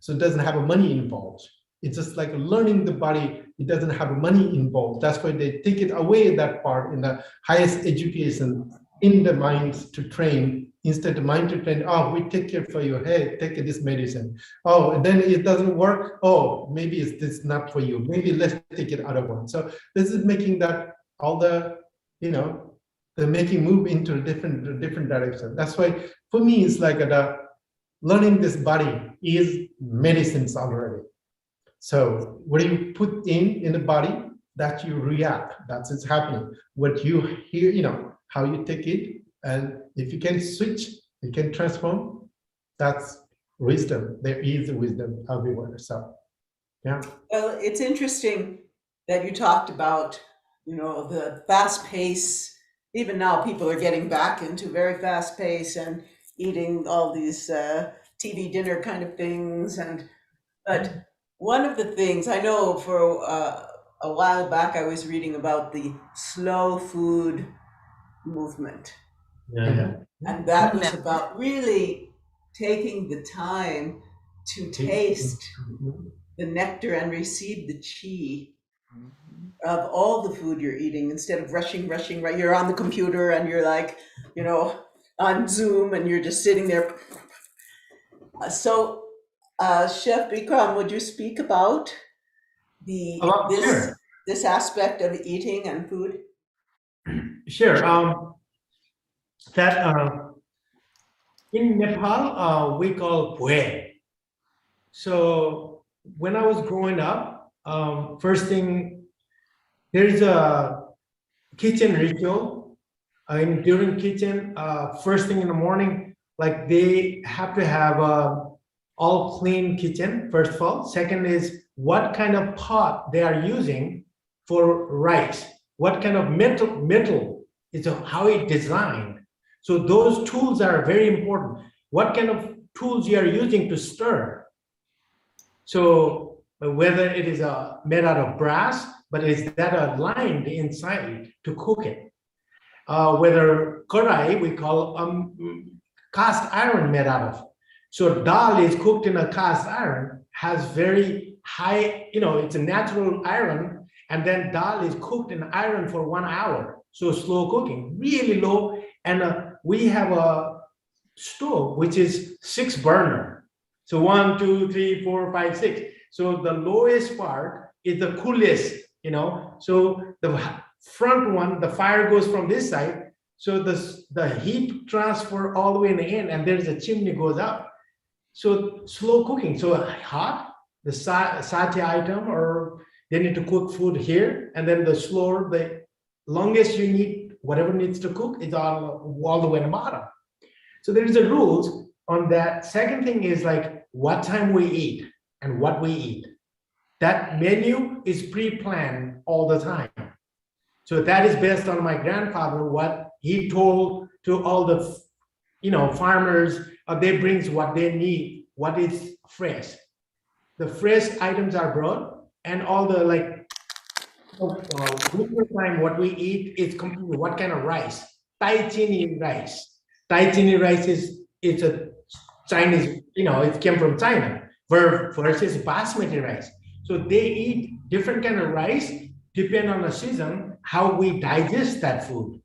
So it doesn't have a money involved. It's just like learning the body, it doesn't have money involved. That's why they take it away, that part in the highest education in the minds to train. Instead of mind to train, oh, we take care for you. Hey, take this medicine. Oh, and then it doesn't work. Oh, maybe it's this not for you. Maybe let's take it other one. So this is making that all the, the making move into a different direction. That's why for me, it's like learning this body is medicines already. So what do you put in the body, that you react, that's what's happening. What you hear, how you take it, and if you can switch, you can transform, that's wisdom. There is wisdom everywhere. So yeah. Well, it's interesting that you talked about, the fast pace. Even now people are getting back into very fast pace and eating all these TV dinner kind of things. But one of the things I know, for a while back, I was reading about the slow food movement. Yeah. And that was about really taking the time to taste the nectar and receive the chi of all the food you're eating, instead of rushing, right? You're on the computer and you're like, on Zoom, and you're just sitting there. So Chef Bikram, would you speak about this aspect of eating and food? Sure. That in Nepal we call pue. So when I was growing up, first thing, there's a kitchen ritual. During kitchen, first thing in the morning, like they have to have all clean kitchen, first of all. Second is what kind of pot they are using for rice. What kind of metal is how it designed. So those tools are very important. What kind of tools you are using to stir. So whether it is made out of brass, but is that lined inside to cook it? Whether karai, we call cast iron made out of. So dal is cooked in a cast iron, has very high, it's a natural iron, and then dal is cooked in iron for 1 hour. So slow cooking, really low. And we have a stove, which is 6 burner. So 1, 2, 3, 4, 5, 6. So the lowest part is the coolest, so the front one, the fire goes from this side. So the heat transfer all the way in the end, and there's a chimney goes up. So slow cooking. So hot, the satya item, or they need to cook food here, and then the slower, the longest you need, whatever needs to cook is all the way in the bottom. So there is a rules on that. Second thing is like what time we eat and what we eat. That menu is pre-planned all the time. So that is based on my grandfather, what he told to all the, farmers, they brings what they need, what is fresh. The fresh items are brought, and all the winter time, what we eat is completely what kind of rice? Tai chini rice. Tai chini rice it's a Chinese, it came from China versus basmati rice. So they eat different kind of rice, depend on the season, how we digest that food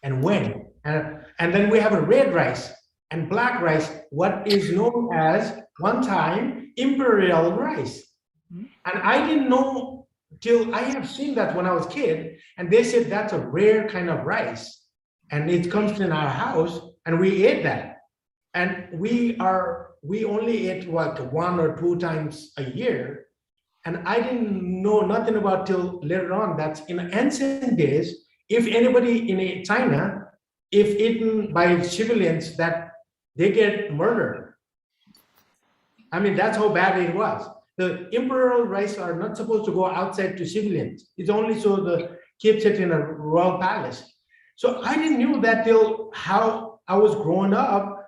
and when. And then we have a red rice and black rice, what is known as one time imperial rice. And I didn't know till I have seen that when I was a kid, and they said that's a rare kind of rice. And it comes in our house and we ate that. And we only ate 1 or 2 times a year. And I didn't know nothing about till later on that in ancient days, if anybody in China, if eaten by civilians, that they get murdered. I mean, that's how bad it was. The imperial rice are not supposed to go outside to civilians. It's only so the keeps it in a royal palace. So I didn't know that till how I was growing up,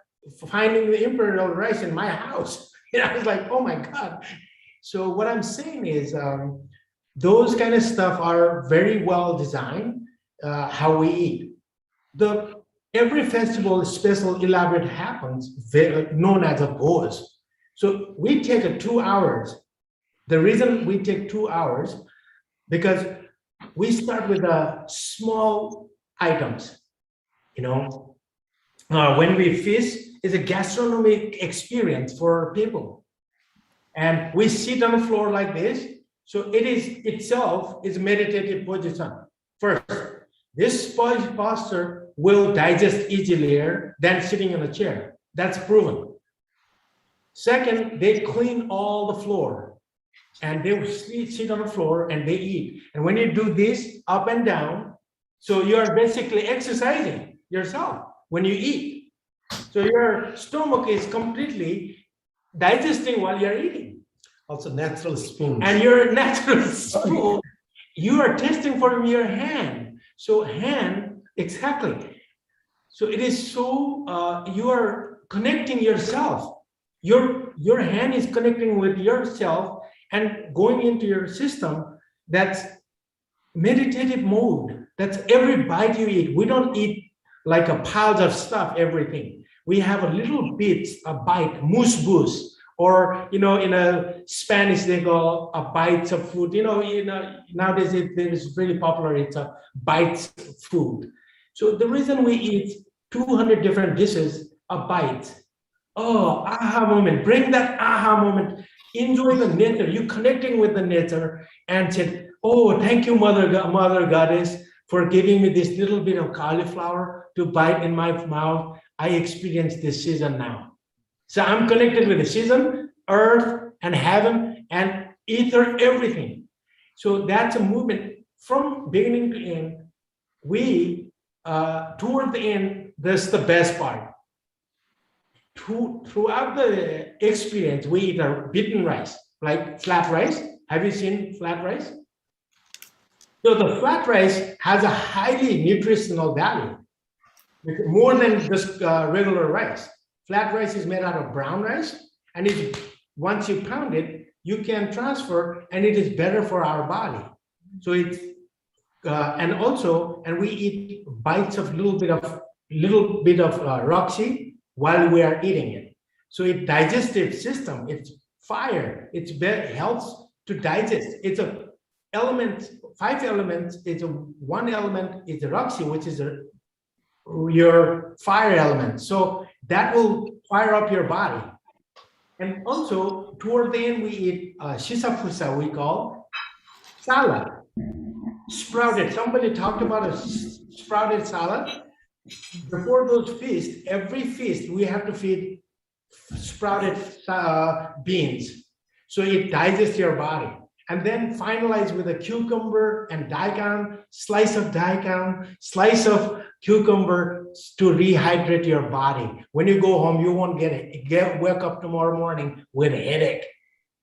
finding the imperial rice in my house. I was like, oh my God. So what I'm saying is those kind of stuff are very well designed, how we eat. Every festival, special, elaborate happens, known as a pause. So we take 2 hours. The reason we take 2 hours, because we start with small items. When we feast, it's a gastronomic experience for people. And we sit on the floor like this. So it is itself is meditative position. First, this posture will digest easier than sitting in a chair. That's proven. Second, they clean all the floor. And they sit on the floor and they eat. And when you do this up and down, so you're basically exercising yourself when you eat. So your stomach is completely digesting while you're eating. Also natural spoons. And your natural spoon, you are testing from your hand. So hand, exactly. So it is so, you are connecting yourself. Your hand is connecting with yourself and going into your system. That's meditative mode. That's every bite you eat. We don't eat like a piles of stuff, everything. We have a little bit, a bite, musbus, or in a Spanish they call a bites of food. Nowadays it is very popular. It's a bites food. So the reason we eat 200 different dishes, a bite. Oh, aha moment! Bring that aha moment. Enjoy the nature. You connecting with the nature and said, "Oh, thank you, Mother Goddess, for giving me this little bit of cauliflower to bite in my mouth. I experience this season now. So I'm connected with the season, earth, and heaven, and ether, everything. So that's a movement from beginning to end. We, toward the end, that's the best part. Throughout the experience, we eat a beaten rice, like flat rice. Have you seen flat rice? So the flat rice has a highly nutritional value, more than just regular rice. Flat rice is made out of brown rice, and once you pound it, you can transfer, and it is better for our body. So it's and we eat bites of little bit of roxy while we are eating it. So it's digestive system. It's fire. It's helps to digest. It's a element. 5 elements. It's one element is the roxy, which is your fire element. So that will fire up your body. And also toward the end, we eat shisafusa, we call salad. Sprouted. Somebody talked about a sprouted salad. Before those feasts, every feast we have to feed sprouted beans, so it digests your body. And then finalize with a cucumber and daikon, slice of daikon, slice of cucumber to rehydrate your body. When you go home, you won't wake up tomorrow morning with a headache,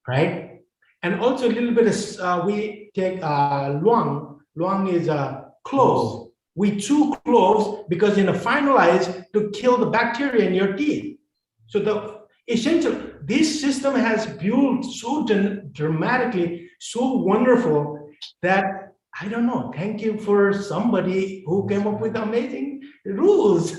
right? And also a little bit of, we take luang. Luang is a clove. We chew cloves because in a finalize to kill the bacteria in your teeth. So the essential, this system has built so dramatically, so wonderful that, I don't know, thank you for somebody who came up with amazing rules.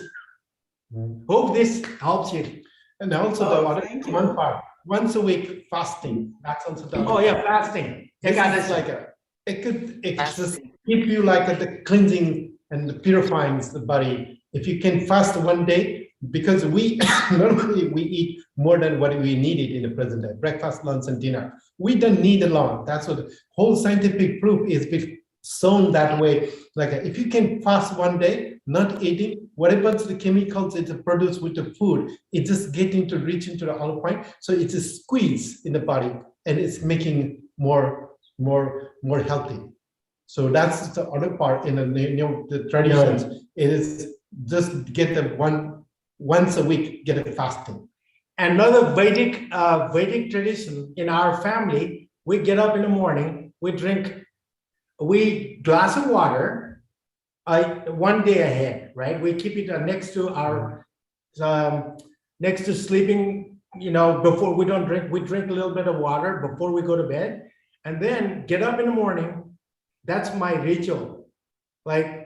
Hope this helps you. And also the one part, once a week fasting. That's also the Oh yeah, fasting. It's like it just keep you like the cleansing and purifying the body. If you can fast one day, because we normally we eat more than what we needed in the present day, breakfast, lunch, and dinner. We don't need a lot. That's what the whole scientific proof is shown that way. Like if you can fast one day, not eating, whatever the chemicals it's produced with the food, it just getting to reach into the hollow point. So it's a squeeze in the body, and it's making more healthy. So that's the other part in the traditions. It is just get the once a week, get a fasting. Another Vedic tradition in our family, we get up in the morning, we drink glass of water one day ahead, right? We keep it next to our next to sleeping, before we don't drink, we drink a little bit of water before we go to bed, and then get up in the morning. That's my ritual. Like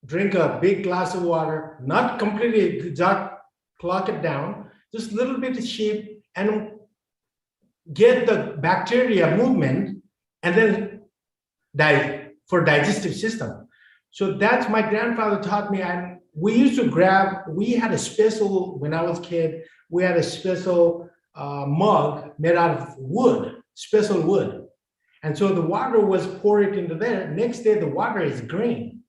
drink a big glass of water, not completely clock it down, just a little bit of sheep, and get the bacteria movement, and then for digestive system. So that's my grandfather taught me. And we used to we had a special, when I was a kid, we had a special mug made out of wood, special wood. And so the water was poured into there. Next day, the water is green.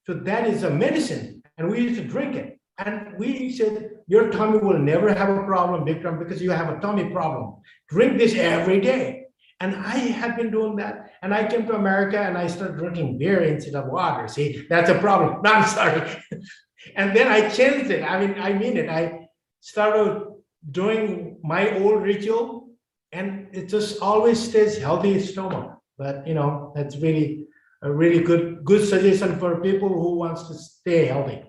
So that is a medicine. And we used to drink it. And we said, your tummy will never have a problem, Bikram, because you have a tummy problem. Drink this every day. And I had been doing that. And I came to America and I started drinking beer instead of water. See, that's a problem. No, I'm sorry. And then I changed it. I mean it. I started doing my old ritual, and it just always stays healthy stomach. But that's really a really good suggestion for people who wants to stay healthy.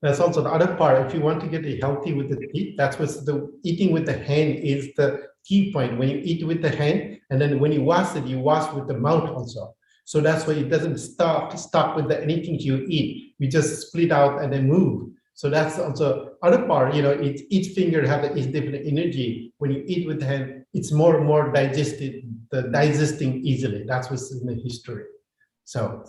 That's also the other part. If you want to get healthy with the teeth, that's what the eating with the hand is the key point. When you eat with the hand, and then when you wash it, you wash with the mouth also. So that's why it doesn't stop with anything you eat. You just split out and then move. So that's also other part. Each finger has a different energy. When you eat with the hand, it's more digesting easily. That's what's in the history. So.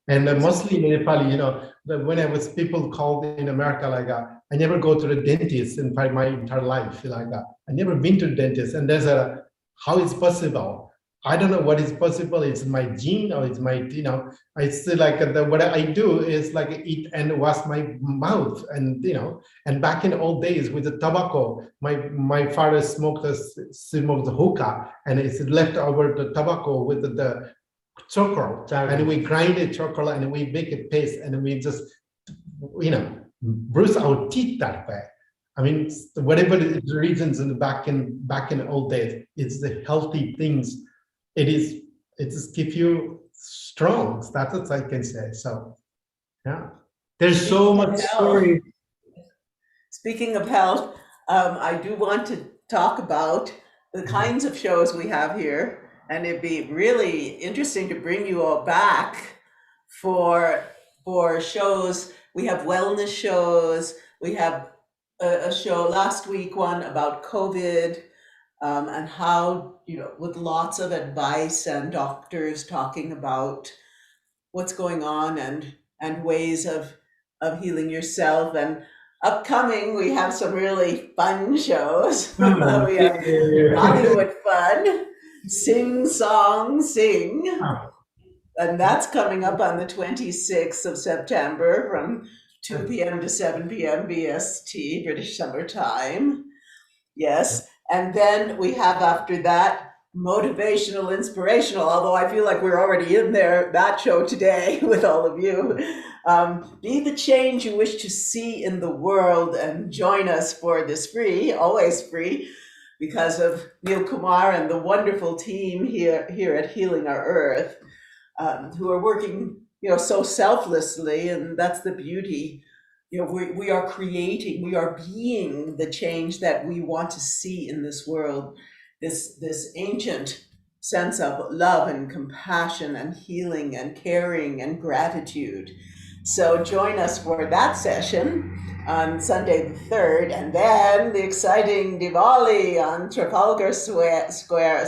And mostly in Nepali, when I was people called in America, like I never go to the dentist in my entire life. Like I never been to the dentist, and there's how it's possible. I don't know what is possible. It's my gene or it's my, it's like what I do is like eat and wash my mouth, and and back in the old days with the tobacco, my father smoked the hookah, and it's left over the tobacco with the charcoal, and we grind the charcoal and we make it paste, and we just bruise our teeth that way. I mean, whatever the reasons in the back in the old days, it's the healthy things. It just keep you strong. That's what I can say. So, yeah, there's so much story. Speaking of health, I do want to talk about the kinds of shows we have here, and it'd be really interesting to bring you all back for shows. We have wellness shows. We have a show last week, one about COVID. And how, with lots of advice and doctors talking about what's going on and ways of healing yourself. And upcoming, we have some really fun shows. We have Bollywood fun, Sing Song Sing. And that's coming up on the 26th of September from 2 p.m. to 7 p.m. BST, British Summer Time. Yes. And then we have after that motivational, inspirational, although I feel like we're already in that show today with all of you. Be the change you wish to see in the world, and join us for this free, always free, because of Neil Kumar and the wonderful team here at Healing Our Earth, who are working, so selflessly, and that's the beauty. We are creating, we are being the change that we want to see in this world, this ancient sense of love and compassion and healing and caring and gratitude. So join us for that session on Sunday the 3rd, and then the exciting Diwali on Trafalgar Square,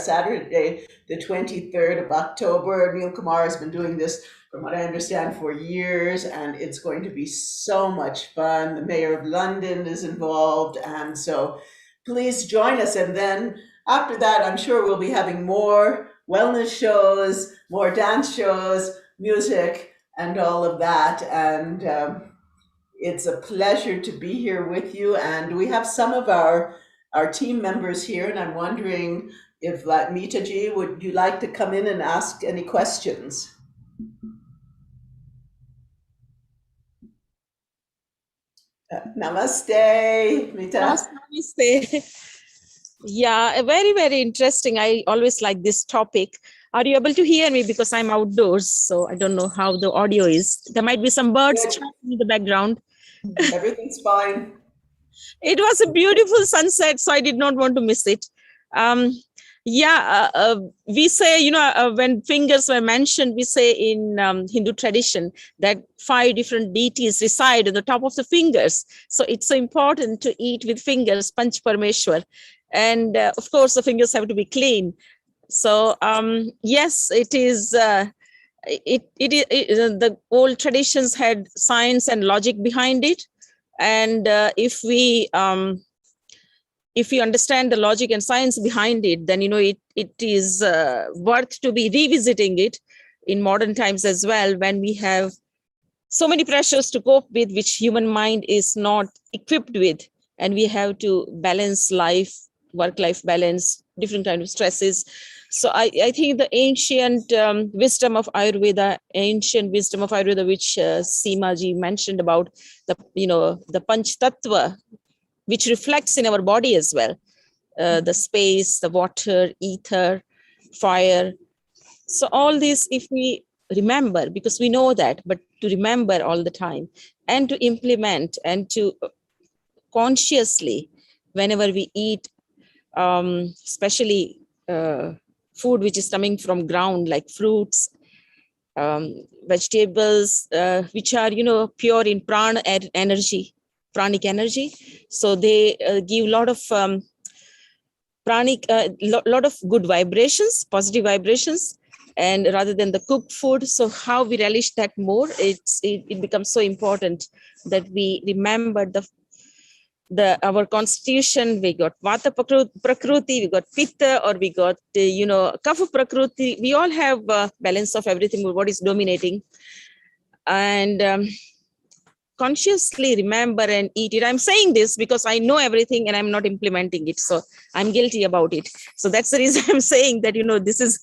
Saturday the 23rd of October. Neil Kumar has been doing this, from what I understand, for years, and it's going to be so much fun. The Mayor of London is involved, and so please join us. And then after that, I'm sure we'll be having more wellness shows, more dance shows, music, and all of that. And it's a pleasure to be here with you. And we have some of our team members here, and I'm wondering if, like Meeta-ji, would you like to come in and ask any questions? Namaste, Meeta. Namaste. Yeah, very, very interesting. I always like this topic. Are you able to hear me? Because I'm outdoors, so I don't know how the audio is. There might be some birds chirping in the background. Everything's fine. It was a beautiful sunset, so I did not want to miss it. We say, when fingers were mentioned, we say in Hindu tradition that 5 different deities reside at the top of the fingers. So it's so important to eat with fingers, Panch Parameshwar. And of course, the fingers have to be clean. So yes, it is. The old traditions had science and logic behind it, and if we understand the logic and science behind it, then it is worth to be revisiting it in modern times as well, when we have so many pressures to cope with, which human mind is not equipped with, and we have to balance life, work-life balance, different kinds of stresses. So I think the ancient wisdom of Ayurveda, which Seema ji mentioned about, the Panch Tattva, which reflects in our body as well, the space, the water, ether, fire. So all this, if we remember, because we know that, but to remember all the time and to implement and to consciously, whenever we eat, especially food which is coming from ground, like fruits, vegetables, which are, pure in pranic energy. So they give a lot of lot of good vibrations, positive vibrations, and rather than the cooked food. So how we relish that more, it becomes so important that we remember our constitution. We got Vata Prakruti, we got Pitta, or we got Kapha Prakruti. We all have balance of everything, what is dominating, and consciously remember and eat it. I'm saying this because I know everything and I'm not implementing it, so I'm guilty about it. So that's the reason I'm saying that this is,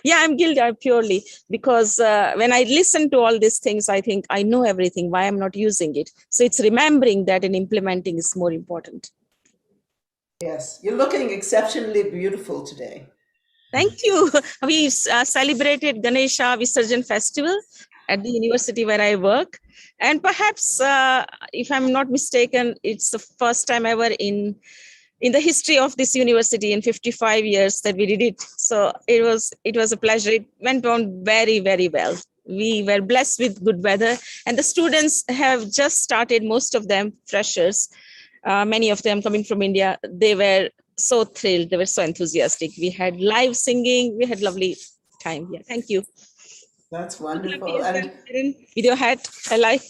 yeah, I'm guilty purely because when I listen to all these things, I think I know everything. Why I'm not using it? So it's remembering that and implementing is more important. Yes, you're looking exceptionally beautiful today. Thank you. We celebrated Ganesha Visarjan Festival at the university where I work. And perhaps, if I'm not mistaken, it's the first time ever in the history of this university in 55 years that we did it. So it was a pleasure. It went on very, very well. We were blessed with good weather, and the students have just started, most of them freshers, many of them coming from India. They were so thrilled. They were so enthusiastic. We had live singing. We had lovely time. Yeah, thank you. That's wonderful. And with your hat, I like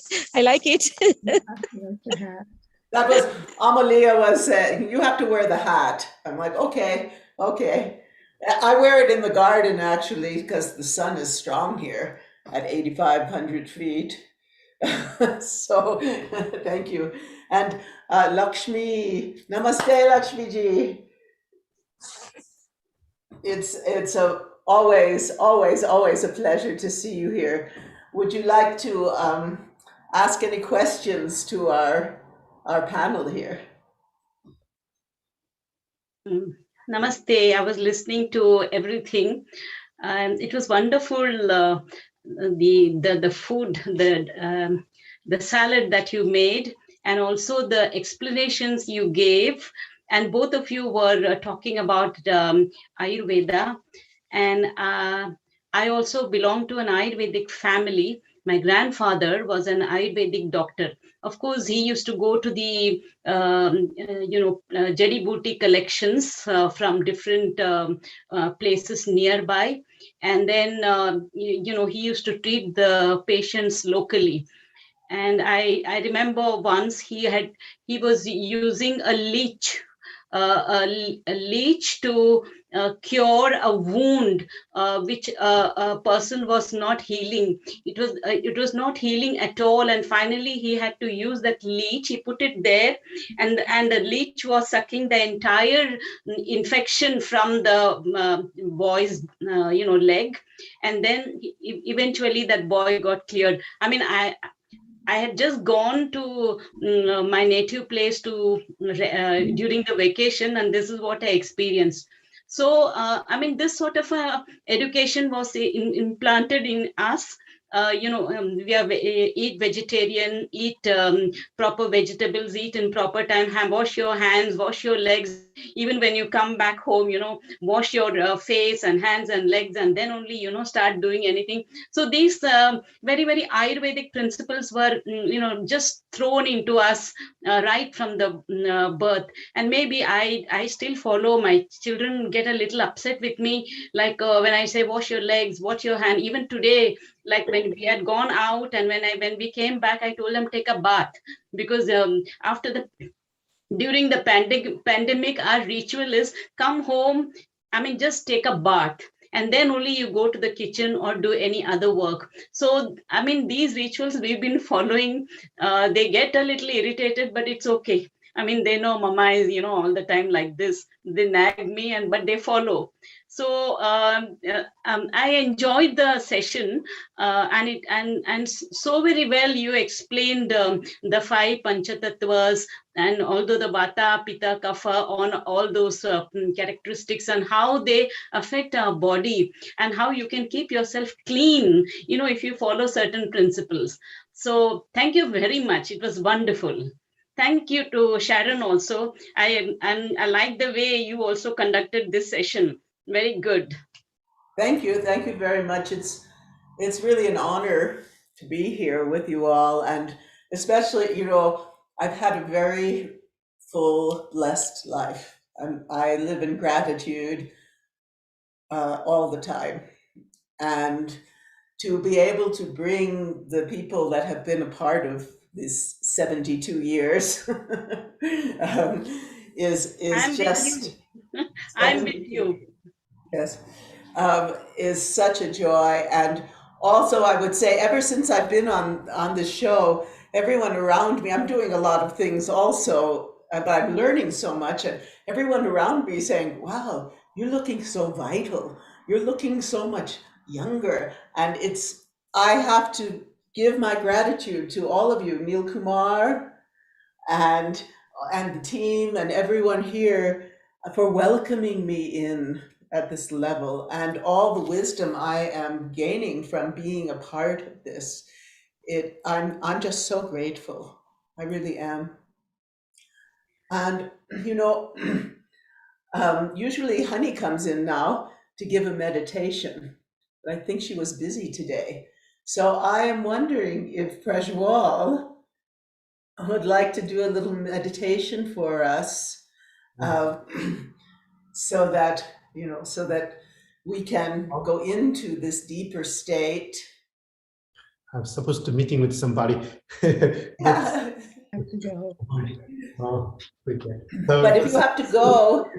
it. That was, Amalia was saying, you have to wear the hat. I'm like, okay. I wear it in the garden actually, because the sun is strong here at 8,500 feet. So thank you. And Lakshmi, namaste Lakshmi ji. It's always a pleasure to see you here. Would you like to ask any questions to our panel here? Namaste. I was listening to everything, and it was wonderful. The food, the salad that you made, and also the explanations you gave. And both of you were talking about Ayurveda, and I also belong to an Ayurvedic family. My grandfather was an Ayurvedic doctor. Of course, he used to go to the Jadi Booty collections from different places nearby, and then he used to treat the patients locally. And I remember once he was using a leech. A leech to cure a wound which a person was not healing. It was not healing at all, and finally he had to use that leech. He put it there, and the leech was sucking the entire infection from the boy's leg, and then eventually that boy got cleared. I mean, I had just gone to my native place during the vacation, and this is what I experienced. So, I mean, this sort of education was implanted in us. We have eat vegetarian, eat proper vegetables, eat in proper time, wash your hands, wash your legs. Even when you come back home, wash your face and hands and legs, and then only, start doing anything. So these very, very Ayurvedic principles were, just thrown into us right from the birth. And maybe I still follow. My children get a little upset with me, like when I say wash your legs, wash your hand. Even today, like when we had gone out and when we came back, I told them take a bath, because during the pandemic, our ritual is come home. I mean, just take a bath, and then only you go to the kitchen or do any other work. So, I mean, these rituals we've been following, they get a little irritated, but it's okay. I mean, they know mama is, all the time like this. They nag me, but they follow. So I enjoyed the session, and so very well you explained the five panchatattvas, and although the vata, pitta, kapha, on all those characteristics and how they affect our body, and how you can keep yourself clean, if you follow certain principles. So thank you very much. It was wonderful. Thank you to Sharon also. I like the way you also conducted this session. Very good. Thank you very much. It's really an honor to be here with you all, and especially, I've had a very full, blessed life. I live in gratitude all the time, and to be able to bring the people that have been a part of these 72 years um, is I'm just with you. I'm with you. yes, is such a joy. And also, I would say, ever since I've been on this show, everyone around me, I'm doing a lot of things also, but I'm learning so much, and everyone around me is saying, "Wow, you're looking so vital. You're looking so much younger." And I have to give my gratitude to all of you, Neil Kumar, and the team and everyone here for welcoming me in at this level, and all the wisdom I am gaining from being a part of this. I'm just so grateful. I really am. And usually Honey comes in now to give a meditation, but I think she was busy today. So I am wondering if Prajwal would like to do a little meditation for us, uh, so that we can go into this deeper state. I'm supposed to meeting with somebody. Okay. So But if you have to go,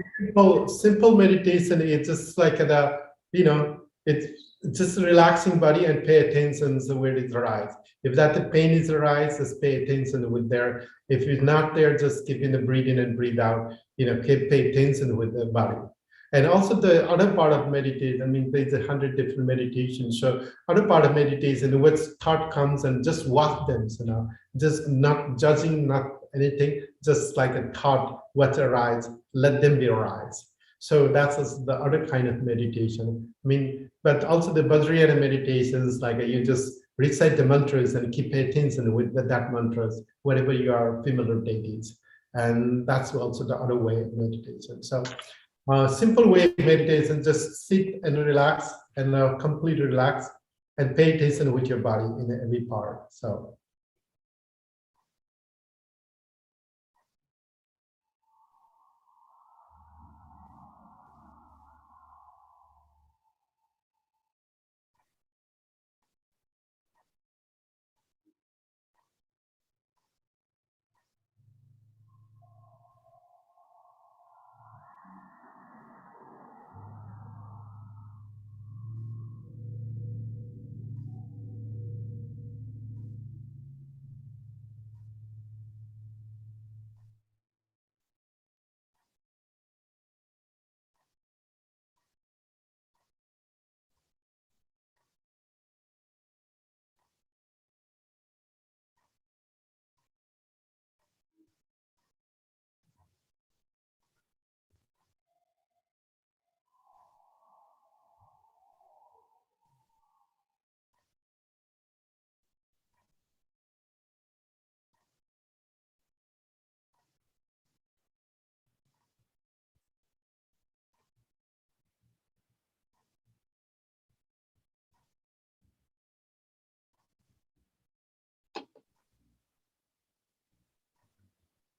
simple meditation. It's just like it's just relaxing body and pay attention to where it arises. If that the pain is arise, just pay attention with there. If it's not there, just keep in the breathe in and breathe out. Pay attention with the body. And also the other part of meditation, I mean, there's 100 different meditations. So other part of meditation, what thought comes and just watch them, just not judging, not anything, just like a thought, what arises, let them be arise. So that's the other kind of meditation. I mean, but also the Vajrayana meditations, like you just recite the mantras and keep attention with that mantras, whatever you are familiar with deities. And that's also the other way of meditation. So simple way of meditation, just sit and relax and completely relax and pay attention with your body in every part. So.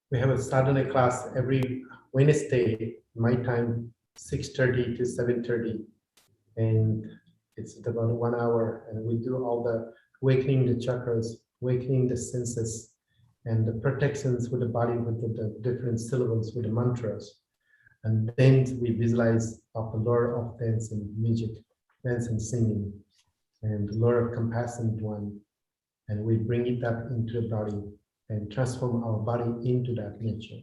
We have a sadhana class every Wednesday, my time, 6:30 to 7:30. And it's about 1 hour. And we do all the awakening the chakras, awakening the senses, and the protections with the body with the different syllables, with the mantras. And then we visualize of the Lord of dance and music, dance and singing, and the Lord of compassion one. And we bring it up into the body and transform our body into that nature.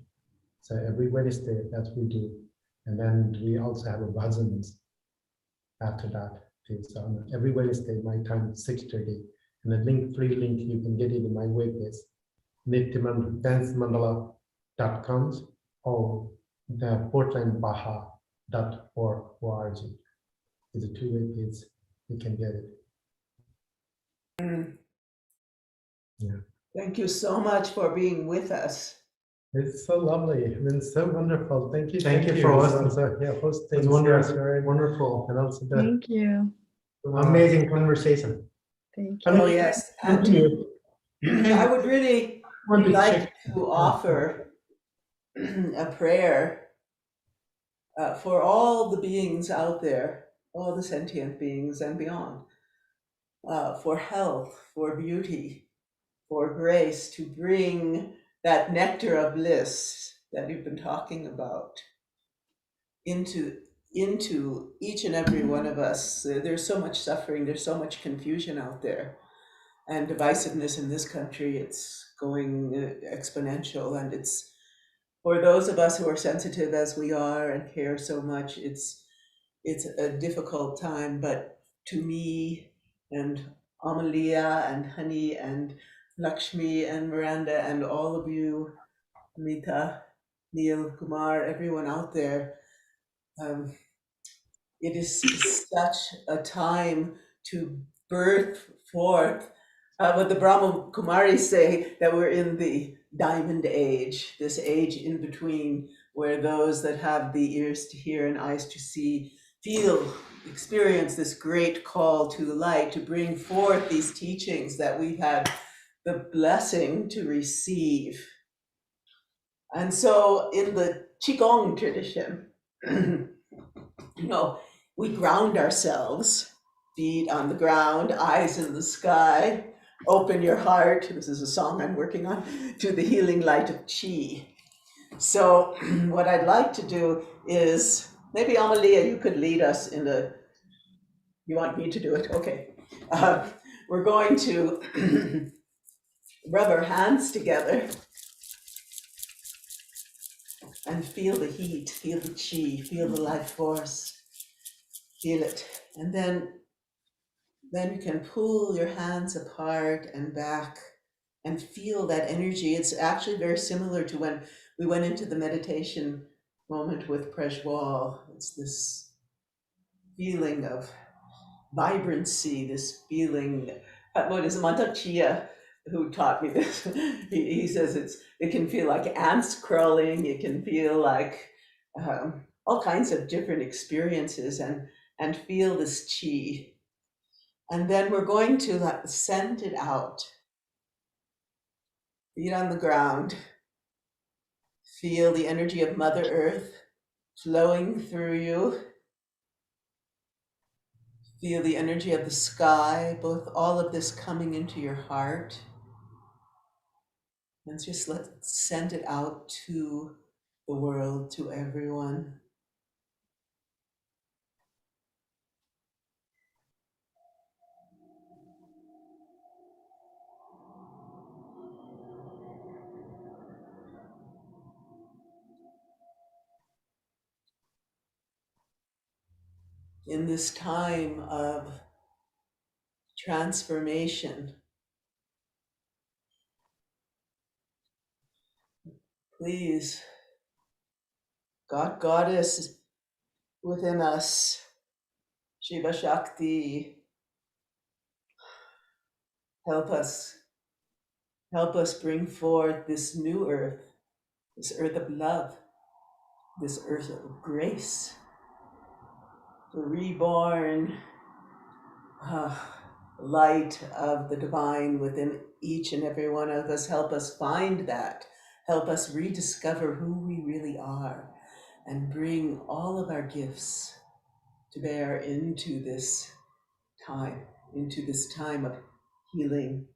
So every Wednesday, that's what we do. And then we also have a bhajans after that. It's on every Wednesday, my time, 6:30. And the free link, you can get it in my webpage, nityamandancemandala.com or the portlandbaha.org. It's a two-way page. You can get it. Yeah. Thank you so much for being with us. It's so lovely. I mean, so wonderful. Thank you. Thank you for hosting. Hosting. It's wonderful. And also the Thank you. Amazing conversation. Thank you. Oh, yes. And I would really like to offer a prayer for all the beings out there, all the sentient beings and beyond, for health, for beauty, for grace, to bring that nectar of bliss that you've been talking about into each and every one of us. There's so much suffering, there's so much confusion out there, and divisiveness in this country, it's going exponential. And it's, for those of us who are sensitive as we are and care so much, it's a difficult time. But to me and Amalia and Honey and Lakshmi and Miranda and all of you, Mita, Neil, Kumar, everyone out there, it is such a time to birth forth what the Brahma Kumaris say, that we're in the diamond age, this age in between, where those that have the ears to hear and eyes to see feel, experience this great call to the light, to bring forth these teachings that we've had the blessing to receive. And so in the Qigong tradition, we ground ourselves, feet on the ground, eyes in the sky, open your heart. This is a song I'm working on, to the healing light of Qi. So what I'd like to do is, maybe Amalia, you could lead us in you want me to do it? Okay. We're going to rub our hands together and feel the heat, feel the Qi, feel the life force, feel it. And then you can pull your hands apart and back and feel that energy. It's actually very similar to when we went into the meditation moment with Prajwal. It's this feeling of vibrancy, this feeling. What is Mantak Chia who taught me this? He says it can feel like ants crawling. It can feel like all kinds of different experiences, and feel this Qi. And then we're going to send it out. Feet on the ground. Feel the energy of Mother Earth flowing through you. Feel the energy of the sky, both all of this coming into your heart. And just let's send it out to the world, to everyone. In this time of transformation, please, God, Goddess within us, Shiva Shakti, help us bring forth this new earth, this earth of love, this earth of grace, the reborn light of the divine within each and every one of us. Help us find that. Help us rediscover who we really are and bring all of our gifts to bear into this time of healing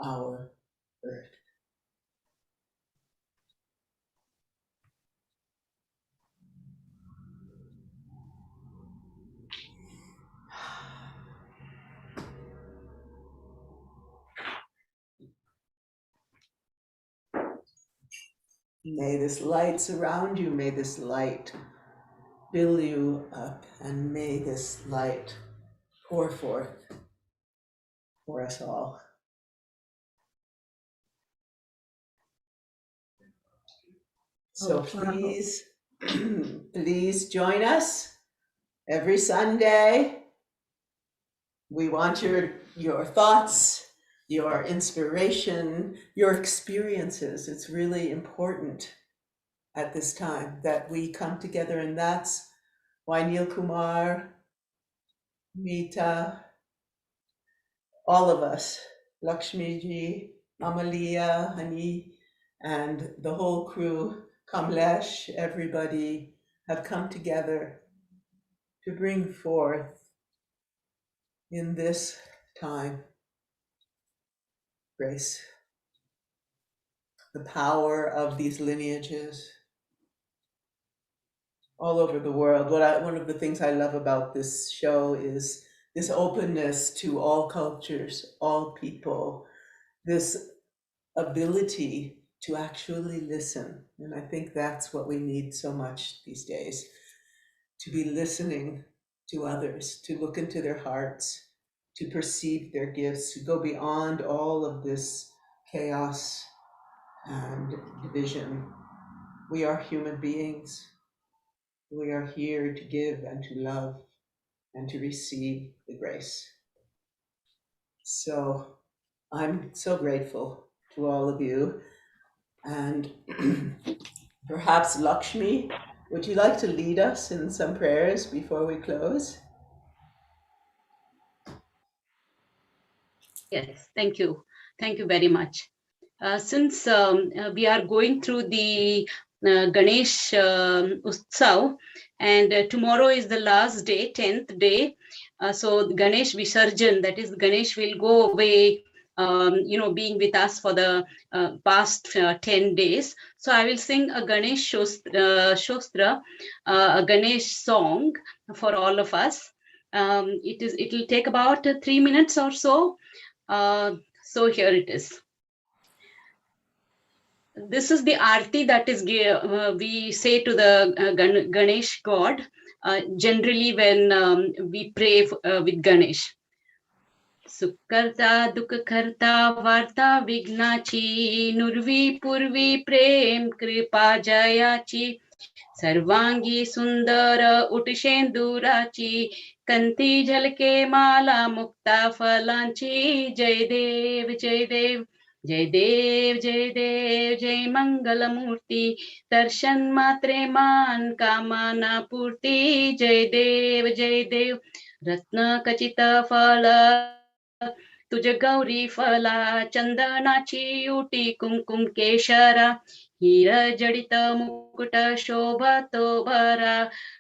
our earth. May this light surround you, may this light fill you up, and may this light pour forth for us all. So please, please join us every Sunday. We want your thoughts, your inspiration, your experiences. It's really important at this time that we come together, and that's why Neil Kumar, Mita, all of us, Lakshmiji, Amalia, Hani, and the whole crew, Kamlesh, everybody have come together to bring forth in this time grace. the power of these lineages all over the world. One of the things I love about this show is this openness to all cultures, all people, this ability to actually listen. And I think that's what we need so much these days, to be listening to others, to look into their hearts, to perceive their gifts, to go beyond all of this chaos and division. We are human beings. We are here to give and to love and to receive the grace. So I'm so grateful to all of you. And perhaps Lakshmi, would you like to lead us in some prayers before we close? Yes, thank you. Thank you very much. Since we are going through the Ganesh Utsav, and tomorrow is the last day, 10th day. So Ganesh Visarjan, that is Ganesh will go away, being with us for the past 10 days. So I will sing a Ganesh Shostra, a Ganesh song for all of us. It will take about 3 minutes or so. So here it is. This is the arti that is we say to the Ganesh god generally when we pray with Ganesh. Sukkarta dukkarta varta vignachi nurvi purvi prem kripa jayachi सर्वांगी सुंदर उटशेंदुराची कंती झलके माला मुक्ता फलांची जय देव जय देव जय देव जय देव जय मंगल मूर्ति दर्शन मात्रे मान कामना पूर्ति जय देव रत्न खचित फल तुझ गौरी फला चंदनाची उटी कुंकुम केशरा हीर जडित मुकुट शोभतो भरा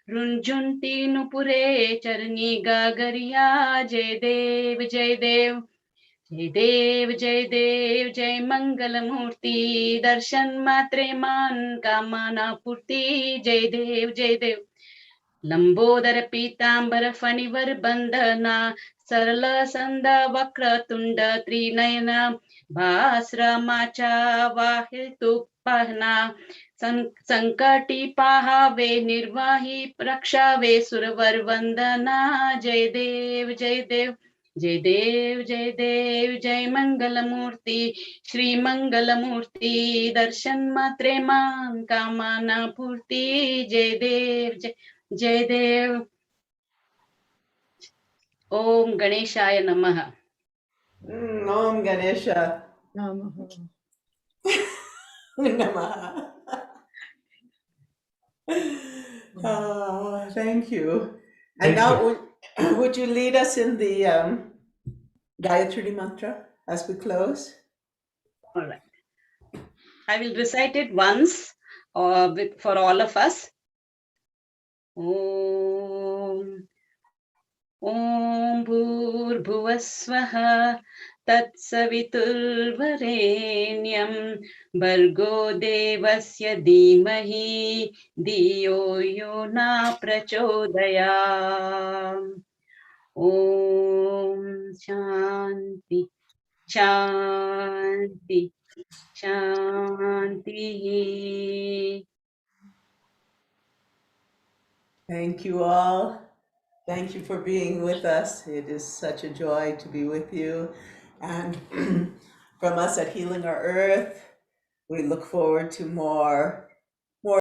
रुंझुंती नुपुरे चरणी गागरिया जय देव जय देव जय देव जय देव जय मंगल मूर्ति दर्शन मात्रे मान कामना पूर्ति जय देव लंबोदर पीतांबर फणिवर बंदना सरल संद वक्रतुंड त्रिनयना भास्रमाचा वाहितु पहना संकटी पाहावे निर्वाही रक्षावे सुरवर वंदना जय देव जय देव जय देव जय देव जय मंगल मूर्ति श्री मंगल मूर्ति दर्शन मात्रे मान कामना पूर्ति जय देव जय देव ओम गणेशाय नमः Om Ganesha Namaha. Oh, thank you. And now would you lead us in the Gayatri mantra as we close? All right. I will recite it once for all of us. Om Bhurbhuvasvaha Tatsaviturvarenyam Bhargo Devasya Dhimahi Dhiyo Yo Na Prachodayam. Om Shanti Shanti Shanti. Thank you all. Thank you for being with us. It is such a joy to be with you. And from us at Healing Our Earth, we look forward to more